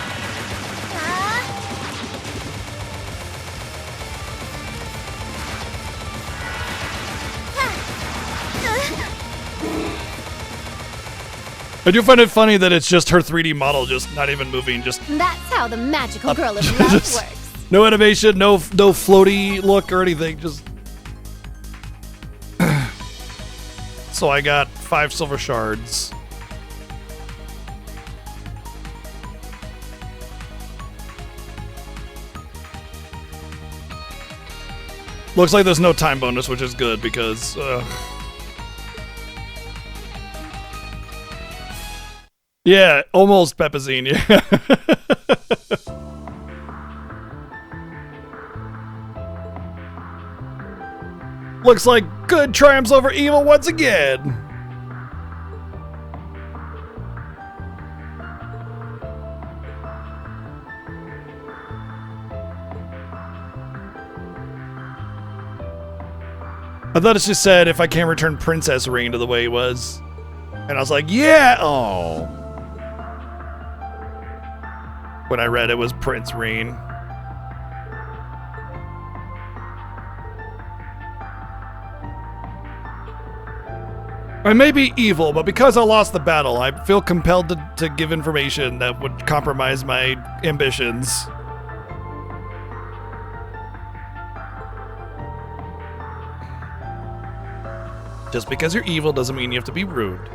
I do find it funny that it's just her 3D model, just not even moving, just That's how the magical girl of love works. no animation, no floaty look or anything, just. So I got 5 silver shards. Looks like there's no time bonus, which is good because. Yeah, almost Pepazine, yeah. Looks like good triumphs over evil once again. I thought it just said if I can't return Princess Ring to the way it was. And I was like, yeah! Oh. When I read it was Prince Ring. I may be evil, but because I lost the battle, I feel compelled to give information that would compromise my ambitions. Just because you're evil doesn't mean you have to be rude.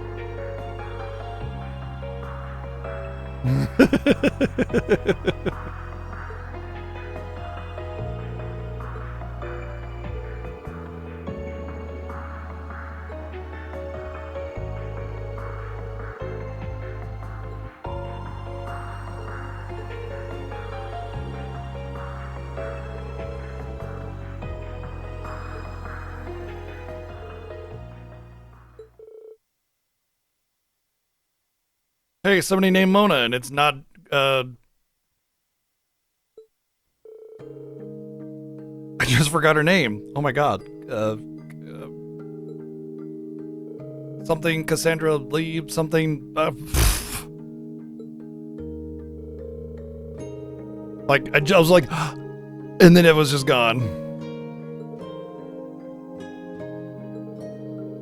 Hey, somebody named Mona, and it's not, I just forgot her name. Oh my god. Something Cassandra Lee, something, like, I was like, and then it was just gone.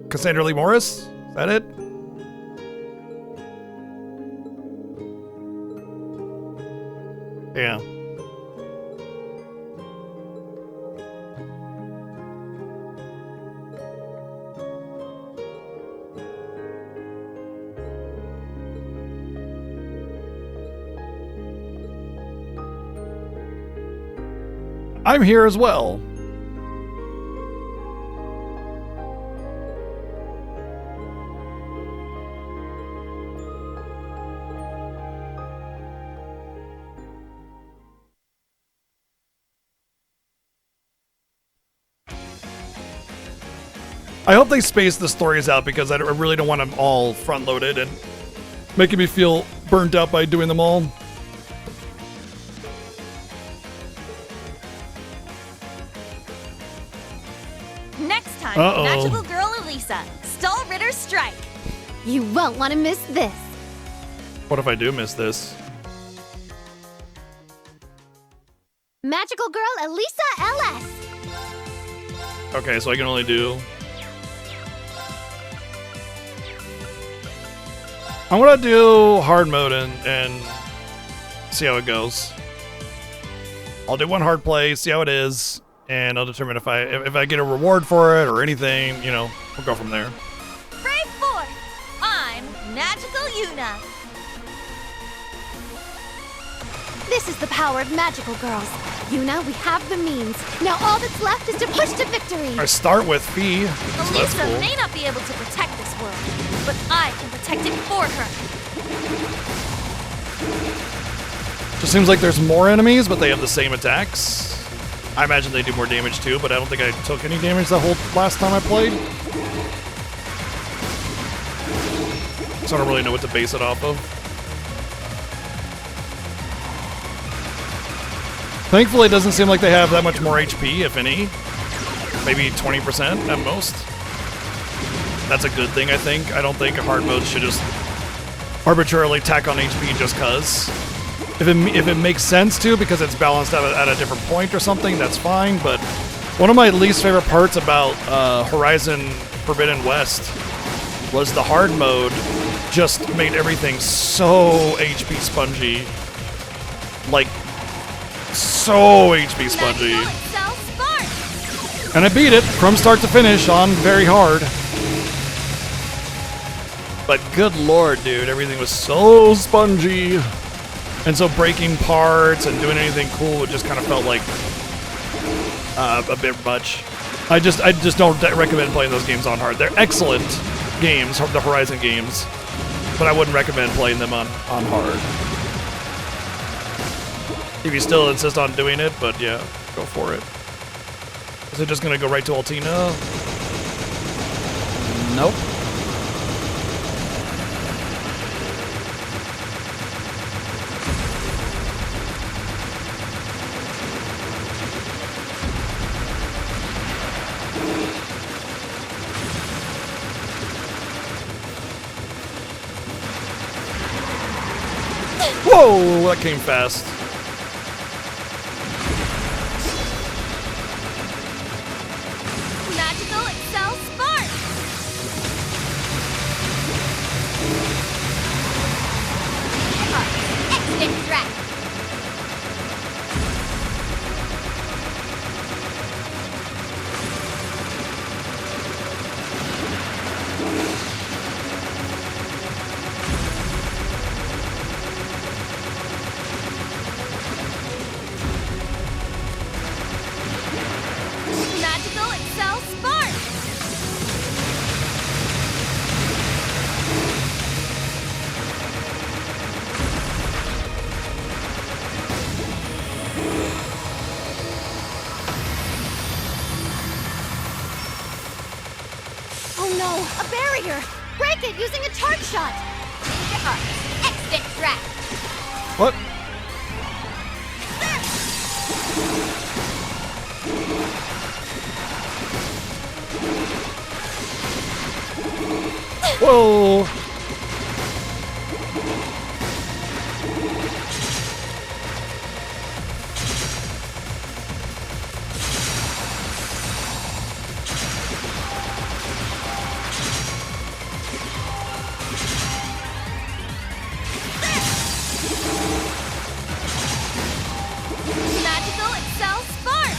Cassandra Lee Morris? Is that it? Yeah. I'm here as well. I hope they space the stories out because I really don't want them all front-loaded and making me feel burnt out by doing them all. Next time, Uh-oh. Magical Girl Elisa, Stall Ritter's Strike. You won't want to miss this. What if I do miss this? Magical Girl Elisa LS. Okay, so I can only do... I'm gonna do hard mode and see how it goes. I'll do one hard play, see how it is, and I'll determine if I get a reward for it or anything, you know, we'll go from there. Brave forth! I'm Magical Yuna. This is the power of magical girls. Yuna, we have the means. Now all that's left is to push to victory. I start with Fee, so that's Elisa cool. may not be able to protect this world, but I can protect it for her. Just seems like there's more enemies, but they have the same attacks. I imagine they do more damage too, but I don't think I took any damage the whole last time I played. So I don't really know what to base it off of. Thankfully, it doesn't seem like they have that much more HP, if any. Maybe 20% at most. That's a good thing, I think. I don't think hard mode should just arbitrarily tack on HP just cause. If it makes sense to, because it's balanced at a different point or something, that's fine. But one of my least favorite parts about Horizon Forbidden West was the hard mode just made everything so HP spongy. Like, so HP spongy. And I beat it from start to finish on very hard. But good lord, dude, everything was so spongy. And so breaking parts and doing anything cool, it just kind of felt like a bit much. I just don't recommend playing those games on hard. They're excellent games, the Horizon games, but I wouldn't recommend playing them on hard. If you still insist on doing it, but yeah, go for it. Is it just gonna go right to Altina? Nope. Whoa, that came fast. Magical Excel Spark! Exit track. Magical Excel Spark! Oh no, a barrier! Break it using a charge shot! Exit track. What? Whoa! Magical Excel Spark!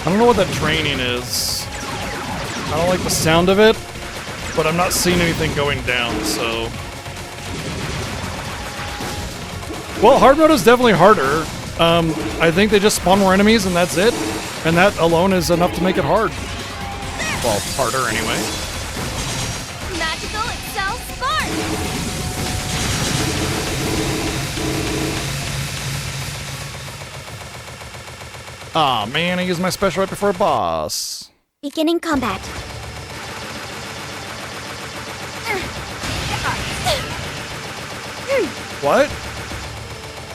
I don't know what that draining is. I don't like the sound of it, but I'm not seeing anything going down, so... Well, hard mode is definitely harder. I think they just spawn more enemies and that's it. And that alone is enough to make it hard. Well, harder anyway. Magical Excel Spark! Aw, man, I used my special right before a boss. Beginning combat. What?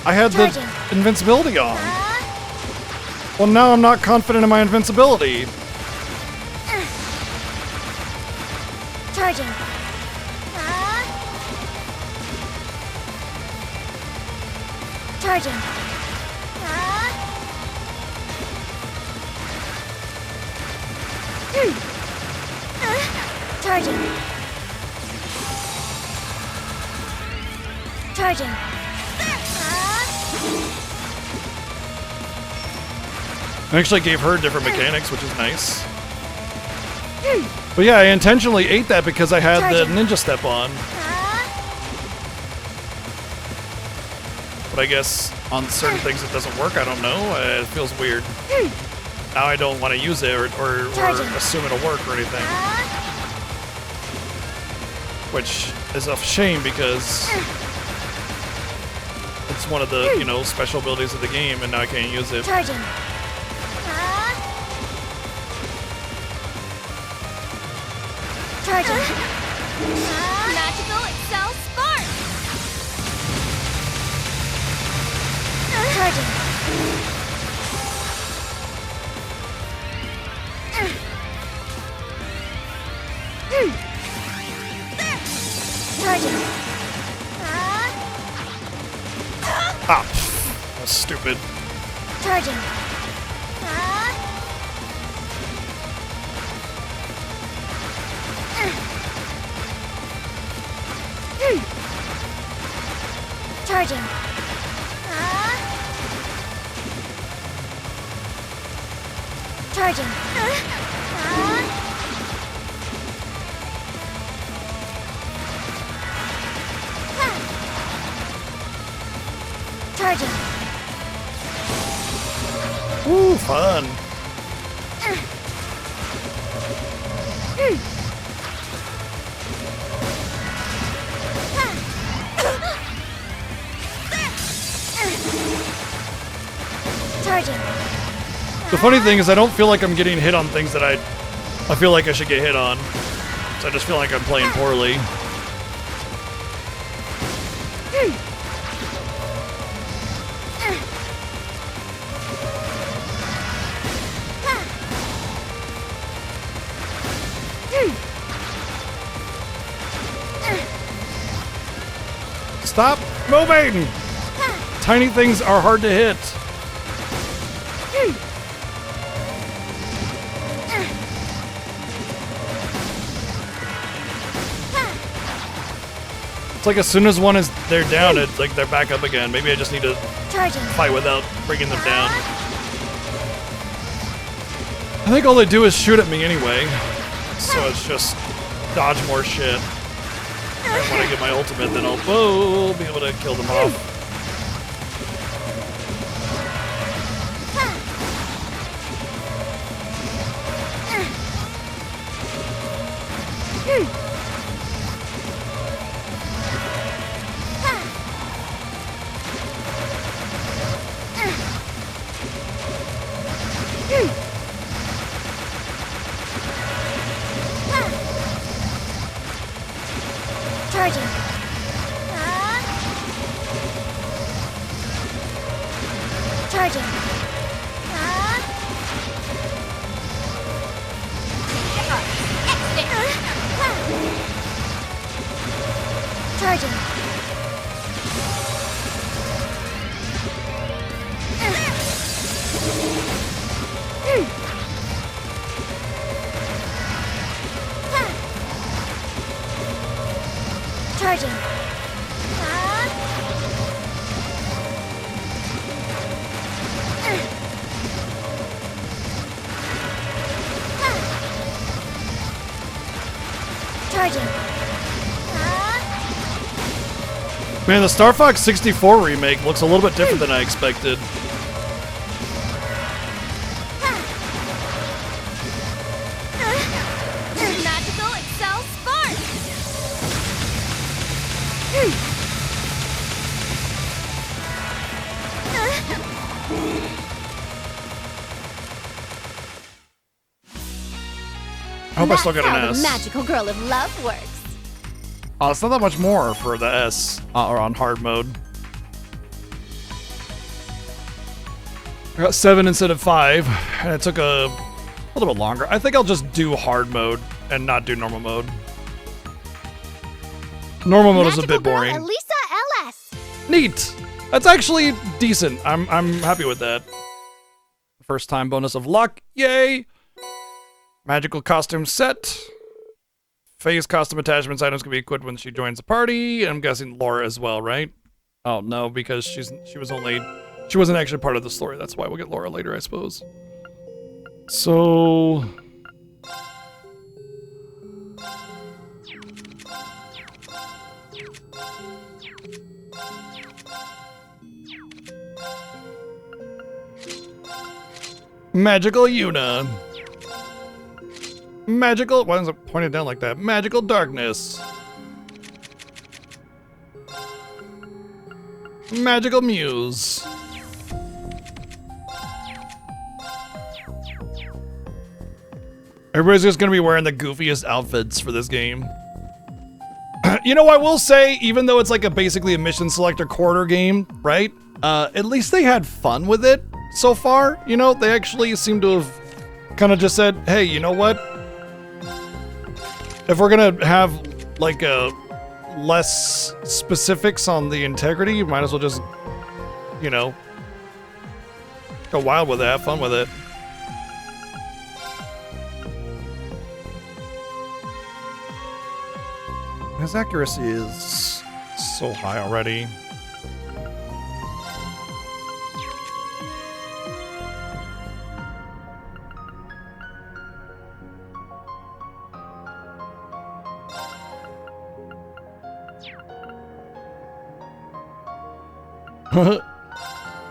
I had Charging. the invincibility on. Well, now I'm not confident in my invincibility. Charging. Charging. Charging. Charging. I actually gave her different mechanics, which is nice. But yeah, I intentionally ate that because I had the ninja step on. But I guess on certain things it doesn't work, I don't know. It feels weird. Now I don't want to use it or assume it'll work or anything. Which is a shame because it's one of the, you know, special abilities of the game and now I can't use it. Charging. Charging. Magical Excel Spark! Charging. Charging. Ah, that's stupid. Charging. Charging. Charging. Charging. Ooh, fun. Charging. The funny thing is I don't feel like I'm getting hit on things that I feel like I should get hit on. So I just feel like I'm playing poorly. Stop moving! Tiny things are hard to hit. It's like as soon as they're down, it's like they're back up again. Maybe I just need to fight without bringing them down. I think all they do is shoot at me anyway. So it's just dodge more shit. And when I get my ultimate, then I'll be able to kill them off. Charging. Charging. Charging. Charging. Charging. Man, the Star Fox 64 remake looks a little bit different than I expected. Magical Excel Spark! I hope I still got That's an how S. the magical girl of love works. Oh, it's not that much more for the S or on hard mode. I got 7 instead of 5, and it took a little bit longer. I think I'll just do hard mode and not do normal mode. Normal mode is a bit boring. Elisa LS. Neat. That's actually decent. I'm happy with that. First time bonus of luck. Yay. Magical costume set. Phase costume attachments items can be equipped when she joins the party. I'm guessing Laura as well, right? Oh no, because she wasn't actually part of the story. That's why we'll get Laura later, I suppose. So Magical Yuna. Magical, why is it pointed down like that? Magical darkness. Magical muse. Everybody's just gonna be wearing the goofiest outfits for this game. You know, I will say, even though it's like basically a mission selector quarter game, right? At least they had fun with it so far. You know, they actually seem to have kind of just said, hey, you know what? If we're gonna have like less specifics on the integrity, you might as well just, you know, go wild with it, have fun with it. His accuracy is so high already.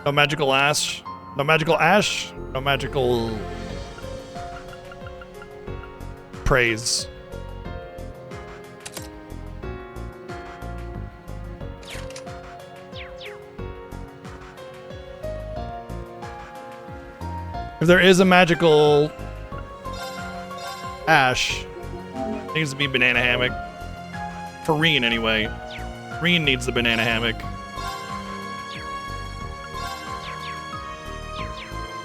No magical ash. No magical ash. No magical praise. If there is a magical ash, it needs to be banana hammock. For Reen, anyway. Reen needs the banana hammock.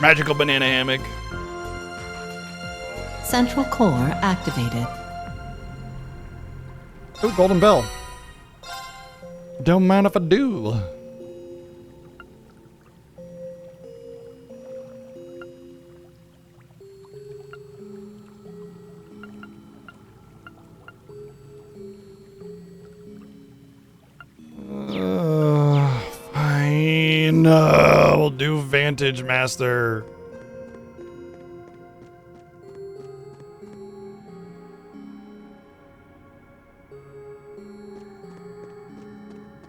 Magical banana hammock. Central core activated. Ooh, golden bell. Don't mind if I do. Fine. We'll do Vantage Master.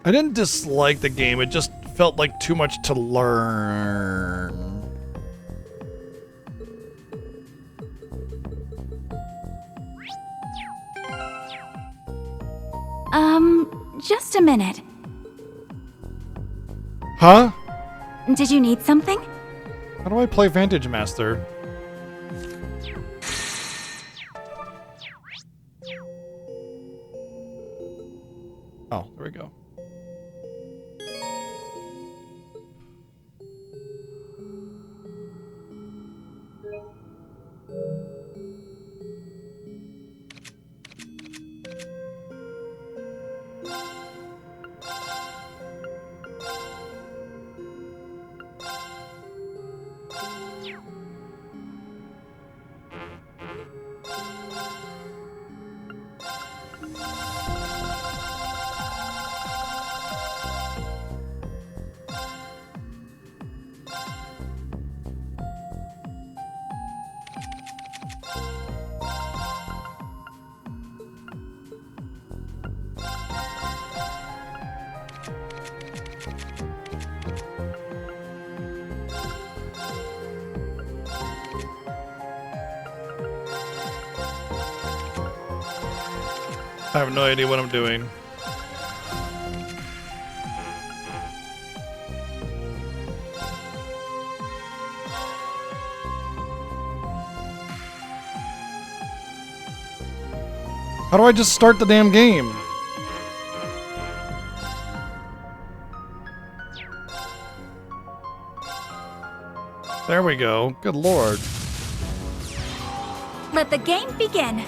I didn't dislike the game, it just felt like too much to learn. Just a minute. Huh? Did you need something? How do I play Vantage Master? Oh, there we go. I have no idea what I'm doing. How do I just start the damn game? There we go. Good lord. Let the game begin.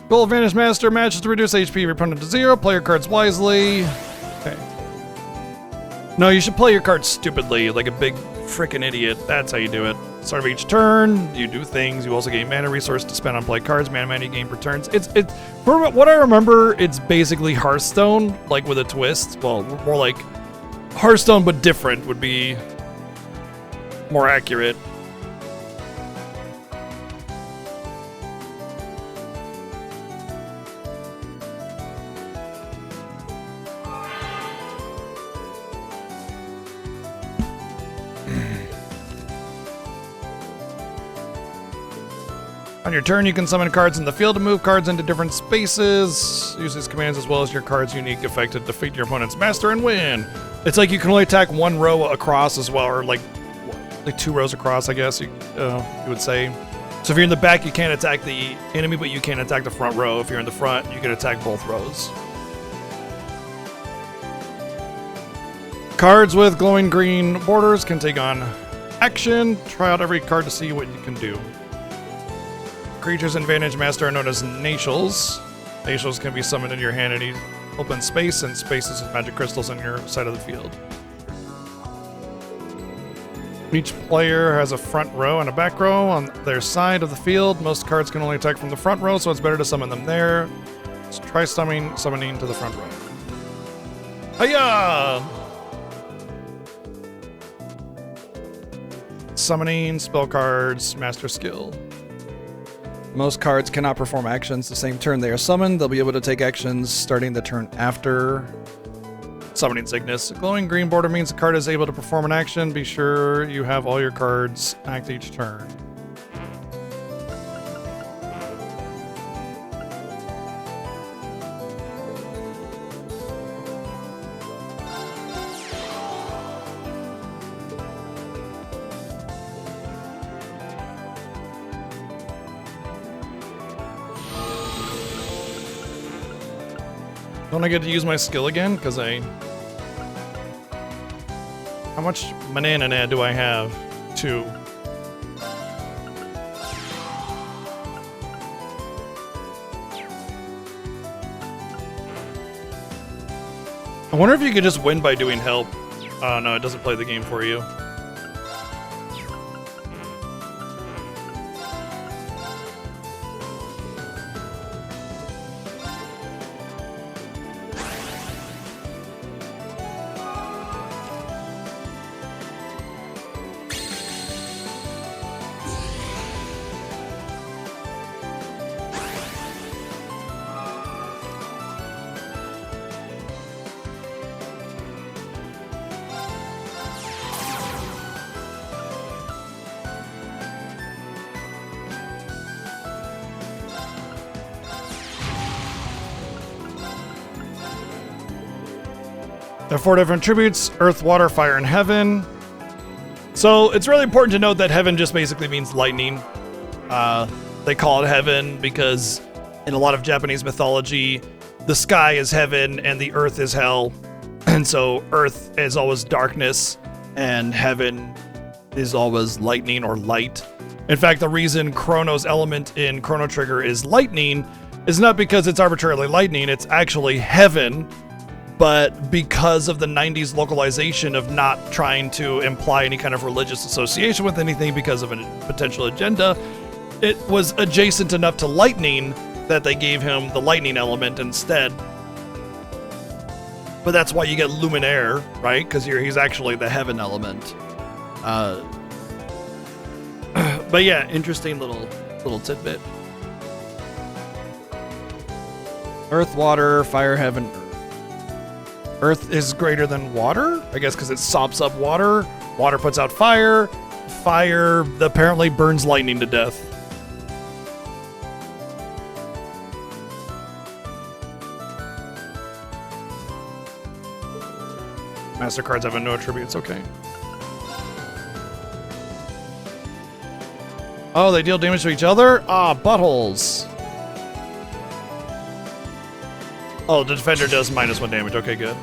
Goal of Vantage Master matches to reduce HP of your opponent to 0. Play your cards wisely. Okay. No, you should play your cards stupidly, like a big frickin' idiot. That's how you do it. Start of each turn, you do things. You also gain mana resource to spend on play cards. Mana you gain per turns. It's from what I remember, it's basically Hearthstone, like with a twist. Well, more like Hearthstone, but different would be more accurate. On your turn, you can summon cards in the field to move cards into different spaces. Use these commands as well as your card's unique effect to defeat your opponent's master and win. It's like you can only attack one row across as well, or like 2 rows across, I guess you would say. So if you're in the back, you can't attack the enemy, but you can attack the front row. If you're in the front, you can attack both rows. Cards with glowing green borders can take on action. Try out every card to see what you can do. Creatures in Vantage Master are known as Natials. Natials can be summoned in your hand in any open space and spaces with magic crystals on your side of the field. Each player has a front row and a back row on their side of the field. Most cards can only attack from the front row, so it's better to summon them there. Let's try summoning to the front row. Hiya! Summoning, spell cards, master skill. Most cards cannot perform actions the same turn they are summoned. They'll be able to take actions starting the turn after. Summoning Sickness. A glowing green border means the card is able to perform an action. Be sure you have all your cards act each turn. Don't I get to use my skill again? Because I... How much manana do I have? 2. I wonder if you could just win by doing help. Oh no, it doesn't play the game for you. There are 4 different tributes: Earth, Water, Fire, and Heaven. So it's really important to note that Heaven just basically means lightning. They call it Heaven because in a lot of Japanese mythology, the sky is heaven and the earth is hell. And so Earth is always darkness and Heaven is always lightning or light. In fact, the reason Chrono's element in Chrono Trigger is lightning is not because it's arbitrarily lightning, it's actually heaven. But because of the 90s localization of not trying to imply any kind of religious association with anything because of a potential agenda, it was adjacent enough to lightning that they gave him the lightning element instead. But that's why you get Luminaire, right? Because he's actually the heaven element. But yeah, interesting little tidbit. Earth, water, fire, heaven, earth. Earth is greater than water, I guess because it sops up water. Water puts out fire. Fire apparently burns lightning to death. Master cards have no attributes, okay. Oh, they deal damage to each other? Ah, buttholes. Oh, the defender does -1 damage. Okay, good.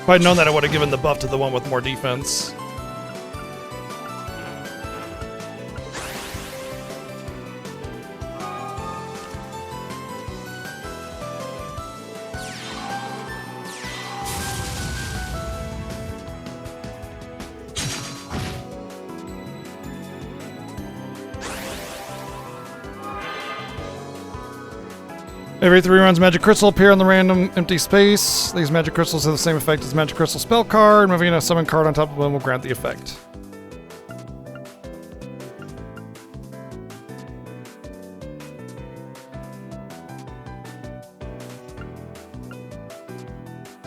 If I'd known that, I would have given the buff to the one with more defense. Every 3 rounds, magic crystal appear on the random empty space. These magic crystals have the same effect as magic crystal spell card. Moving a summon card on top of them will grant the effect.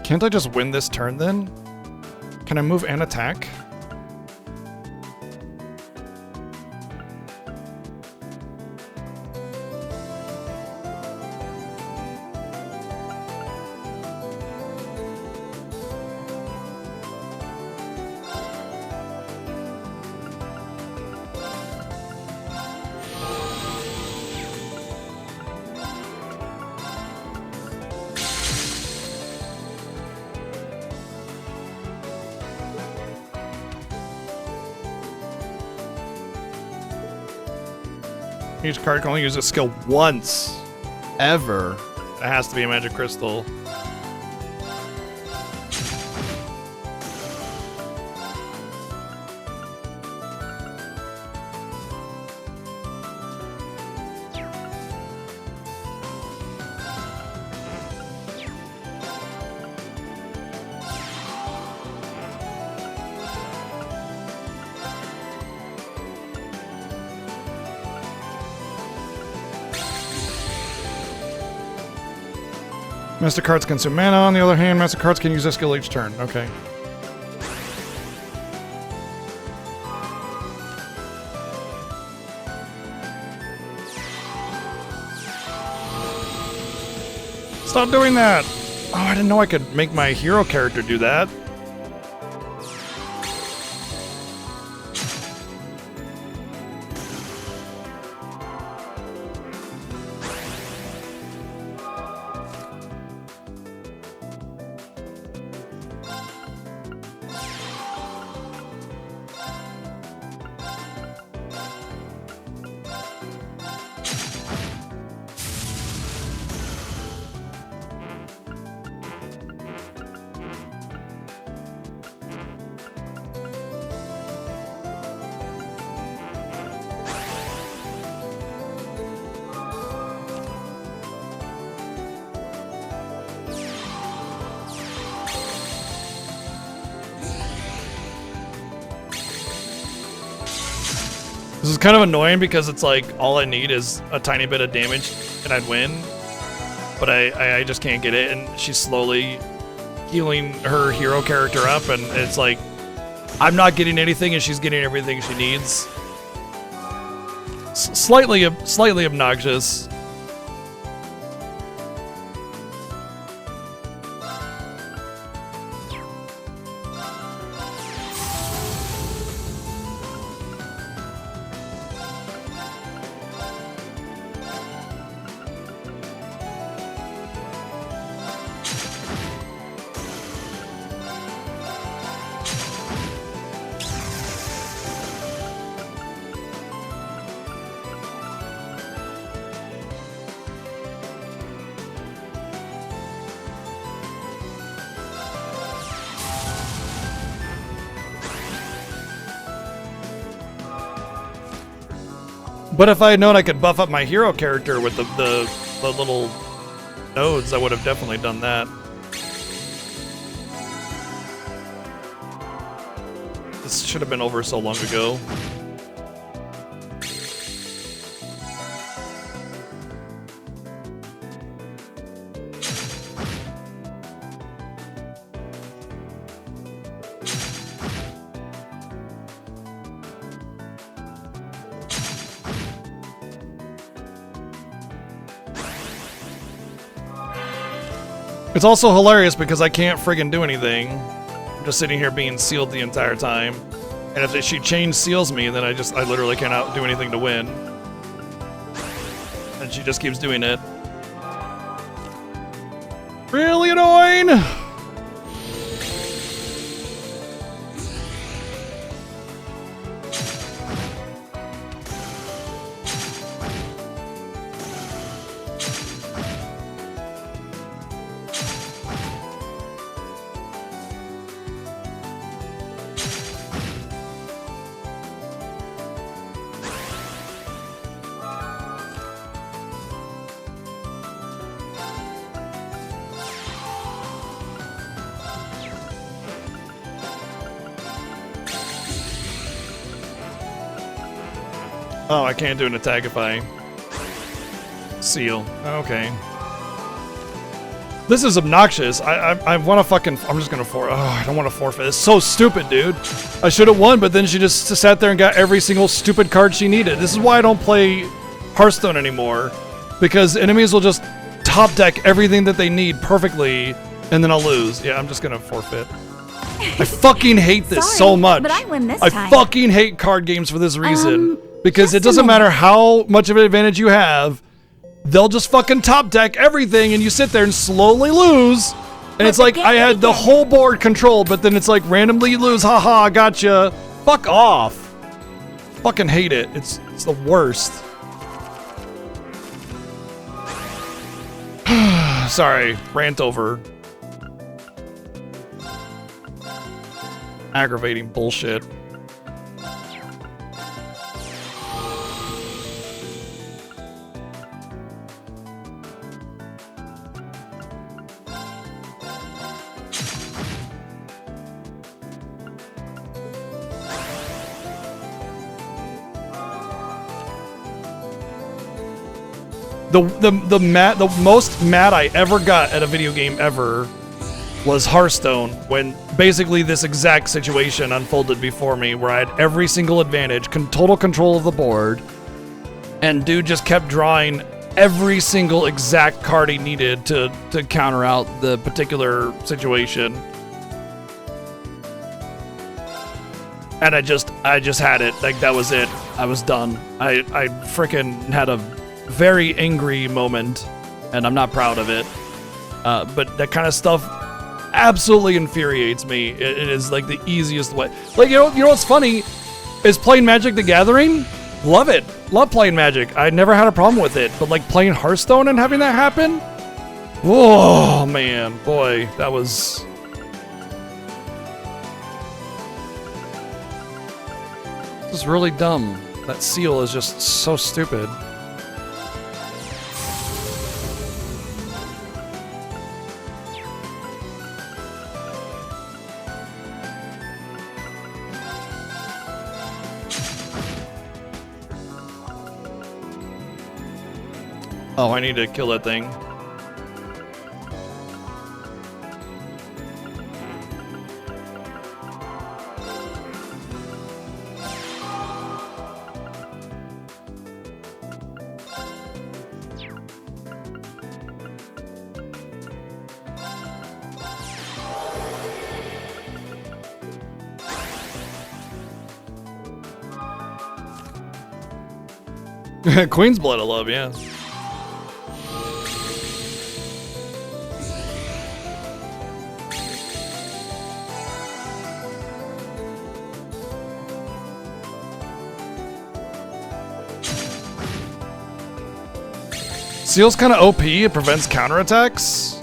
Can't I just win this turn then? Can I move and attack? Each card can only use a skill once. Ever. It has to be a magic crystal. Master cards consume mana. On the other hand, master cards can use a skill each turn. Okay. Stop doing that! Oh, I didn't know I could make my hero character do that. This is kind of annoying because it's like all I need is a tiny bit of damage and I'd win. But I just can't get it, and she's slowly healing her hero character up, and it's like I'm not getting anything and she's getting everything she needs. Slightly obnoxious. But if I had known I could buff up my hero character with the little nodes, I would have definitely done that. This should have been over so long ago. It's also hilarious because I can't friggin' do anything. I'm just sitting here being sealed the entire time. And if she chain seals me, then I literally cannot do anything to win. And she just keeps doing it. Really annoying! Oh, I can't do an attack if I seal. Okay. This is obnoxious. I want to fucking... I'm just gonna I don't want to forfeit. It's so stupid, dude. I should have won, but then she just sat there and got every single stupid card she needed. This is why I don't play Hearthstone anymore. Because enemies will just top deck everything that they need perfectly, and then I'll lose. Yeah, I'm just gonna forfeit. I fucking hate this so much. But I win this I time. fucking hate card games for this reason. Because it doesn't matter how much of an advantage you have, they'll just fucking top deck everything and you sit there and slowly lose. And it's like I had the whole board controlled, but then it's like randomly you lose. Haha, gotcha. Fuck off. Fucking hate it. It's the worst. Sorry, rant over. Aggravating bullshit. The most mad I ever got at a video game ever was Hearthstone, when basically this exact situation unfolded before me, where I had every single advantage, total control of the board, and dude just kept drawing every single exact card he needed to counter out the particular situation. And I just had it. Like, that was it. I was done. I freaking had a very angry moment, and I'm not proud of it. But that kind of stuff absolutely infuriates me. It is like the easiest way. Like, you know what's funny is playing Magic the Gathering. Love it. Love playing Magic. I never had a problem with it. But like playing Hearthstone and having that happen, whoa, man, boy, that was. This is really dumb. That seal is just so stupid. Oh, I need to kill that thing. Queen's Blood I love, yeah. Seal's kind of OP, it prevents counterattacks.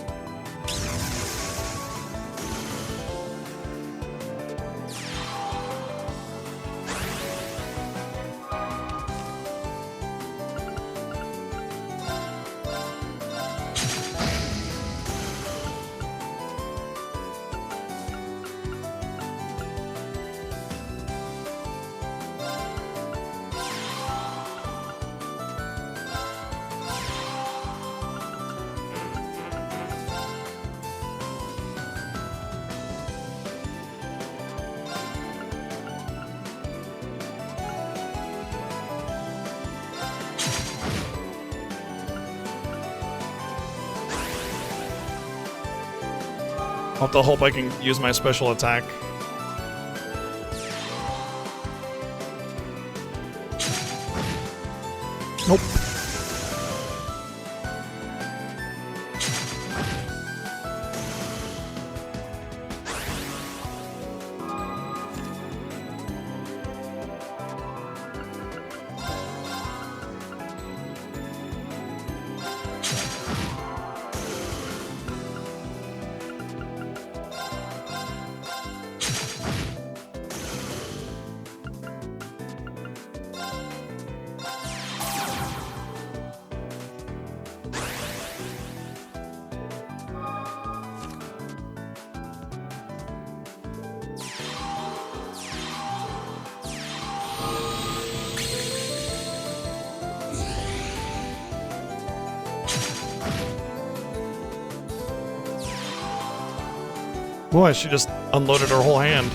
I'll have to hope I can use my special attack. Nope. Boy, she just unloaded her whole hand.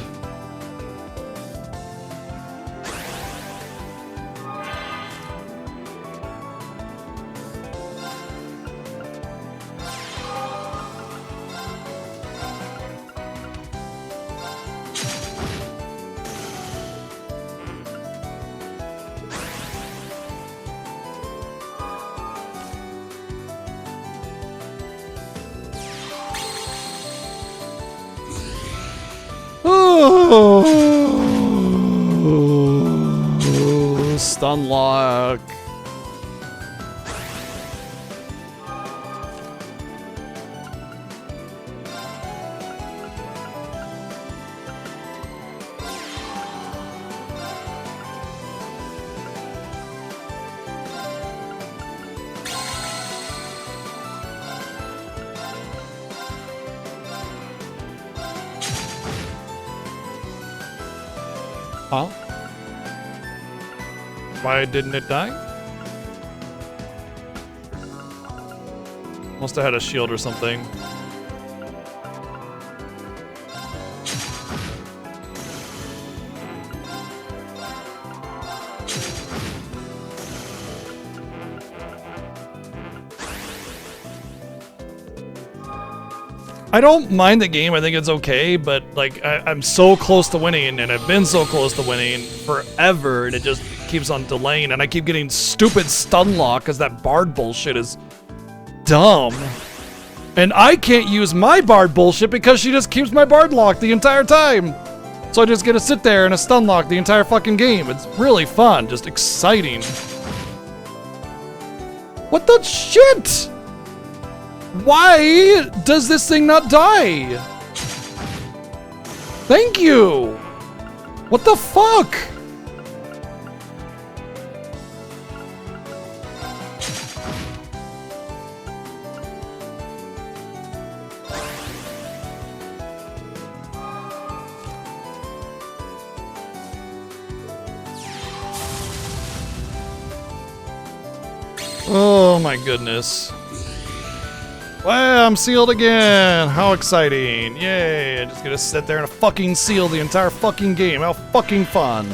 Oh, stun lock. Huh? Why didn't it die? Must have had a shield or something. I don't mind the game, I think it's okay, but like I'm so close to winning, and I've been so close to winning forever, and it just keeps on delaying, and I keep getting stupid stun lock because that bard bullshit is dumb. And I can't use my bard bullshit because she just keeps my bard locked the entire time. So I just get to sit there in a stun lock the entire fucking game. It's really fun, just exciting. What the shit? Why does this thing not die? Thank you. What the fuck? Oh my goodness. Wow, I'm sealed again! How exciting! Yay! I'm just gonna sit there and fucking seal the entire fucking game. How fucking fun!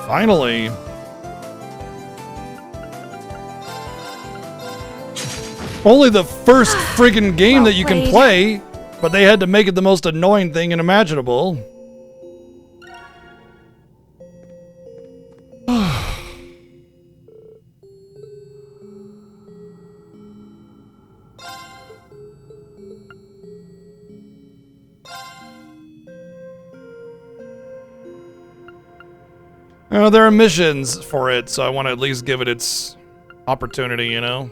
Finally. Only the first friggin' game that you can play, but they had to make it the most annoying thing unimaginable. There are missions for it, so I want to at least give it its opportunity, you know?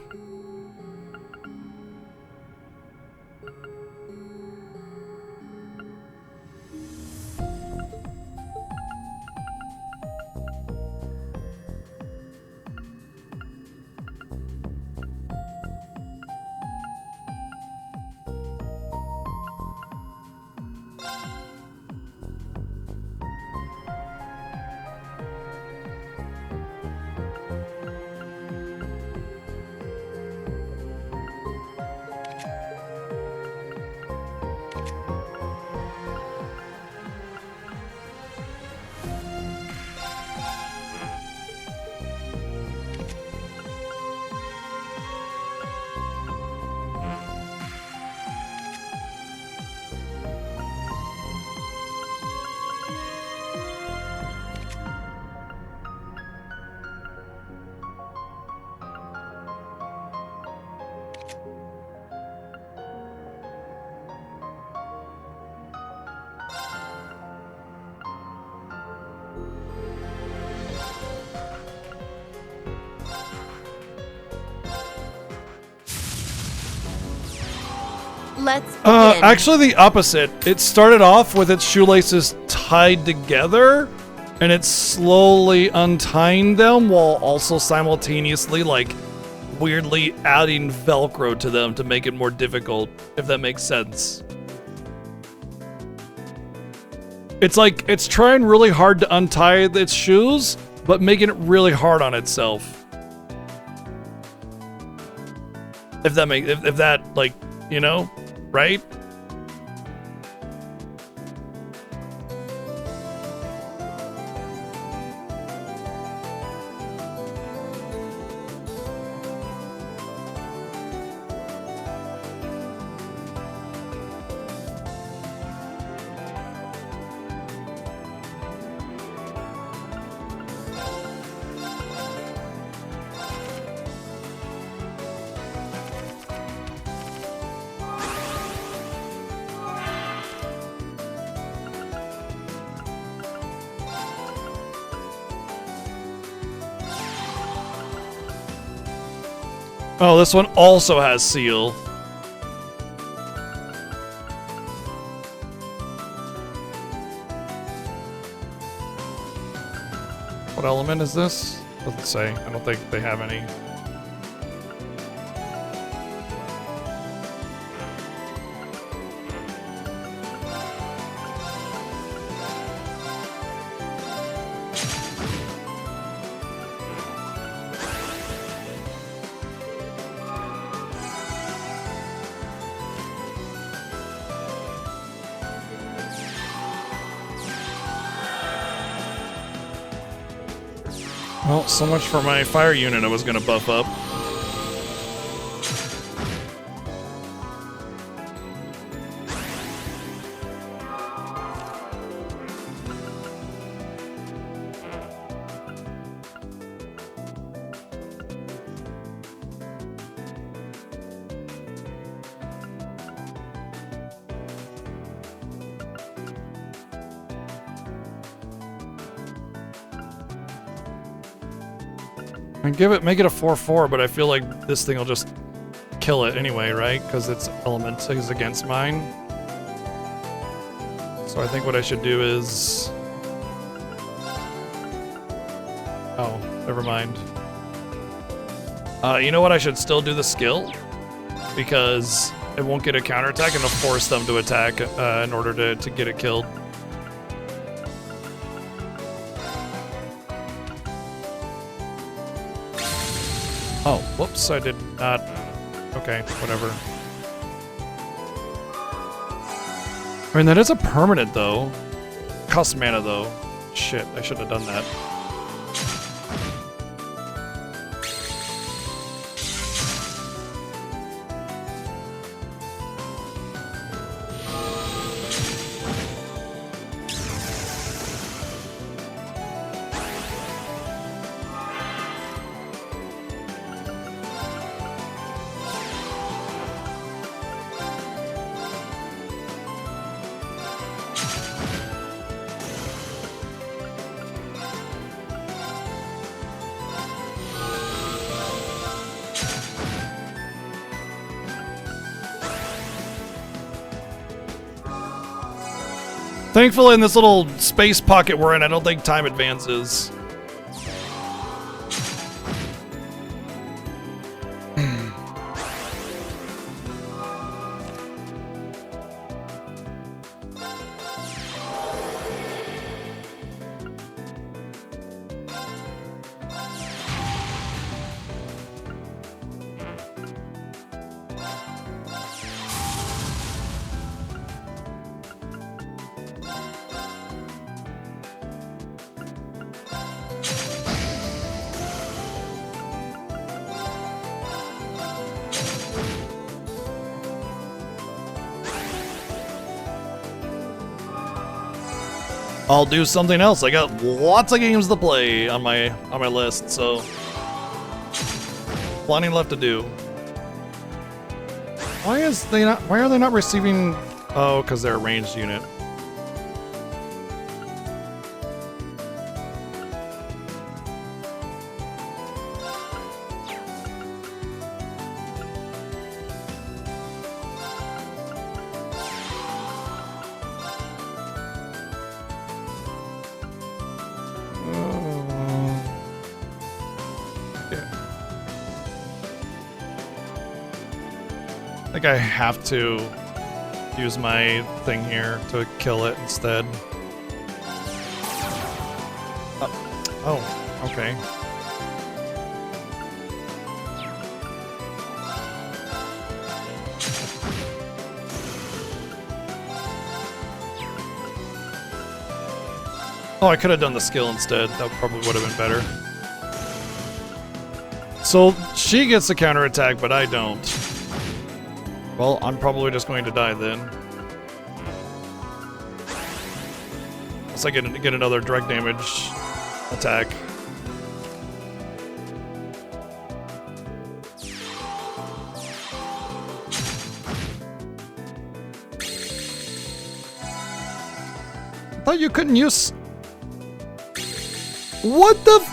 Let's begin. Actually the opposite. It started off with its shoelaces tied together, and it's slowly untying them while also simultaneously, like, weirdly adding Velcro to them to make it more difficult, if that makes sense. It's like, it's trying really hard to untie its shoes, but making it really hard on itself. If that, like, you know, right? Oh, this one also has seal. What element is this? Doesn't say. I don't think they have any. Well, so much for my fire unit I was gonna buff up. Make it a 4/4, but I feel like this thing will just kill it anyway, right? Because its element is against mine. So I think what I should do is... Oh, never mind. You know what? I should still do the skill, because it won't get a counterattack and it'll force them to attack in order to get it killed. Oh, whoops, I did not. Okay, whatever. I mean, that is a permanent, though. Costs mana, though. Shit, I should have done that. Thankfully, in this little space pocket we're in, I don't think time advances. I'll do something else. I got lots of games to play on my list, so plenty left to do. Why are they not receiving? Oh, because they're a ranged unit. I think I have to use my thing here to kill it instead. Oh, okay. Oh, I could have done the skill instead. That probably would have been better. So she gets the counterattack, but I don't. Well, I'm probably just going to die then. Unless I get another direct damage attack. I thought you couldn't use... What the...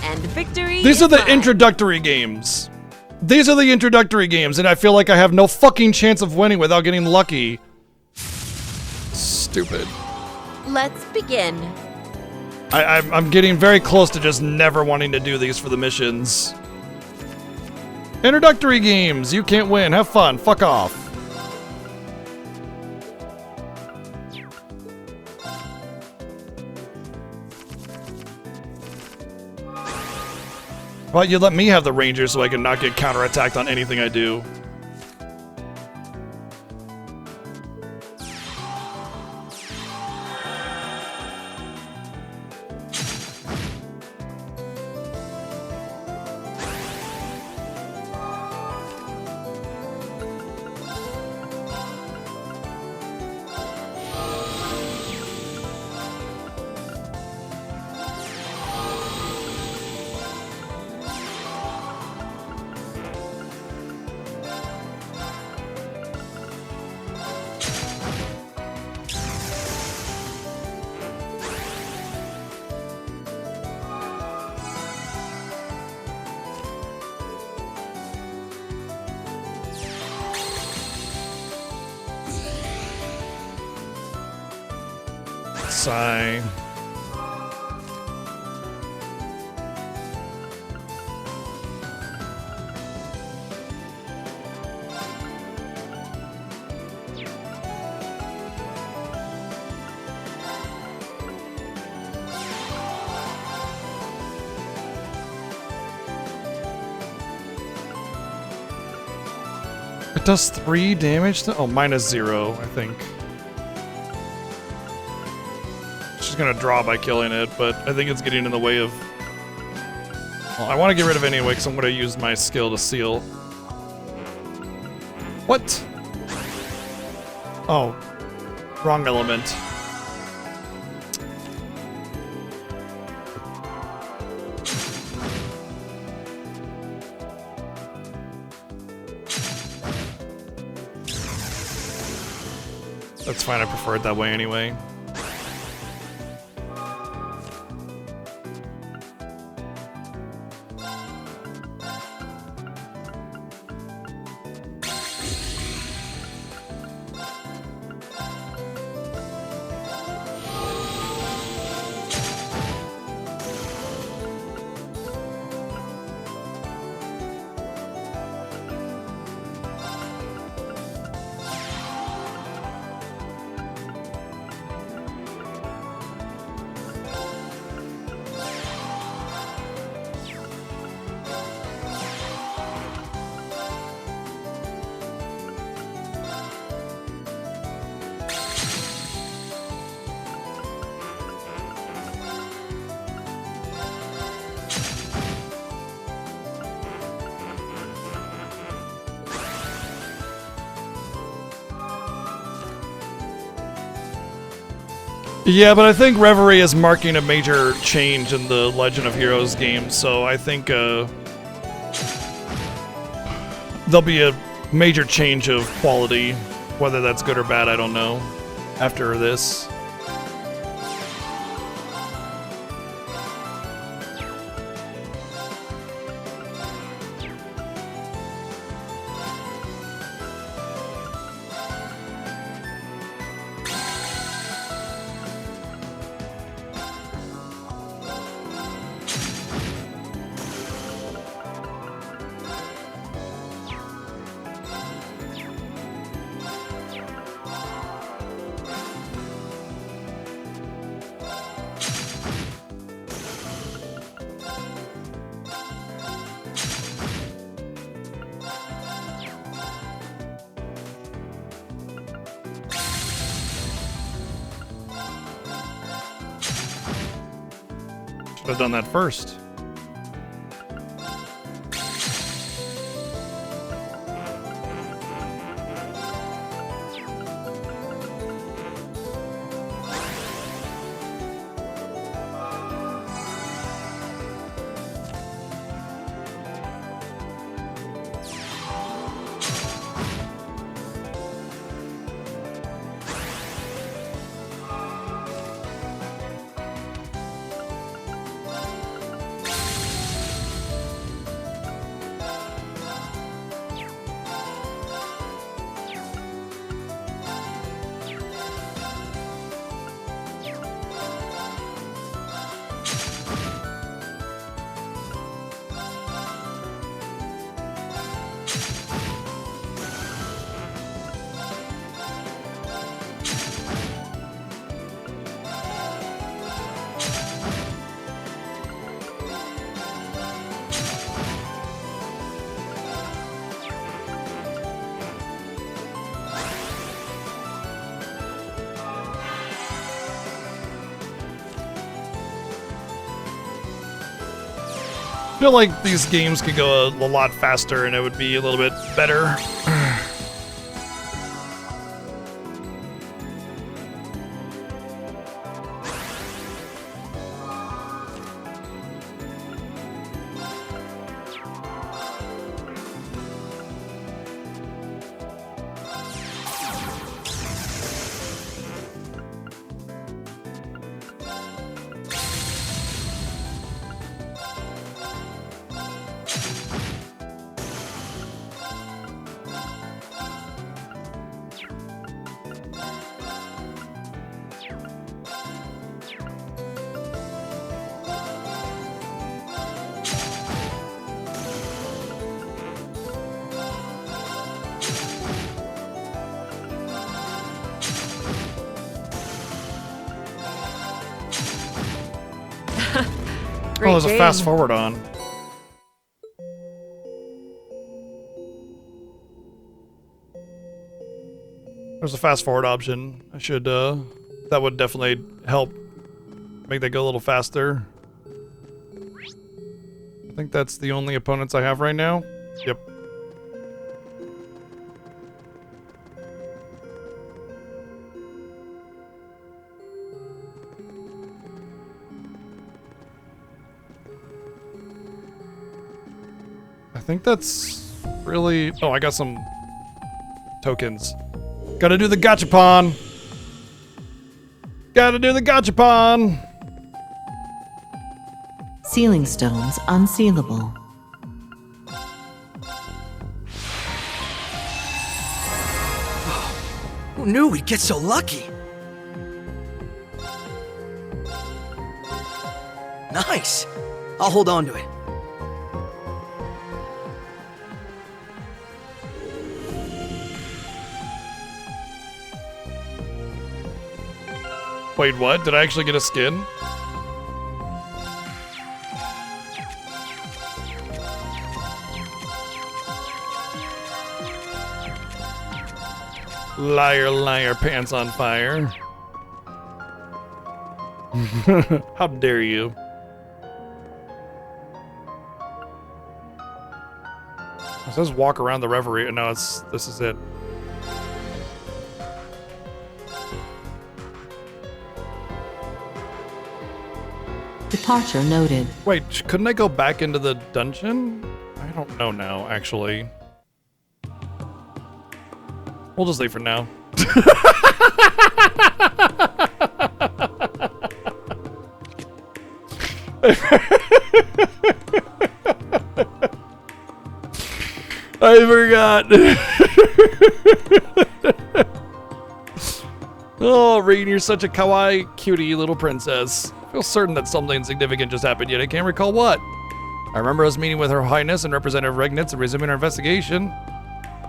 And victory. These are the mine. introductory games. These are the introductory games, and I feel like I have no fucking chance of winning without getting lucky. Stupid. Let's begin. I'm getting very close to just never wanting to do these for the missions. Introductory games. You can't win. Have fun. Fuck off. Well, you let me have the Ranger so I can not get counterattacked on anything I do. Sigh. It does 3 damage to— oh, minus 0, I think. She's gonna draw by killing it, but I think it's getting in the way of— well, I want to get rid of it anyway, because I'm gonna use my skill to seal. What? Oh. Wrong element. That's fine, I prefer it that way anyway. Yeah, but I think Reverie is marking a major change in the Legend of Heroes game, so I think there'll be a major change of quality. Whether that's good or bad, I don't know, after this. Should have done that first. I feel like these games could go a lot faster and it would be a little bit better. Great there's a game. fast forward on. There's a fast forward option. I should, that would definitely help make that go a little faster. I think that's the only opponents I have right now. Yep. I think that's really... Oh, I got some tokens. Gotta do the gachapon. Gotta do the gachapon. Sealing stones unsealable. Who knew we'd get so lucky? Nice. I'll hold on to it. Wait, what? Did I actually get a skin? Liar, liar, pants on fire. How dare you? It says walk around the Reverie. No, this is it. Departure noted. Wait, couldn't I go back into the dungeon? I don't know now, actually. We'll just leave for now. I forgot. Oh, Rean, you're such a kawaii, cutie little princess. I feel certain that something significant just happened, yet I can't recall what. I remember us meeting with Her Highness and Representative Regnitz and resuming our investigation.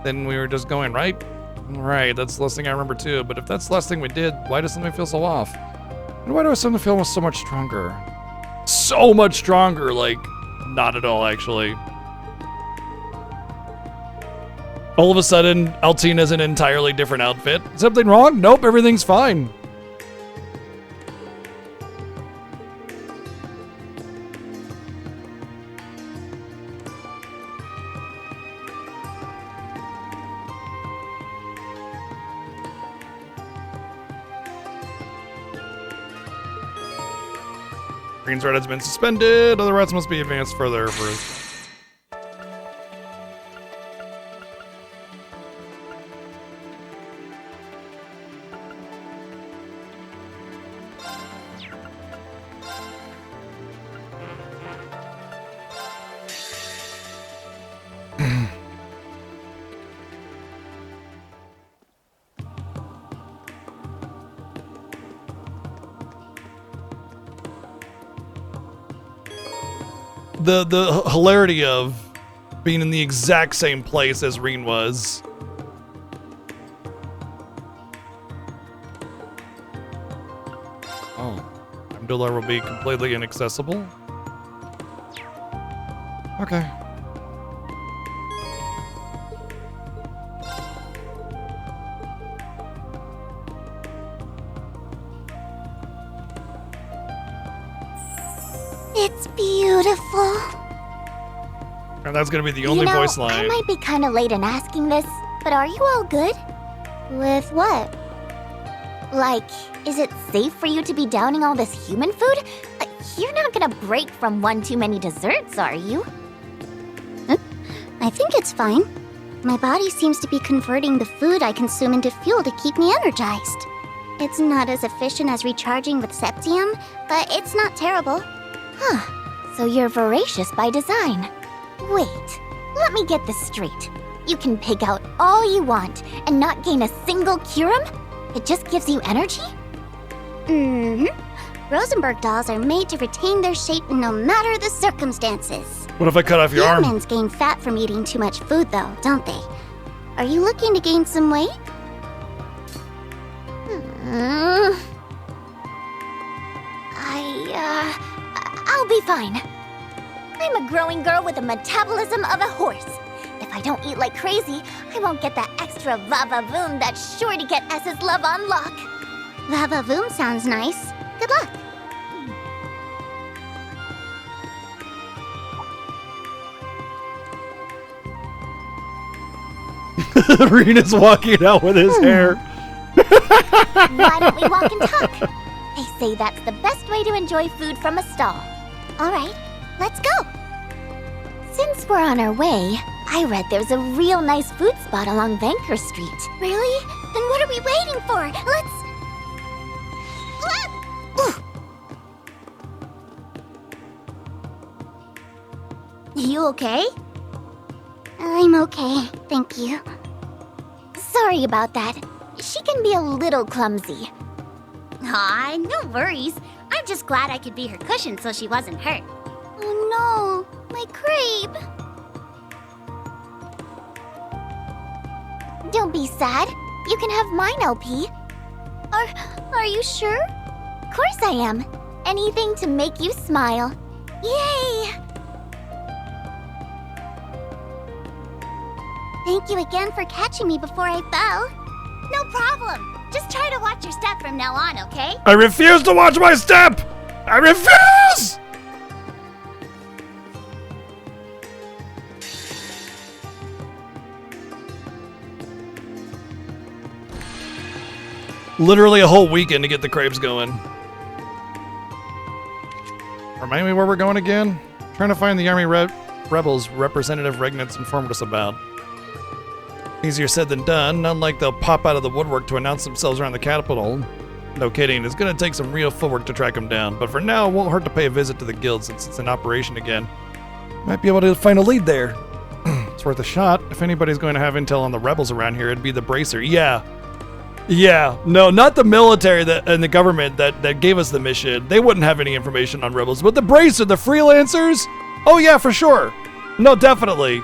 Then we were just going, right? Right, that's the last thing I remember too, but if that's the last thing we did, why does something feel so off? And why do I suddenly feel so much stronger? So much stronger, like, not at all, actually. All of a sudden, Altina's an entirely different outfit. Something wrong? Nope, everything's fine. Green's red has been suspended. Other routes must be advanced further for... The hilarity of being in the exact same place as Reen was. Oh, Amdular will be completely inaccessible? Okay. It's beautiful. And that's gonna be the only voice line. I might be kind of late in asking this, but are you all good? With what? Like, is it safe for you to be downing all this human food? You're not gonna break from one too many desserts, are you? I think it's fine. My body seems to be converting the food I consume into fuel to keep me energized. It's not as efficient as recharging with Septium, but it's not terrible. Huh, so you're voracious by design. Wait, let me get this straight. You can pig out all you want and not gain a single curum? It just gives you energy? Rosenberg dolls are made to retain their shape no matter the circumstances. What if I cut off your arm? Humans gain fat from eating too much food, though, don't they? Are you looking to gain some weight? I'll be fine. I'm a growing girl with the metabolism of a horse. If I don't eat like crazy, I won't get that extra va-va-voom that's sure to get S's love on lock. Va-va-voom sounds nice. Good luck. Rena's walking out with his hair. Why don't we walk and talk? They say that's the best way to enjoy food from a stall. All right, let's go. Since we're on our way, I read there's a real nice food spot along Vanker Street. Really? Then what are we waiting for? Let's... You okay? I'm okay, thank you. Sorry about that. She can be a little clumsy. Aw, no worries. I'm just glad I could be her cushion so she wasn't hurt. Oh no, my crepe. Don't be sad. You can have mine, LP. Are you sure? Of course I am. Anything to make you smile. Yay! Thank you again for catching me before I fell. No problem. Just try to watch your step from now on, okay? I refuse to watch my step! I refuse! Literally a whole weekend to get the crepes going. Remind me where we're going again? Trying to find the army rebels Representative Regnitz informed us about. Easier said than done, not like they'll pop out of the woodwork to announce themselves around the capital. No kidding, it's gonna take some real footwork to track them down, but for now it won't hurt to pay a visit to the guild since it's in operation again. Might be able to find a lead there. It's worth a shot. If anybody's going to have intel on the rebels around here, it'd be the Bracer. Yeah, no, not the military and the government that gave us the mission. They wouldn't have any information on rebels, but the Bracer, the freelancers? Oh yeah, for sure. No, definitely.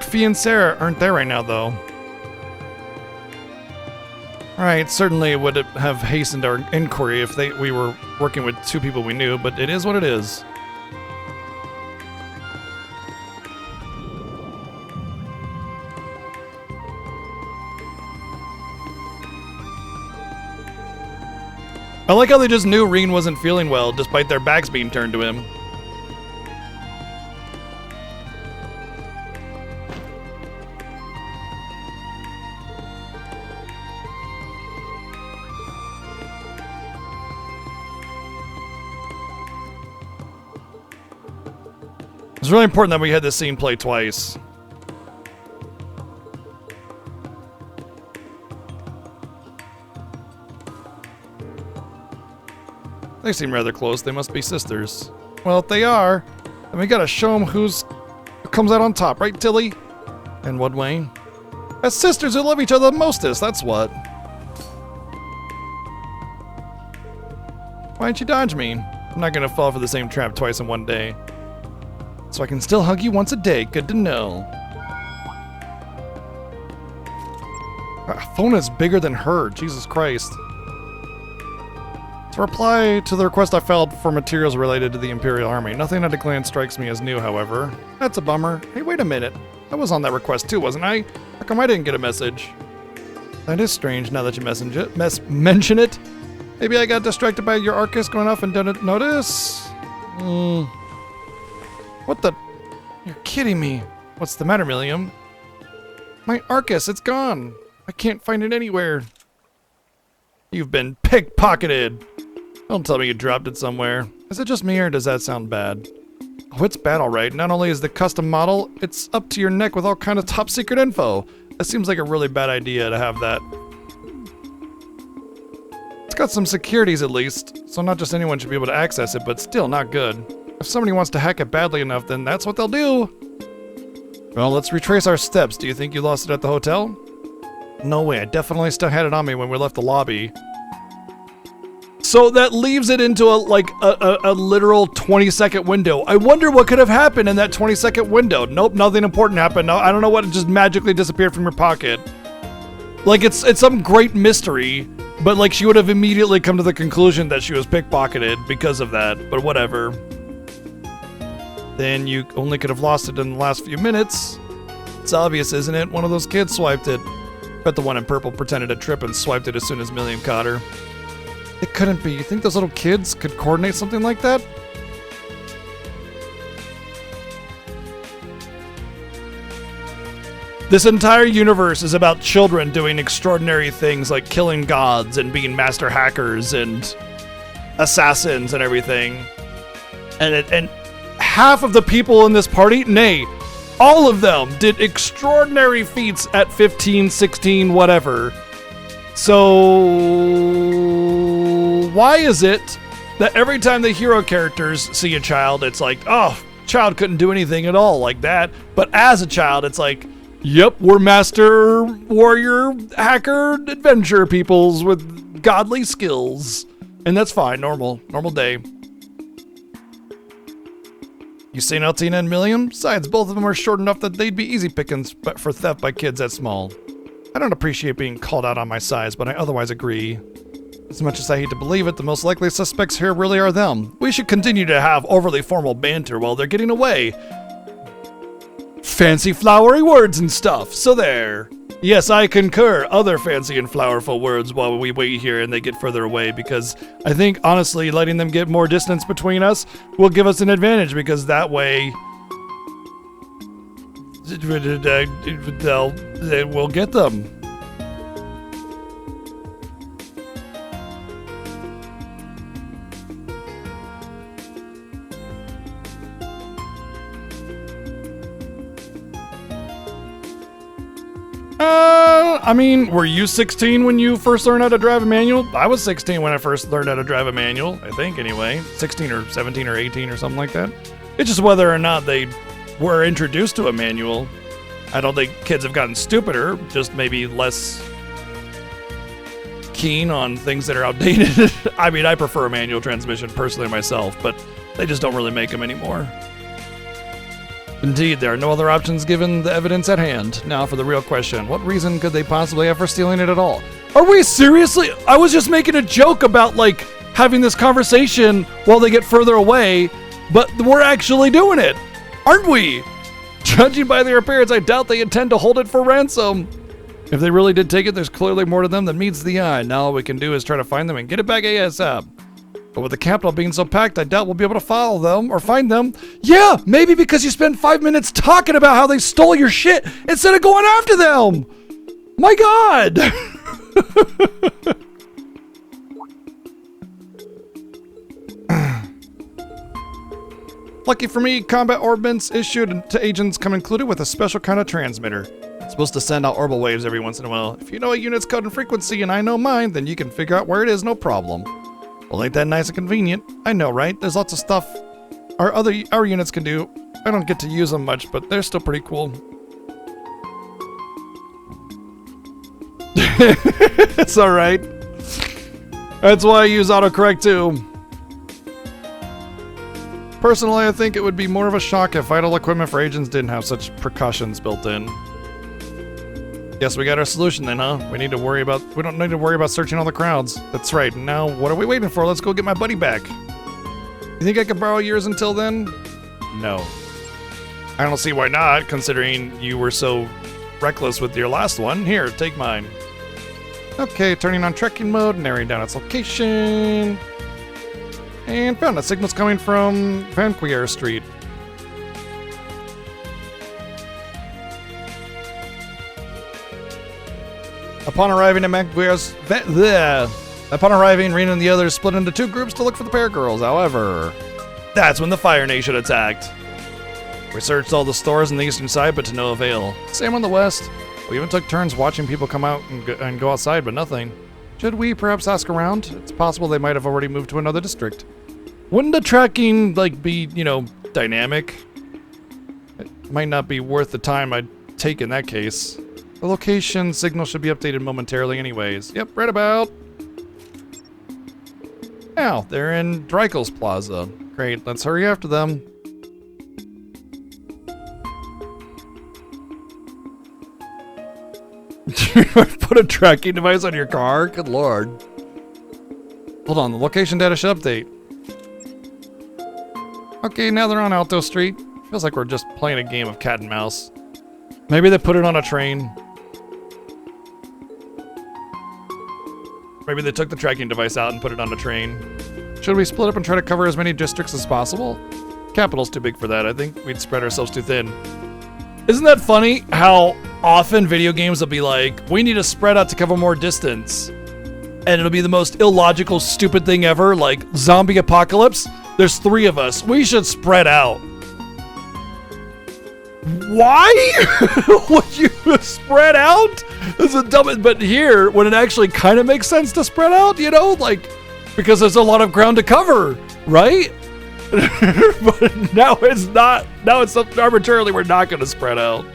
Fee and Sarah aren't there right now, though. Alright, certainly it would have hastened our inquiry if we were working with two people we knew, but it is what it is. I like how they just knew Reen wasn't feeling well, despite their backs being turned to him. It's really important that we had this scene play twice. They seem rather close. They must be sisters. Well, if they are, then we gotta show them who comes out on top, right, Tilly? In what way? As sisters who love each other the mostest, that's what. Why'd you dodge me? I'm not gonna fall for the same trap twice in one day. So I can still hug you once a day. Good to know. Phone is bigger than her. Jesus Christ. To reply to the request I filed for materials related to the Imperial Army. Nothing at a glance strikes me as new, however. That's a bummer. Hey, wait a minute. I was on that request too, wasn't I? How come I didn't get a message? That is strange now that you mention it. Maybe I got distracted by your Arcus going off and didn't notice? What the? You're kidding me. What's the matter, Milliam? My Arcus, it's gone. I can't find it anywhere. You've been pickpocketed. Don't tell me you dropped it somewhere. Is it just me or does that sound bad? Oh, it's bad, all right. Not only is the custom model, it's up to your neck with all kind of top secret info. That seems like a really bad idea to have that. It's got some securities at least, so not just anyone should be able to access it, but still not good. If somebody wants to hack it badly enough, then that's what they'll do. Well, let's retrace our steps. Do you think you lost it at the hotel? No way, I definitely still had it on me when we left the lobby. So that leaves it into a literal 20-second window. I wonder what could have happened in that 20-second window. Nope, nothing important happened. No, I don't know what, it just magically disappeared from your pocket. Like, it's some great mystery, but like she would have immediately come to the conclusion that she was pickpocketed because of that, but whatever. Then you only could have lost it in the last few minutes. It's obvious, isn't it? One of those kids swiped it. Bet the one in purple pretended to trip and swiped it as soon as Milliam caught her. It couldn't be. You think those little kids could coordinate something like that? This entire universe is about children doing extraordinary things like killing gods and being master hackers and assassins and everything. And half of the people in this party, nay, all of them did extraordinary feats at 15, 16, whatever. So why is it that every time the hero characters see a child, it's like, oh, child couldn't do anything at all like that. But as a child, it's like, yep, we're master warrior hacker adventure peoples with godly skills. And that's fine, normal day. You seen Altina and Milliam? Besides, both of them are short enough that they'd be easy pickings but for theft by kids that small. I don't appreciate being called out on my size, but I otherwise agree. As much as I hate to believe it, the most likely suspects here really are them. We should continue to have overly formal banter while they're getting away. Fancy flowery words and stuff, so there. Yes, I concur. Other fancy and flowerful words while we wait here and they get further away, because I think, honestly, letting them get more distance between us will give us an advantage, because that way we'll get them. I mean, were you 16 when you first learned how to drive a manual? I was 16 when I first learned how to drive a manual, I think, anyway. 16 or 17 or 18 or something like that. It's just whether or not they were introduced to a manual. I don't think kids have gotten stupider, just maybe less keen on things that are outdated. I mean, I prefer a manual transmission personally myself, but they just don't really make them anymore. Indeed, there are no other options given the evidence at hand. Now for the real question. What reason could they possibly have for stealing it at all? Are we seriously? I was just making a joke about, like, having this conversation while they get further away, but we're actually doing it, aren't we? Judging by their appearance, I doubt they intend to hold it for ransom. If they really did take it, there's clearly more to them than meets the eye. Now all we can do is try to find them and get it back ASAP. But with the capital being so packed, I doubt we'll be able to follow them or find them. Yeah, maybe because you spent 5 minutes talking about how they stole your shit instead of going after them. My God. Lucky for me, combat orbits issued to agents come included with a special kind of transmitter. It's supposed to send out orbital waves every once in a while. If you know a unit's code and frequency and I know mine, then you can figure out where it is, no problem. Well, ain't that nice and convenient? I know, right? There's lots of stuff our units can do. I don't get to use them much, but they're still pretty cool. It's alright. That's why I use autocorrect too. Personally, I think it would be more of a shock if vital equipment for agents didn't have such precautions built in. Guess we got our solution then, huh? We don't need to worry about searching all the crowds. That's right. Now, what are we waiting for? Let's go get my buddy back. You think I could borrow yours until then? No. I don't see why not, considering you were so reckless with your last one. Here, take mine. Okay, turning on trekking mode, narrowing down its location. And found it. Signal's coming from Vanquier Street. Upon arriving, Rena and the others split into two groups to look for the pair girls. However, that's when the Fire Nation attacked. We searched all the stores on the eastern side, but to no avail. Same on the west. We even took turns watching people come out and go outside, but nothing. Should we perhaps ask around? It's possible they might have already moved to another district. Wouldn't the tracking, be, dynamic? It might not be worth the time I'd take in that case. The location signal should be updated momentarily anyways. Yep, right about. Now, they're in Dreikel's Plaza. Great, let's hurry after them. Put a tracking device on your car? Good lord. Hold on, the location data should update. Okay, now they're on Alto Street. Feels like we're just playing a game of cat and mouse. Maybe they put it on a train. Maybe they took the tracking device out and put it on a train. Should we split up and try to cover as many districts as possible? Capital's too big for that. I think we'd spread ourselves too thin. Isn't that funny how often video games will be like, we need to spread out to cover more distance. And it'll be the most illogical, stupid thing ever, like zombie apocalypse. There's 3 of us. We should spread out. Why would you spread out? This is dumb, but here, when it actually kind of makes sense to spread out, because there's a lot of ground to cover, right? But now it's not. Now it's arbitrarily we're not going to spread out.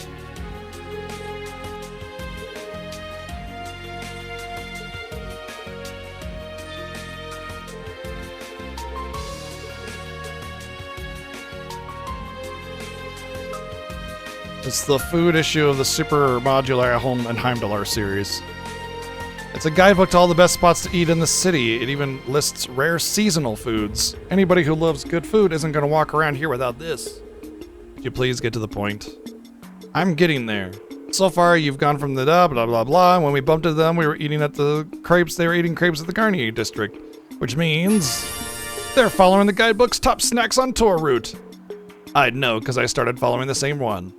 It's the food issue of the Super Modular Home and Heimdallr series. It's a guidebook to all the best spots to eat in the city. It even lists rare seasonal foods. Anybody who loves good food isn't going to walk around here without this. Could you please get to the point? I'm getting there. So far, you've gone from the blah, blah, blah. And when we bumped into them, we were eating at the crepes. They were eating crepes at the Garnier district. Which means they're following the guidebook's top snacks on tour route. I'd know, because I started following the same one.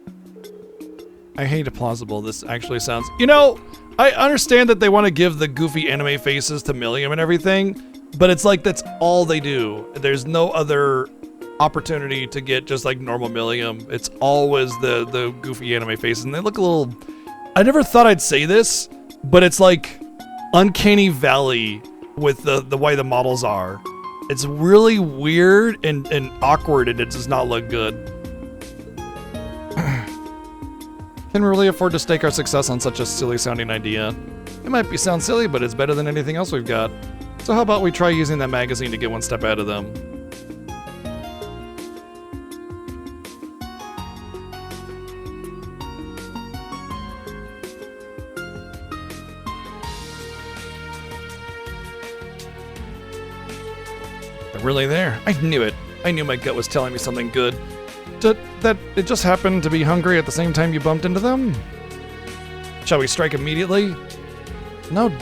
I hate plausible this actually sounds. I understand that they want to give the goofy anime faces to Milliam and everything, but it's like that's all they do. There's no other opportunity to get just like normal Milliam. It's always the goofy anime faces, and they look a little. I never thought I'd say this, but it's like Uncanny Valley with the way the models are. It's really weird and awkward, and it does not look good. Can we really afford to stake our success on such a silly-sounding idea? It might sound silly, but it's better than anything else we've got. So how about we try using that magazine to get one step ahead of them? They're really there. I knew it. I knew my gut was telling me something good. That it just happened to be hungry at the same time you bumped into them? Shall we strike immediately? No,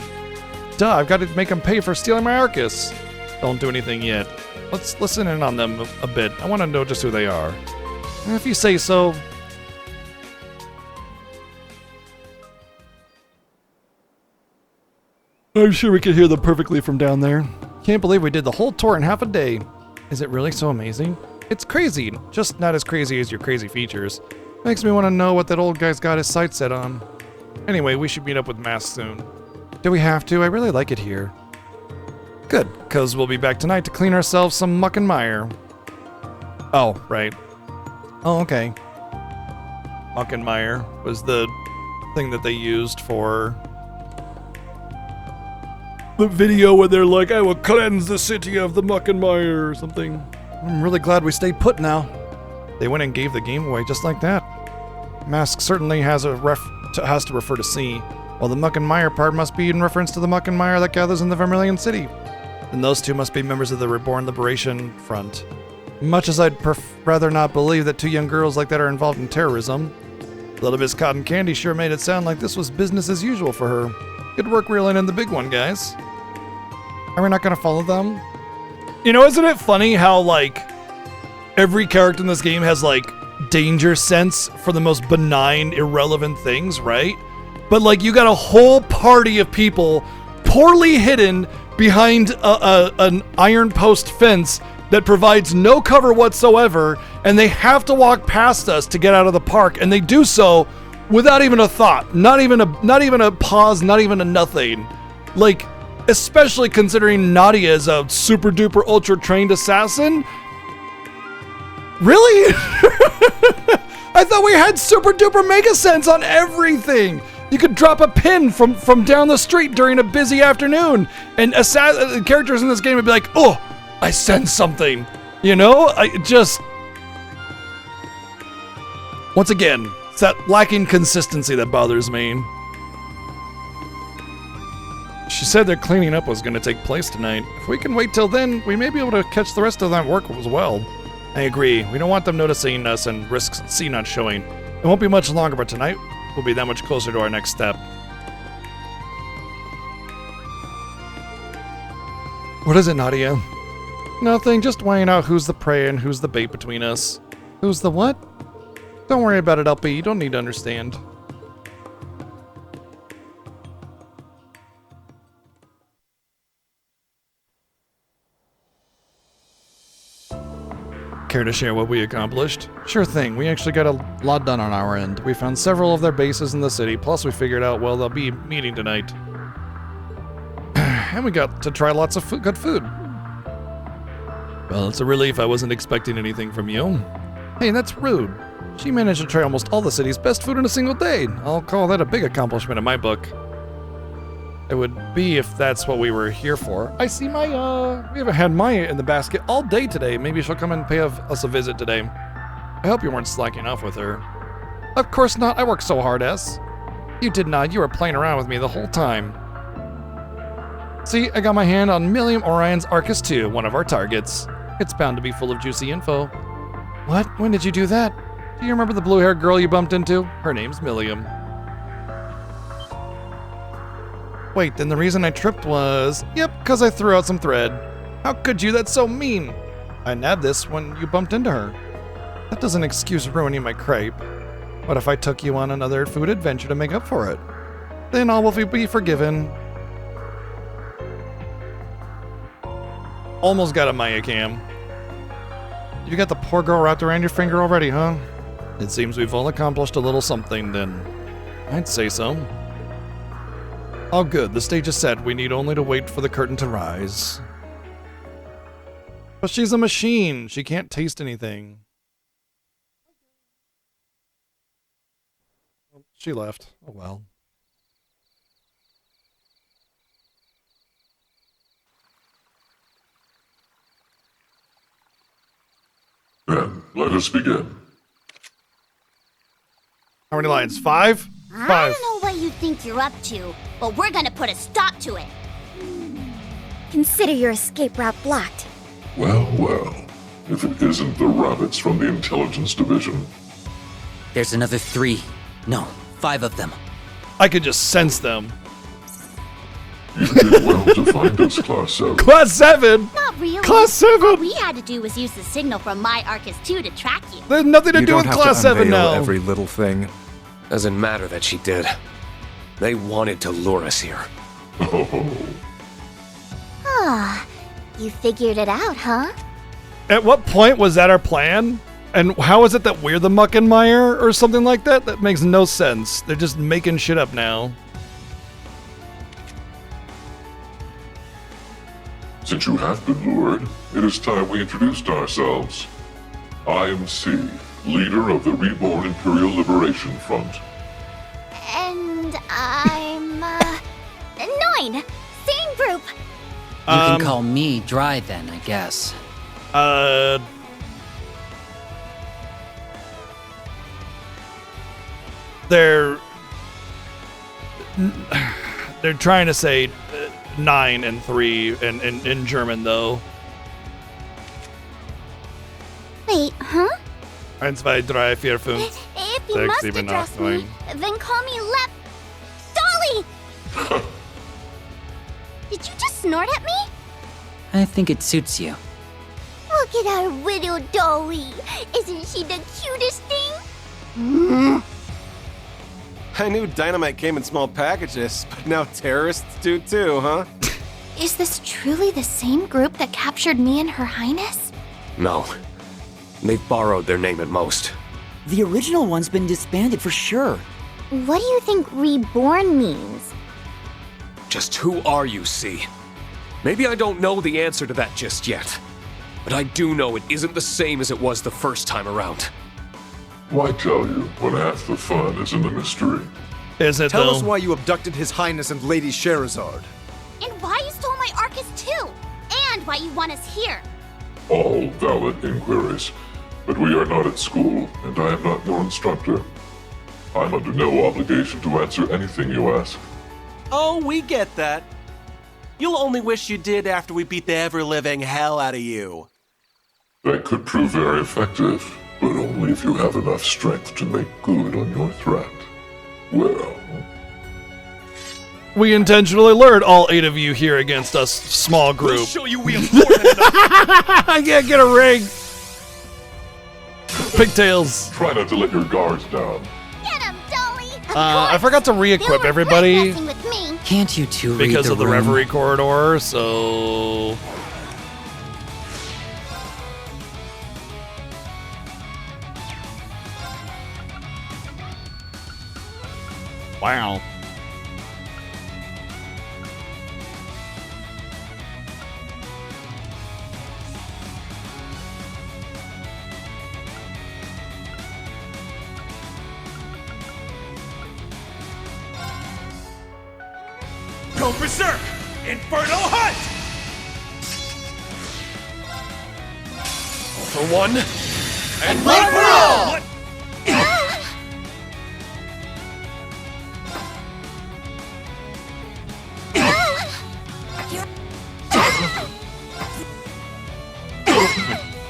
duh, I've got to make them pay for stealing my Arcus. Don't do anything yet. Let's listen in on them a bit. I want to know just who they are. If you say so. I'm sure we could hear them perfectly from down there. Can't believe we did the whole tour in half a day. Is it really so amazing? It's crazy, just not as crazy as your crazy features. Makes me want to know what that old guy's got his sights set on. Anyway, we should meet up with Mask soon. Do we have to? I really like it here. Good, because we'll be back tonight to clean ourselves some muck and mire. Oh, right. Oh, okay. Muck and mire was the thing that they used for the video where they're like, I will cleanse the city of the muck and mire or something. I'm really glad we stayed put now. They went and gave the game away just like that. Mask certainly has to refer to C, while the muck and mire part must be in reference to the muck and mire that gathers in the Vermilion City. Then those two must be members of the Reborn Liberation Front. Much as I'd rather not believe that 2 young girls like that are involved in terrorism, Little Miss Cotton Candy sure made it sound like this was business as usual for her. Good work reeling in the big one, guys. Are we not gonna follow them? Isn't it funny how, every character in this game has, danger sense for the most benign, irrelevant things, right? but like you got a whole party of people poorly hidden behind an iron post fence that provides no cover whatsoever, and they have to walk past us to get out of the park, and they do so without even a thought, not even a pause, not even a nothing. Like, especially considering Nadia is a super duper ultra trained assassin. Really? I thought we had super duper mega sense on everything. You could drop a pin from down the street during a busy afternoon, and characters in this game would be like, oh, I sense something. You know? Once again, it's that lacking consistency that bothers me. She said their cleaning up was going to take place tonight. If we can wait till then, we may be able to catch the rest of that work as well. I agree. We don't want them noticing us and risk C not showing. It won't be much longer, but tonight we'll be that much closer to our next step. What is it, Nadia? Nothing, just weighing out who's the prey and who's the bait between us. Who's the what? Don't worry about it, LP. You don't need to understand. Care to share what we accomplished? Sure thing. We actually got a lot done on our end. We found several of their bases in the city, plus we figured out, well, they'll be meeting tonight. And we got to try lots of good food. Well, it's a relief I wasn't expecting anything from you. Hey, that's rude. She managed to try almost all the city's best food in a single day. I'll call that a big accomplishment in my book. It would be if that's what we were here for. I see we haven't had Maya in the basket all day today. Maybe she'll come and pay us a visit today. I hope you weren't slacking off with her. Of course not, I worked so hard, S. You did not, you were playing around with me the whole time. See, I got my hand on Millium Orion's Arcus 2, one of our targets. It's bound to be full of juicy info. What? When did you do that? Do you remember the blue-haired girl you bumped into? Her name's Millium. Wait, then the reason I tripped was... Yep, because I threw out some thread. How could you? That's so mean. I nabbed this when you bumped into her. That doesn't excuse ruining my crepe. What if I took you on another food adventure to make up for it? Then all will be forgiven. Almost got a Maya cam. You got the poor girl wrapped around your finger already, huh? It seems we've all accomplished a little something, then. I'd say so. All good, the stage is set. We need only to wait for the curtain to rise. But she's a machine. She can't taste anything. She left. Oh well. Then, let us begin. How many lines? 5? I don't know what you think you're up to, but we're gonna put a stop to it. Consider your escape route blocked. Well, well. If it isn't the rabbits from the Intelligence Division. There's another 3. No, 5 of them. I could just sense them. You did well to find us, Class 7. Class 7? Not really. Class 7? All we had to do was use the signal from my Arcus 2 to track you. There's nothing to You do don't with have Class to 7 unveil now. every little thing. Doesn't matter that she did. They wanted to lure us here. Ah, you figured it out, huh? At what point was that our plan? And how is it that we're the Muckenmeyer or something like that? That makes no sense. They're just making shit up now. Since you have been lured, it is time we introduced ourselves. I am C, leader of the Reborn Imperial Liberation Front. And I'm, 9! Same group! You can call me Dry then, I guess. They're trying to say 9 and 3 in German though. Wait, huh? 1, 2, 3, 4, 5. If you must address me, then call me Dolly! Did you just snort at me? I think it suits you. Look at our little Dolly. Isn't she the cutest thing? I knew dynamite came in small packages, but now terrorists do too, huh? Is this truly the same group that captured me and Her Highness? No. They've borrowed their name at most. The original one's been disbanded for sure. What do you think reborn means? Just who are you, C? Maybe I don't know the answer to that just yet. But I do know it isn't the same as it was the first time around. Why tell you when half the fun is in the mystery? Is it Tell though? us why you abducted His Highness and Lady Sherazard. And why you stole my Arcus too! And why you want us here! All valid inquiries, but we are not at school, and I am not your instructor. I'm under no obligation to answer anything you ask. Oh, we get that. You'll only wish you did after we beat the ever-living hell out of you. That could prove very effective, but only if you have enough strength to make good on your threat. Well... We intentionally lured all 8 of you here against us, small group. We'll show you we have more than enough. I can't get a ring. Pigtails. Try not to let your guards down. Get him, Dolly! I forgot to re-equip everybody With me. Can't you two read because the of the room? Reverie corridor, so... Wow. Go berserk! Inferno Hunt! For one, And one for all!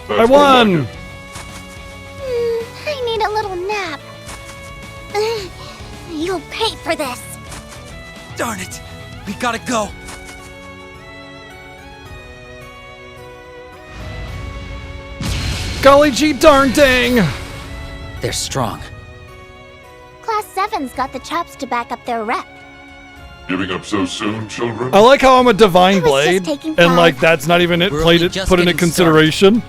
I won! I need a little nap. You'll pay for this. Darn it! We gotta go! Golly gee darn dang! They're strong. Class 7's got the chops to back up their rep. Giving up so soon, children? I like how I'm a divine I was just blade, taking and five. like that's not even We're put only into just getting consideration.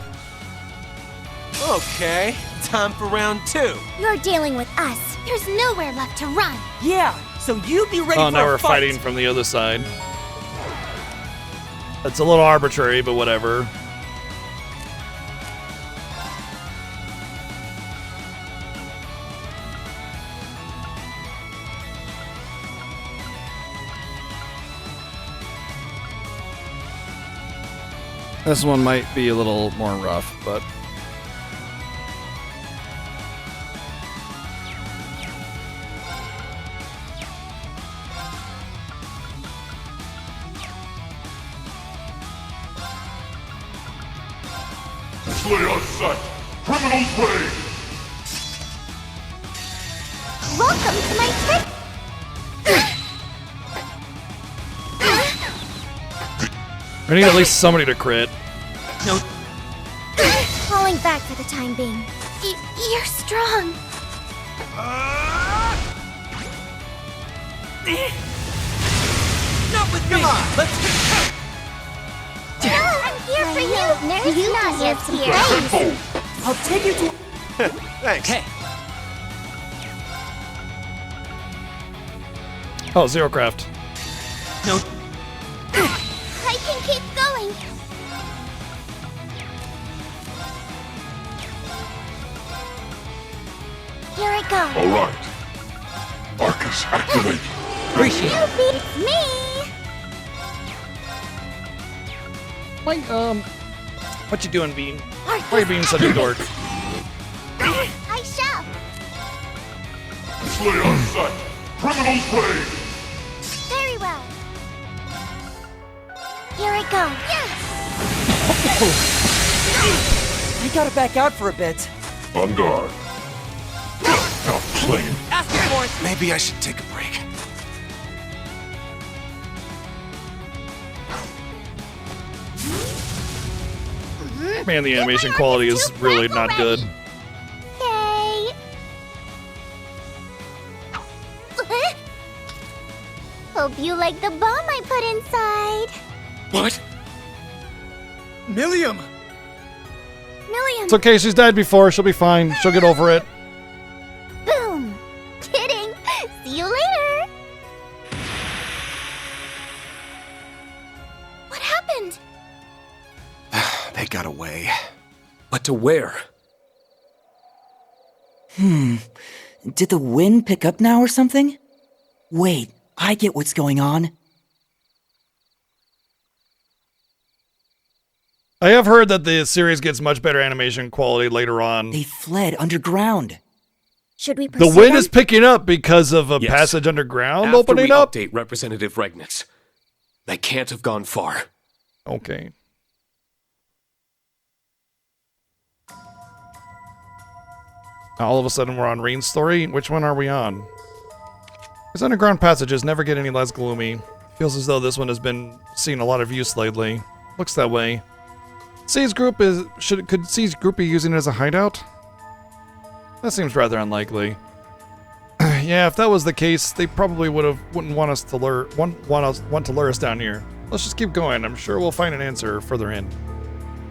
Okay, time for round 2. You're dealing with us. There's nowhere left to run. Yeah, so you be ready Oh, for now a we're fight. fighting from the other side. That's a little arbitrary, but whatever. This one might be a little more rough, but... Slay on sight! Criminals way! Welcome to my trick. I need at least somebody to crit. No. Falling back for the time being. You're strong. Not with me! Let's I'm here for you. There's not yet here. I'll take you to... Thanks. Okay. Oh, Zero Craft. No. I can keep going. Here I go. All right. Arcus, activate. Appreciate it. It's me. Like, what you doing, Bean? Why are you being such a dork? I shall. Slay on sight! Criminals way! Very well. Here I go. We gotta back out for a bit. On guard. Now plain. Ask me for it! Maybe I should take a break. Man, the animation quality is really not good. Yay. Hope you like the bomb I put inside. What? Milliam! Milliam! It's okay, she's died before. She'll be fine. She'll get over it. Boom! Kidding! See you later! What happened? They got away. But to where? Did the wind pick up now or something? Wait, I get what's going on. I have heard that the series gets much better animation quality later on. They fled underground. Should we The pursue wind them? is picking up because of a Yes. passage underground After opening we up? update Representative Regnitz. They can't have gone far. Okay. All of a sudden we're on Rain's story? Which one are we on? These underground passages never get any less gloomy. Feels as though this one has been seeing a lot of use lately. Looks that way. Could C's group be using it as a hideout? That seems rather unlikely. Yeah, if that was the case, they probably wouldn't want us to want to lure us down here. Let's just keep going. I'm sure we'll find an answer further in.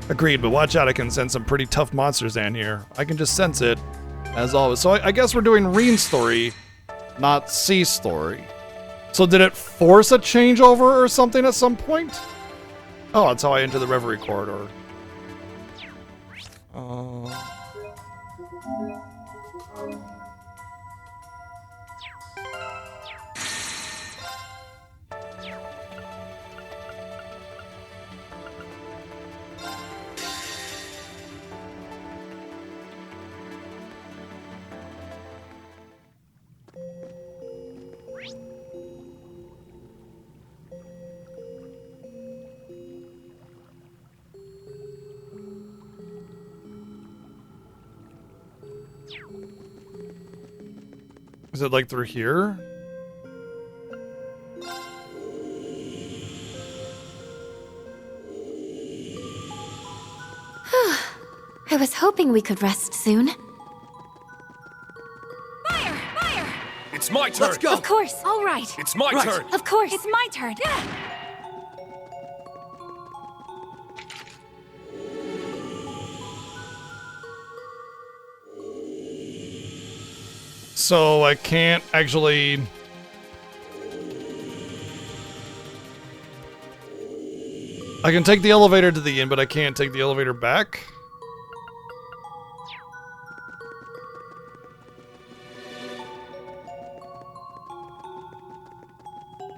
Agreed, but watch out, I can sense some pretty tough monsters down here. I can just sense it, as always. So I guess we're doing Reen's story, not C's story. So did it force a changeover or something at some point? Oh, that's how I enter the Reverie corridor. Is it like through here? I was hoping we could rest soon. It's my turn. Let's go. Of course. All right. It's my Right. turn. Of course. It's my turn. So I can't actually... I can take the elevator to the inn, but I can't take the elevator back?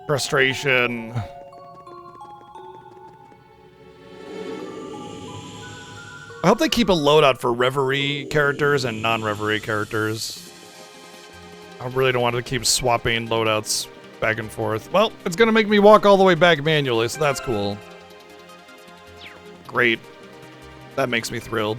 Frustration. I hope they keep a loadout for Reverie characters and non-Reverie characters. I really don't want to keep swapping loadouts back and forth. Well, it's gonna make me walk all the way back manually, so that's cool. Great. That makes me thrilled.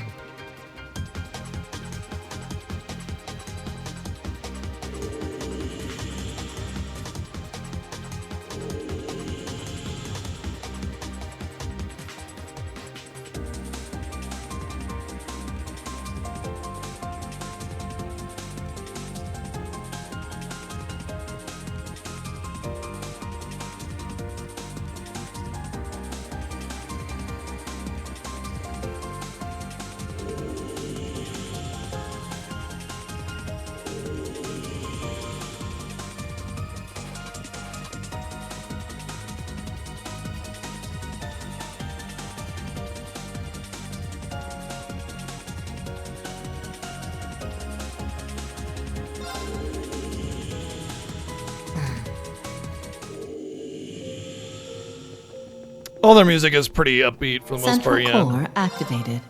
All their music is pretty upbeat for the most part, Central yeah. core activated.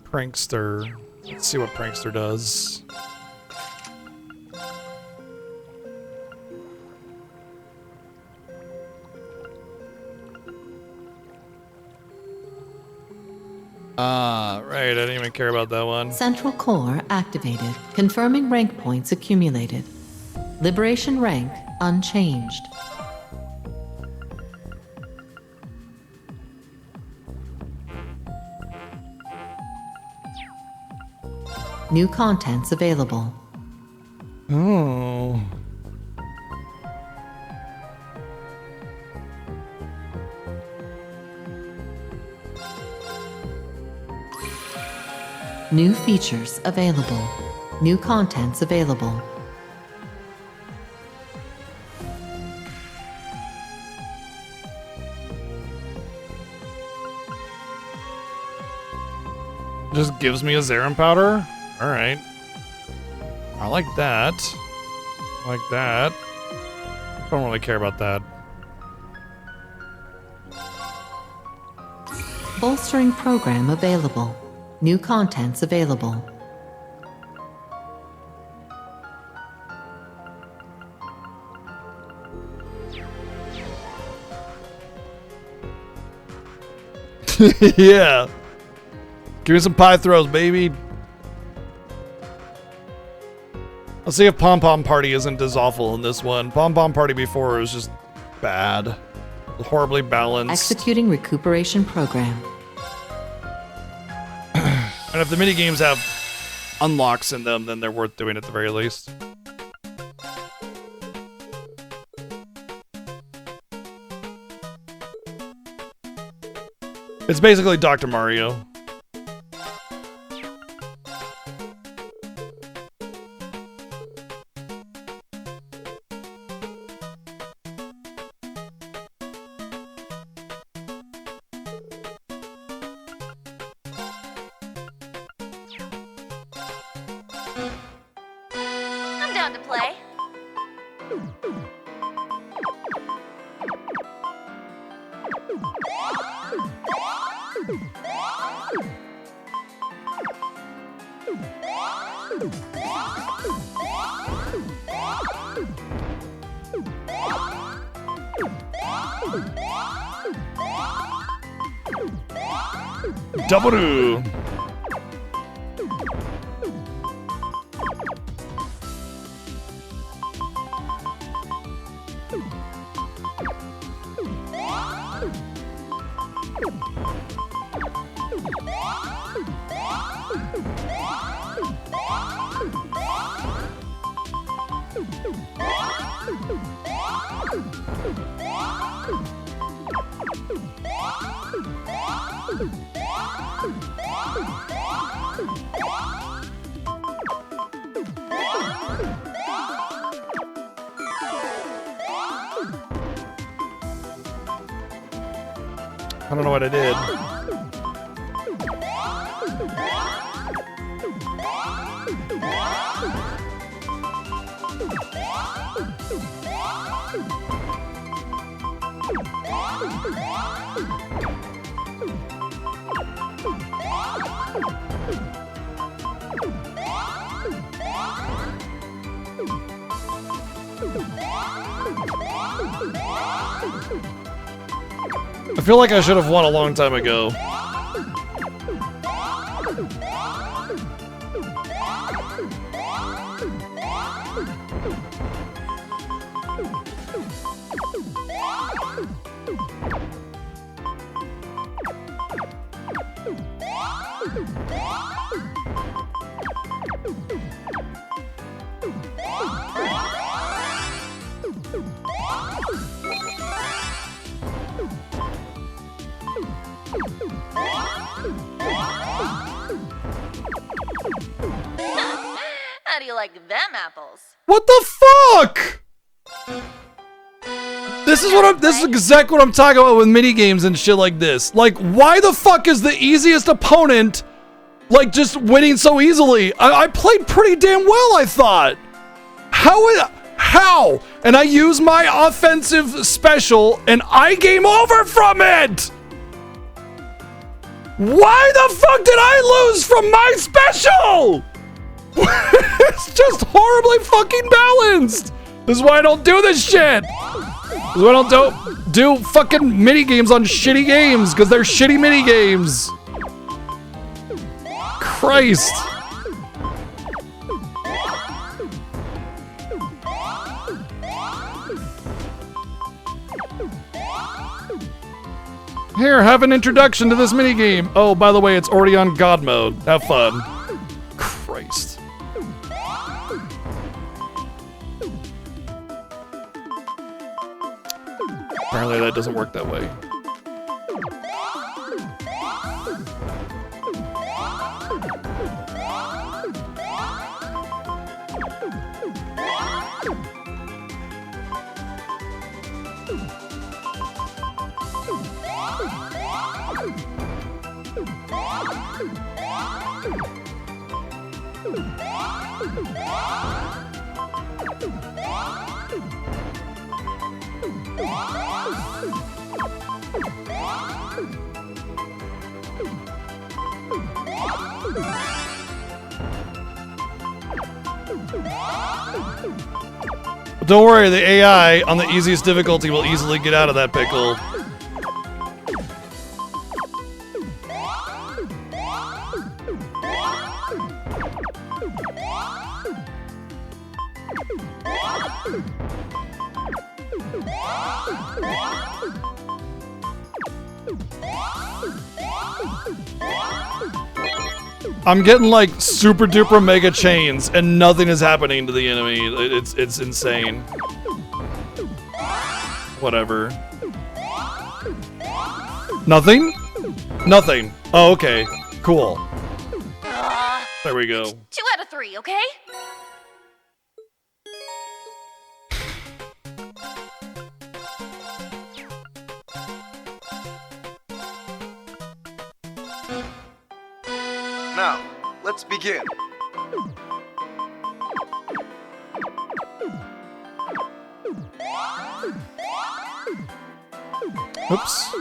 Prankster. Let's see what Prankster does. Ah, right. I didn't even care about that one. Central core activated, confirming rank points accumulated. Liberation rank unchanged. New contents available. Oh. New features available. New contents available. Just gives me a Zarin powder? Alright. I like that. I like that. Don't really care about that. Bolstering program available. New contents available. Yeah. Give me some pie throws, baby. Let's see if Pom Pom Party isn't as awful in this one. Pom Pom Party before was just bad. Horribly balanced. Executing recuperation program. And if the minigames have unlocks in them, then they're worth doing at the very least. It's basically Dr. Mario. I'm down to play. Double-doo. I don't know what I did. I feel like I should have won a long time ago. How do you like them apples? What the fuck? This is exactly what I'm talking about with minigames and shit like this. Like, why the fuck is the easiest opponent like just winning so easily? I played pretty damn well, I thought. How? And I use my offensive special and I game over from it. Why the fuck did I lose from my special? It's just horribly fucking balanced. This is why I don't do this shit. This is why I don't do fucking mini games on shitty games, because they're shitty mini games. Christ. Here, have an introduction to this minigame. Oh, by the way, it's already on God mode. Have fun. Christ. apparently that doesn't work that way. Don't worry, the AI on the easiest difficulty will easily get out of that pickle. I'm getting like super duper mega chains and nothing is happening to the enemy. It's insane. Whatever. Nothing? Nothing. Oh, okay. Cool. There we go. 2 out of 3, okay? Now, let's begin. Oops.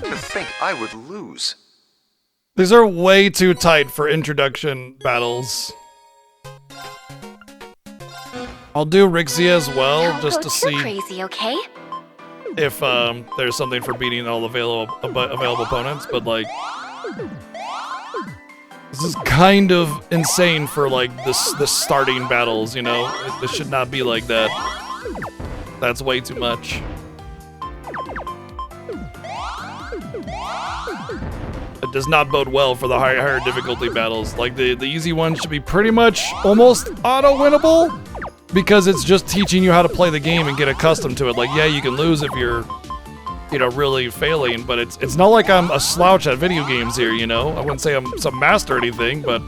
To think I would lose. These are way too tight for introduction battles. I'll do Rixia as well, Don't just go to too see crazy, okay? if there's something for beating all available opponents, but like this is kind of insane for like this starting battles, you know? This should not be like that. That's way too much. It does not bode well for the higher difficulty battles. Like the easy ones should be pretty much almost auto-winnable because it's just teaching you how to play the game and get accustomed to it. Like, yeah, you can lose if you're, you know, really failing, but it's not like I'm a slouch at video games here, you know? I wouldn't say I'm some master or anything, but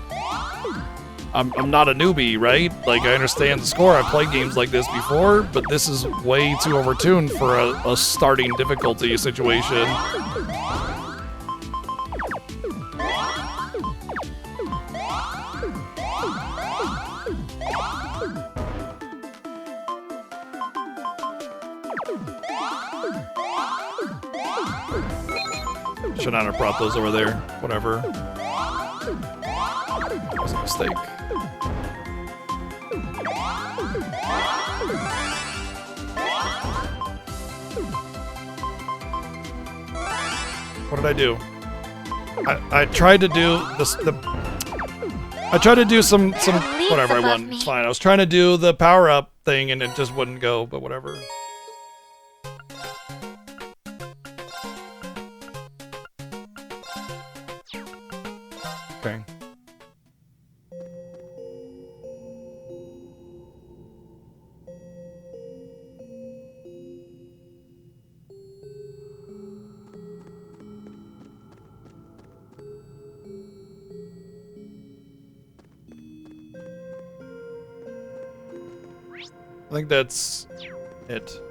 I'm not a newbie, right? Like, I understand the score. I played games like this before, but this is way too overtuned for a starting difficulty situation. Should not have brought those over there. Whatever. It was a mistake. What did I do? I tried to do this. I tried to do some whatever I want. It's fine. I was trying to do the power up thing and it just wouldn't go. But whatever. Okay. I think that's it.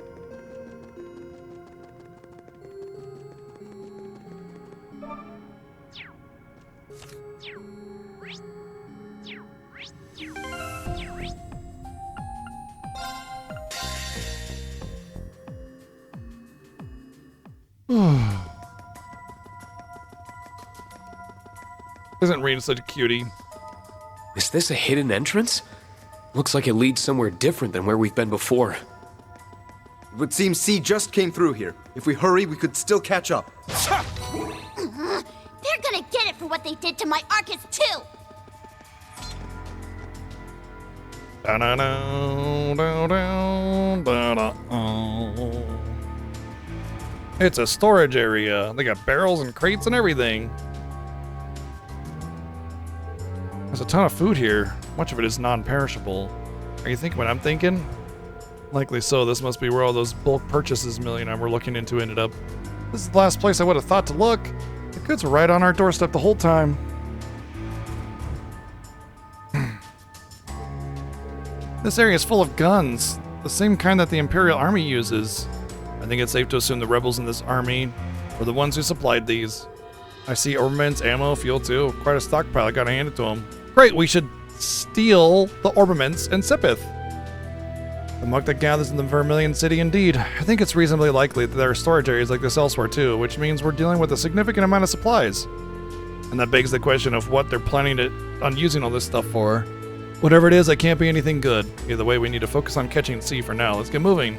Isn't Reen such a cutie? Is this a hidden entrance? Looks like it leads somewhere different than where we've been before. It would seem C just came through here. If we hurry, we could still catch up. They're gonna get it for what they did to my Arcus too! It's a storage area. They got barrels and crates and everything. There's a ton of food here. Much of it is non-perishable. Are you thinking what I'm thinking? Likely so. This must be where all those bulk purchases we're looking into ended up. This is the last place I would have thought to look. The goods were right on our doorstep the whole time. This area is full of guns. The same kind that the Imperial Army uses. I think it's safe to assume the rebels in this army were the ones who supplied these. I see armaments, ammo, fuel too. Quite a stockpile. I gotta hand it to them. Great, we should steal the armaments and Sipith. The muck that gathers in the Vermilion City, indeed. I think it's reasonably likely that there are storage areas like this elsewhere too, which means we're dealing with a significant amount of supplies. And that begs the question of what they're planning on using all this stuff for. Whatever it is, it can't be anything good. Either way, we need to focus on catching C for now. Let's get moving.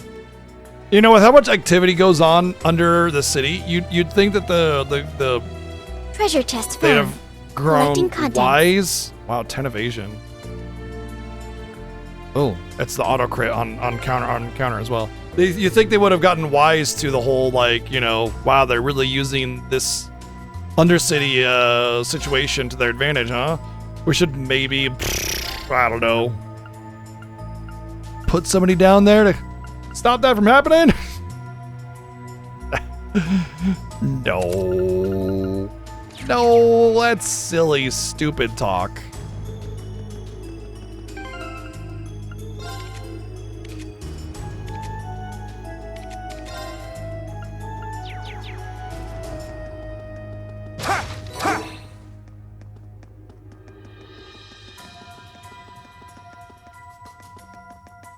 You know, with how much activity goes on under the city, you'd think that the Treasure chest they'd found. have grown Collecting contents. wise. Wow, 10 evasion. Oh, that's the auto crit on counter as well. You think they would have gotten wise to the whole, like, you know, wow, they're really using this Undercity situation to their advantage, huh? We should maybe, I don't know, put somebody down there to stop that from happening? No. No, that's silly, stupid talk.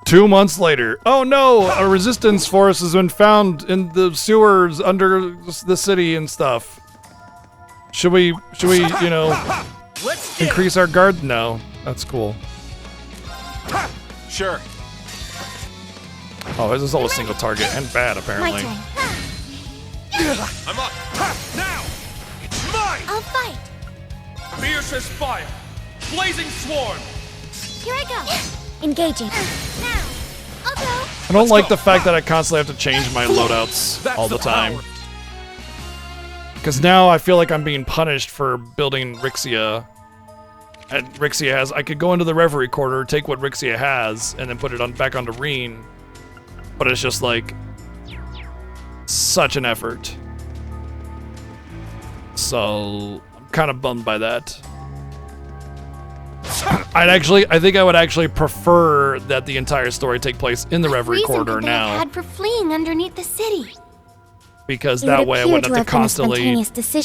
Two months later. Oh no, a resistance force has been found in the sewers under the city and stuff. Should we, you know, increase our guard? No, that's cool. Sure. Oh, this is always single target and bad, apparently. I'm up. Now! It's mine! I'll fight! Fierce as fire! Blazing swarm! Here I go! Engaging. Now! I'll go! I don't like the fact that I constantly have to change my loadouts all the time. Because now I feel like I'm being punished for building Rixia. And Rixia has, I could go into the Reverie quarter, take what Rixia has, and then put it back onto Reen. But it's just like such an effort. So I'm kind of bummed by that. I think I would actually prefer that the entire story take place in the Reverie corridor now. Had for fleeing underneath the city. Because that way I wouldn't have to constantly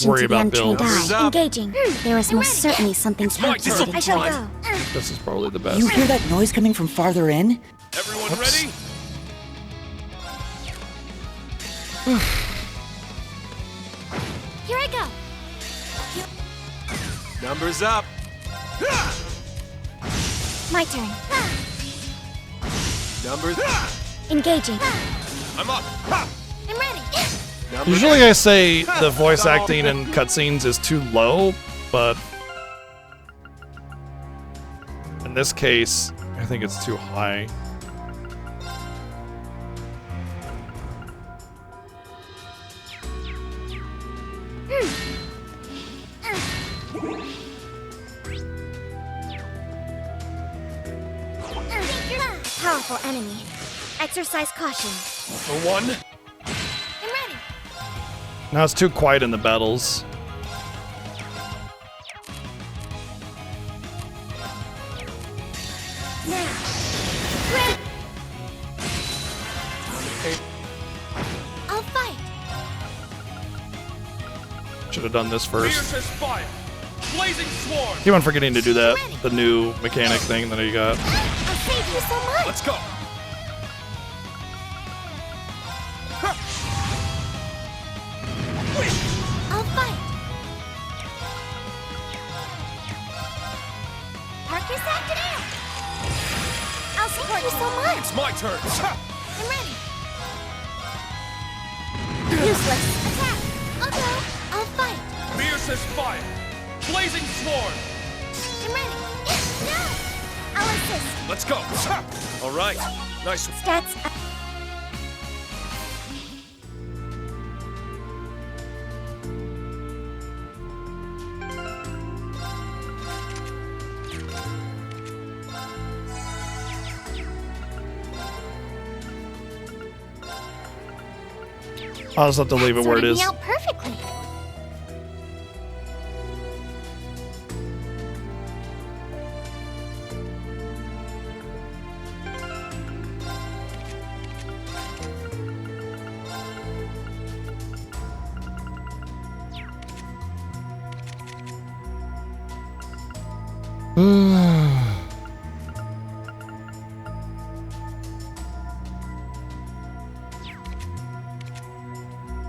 worry about builds. Engaging. There is most certainly something calculated. I shall go. This is probably the best. You hear that noise coming from farther in? Everyone ready? Here I go! Numbers up. My turn. Numbers. Engaging. I'm up. I'm ready! Usually I say the voice acting in cutscenes is too low, but in this case, I think it's too high. Powerful enemy. Exercise caution. For one. I'm ready. Now it's too quiet in the battles. Now. Ready. I'll fight. Should have done this first. Fiercest fire. Blazing sword. Keep on forgetting to do that. The new mechanic thing that you got. I'll save you so much. Let's go. I'll fight. Marcus activate. I'll support you so much. It's my turn. I'm ready. Useless. Attack. I'll go. I'll fight. Fiercest fire. Blazing sword. I'm ready. No. I'll assist. Let's go. All right. Nice. Stats. I'll just have to leave it where it Sorted is. me out perfectly.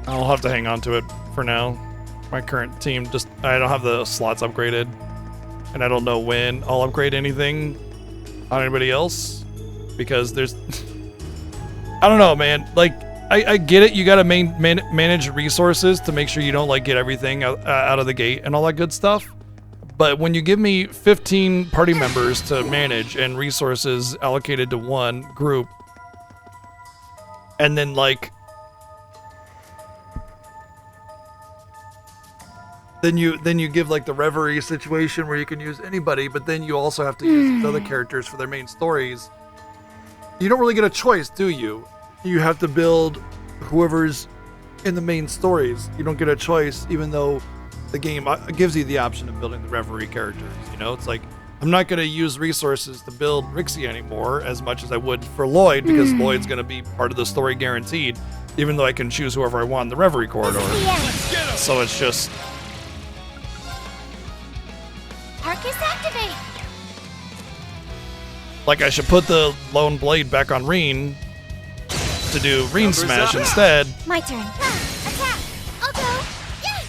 I'll have to hang on to it for now. My current team I don't have the slots upgraded, and I don't know when I'll upgrade anything on anybody else because there's I don't know, man. Like I get it. You got to manage resources to make sure you don't like get everything out of the gate and all that good stuff. But when you give me 15 party members to manage and resources allocated to one group, and then like Then you give like the Reverie situation where you can use anybody, but then you also have to use other characters for their main stories. You don't really get a choice, do you? You have to build whoever's in the main stories. You don't get a choice, even though the game gives you the option of building the Reverie characters. You know, it's like I'm not going to use resources to build Rixie anymore as much as I would for Lloyd because Lloyd's going to be part of the story guaranteed, even though I can choose whoever I want in the Reverie corridor. So it's just. Marcus activate. Like I should put the Lone Blade back on Reen to do Reen Smash instead. My turn. Attack. I'll go. Yeah.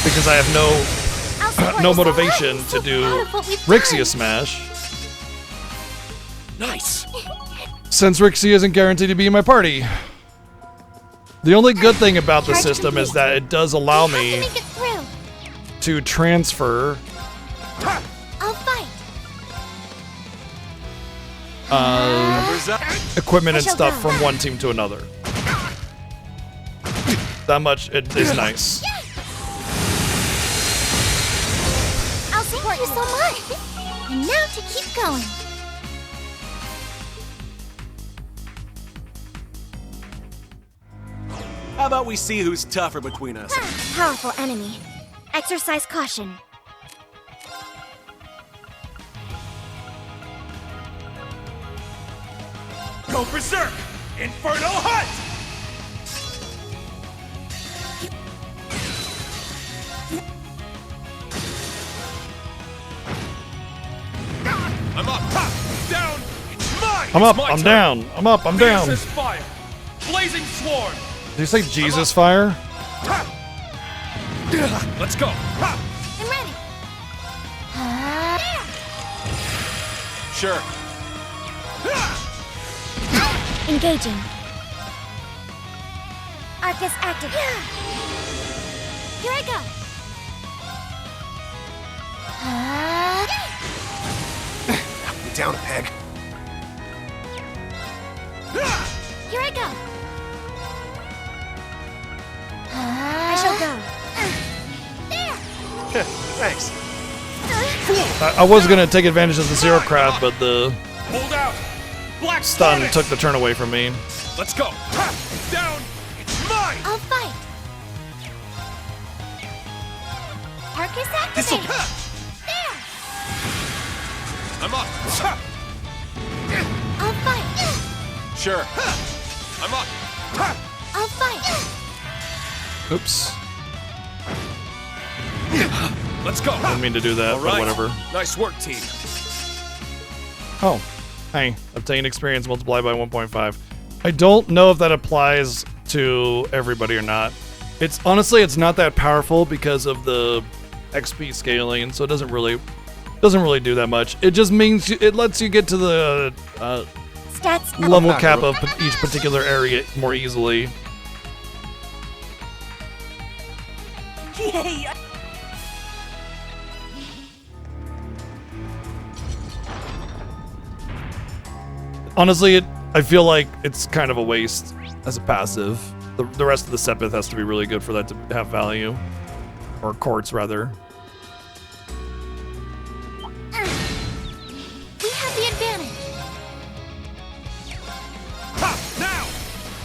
Because I have no motivation to do Rixia Smash. Nice. Since Rixie isn't guaranteed to be in my party. The only good thing about the system is that it does allow me to transfer I'll fight. equipment and stuff from one team to another. That much it is nice. I'll support you so much. And now to keep going. How about we see who's tougher between us? Powerful enemy. Exercise caution. Go berserk! Inferno Hunt! I'm up! Ha! Down! It's mine! I'm It's up, my I'm turn. down, I'm up, I'm down. Fiercest fire! Blazing sword! Did you say Jesus Fire? Let's go. I'm ready. Sure. Engaging. Arcus active. Here I go. Knock me down a peg. Here I go. I shall go. There. Thanks. I was gonna take advantage of the zero craft, but the Hold out! Black stun Tortoise! took the turn away from me. Let's go! Ha! Down! It's mine! I'll fight. Arcus activate. This'll- There. I'm up! Ha! I'll fight. Sure. I'm up! I'll fight. Oops. Let's go! Didn't mean to do that, All but right. whatever. Nice work, team. Oh, hey, obtain experience multiplied by 1.5. I don't know if that applies to everybody or not. It's honestly, it's not that powerful because of the XP scaling, so it doesn't really do that much. It just means it lets you get to the Stats. level cap of each particular area more easily. Yay. Honestly, I feel like it's kind of a waste as a passive. The rest of the Sepith has to be really good for that to have value. Or quartz, rather. We have the advantage. Ha! Now!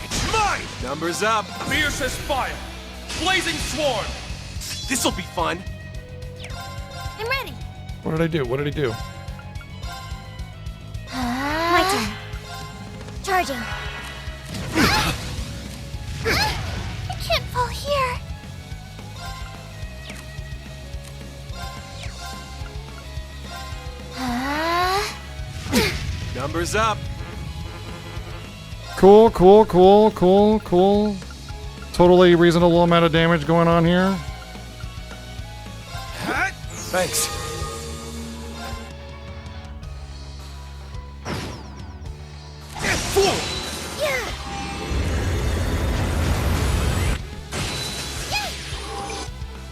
It's mine! Numbers up. Fierce as fire! Blazing swarm! This'll be fun. I'm ready. What did I do? What did he do? My turn. Charging. I can't fall here. Numbers up. Cool, cool, cool, cool, cool. Totally reasonable amount of damage going on here. Thanks.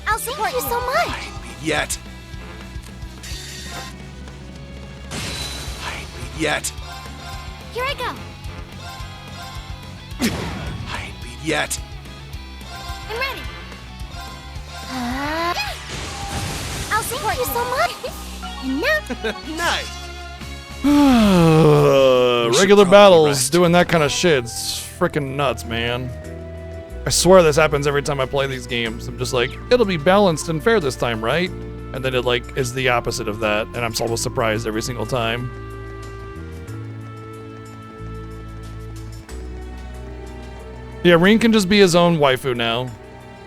I'll support you so much. Yet. I ain't beat yet. Here I go. I ain't beat yet. I'm ready. I'll support you so much. And now, Nice. Regular battles doing that kind of shit. It's freaking nuts, man. I swear this happens every time I play these games. I'm just like, it'll be balanced and fair this time, right? And then it like is the opposite of that, and I'm almost surprised every single time. Yeah, Ring can just be his own waifu now.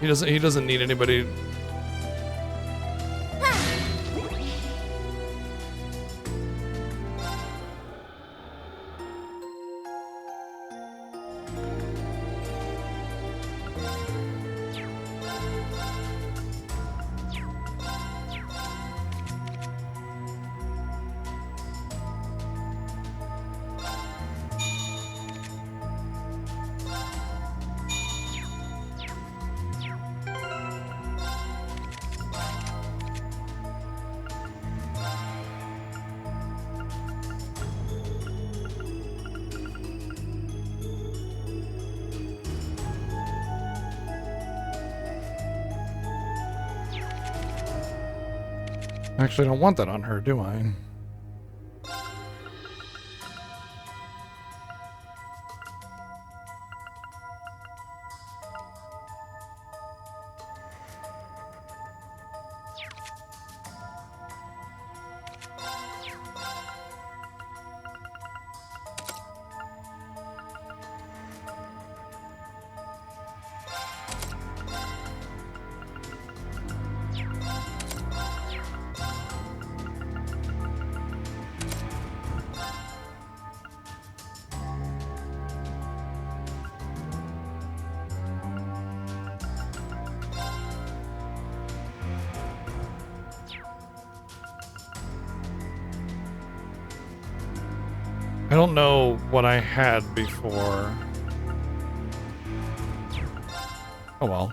He doesn't need anybody. Actually, I don't want that on her, do I? I don't know what I had before. Oh well.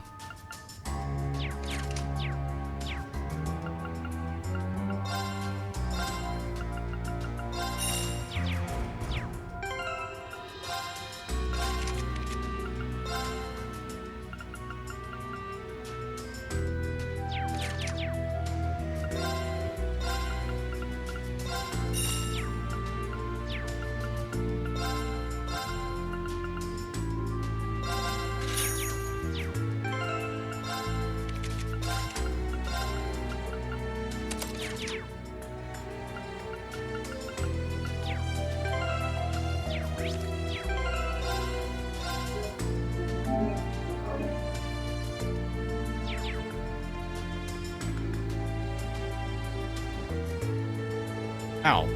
Ow.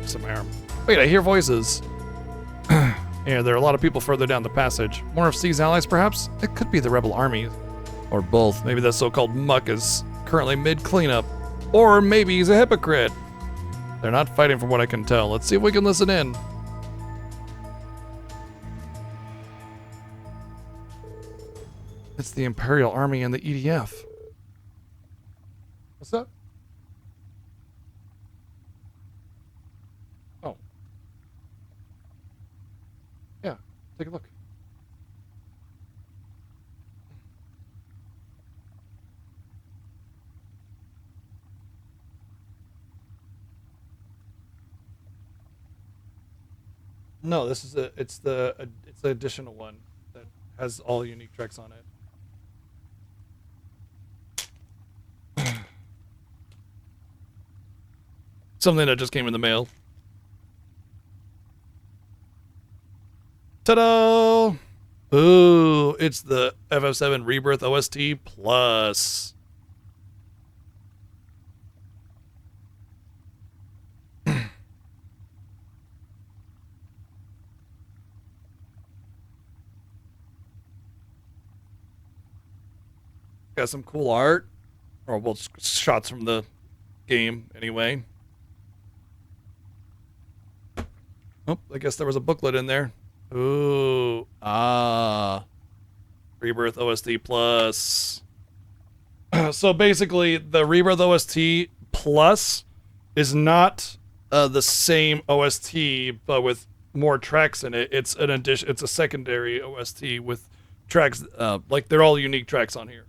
Some air. Wait, I hear voices. Yeah, there are a lot of people further down the passage. More of C's allies, perhaps? It could be the rebel army. Or both. Maybe the so-called muck is currently mid-cleanup. Or maybe he's a hypocrite. They're not fighting from what I can tell. Let's see if we can listen in. It's the Imperial Army and the EDF. What's that? Oh. Yeah, take a look. No, this is it's the additional one that has all unique tracks on it. Something that just came in the mail. Ta-da! Ooh, it's the FF7 Rebirth OST Plus. Got some cool art, or well, shots from the game anyway. Oh, I guess there was a booklet in there. Ooh, Rebirth OST Plus. So basically, the Rebirth OST Plus is not the same OST, but with more tracks in it. It's an addition. It's a secondary OST with tracks. Like they're all unique tracks on here.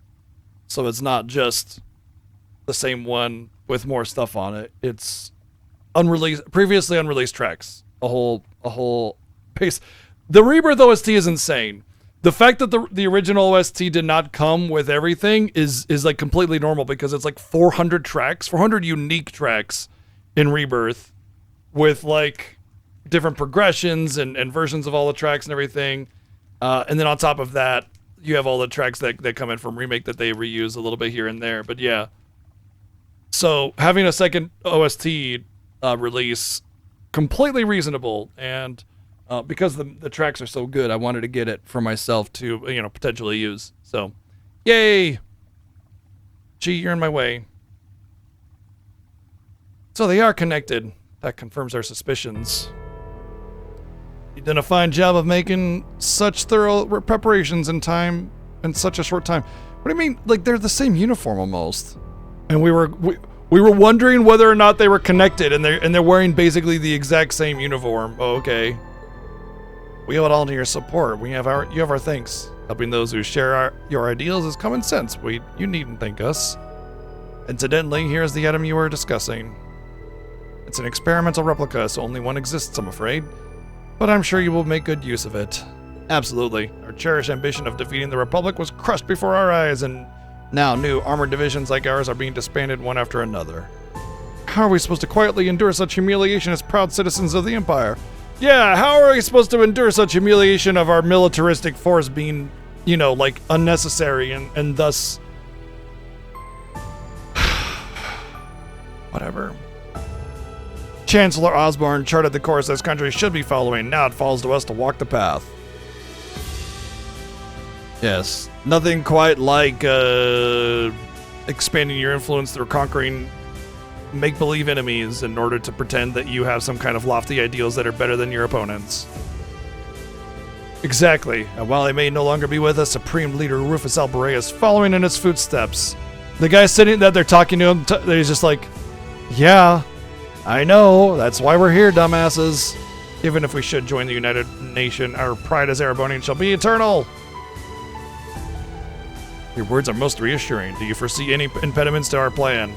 So it's not just the same one with more stuff on it. It's previously unreleased tracks. A whole pace. The Rebirth OST is insane. The fact that the original OST did not come with everything is like completely normal because it's like 400 tracks, 400 unique tracks in Rebirth with like different progressions and versions of all the tracks and everything. And then on top of that, you have all the tracks that come in from Remake that they reuse a little bit here and there. But yeah. So having a second OST release, completely reasonable. And because the tracks are so good, I wanted to get it for myself to, potentially use. So, yay! Gee, you're in my way. So they are connected. That confirms our suspicions. You did a fine job of making such thorough preparations in such a short time. What do you mean? Like, they're the same uniform almost. And we were wondering whether or not they were connected, and they're wearing basically the exact same uniform. Oh, okay. We owe it all to your support. You have our thanks. Helping those who share your ideals is common sense. You needn't thank us. Incidentally, here's the item you were discussing. It's an experimental replica, so only one exists, I'm afraid. But I'm sure you will make good use of it. Absolutely. Our cherished ambition of defeating the Republic was crushed before our eyes, and now new armored divisions like ours are being disbanded one after another. How are we supposed to quietly endure such humiliation as proud citizens of the Empire? Yeah, how are we supposed to endure such humiliation of our militaristic force being, like, unnecessary and thus... Whatever. Chancellor Osborne charted the course this country should be following. Now it falls to us to walk the path. Yes, nothing quite like expanding your influence through conquering make-believe enemies in order to pretend that you have some kind of lofty ideals that are better than your opponents. Exactly. And while he may no longer be with us, Supreme Leader Rufus Alberea is following in his footsteps. The guy sitting that they're talking to him, he's just like, yeah, I know. That's why we're here, dumbasses. Even if we should join the United Nation, our pride as Erebonian shall be eternal. Your words are most reassuring. Do you foresee any impediments to our plan?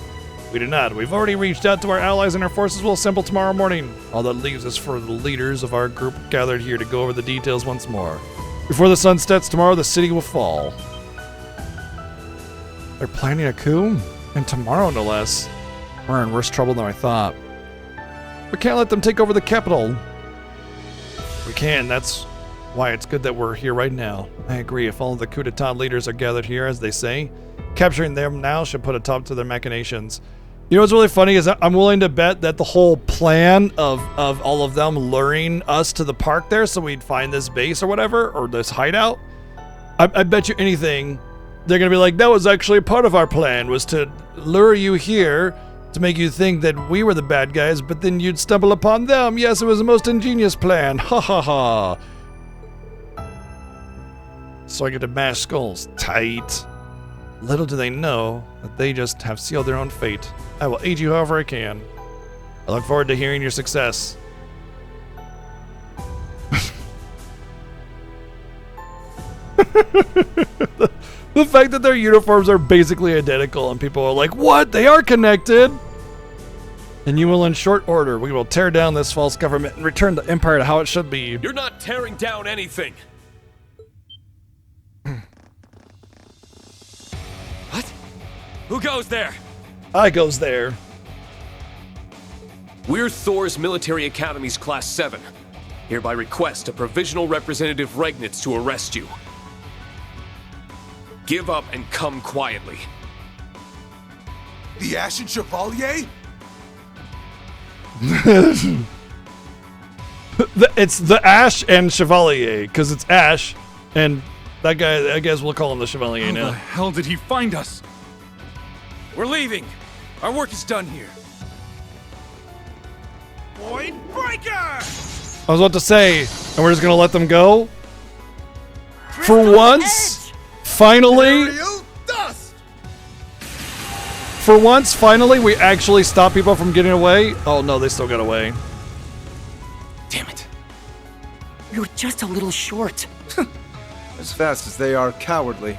We do not. We've already reached out to our allies and our forces will assemble tomorrow morning. All that leaves is for the leaders of our group gathered here to go over the details once more. Before the sun sets tomorrow, the city will fall. They're planning a coup? And tomorrow, no less. We're in worse trouble than I thought. We can't let them take over the capital. We can. That's why it's good that we're here right now. I agree. If all of the coup d'etat leaders are gathered here, as they say, capturing them now should put a stop to their machinations. You know what's really funny is I'm willing to bet that the whole plan of all of them luring us to the park there so we'd find this base or whatever, or this hideout, I bet you anything they're going to be like, that was actually part of our plan, was to lure you here to make you think that we were the bad guys, but then you'd stumble upon them. Yes, it was the most ingenious plan. Ha ha ha. So I get to mash skulls. Tight. Little do they know that they just have sealed their own fate. I will aid you however I can. I look forward to hearing your success. The fact that their uniforms are basically identical and people are like, what? They are connected? And you will in short order. We will tear down this false government and return the empire to how it should be. You're not tearing down anything. What? Who goes there? I goes there. We're Thor's Military Academy's Class 7. Hereby request a provisional representative Regnitz to arrest you. Give up and come quietly. The Ashen Chevalier? It's the Ash and Chevalier, because it's Ash, and that guy, I guess we'll call him the Chevalier now. How the hell did he find us? We're leaving. Our work is done here. Void Breaker! I was about to say, and we're just gonna let them go? For once, finally, for once, finally, we actually stop people from getting away. Oh no, they still got away. Damn it. We were just a little short. As fast as they are cowardly.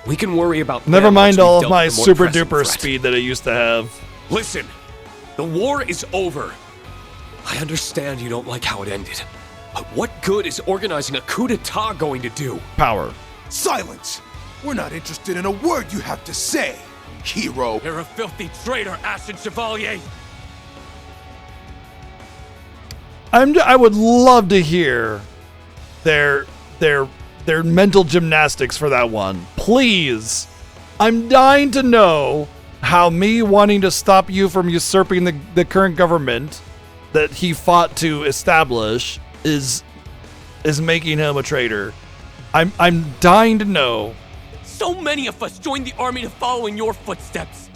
We can worry about Never them mind once we've all of dealt my with the more super pressing duper threat. speed that I used to have. Listen, the war is over. I understand you don't like how it ended, but what good is organizing a coup d'etat going to do? Power. Silence! We're not interested in a word you have to say, hero. You're a filthy traitor, Ashen Chevalier. I would love to hear their mental gymnastics for that one. Please. I'm dying to know how me wanting to stop you from usurping the current government that he fought to establish is making him a traitor. I'm dying to know. So many of us joined the army to follow in your footsteps,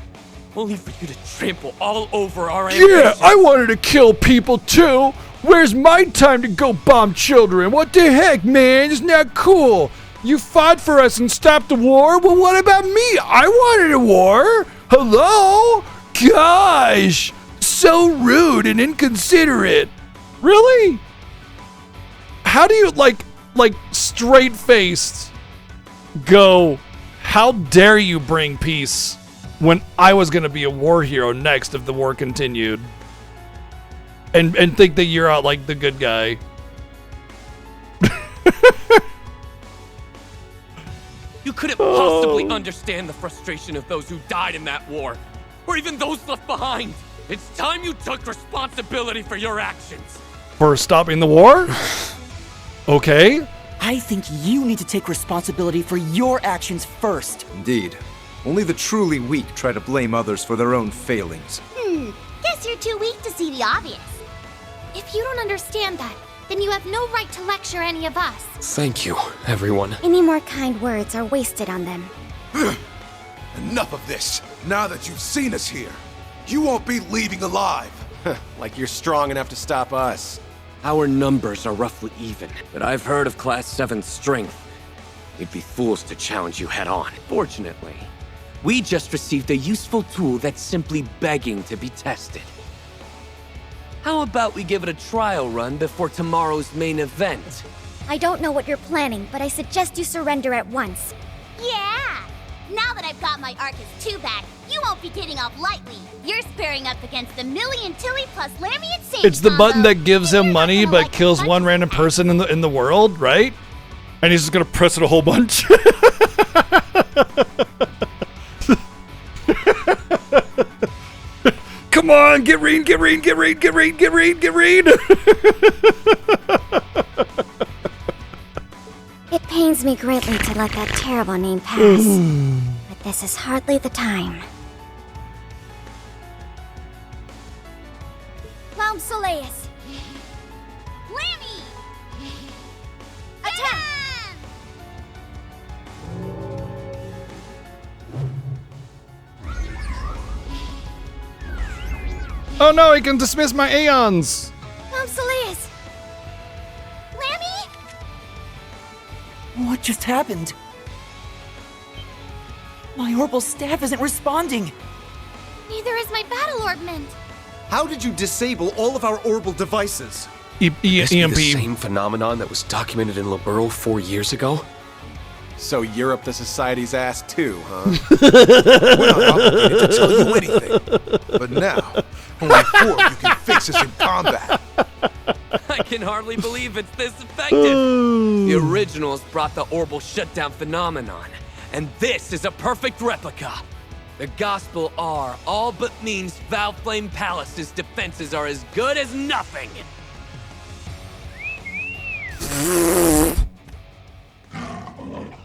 only for you to trample all over our Yeah, ambitions. I wanted to kill people too. Where's my time to go bomb children? What the heck, man? Isn't that cool? You fought for us and stopped the war? Well, what about me? I wanted a war. Hello? Gosh, so rude and inconsiderate. Really? How do you, like straight-faced go, how dare you bring peace when I was going to be a war hero next if the war continued? And think that you're out like the good guy. You couldn't possibly understand the frustration of those who died in that war, or even those left behind. It's time you took responsibility for your actions. For stopping the war? Okay. I think you need to take responsibility for your actions first. Indeed. Only the truly weak try to blame others for their own failings. Guess you're too weak to see the obvious. If you don't understand that, then you have no right to lecture any of us. Thank you, everyone. Any more kind words are wasted on them. Enough of this. Now that you've seen us here, you won't be leaving alive. Like you're strong enough to stop us. Our numbers are roughly even, but I've heard of Class 7's strength. You'd be fools to challenge you head-on. Fortunately, we just received a useful tool that's simply begging to be tested. How about we give it a trial run before tomorrow's main event? I don't know what you're planning, but I suggest you surrender at once. Yeah! Now that I've got my Arcus 2 back, you won't be getting off lightly. You're squaring up against the Millie Tilly plus Lammy and Sadie It's the button combo. that gives him money but kills one random person in the world, right? And he's just gonna press it a whole bunch. Come on, get Reen, get Reen, get Reen, get Reen, get Reen, get Reen! It pains me greatly to let that terrible name pass, but this is hardly the time. Clown Soleus! Lammy! Attack! Oh no, he can dismiss my Aeons! Clown Soleus! Lammy? What just happened? My orbital staff isn't responding. Neither is my battle ornament. How did you disable all of our orbital devices? This be EMP. the same phenomenon that was documented in Liberl 4 years ago? So you're up the society's ass too, huh? We're not obligated to tell you anything. But now, only 4 of you can fix us in combat. I can hardly believe it's this effective. The originals brought the orbital shutdown phenomenon, and this is a perfect replica. The Gospel R all but means Valflame Palace's defenses are as good as nothing.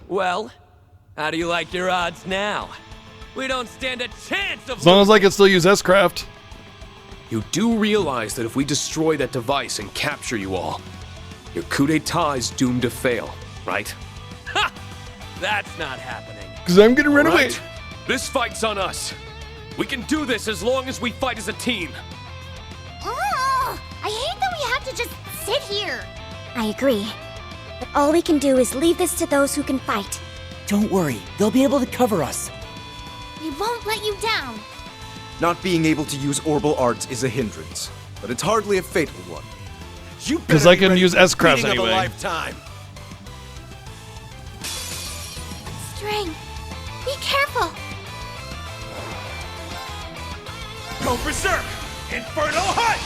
Well, how do you like your odds now? We don't stand a chance of As long as I can still use S-Craft. You do realize that if we destroy that device and capture you all, your coup d'etat is doomed to fail, right? Ha! That's not happening. Because I'm gonna run away. Right. This fight's on us. We can do this as long as we fight as a team. Ugh, I hate that we have to just sit here. I agree. But all we can do is leave this to those who can fight. Don't worry, they'll be able to cover us. We won't let you down. Not being able to use orbital arts is a hindrance, but it's hardly a fatal one. You Because better I be can ready use for the S-Crafts beating of a anyway. lifetime. String, be careful. Go berserk! Inferno Hunt!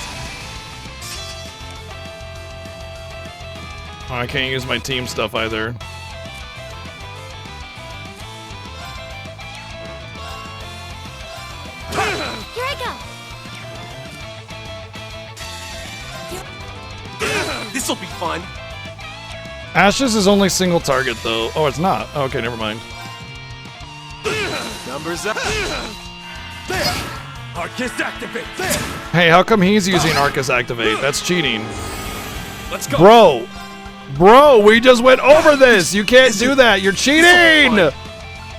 Oh, I can't use my team stuff either. Here I go. This'll be fun. Ashes is only single target though. Oh, it's not. Oh, okay, never mind. Numbers up. Arcus activate! Hey, how come he's using Arcus Activate? That's cheating. Let's go! Bro, we just went over this. You can't do that. You're cheating.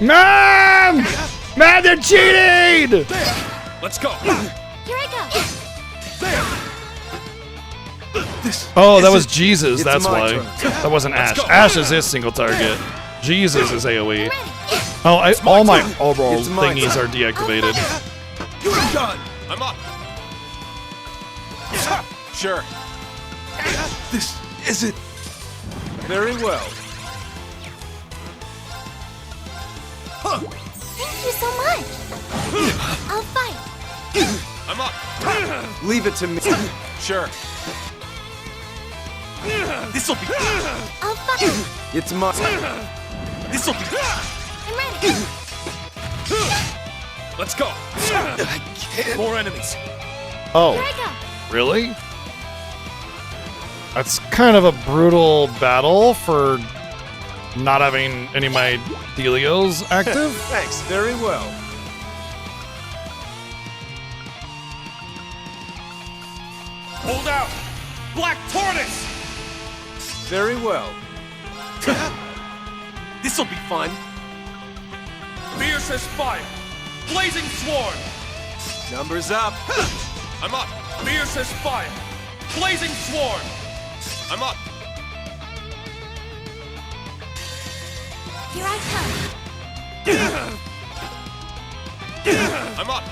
Man, they're cheating. Let's go! Here I go. Oh, that was Jesus. It's That's my why. turn. That wasn't Ash. go. Ashes is single target. Jesus is AOE. Oh, all my overall It's my thingies turn. are deactivated. You're done. I'm up! Sure. This isn't. Very well. Thank you so much. I'll fight. I'm up! Leave it to me. Sure. This'll be. I'll fight. It's my. This'll be. I'm ready. Let's go! More enemies! Oh, Here I go. really? That's kind of a brutal battle for not having any of my Delios active. Thanks. Very well. Hold out! Black Tortoise! Very well. This'll be fun. Fierce as fire! Blazing Swarm! Numbers up. I'm up! Fierce as fire! Blazing Swarm! I'm up. Here I I'm up.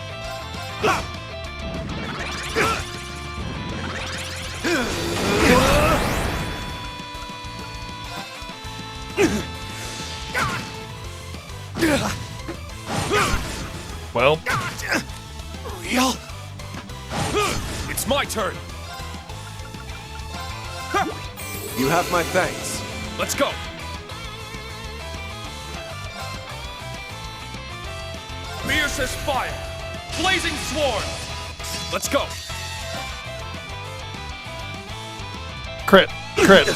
Well, Real? It's my turn. You have my thanks. Let's go. Fiercest fire. Blazing sword. Let's go. crit. Can't.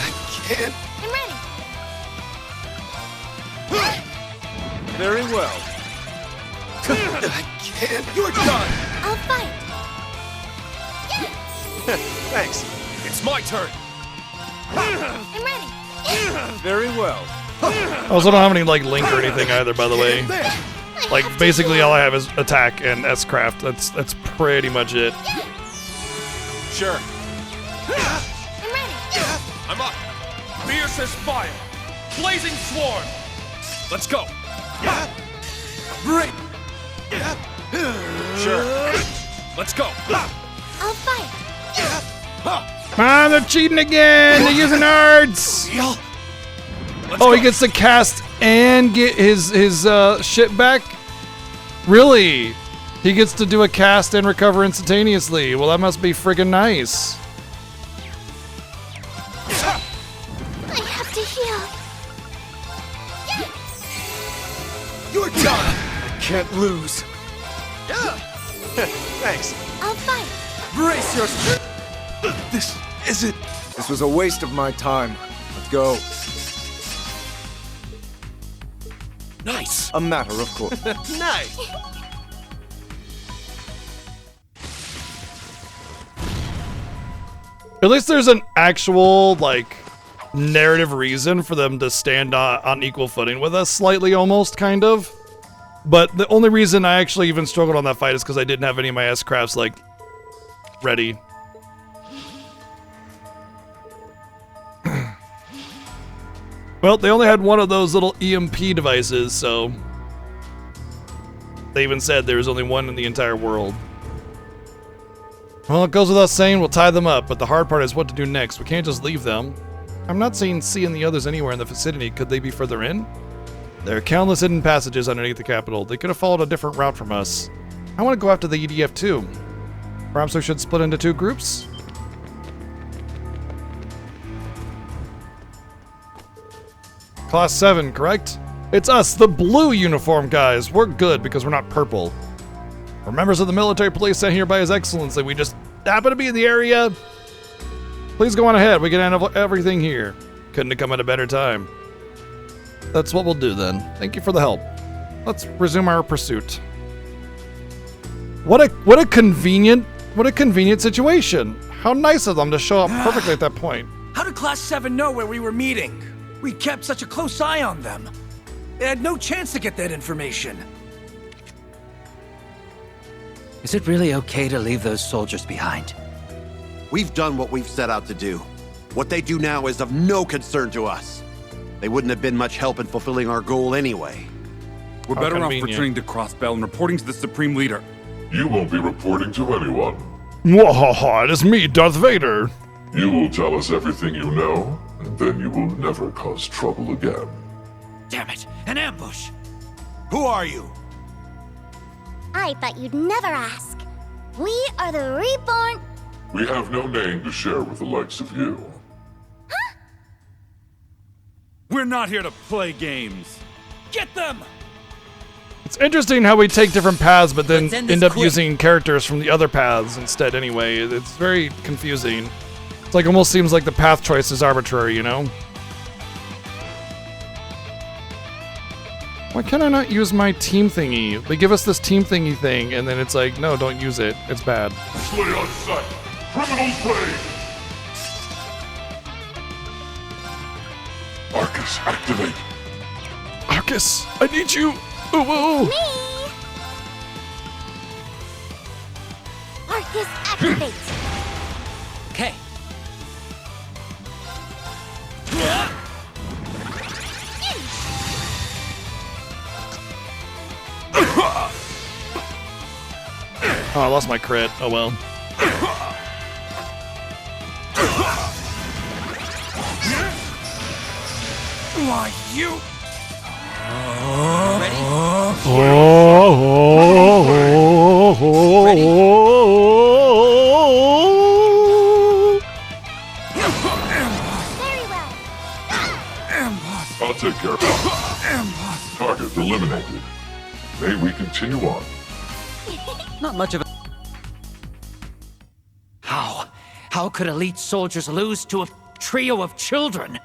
I'm ready. Very well. I can't. You're done. I'll fight. Thanks. It's my turn. I'm ready. Very well. I also don't have any like link or anything either, by the way. Like basically all I have is attack and S-craft. That's pretty much it. Sure. I'm ready. I'm up. Fiercest fire. Blazing sword. Let's go. Great. Sure. Let's go. I'll fight. Ah, they're cheating again. They're using arts. Real? Oh, he gets to cast and get his shit back? Really? He gets to do a cast and recover instantaneously. Well, that must be friggin' nice. I have to heal. You're done. I can't lose. Thanks. I'll fight. Brace yourself. This isn't. This was a waste of my time. Let's go. Nice. A matter of course. Nice. At least there's an actual, like, narrative reason for them to stand on equal footing with us, slightly almost, kind of. But the only reason I actually even struggled on that fight is because I didn't have any of my S-crafts, like, ready. Well, they only had one of those little EMP devices, so... They even said there was only one in the entire world. Well, it goes without saying, we'll tie them up, but the hard part is what to do next. We can't just leave them. I'm not seeing the others anywhere in the vicinity. Could they be further in? There are countless hidden passages underneath the capital. They could have followed a different route from us. I want to go after the EDF too. Perhaps we should split into two groups? Class 7, correct? It's us, the blue uniform guys. We're good because we're not purple. We're members of the military police sent here by His Excellency. We just happen to be in the area. Please go on ahead. We can handle everything here. Couldn't have come at a better time. That's what we'll do then. Thank you for the help. Let's resume our pursuit. What a convenient situation. How nice of them to show up perfectly at that point. How did Class 7 know where we were meeting? We kept such a close eye on them. They had no chance to get that information. Is it really okay to leave those soldiers behind? We've done what we've set out to do. What they do now is of no concern to us. They wouldn't have been much help in fulfilling our goal anyway. We're better off returning to Crossbell and reporting to the Supreme Leader. You won't be reporting to anyone. Mwahaha, it is me, Darth Vader. You will tell us everything you know, and then you will never cause trouble again. Damn it, an ambush! Who are you? I thought you'd never ask. We are the reborn. We have no name to share with the likes of you. We're not here to play games. Get them! It's interesting how we take different paths, but then Let's end this end up quick. using characters from the other paths instead anyway. It's very confusing. It's like almost seems like the path choice is arbitrary, you know? Why can I not use my team thingy? They give us this team thingy thing, and then it's like, no, don't use it. It's bad. Slay on sight. Criminal play. Arcus, activate. Arcus, I need you. Ooh, ooh. Me. Arcus activate. Okay. Oh, I lost my crit. Oh well. Why, you... I'll take care of it. Target eliminated. May we continue on? Not much of a... How? How could elite soldiers lose to a trio of children?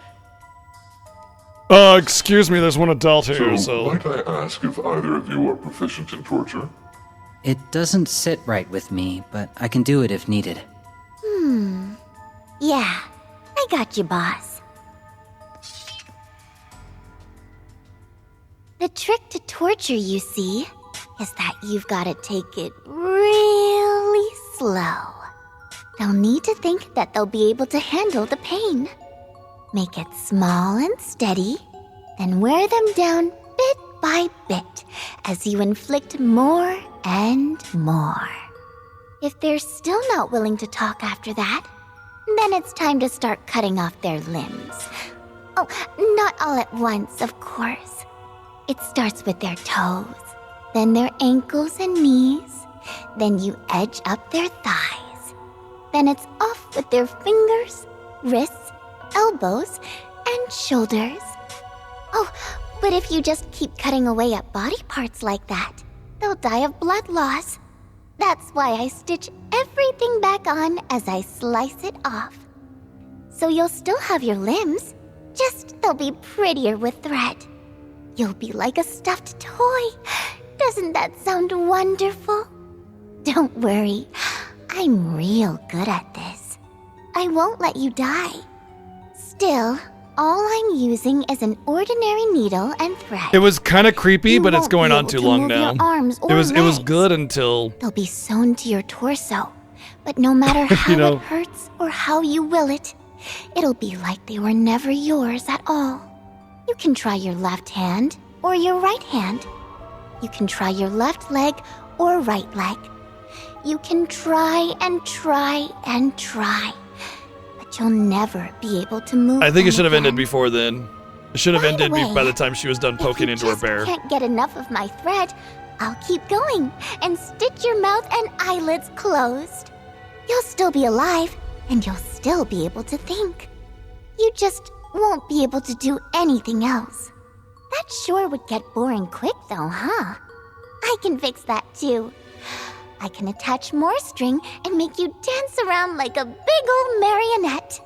Excuse me, there's one adult here, so... Might I ask if either of you are proficient in torture? It doesn't sit right with me, but I can do it if needed. Yeah, I got you, boss. The trick to torture, you see, is that you've got to take it really slow. They'll need to think that they'll be able to handle the pain. Make it small and steady, then wear them down bit by bit as you inflict more and more. If they're still not willing to talk after that, then it's time to start cutting off their limbs. Oh, not all at once, of course. It starts with their toes, then their ankles and knees, then you edge up their thighs. Then it's off with their fingers, wrists, elbows, and shoulders. Oh, but if you just keep cutting away at body parts like that, they'll die of blood loss. That's why I stitch everything back on as I slice it off. So you'll still have your limbs, just they'll be prettier with thread. You'll be like a stuffed toy. Doesn't that sound wonderful? Don't worry, I'm real good at this. I won't let you die. Still, all I'm using is an ordinary needle and thread. It was kind of creepy, You but it's won't going be on able too to long move now. your arms or It was legs. good until They'll be sewn to your torso. But no matter how know. it hurts or how you will it, it'll be like they were never yours at all. You can try your left hand or your right hand. You can try your left leg or right leg. You can try and try and try, but you'll never be able to move. I think it them should have ended again. before then. It should have By ended the way, by the time she was done poking into her bear. Can't get enough of my thread, I'll keep going and stitch your mouth and eyelids closed. You'll still be alive, and you'll still be able to think. You just won't be able to do anything else. That sure would get boring quick though, huh? I can fix that too. I can attach more string and make you dance around like a big old marionette.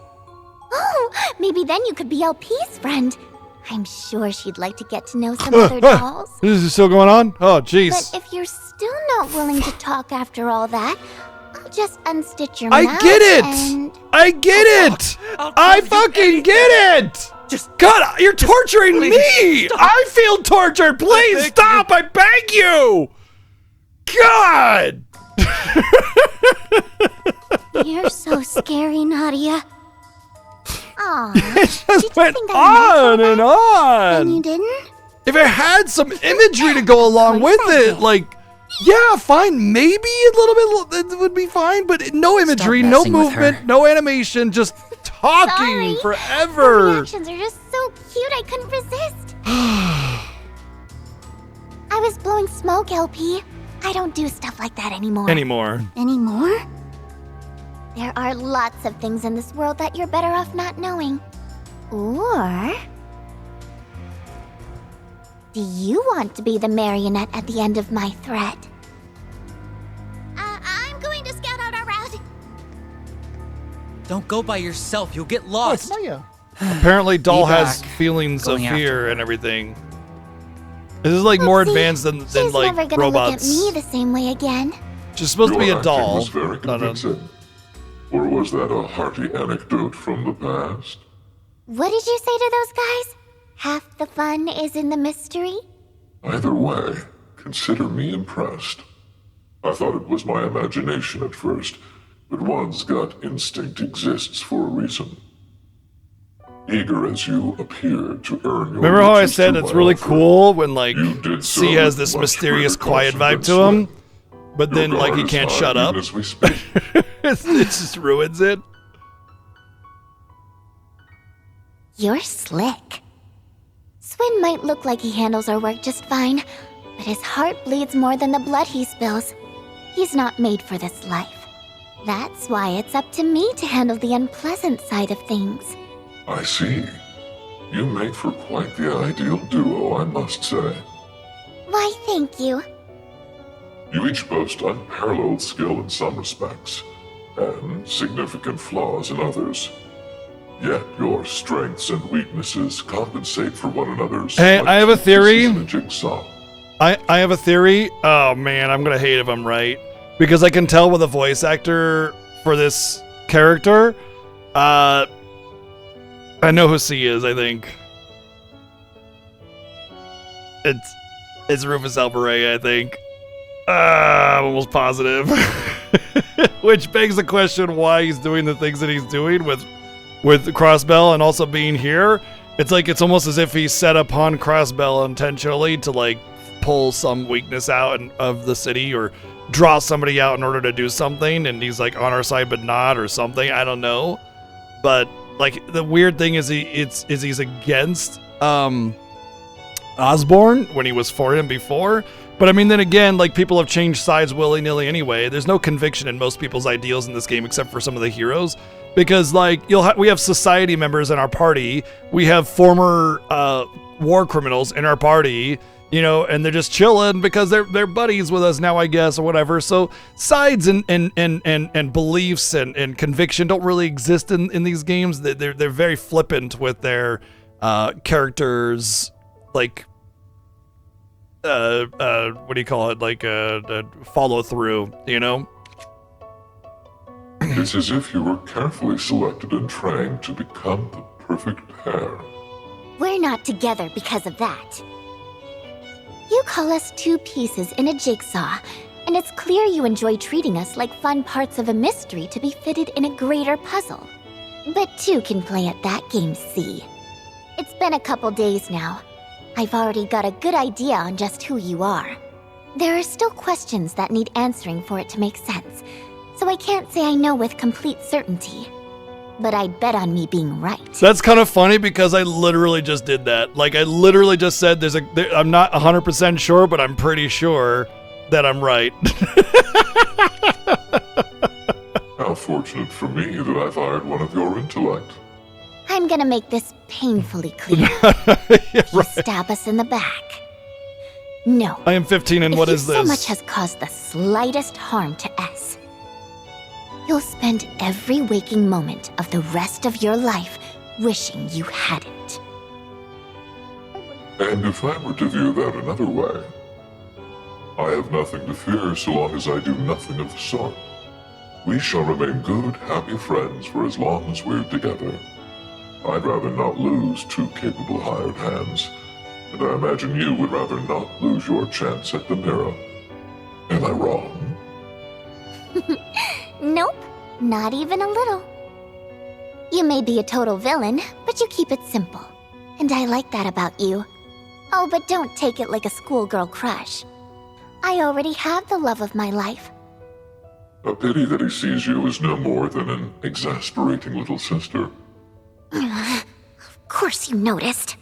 Oh, maybe then you could be LP's friend. I'm sure she'd like to get to know some other dolls. This is still going on? Oh, jeez. But if you're still not willing to talk after all that, I'll just unstitch your I mouth get it! and... I get it! I fucking get it! God, you're torturing me! I feel tortured! Please stop! I beg you! God! You're so scary, Nadia. Aw, It just went on and on! and you didn't? If it had some imagery to go along with it, like, yeah, fine, maybe a little bit it would be fine, but no imagery, no messing with movement, her. no animation, just talking Sorry. forever. The reactions are just so cute, I couldn't resist. I was blowing smoke, LP. I don't do stuff like that anymore. Anymore. Anymore? There are lots of things in this world that you're better off not knowing. Or... do you want to be the marionette at the end of my thread? I'm going to scout out our route. Don't go by yourself, you'll get lost. Apparently, Doll Be has back. feelings of Going after fear and everything. This is like more advanced than She's like never gonna robots. look at me the same way again. She's supposed to be Your a acting doll. was very convincing. Or was that a hearty anecdote from the past? What did you say to those guys? Half the fun is in the mystery? Either way, consider me impressed. I thought it was my imagination at first, but one's gut instinct exists for a reason. Eager as you appear to earn your Remember how I riches said through it's my really offer? cool when like did so C has with this much mysterious greater quiet caution vibe than to him, sweat. but Your then like guard he is can't high shut even up. as we speak. it just ruins it. You're slick. Swin might look like he handles our work just fine, but his heart bleeds more than the blood he spills. He's not made for this life. That's why it's up to me to handle the unpleasant side of things. I see. You make for quite the ideal duo, I must say. Why, thank you. You each boast unparalleled skill in some respects, and significant flaws in others. Yet your strengths and weaknesses compensate for one another's. Hey, I have a theory. In a jigsaw. I have a theory. Oh man, I'm gonna hate if I'm right. Because I can tell with the voice actor for this character. I know who C is, I think. It's Rufus Alvarez, I think. I'm almost positive. Which begs the question why he's doing the things that he's doing with Crossbell and also being here. It's like it's almost as if he set upon Crossbell intentionally to like pull some weakness out of the city or draw somebody out in order to do something, and he's like on our side but not or something. I don't know. But like the weird thing is he's against Osborne when he was for him before. But I mean, then again, like people have changed sides willy-nilly anyway. There's no conviction in most people's ideals in this game except for some of the heroes. Because like we have society members in our party, we have former war criminals in our party, you know, and they're just chilling because they're buddies with us now, I guess, or whatever. So sides and beliefs and conviction don't really exist in these games. They're very flippant with their characters, like what do you call it? Like follow through, you know. It's as if you were carefully selected and trained to become the perfect pair. We're not together because of that. You call us two pieces in a jigsaw, and it's clear you enjoy treating us like fun parts of a mystery to be fitted in a greater puzzle. But two can play at that game, C. It's been a couple days now. I've already got a good idea on just who you are. There are still questions that need answering for it to make sense, so I can't say I know with complete certainty. But I'd bet on me being right. That's kind of funny because I literally just did that. Like, I literally just said I'm not 100% sure, but I'm pretty sure that I'm right. How fortunate for me that I've hired one of your intellect. I'm gonna make this painfully clear. You stab us in the back. No. I am 15 and what is this? If you so much as caused the slightest harm to S, you'll spend every waking moment of the rest of your life wishing you hadn't. And if I were to view that another way, I have nothing to fear so long as I do nothing of the sort. We shall remain good, happy friends for as long as we're together. I'd rather not lose two capable hired hands, and I imagine you would rather not lose your chance at the mirror. Am I wrong? Nope, not even a little. You may be a total villain, but you keep it simple. And I like that about you. Oh, but don't take it like a schoolgirl crush. I already have the love of my life. A pity that he sees you as no more than an exasperating little sister. Of course you noticed.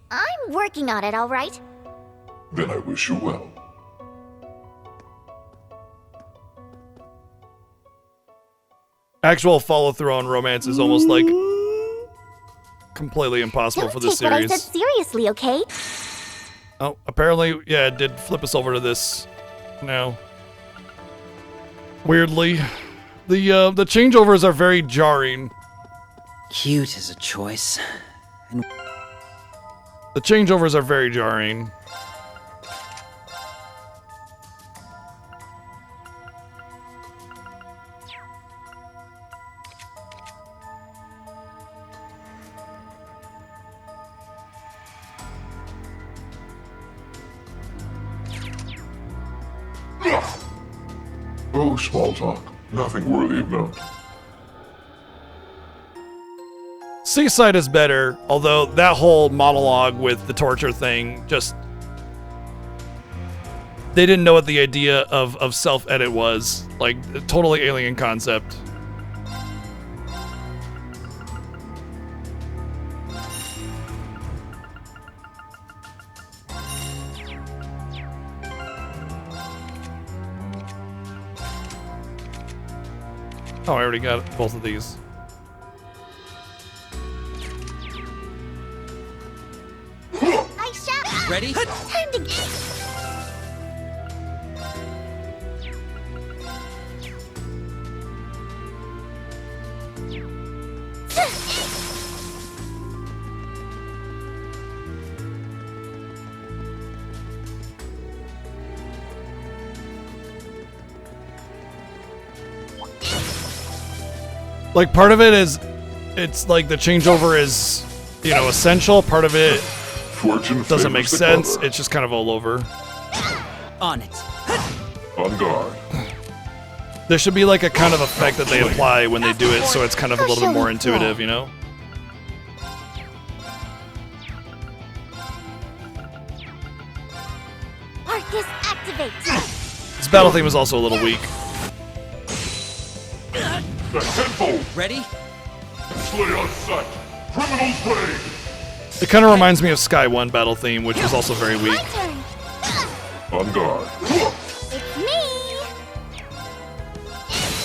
I'm working on it, all right? Then I wish you well. Actual follow-through on romance is almost like completely impossible for this Don't take series. what I said seriously, okay? Oh, apparently, yeah, it did flip us over to this now. Weirdly, the changeovers are very jarring. Cute is a choice. And the changeovers are very jarring. Oh, small talk. Nothing worthy of note. Seaside is better, although that whole monologue with the torture thing just... They didn't know what the idea of self-edit was. Like, a totally alien concept. Oh, I already got both of these. I shall. Ready? Time to get. Like, part of it is, it's like the changeover is, you know, essential. Part of it doesn't make sense. It's just kind of all over. On it. On guard. There should be like a kind of effect that they apply when they do it, so it's kind of a little bit more intuitive, you know? Arcus activate. This battle theme was also a little weak. The tenfold. Ready? Slay on sight. Criminal's blade. It kind of reminds me of Sky 1 battle theme, which was also very weak. On guard. It's me.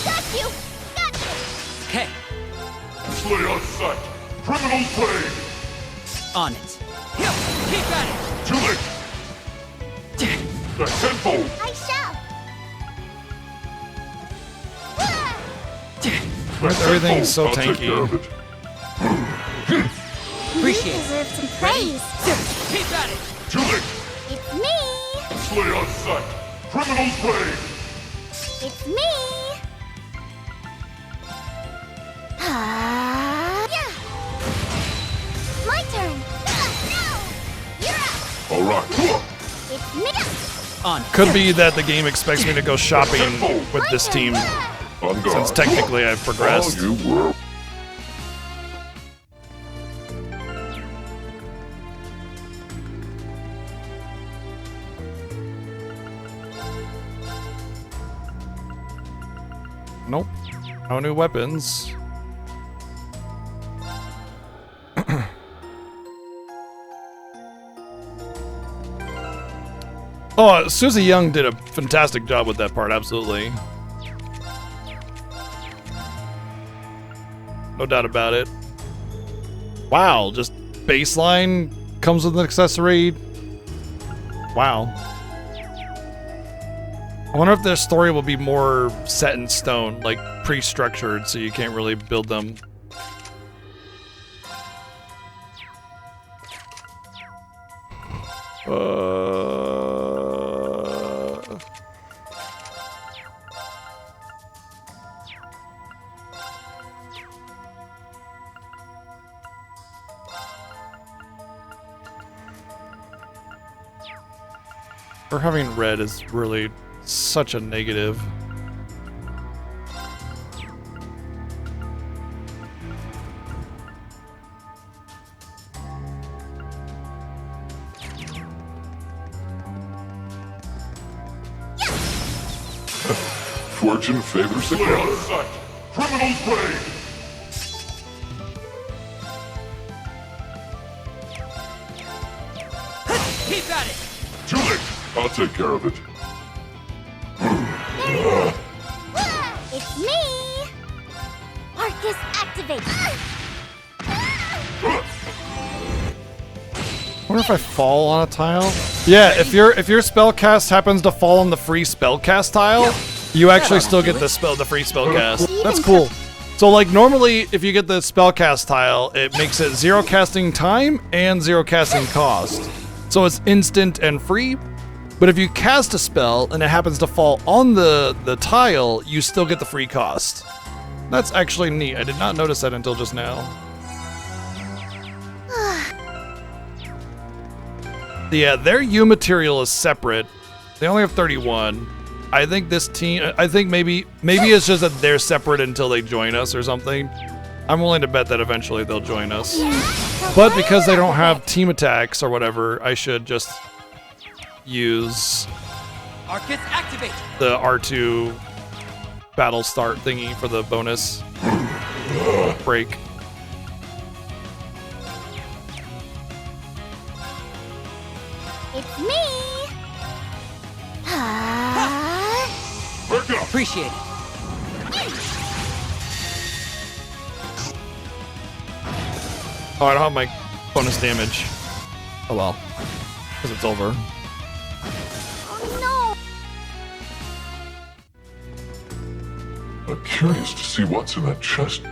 Got you. Got you. Okay. Slay on sight. Criminal's blade. On it. Keep at it. Too late. The tenfold. I shall. Why is everything so I'll take care of tanky? it. Appreciate You it. deserve some praise. Keep at it. Too late. It's me. Slay on sight. Criminal's blade. It's me. Yeah. My turn. No. You're up. All right. It's me. On. Could be that the game expects me to go shopping with this team, On guard. since technically I've progressed. Oh, you were. Nope. No new weapons. Oh, Susie Young did a fantastic job with that part, absolutely. No doubt about it. Wow, just baseline comes with an accessory. Wow. I wonder if their story will be more set in stone, like pre-structured, so you can't really build them. Or having red is really such a negative. Fortune favors the clever. Criminal's blade. Keep at it. Too late. I'll take care of it. It's me. Arcus activate. I wonder if I fall on a tile. Yeah, if your spell cast happens to fall on the free spell cast tile, you actually still get the free spell cast. That's cool. So like normally if you get the spell cast tile, it makes it 0 casting time and 0 casting cost. So it's instant and free. But if you cast a spell and it happens to fall on the tile, you still get the free cost. That's actually neat. I did not notice that until just now. Yeah, their U material is separate. They only have 31. I think this team, I think maybe it's just that they're separate until they join us or something. I'm willing to bet that eventually they'll join us. But because they don't have team attacks or whatever, I should just use Arcus activate. the R2 battle start thingy for the bonus break. It's me! Appreciate it. Oh, I don't have my bonus damage. Oh well. Because it's over. Oh I'm curious to see what's in that chest.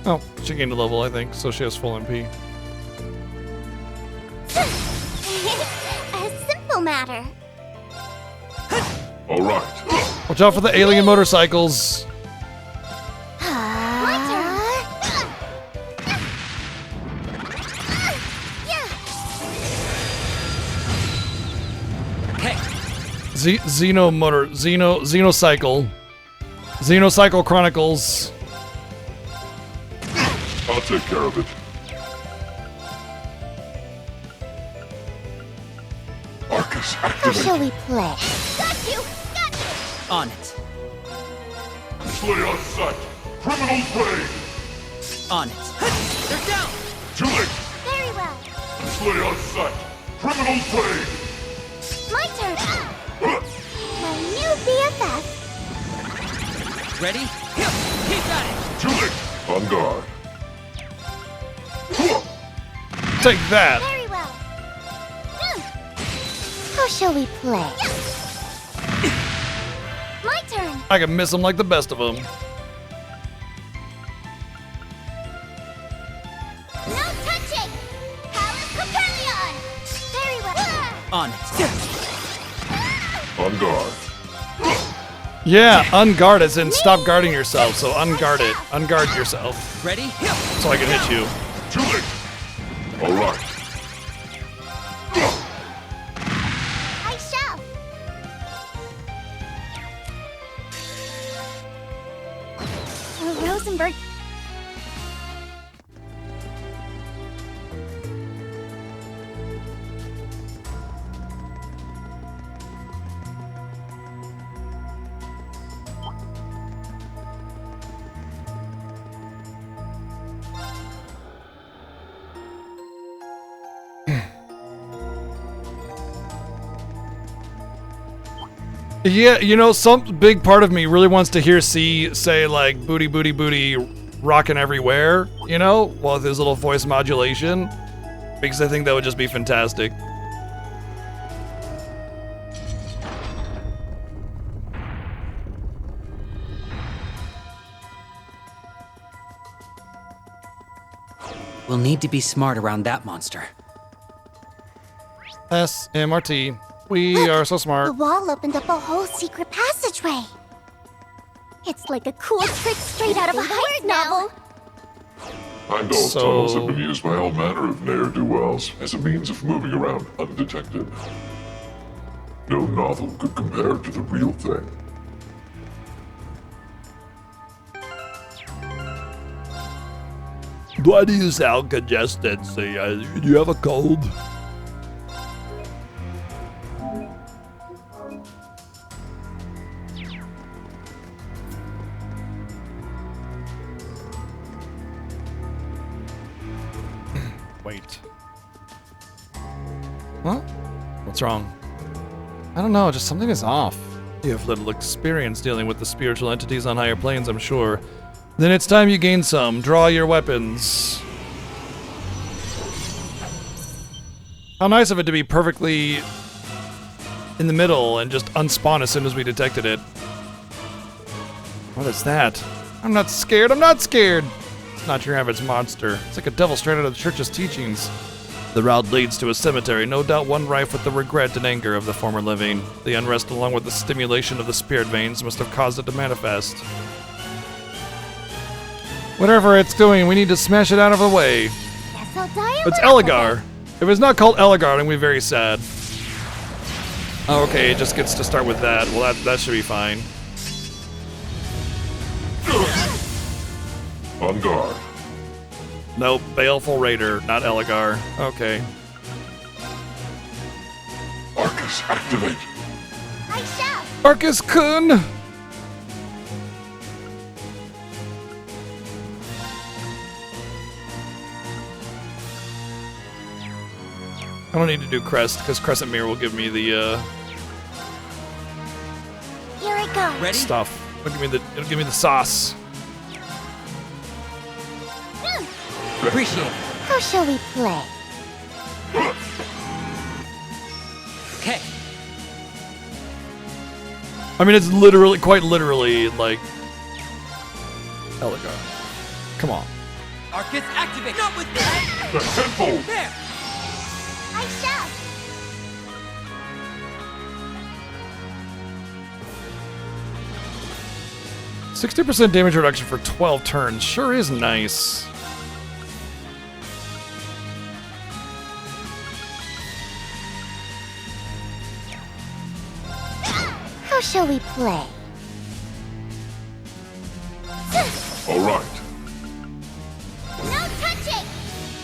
Oh, she gained a level, I think, so she has full MP. A simple matter. All right. Watch out for the alien motorcycles. My turn. Xenocycle Chronicles. I'll take care of it. Arcus, How activate. shall we play? Got you! Got you! On it. Slay on sight. Criminal prey. On it. They're down. Too late. Very well. Slay on sight. Criminal prey. My turn. My new BFF. Ready? Keep at it. Too late. On guard. Take that. Very well. How shall we play? My turn. I can miss them like the best of them. No touching. Palace Capellion. Very well. On it. On guard. Yeah, unguard as in stop guarding yourself, so unguard it. Unguard yourself. Ready? So I can hit you. Too late. All right. I shall. Rosenberg. Yeah, you know, some big part of me really wants to hear C say, like, booty, booty, booty, rockin' everywhere, you know, with his little voice modulation, because I think that would just be fantastic. We'll need to be smart around that monster. SMRT. We are so The smart. wall opened up a whole secret passageway. It's like a cool trick straight out of a heist novel. Heimdall's tunnels have been used by all manner of ne'er-do-wells as a means of moving around undetected. No novel could compare to the real thing. Why do you sound congested, C? Do you have a cold? Wait. Huh? What's wrong? I don't know, just something is off. You have little experience dealing with the spiritual entities on higher planes, I'm sure. Then it's time you gain some. Draw your weapons. How nice of it to be perfectly in the middle and just unspawn as soon as we detected it. What is that? I'm not scared, I'm not scared! It's not your average monster. It's like a devil straight out of the church's teachings. The route leads to a cemetery, no doubt one rife with the regret and anger of the former living. The unrest along with the stimulation of the spirit veins must have caused it to manifest. Whatever it's doing, we need to smash it out of the way. Guess I'll die It's Eligar. If it's not called Eligar, I'm gonna be very sad. Oh, okay, it just gets to start with that. Well, that should be fine. On guard. Nope, Baleful Raider, not Eligar. Okay. Arcus, activate. I shall. Arcus Kun! I don't need to do Crest, because Crescent Mirror will give me the Here I go. Ready? stuff. It'll give me the sauce. Appreciate it. How shall we play? Okay. I mean, it's literally, quite literally, like, Eligar. Come on. Arcus, activate. Not with that. The tempo. There. I shall. %60 damage reduction for 12 turns. Sure is nice. How shall we play? All right. No touching!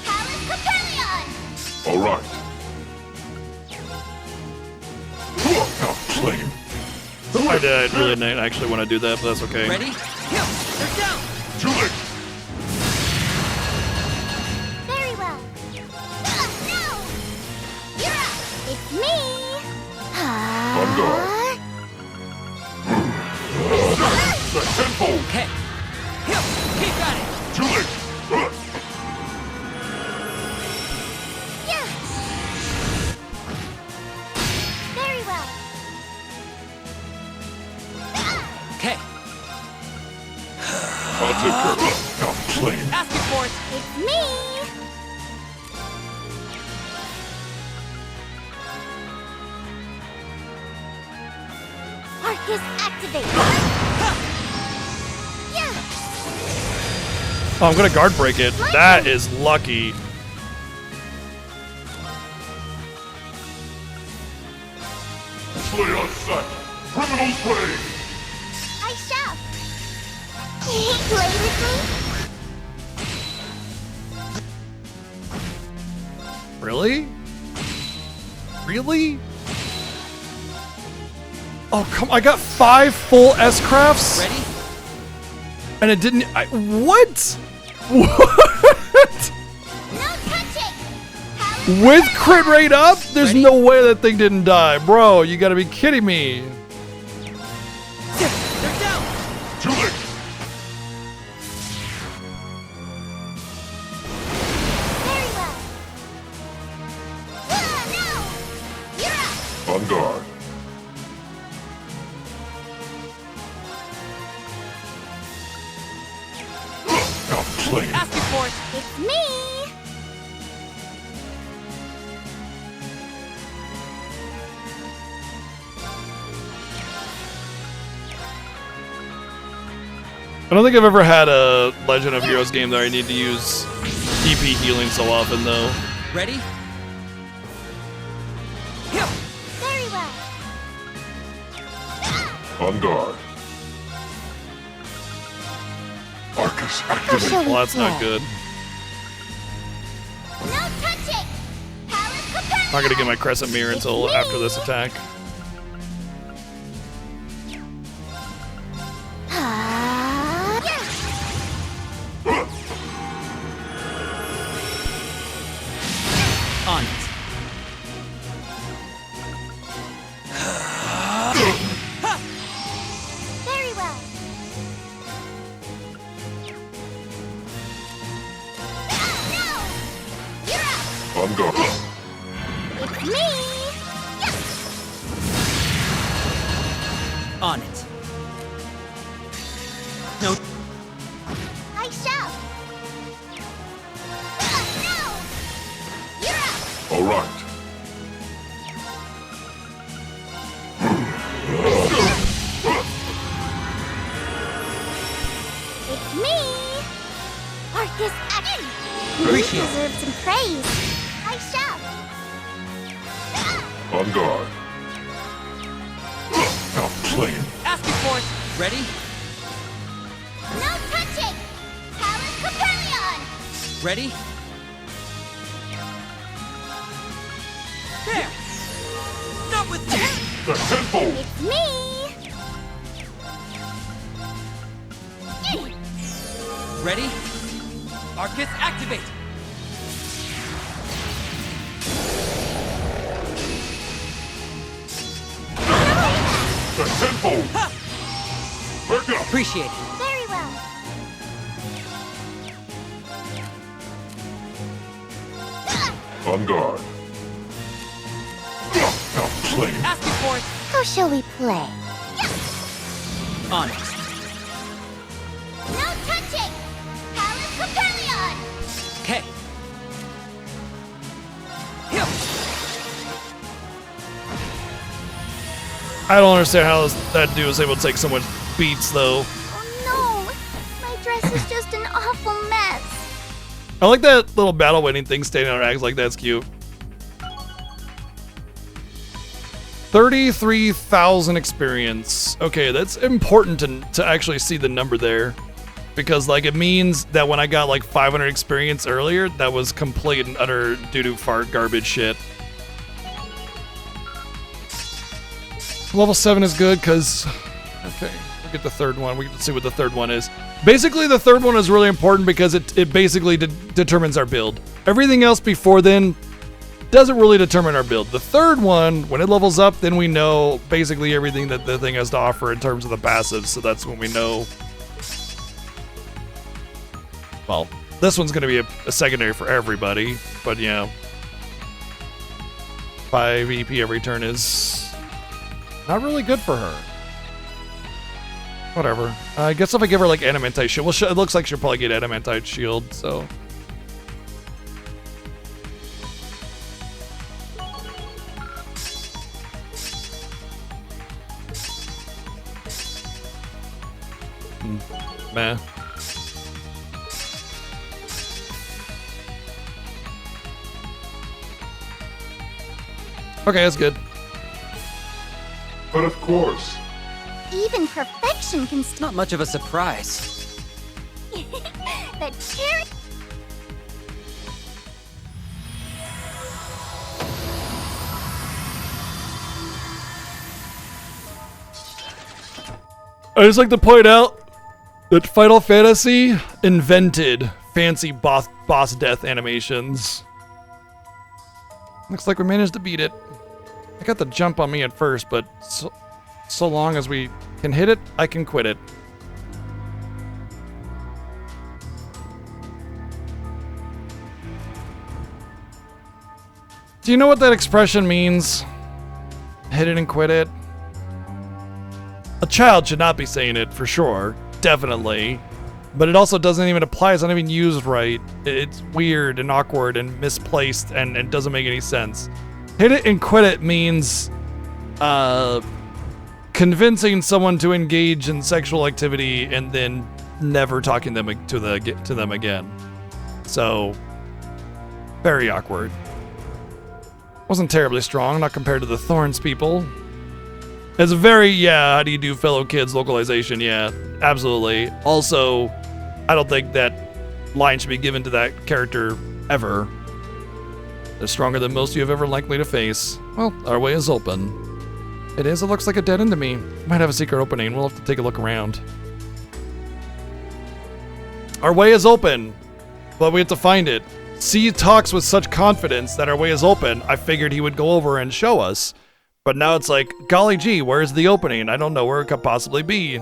Palace Capellion! All right. Now, flame. I really didn't actually want to do that, but that's okay. Ready? Yo, they're down. Too late. Very well. No! You're up! It's me! On guard. The tempo. Okay. Yo, keep at it. Too late. Yeah! Very well. Okay. I'll take care of it. Now, flame. Asking for it. It's me! Arcus activate! Yeah! Oh, I'm gonna guard break it. That is lucky. Slay on sight. Criminal play. I shall! Play with me? Really? Really? Oh, come I got 5 full S-crafts? Ready? And it didn't... what? What? No touching! With crit rate up? There's no way that thing didn't die. Bro, you gotta be kidding me. They're down. Too late. Very well. No! You're up! On guard. Now, flame. Asking for it. It's me! I don't think I've ever had a Legend of Heroes game that I need to use DP healing so often, though. Ready? Very well. On guard. Arcus, How activate. shall we Well, that's not play? good. No touching! Palace Capellion! I'm not gonna get my Crescent Mirror until after this attack. On it. Very well. No! You're up! On guard. It's me! On it. No. I shall! No! You're up! All right. It's me! Appreciate You it. deserve some praise. I shall. On guard. Now flame. Asking for it. Ready? No touching! Talon Capellion! Ready? There! Not with you! The tenfold. It's me! Ready? Arcus, activate! The tenfold. Back up. Appreciate it. Very well. On guard. Now flame. Asking for it. How shall we play? On it. No touching! Talon Capellion! Okay. I don't understand how that dude was able to take so much beats, though. Oh no! My dress is just an awful mess. I like that little battle winning thing standing on her axe like that's cute. 33,000 experience. Okay, that's important to actually see the number there. Because, like, it means that when I got, like, 500 experience earlier, that was complete and utter doo-doo fart garbage shit. Level 7 is good, because... Okay, we'll get the third one. We can see what the third one is. Basically, the third one is really important because it basically determines our build. Everything else before then doesn't really determine our build. The third one, when it levels up, then we know basically everything that the thing has to offer in terms of the passives, so that's when we know... Well, this one's going to be a secondary for everybody, but yeah. 5 EP every turn is not really good for her. Whatever. I guess if I give her like Adamantite Shield, well, it looks like she'll probably get Adamantite Shield, so. Meh. Okay, that's good. But of course. Even perfection can Not much of a surprise. The cherry. I just like to point out that Final Fantasy invented fancy boss death animations. Looks like we managed to beat it. I got the jump on me at first, but so long as we can hit it, I can quit it. Do you know what that expression means? Hit it and quit it? A child should not be saying it, for sure. Definitely. But it also doesn't even apply. It's not even used right. It's weird and awkward and misplaced and doesn't make any sense. Hit it and quit it means convincing someone to engage in sexual activity and then never talking to them again. So, very awkward. Wasn't terribly strong, not compared to the Thorns people. It's very, yeah, how do you do fellow kids localization? Yeah, absolutely. Also, I don't think that line should be given to that character ever. They're stronger than most you have ever likely to face. Well, our way is open. It is, it looks like a dead end to me. Might have a secret opening, we'll have to take a look around. Our way is open, but we have to find it. C talks with such confidence that our way is open, I figured he would go over and show us. But now it's like, golly gee, where's the opening? I don't know where it could possibly be.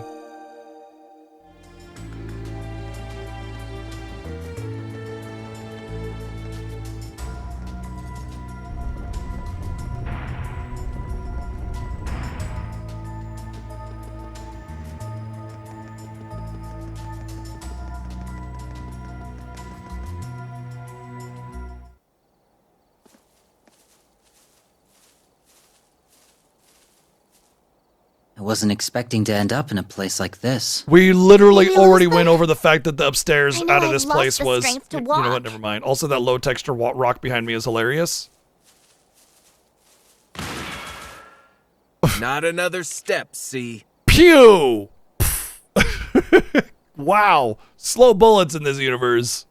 wasn't expecting to end up in a place like this. We literally already went over the fact that the upstairs out of this I've place lost the was... strength to You know what, walk. never mind. Also, that low texture rock behind me is hilarious. Not another step, see? Pew! Wow. Slow bullets in this universe.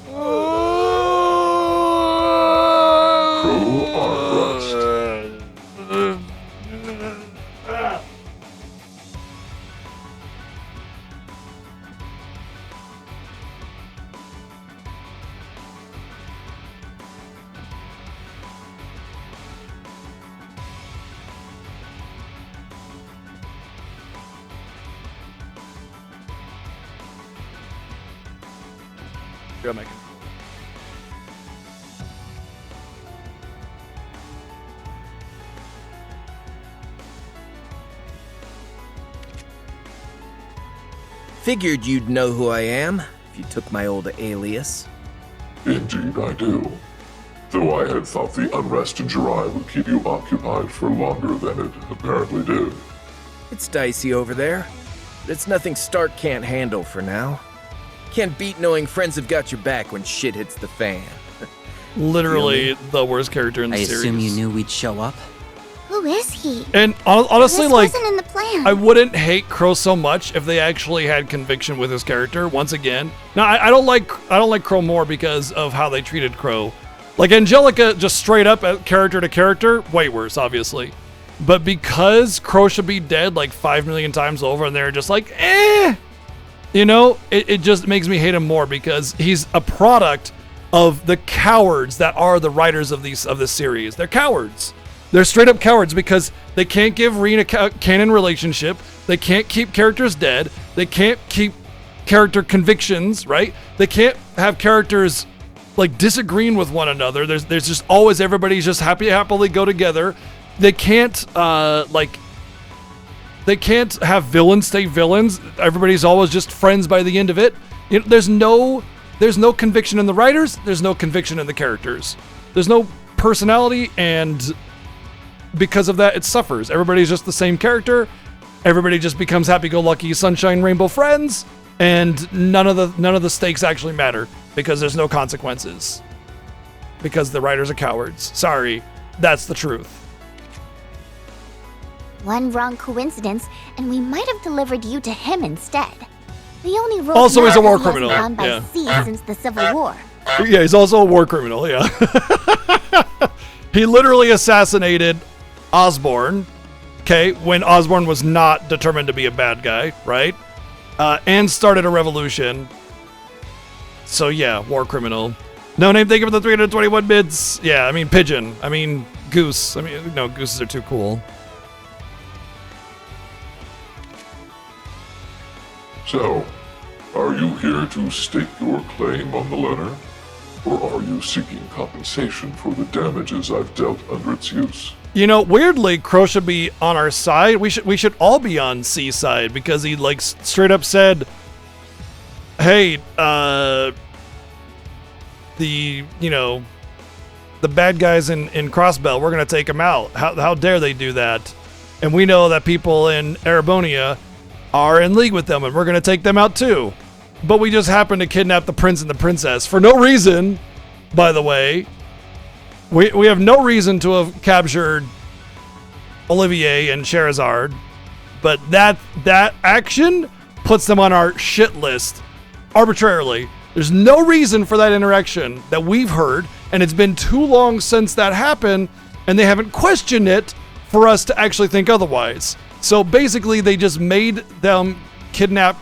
Crow armrest. Go, Megan. Figured you'd know who I am if you took my old alias. Indeed, I do. Though I had thought the unrest in Jirai would keep you occupied for longer than it apparently did. It's dicey over there, but it's nothing Stark can't handle for now. Can't beat knowing friends have got your back when shit hits the fan. Literally the worst character in the I series. assume you knew we'd show up? Who is he? And honestly, This like, wasn't in the plan. I wouldn't hate Crow so much if they actually had conviction with his character. Once again, now I don't like Crow more because of how they treated Crow. Like Angelica, just straight up character to character, way worse, obviously. But because Crow should be dead like 5 million times over, and they're just like, eh, you know, it just makes me hate him more because he's a product of the cowards that are the writers of this series. They're cowards. They're straight up cowards because they can't give Reen a canon relationship. They can't keep characters dead. They can't keep character convictions, right? They can't have characters like disagreeing with one another. There's just always everybody's just happily go together. They can't they can't have villains stay villains. Everybody's always just friends by the end of it. You know, there's no conviction in the writers. There's no conviction in the characters. There's no personality, and because of that, it suffers. Everybody's just the same character. Everybody just becomes happy-go-lucky, sunshine, rainbow friends, and none of the stakes actually matter because there's no consequences. Because the writers are cowards. Sorry, that's the truth. One wrong coincidence, and we might have delivered you to him instead. The only rule Also, he's a war he hasn't criminal, gone by yeah. sea since the Civil War. Yeah, he's also a war criminal, yeah. He literally assassinated Osborn, okay, when Osborn was not determined to be a bad guy, right? And started a revolution. So yeah, war criminal. No name, thank you for the 321 bits. Yeah, I mean pigeon. I mean goose. I mean, no, gooses are too cool. So, are you here to stake your claim on the letter? Or are you seeking compensation for the damages I've dealt under its use? You know, weirdly, Crow should be on our side. We should all be on C's side because he like straight up said, "Hey, the bad guys in Crossbell, we're gonna take them out. How dare they do that? And we know that people in Erebonia are in league with them, and we're gonna take them out too. But we just happened to kidnap the prince and the princess for no reason, by the way." We have no reason to have captured Olivier and Scheherazade, but that action puts them on our shit list arbitrarily. There's no reason for that interaction that we've heard, and it's been too long since that happened, and they haven't questioned it for us to actually think otherwise. So basically, they just made them kidnap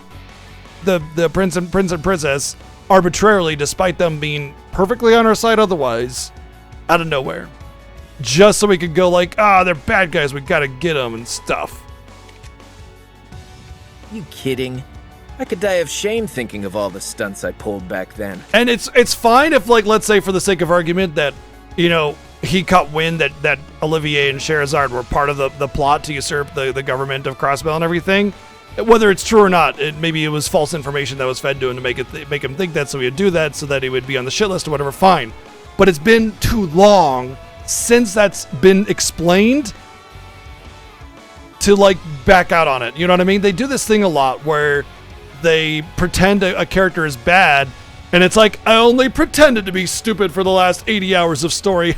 the prince and princess arbitrarily, despite them being perfectly on our side otherwise. Out of nowhere. Just so we could go like, they're bad guys, we gotta get them and stuff. You kidding? I could die of shame thinking of all the stunts I pulled back then. And it's fine if, like, let's say for the sake of argument that, you know, he caught wind that Olivier and Scheherazade were part of the plot to usurp the government of Crossbell and everything. Whether it's true or not, maybe it was false information that was fed to him to make him think that, so he would do that so that he would be on the shit list or whatever, fine. but it's been too long since that's been explained to like back out on it. You know what I mean? They do this thing a lot where they pretend a character is bad, and it's like, I only pretended to be stupid for the last 80 hours of story.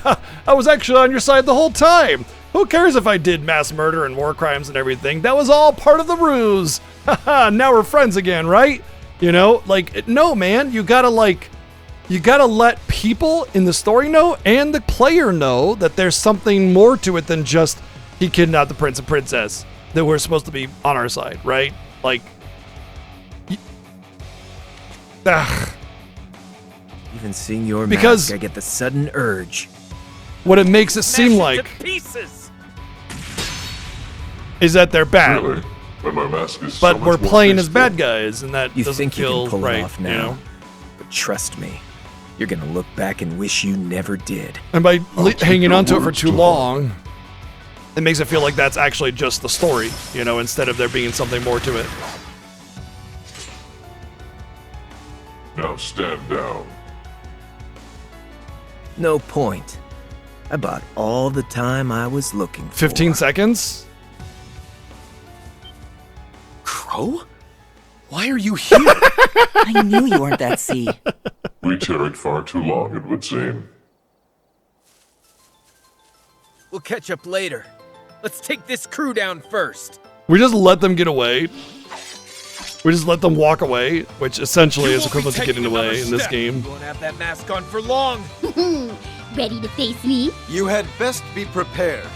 I was actually on your side the whole time. Who cares if I did mass murder and war crimes and everything? That was all part of the ruse. Now we're friends again, right? You know, like, no, man, you gotta let people in the story know and the player know that there's something more to it than just he kidnapped the prince and princess, that we're supposed to be on our side, right? Like, Even seeing your because mask, I get the sudden urge. What it makes it seem like is that they're bad. Really? When my mask is But so we're much more playing as tasteful. bad guys, and that You doesn't think you feel can pull right, it off now? you know? But trust me, you're gonna look back and wish you never did. And by take hanging your on to it for words too to long, it makes it feel like that's actually just the story, you know, instead of there being something more to it. Now stand down. No point. I bought all the time I was looking for. 15 seconds? Crow? Why are you here? I knew you weren't that C. We tarried far too long, it would seem. We'll catch up later. Let's take this crew down first. We just let them get away. We just let them walk away, which essentially is equivalent to getting away in this game. You won't have that mask on for long. Ready to face me? You had best be prepared.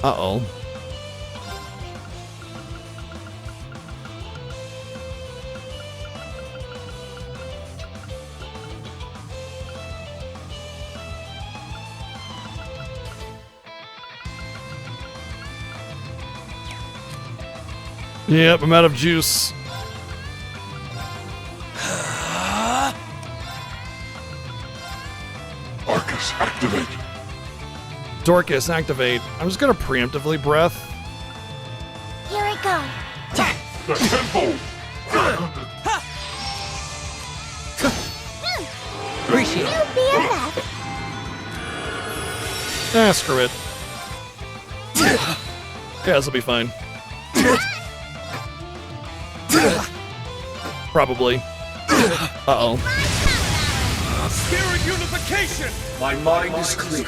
Uh-oh. Yep, I'm out of juice. Arcus, activate. Dorcas, activate. I'm just gonna preemptively breath. Here I go. The temple! Appreciate it. You BFF. Ah, screw it. Yeah, this'll be fine. Probably. Uh-oh. Spirit unification! My mind is clear.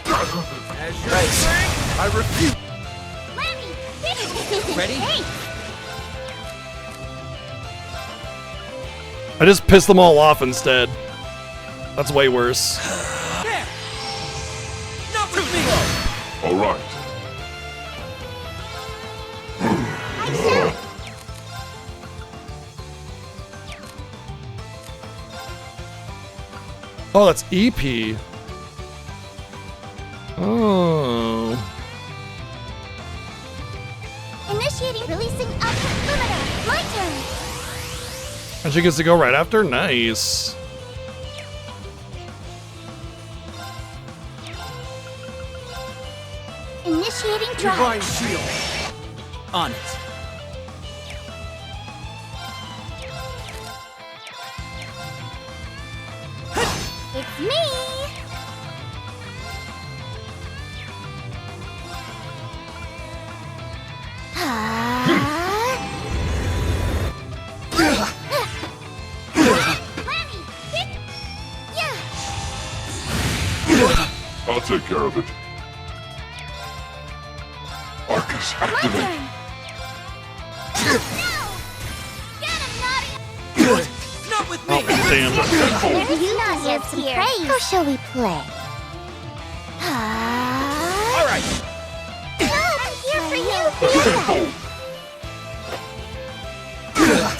As your strength, I refuse. Ready? I just pissed them all off instead. That's way worse. there! Not with me! All right. Oh, that's EP. Oh. Initiating releasing output limiter. My turn. And she gets to go right after? Nice. Initiating drive. Divine shield. On it. It's me. I'll take care of it. Arcus, activate. Not with Oh, me! damn. You not yet some praise. How shall we play? All right. I'm here for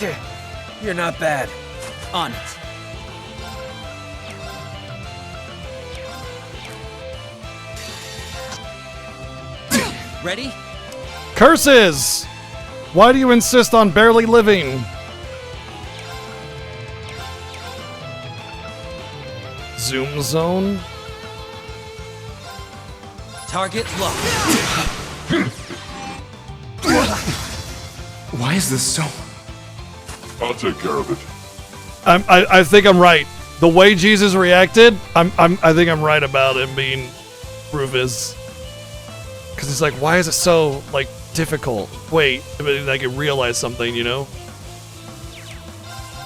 you. You're not bad. On it. Ready? Curses! Why do you insist on barely living? Zoom zone? Target locked. Why is this so... I'll take care of it. I think I'm right. The way Jesus reacted, I think I'm right about him being Rufus. Because he's like, why is it so, like, difficult? Wait, I can realize something, you know?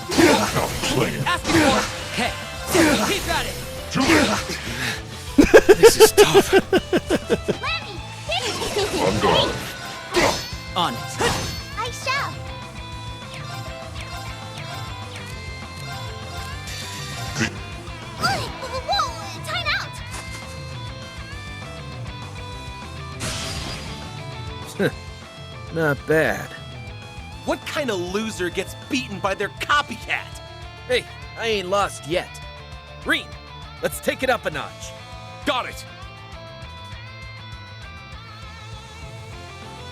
Asking for it. Hey, keep at it. This is tough. I'm gone. On it. I shall. Whoa! Time out! Not bad. What kind of loser gets beaten by their copycat? Hey, I ain't lost yet. Green, let's take it up a notch. Got it.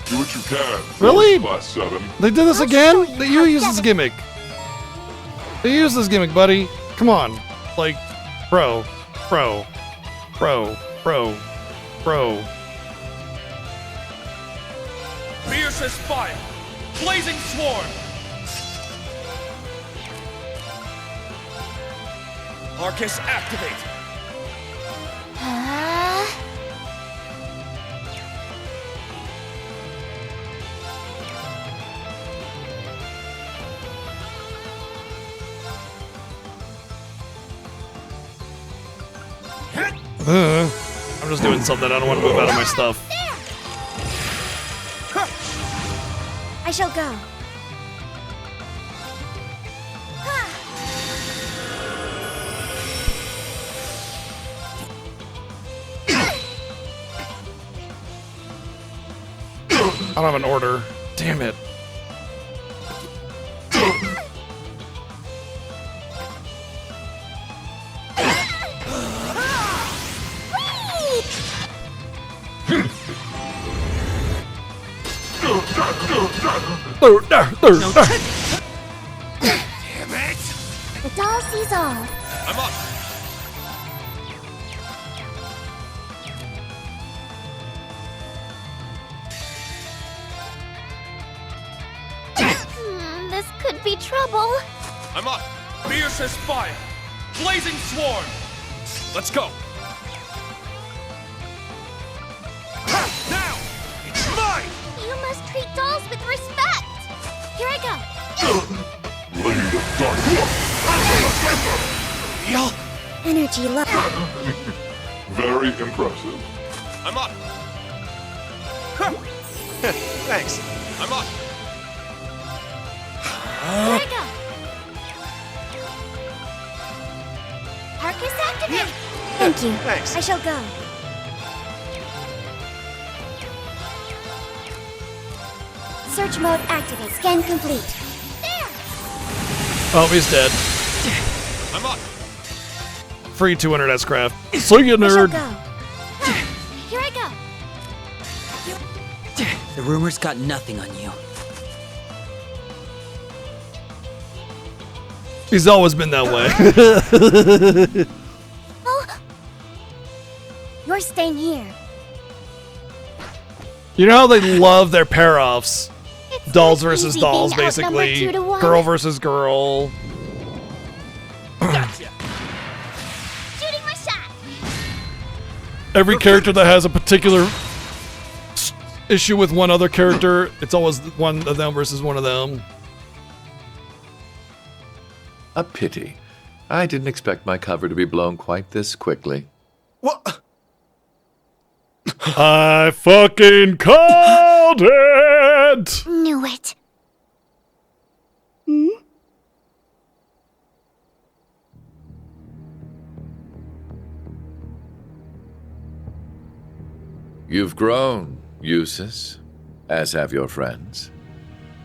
Do what you can. Really? Class 7. They did this again? You use this gimmick. They use this gimmick, buddy. Come on. Like, bro. Fiercest fire. Blazing swarm. Arcus activate. I'm just doing something. I don't want to move out of my stuff. I shall go. I don't have an order. Damn it. Damn it! The doll sees all. I'm up. This could be trouble. I'm up. Fiercest fire. Blazing swarm. Let's go. Ha! Now! It's mine! You must treat dolls with respect. Here I go. Blade of dark. Real energy level. Very impressive. I'm up. Thanks. I'm up. Here I go. Arcus activate. Thank you. Thanks. I shall go. Search mode activate. Scan complete. Oh, he's dead. I'm up. Free 200 S-Craft. So you nerd. Here I go. The rumors got nothing on you. He's always been that way. Oh. You're staying here. You know how they love their pair-offs? Dolls versus easy dolls, being outnumbered basically. 2-1. Girl versus girl. Gotcha. Shooting my shot. Every character that has a particular issue with one other character, it's always one of them versus one of them. A pity. I didn't expect my cover to be blown quite this quickly. What? I fucking called it! Knew it. Hmm? You've grown, Eustace, as have your friends.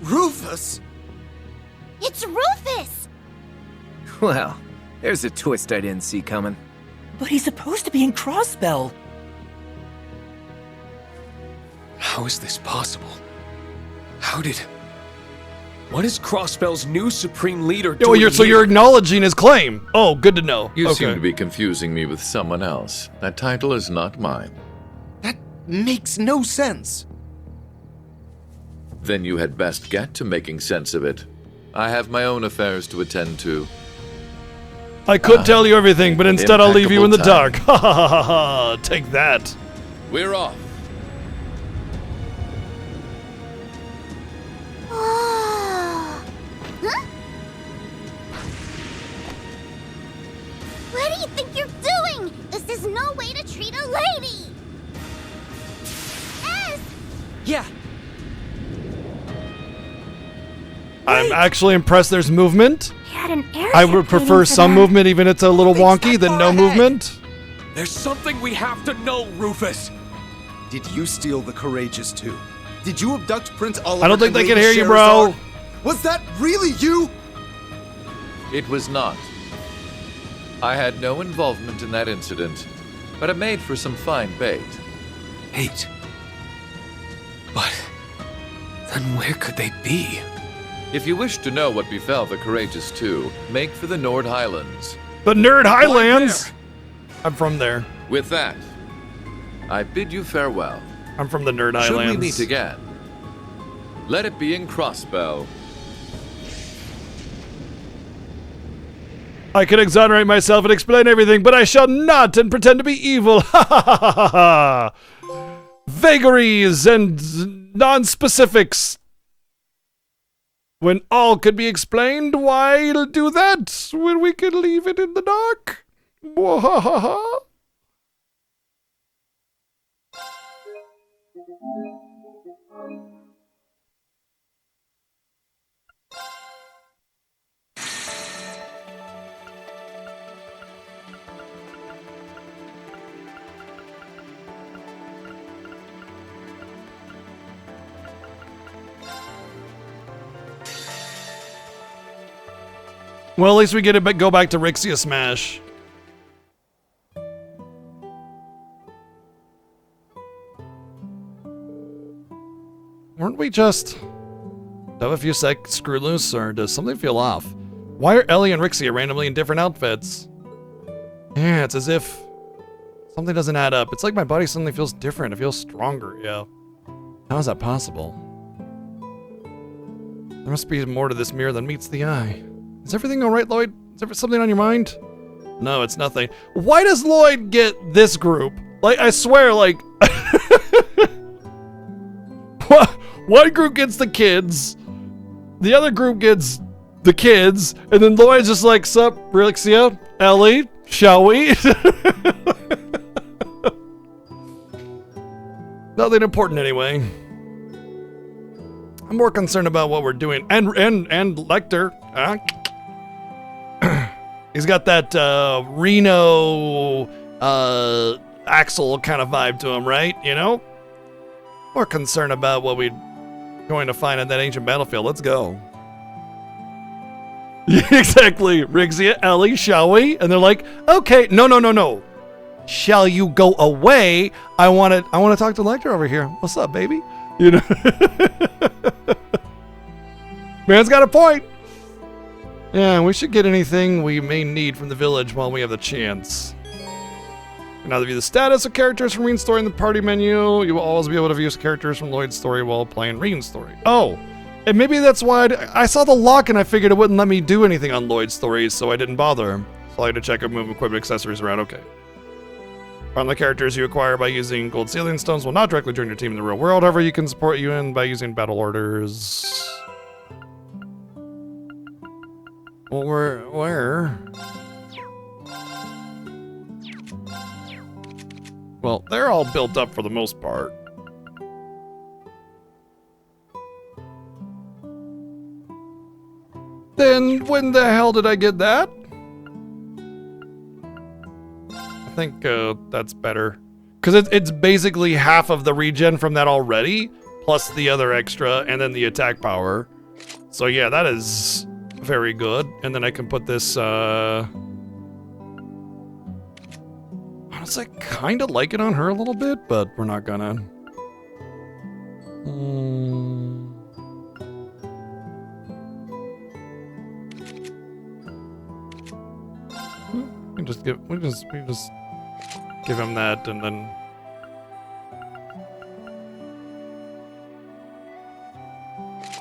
Rufus? It's Rufus! Well, there's a twist I didn't see coming. But he's supposed to be in Crossbell. How is this possible? How did... What is Crossbell's new supreme leader doing So you're acknowledging his claim. Oh, good to know. You Okay. seem to be confusing me with someone else. That title is not mine. That makes no sense. Then you had best get to making sense of it. I have my own affairs to attend to. I could tell you everything, but instead I'll leave you in the dark. Impeccable Ha ha ha ha! Take that. We're off. Huh? What do you think you're doing? This is no way to treat a lady! S! Yeah. I'm actually impressed there's movement. He had an airship I would prefer waiting for some that. movement, even if it's a little wonky, than no movement. There's something we have to know, Rufus. Did you steal the Courageous too? Did you abduct Prince Oliver? I don't think and they can Lady hear you, bro. Sherazade? Was that really you? It was not. I had no involvement in that incident, but it made for some fine bait. Bait? But then where could they be? If you wish to know what befell the Courageous Two, make for the Nord Highlands. The Nerd Highlands? I'm from there. With that, I bid you farewell. I'm from the Nerd Should Highlands. we meet again, let it be in Crossbell. I can exonerate myself and explain everything, but I shall not and pretend to be evil. Ha ha ha ha ha! Vagaries and non-specifics. When all could be explained, why do that when we could leave it in the dark? Mwahaha. Well, at least we get to go back to Rixia Smash. Weren't we just have a few screw loose, or does something feel off? Why are Ellie and Rixia randomly in different outfits? Yeah, it's as if something doesn't add up. It's like my body suddenly feels different. It feels stronger, yeah. How is that possible? There must be more to this mirror than meets the eye. Is everything all right, Lloyd? Is there something on your mind? No, it's nothing. Why does Lloyd get this group? Like, I swear, like... One group gets the kids, the other group gets the kids, and then Lloyd's just like, sup, Rixia, Ellie, shall we? Nothing important anyway. I'm more concerned about what we're doing. And Lecter. He's got that Reno Axel kind of vibe to him, right? You know? More concerned about what we're going to find on that ancient battlefield. Let's go. Exactly. Rixia, Ellie, shall we? And they're like, okay, no. Shall you go away? I want to talk to Lecter over here. What's up, baby? You know. Man's got a point. Yeah, we should get anything we may need from the village while we have the chance. You can either view the status of characters from Reen's story in the party menu. You will always be able to view characters from Lloyd's story while playing Reen's story. Oh, and maybe that's why I saw the lock and I figured it wouldn't let me do anything on Lloyd's story, so I didn't bother. So I had to check and move equipment accessories around. Okay. From the characters you acquire by using gold sealing stones will not directly join your team in the real world. However, you can support you in by using battle orders. Well, where? Well, they're all built up for the most part. Then when the hell did I get that? I think that's better. Because it's basically half of the regen from that already, plus the other extra, and then the attack power. So yeah, that is very good. And then I can put this, honestly, I kind of like it on her a little bit, but we're not gonna. We just give him that, and then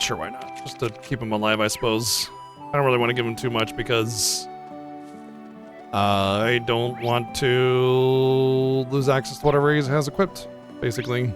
sure, why not? Just to keep him alive, I suppose. I don't really want to give him too much because I don't want to lose access to whatever he has equipped, basically.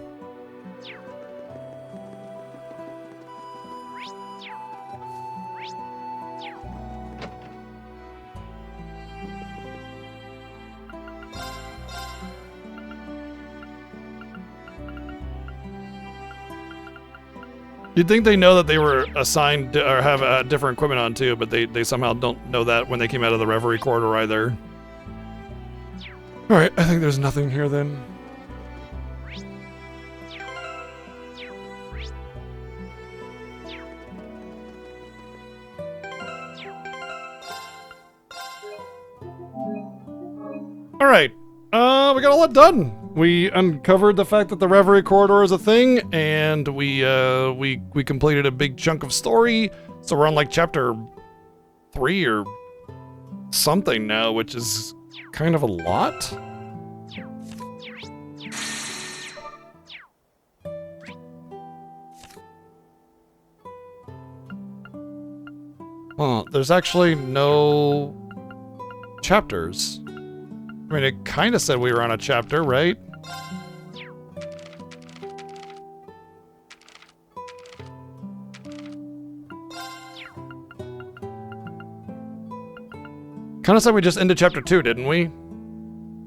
You'd think they know that they were assigned or have different equipment on too, but they somehow don't know that when they came out of the Reverie corridor either. Alright, I think there's nothing here then. Alright, we got a lot done. We uncovered the fact that the Reverie corridor is a thing, and we completed a big chunk of story. So we're on like chapter 3 or something now, which is kind of a lot. Well, there's actually no chapters. I mean, it kind of said we were on a chapter, right? Kind of said we just ended chapter 2, didn't we?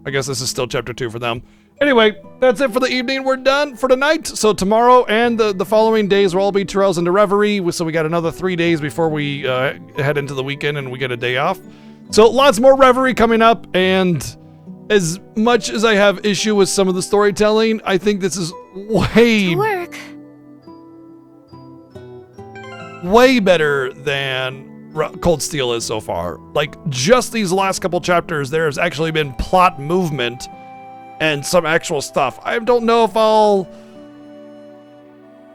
I guess this is still chapter 2 for them. Anyway, that's it for the evening. We're done for tonight. So tomorrow and the following days will all be Trails into Reverie. So we got another 3 days before we head into the weekend and we get a day off. So lots more Reverie coming up, and as much as I have issue with some of the storytelling, I think this is way better than Cold Steel is so far. Like, just these last couple chapters, there's actually been plot movement and some actual stuff. I don't know if I'll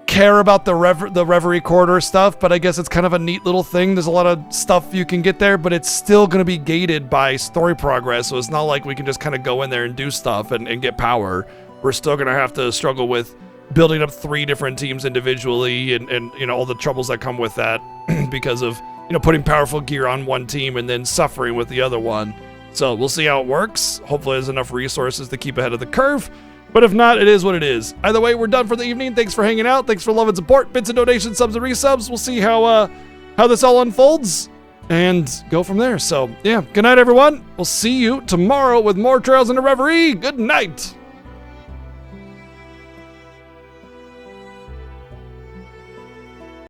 care about the Reverie corridor stuff, but I guess it's kind of a neat little thing. There's a lot of stuff you can get there, but it's still going to be gated by story progress, so it's not like we can just kind of go in there and do stuff and get power. We're still going to have to struggle with building up 3 different teams individually and you know, all the troubles that come with that because of, you know, putting powerful gear on one team and then suffering with the other one. So we'll see how it works. Hopefully there's enough resources to keep ahead of the curve. But if not, it is what it is. Either way, we're done for the evening. Thanks for hanging out. Thanks for love and support. Bits and donations, subs and resubs. We'll see how this all unfolds and go from there. So, yeah. Good night, everyone. We'll see you tomorrow with more Trails into Reverie. Good night.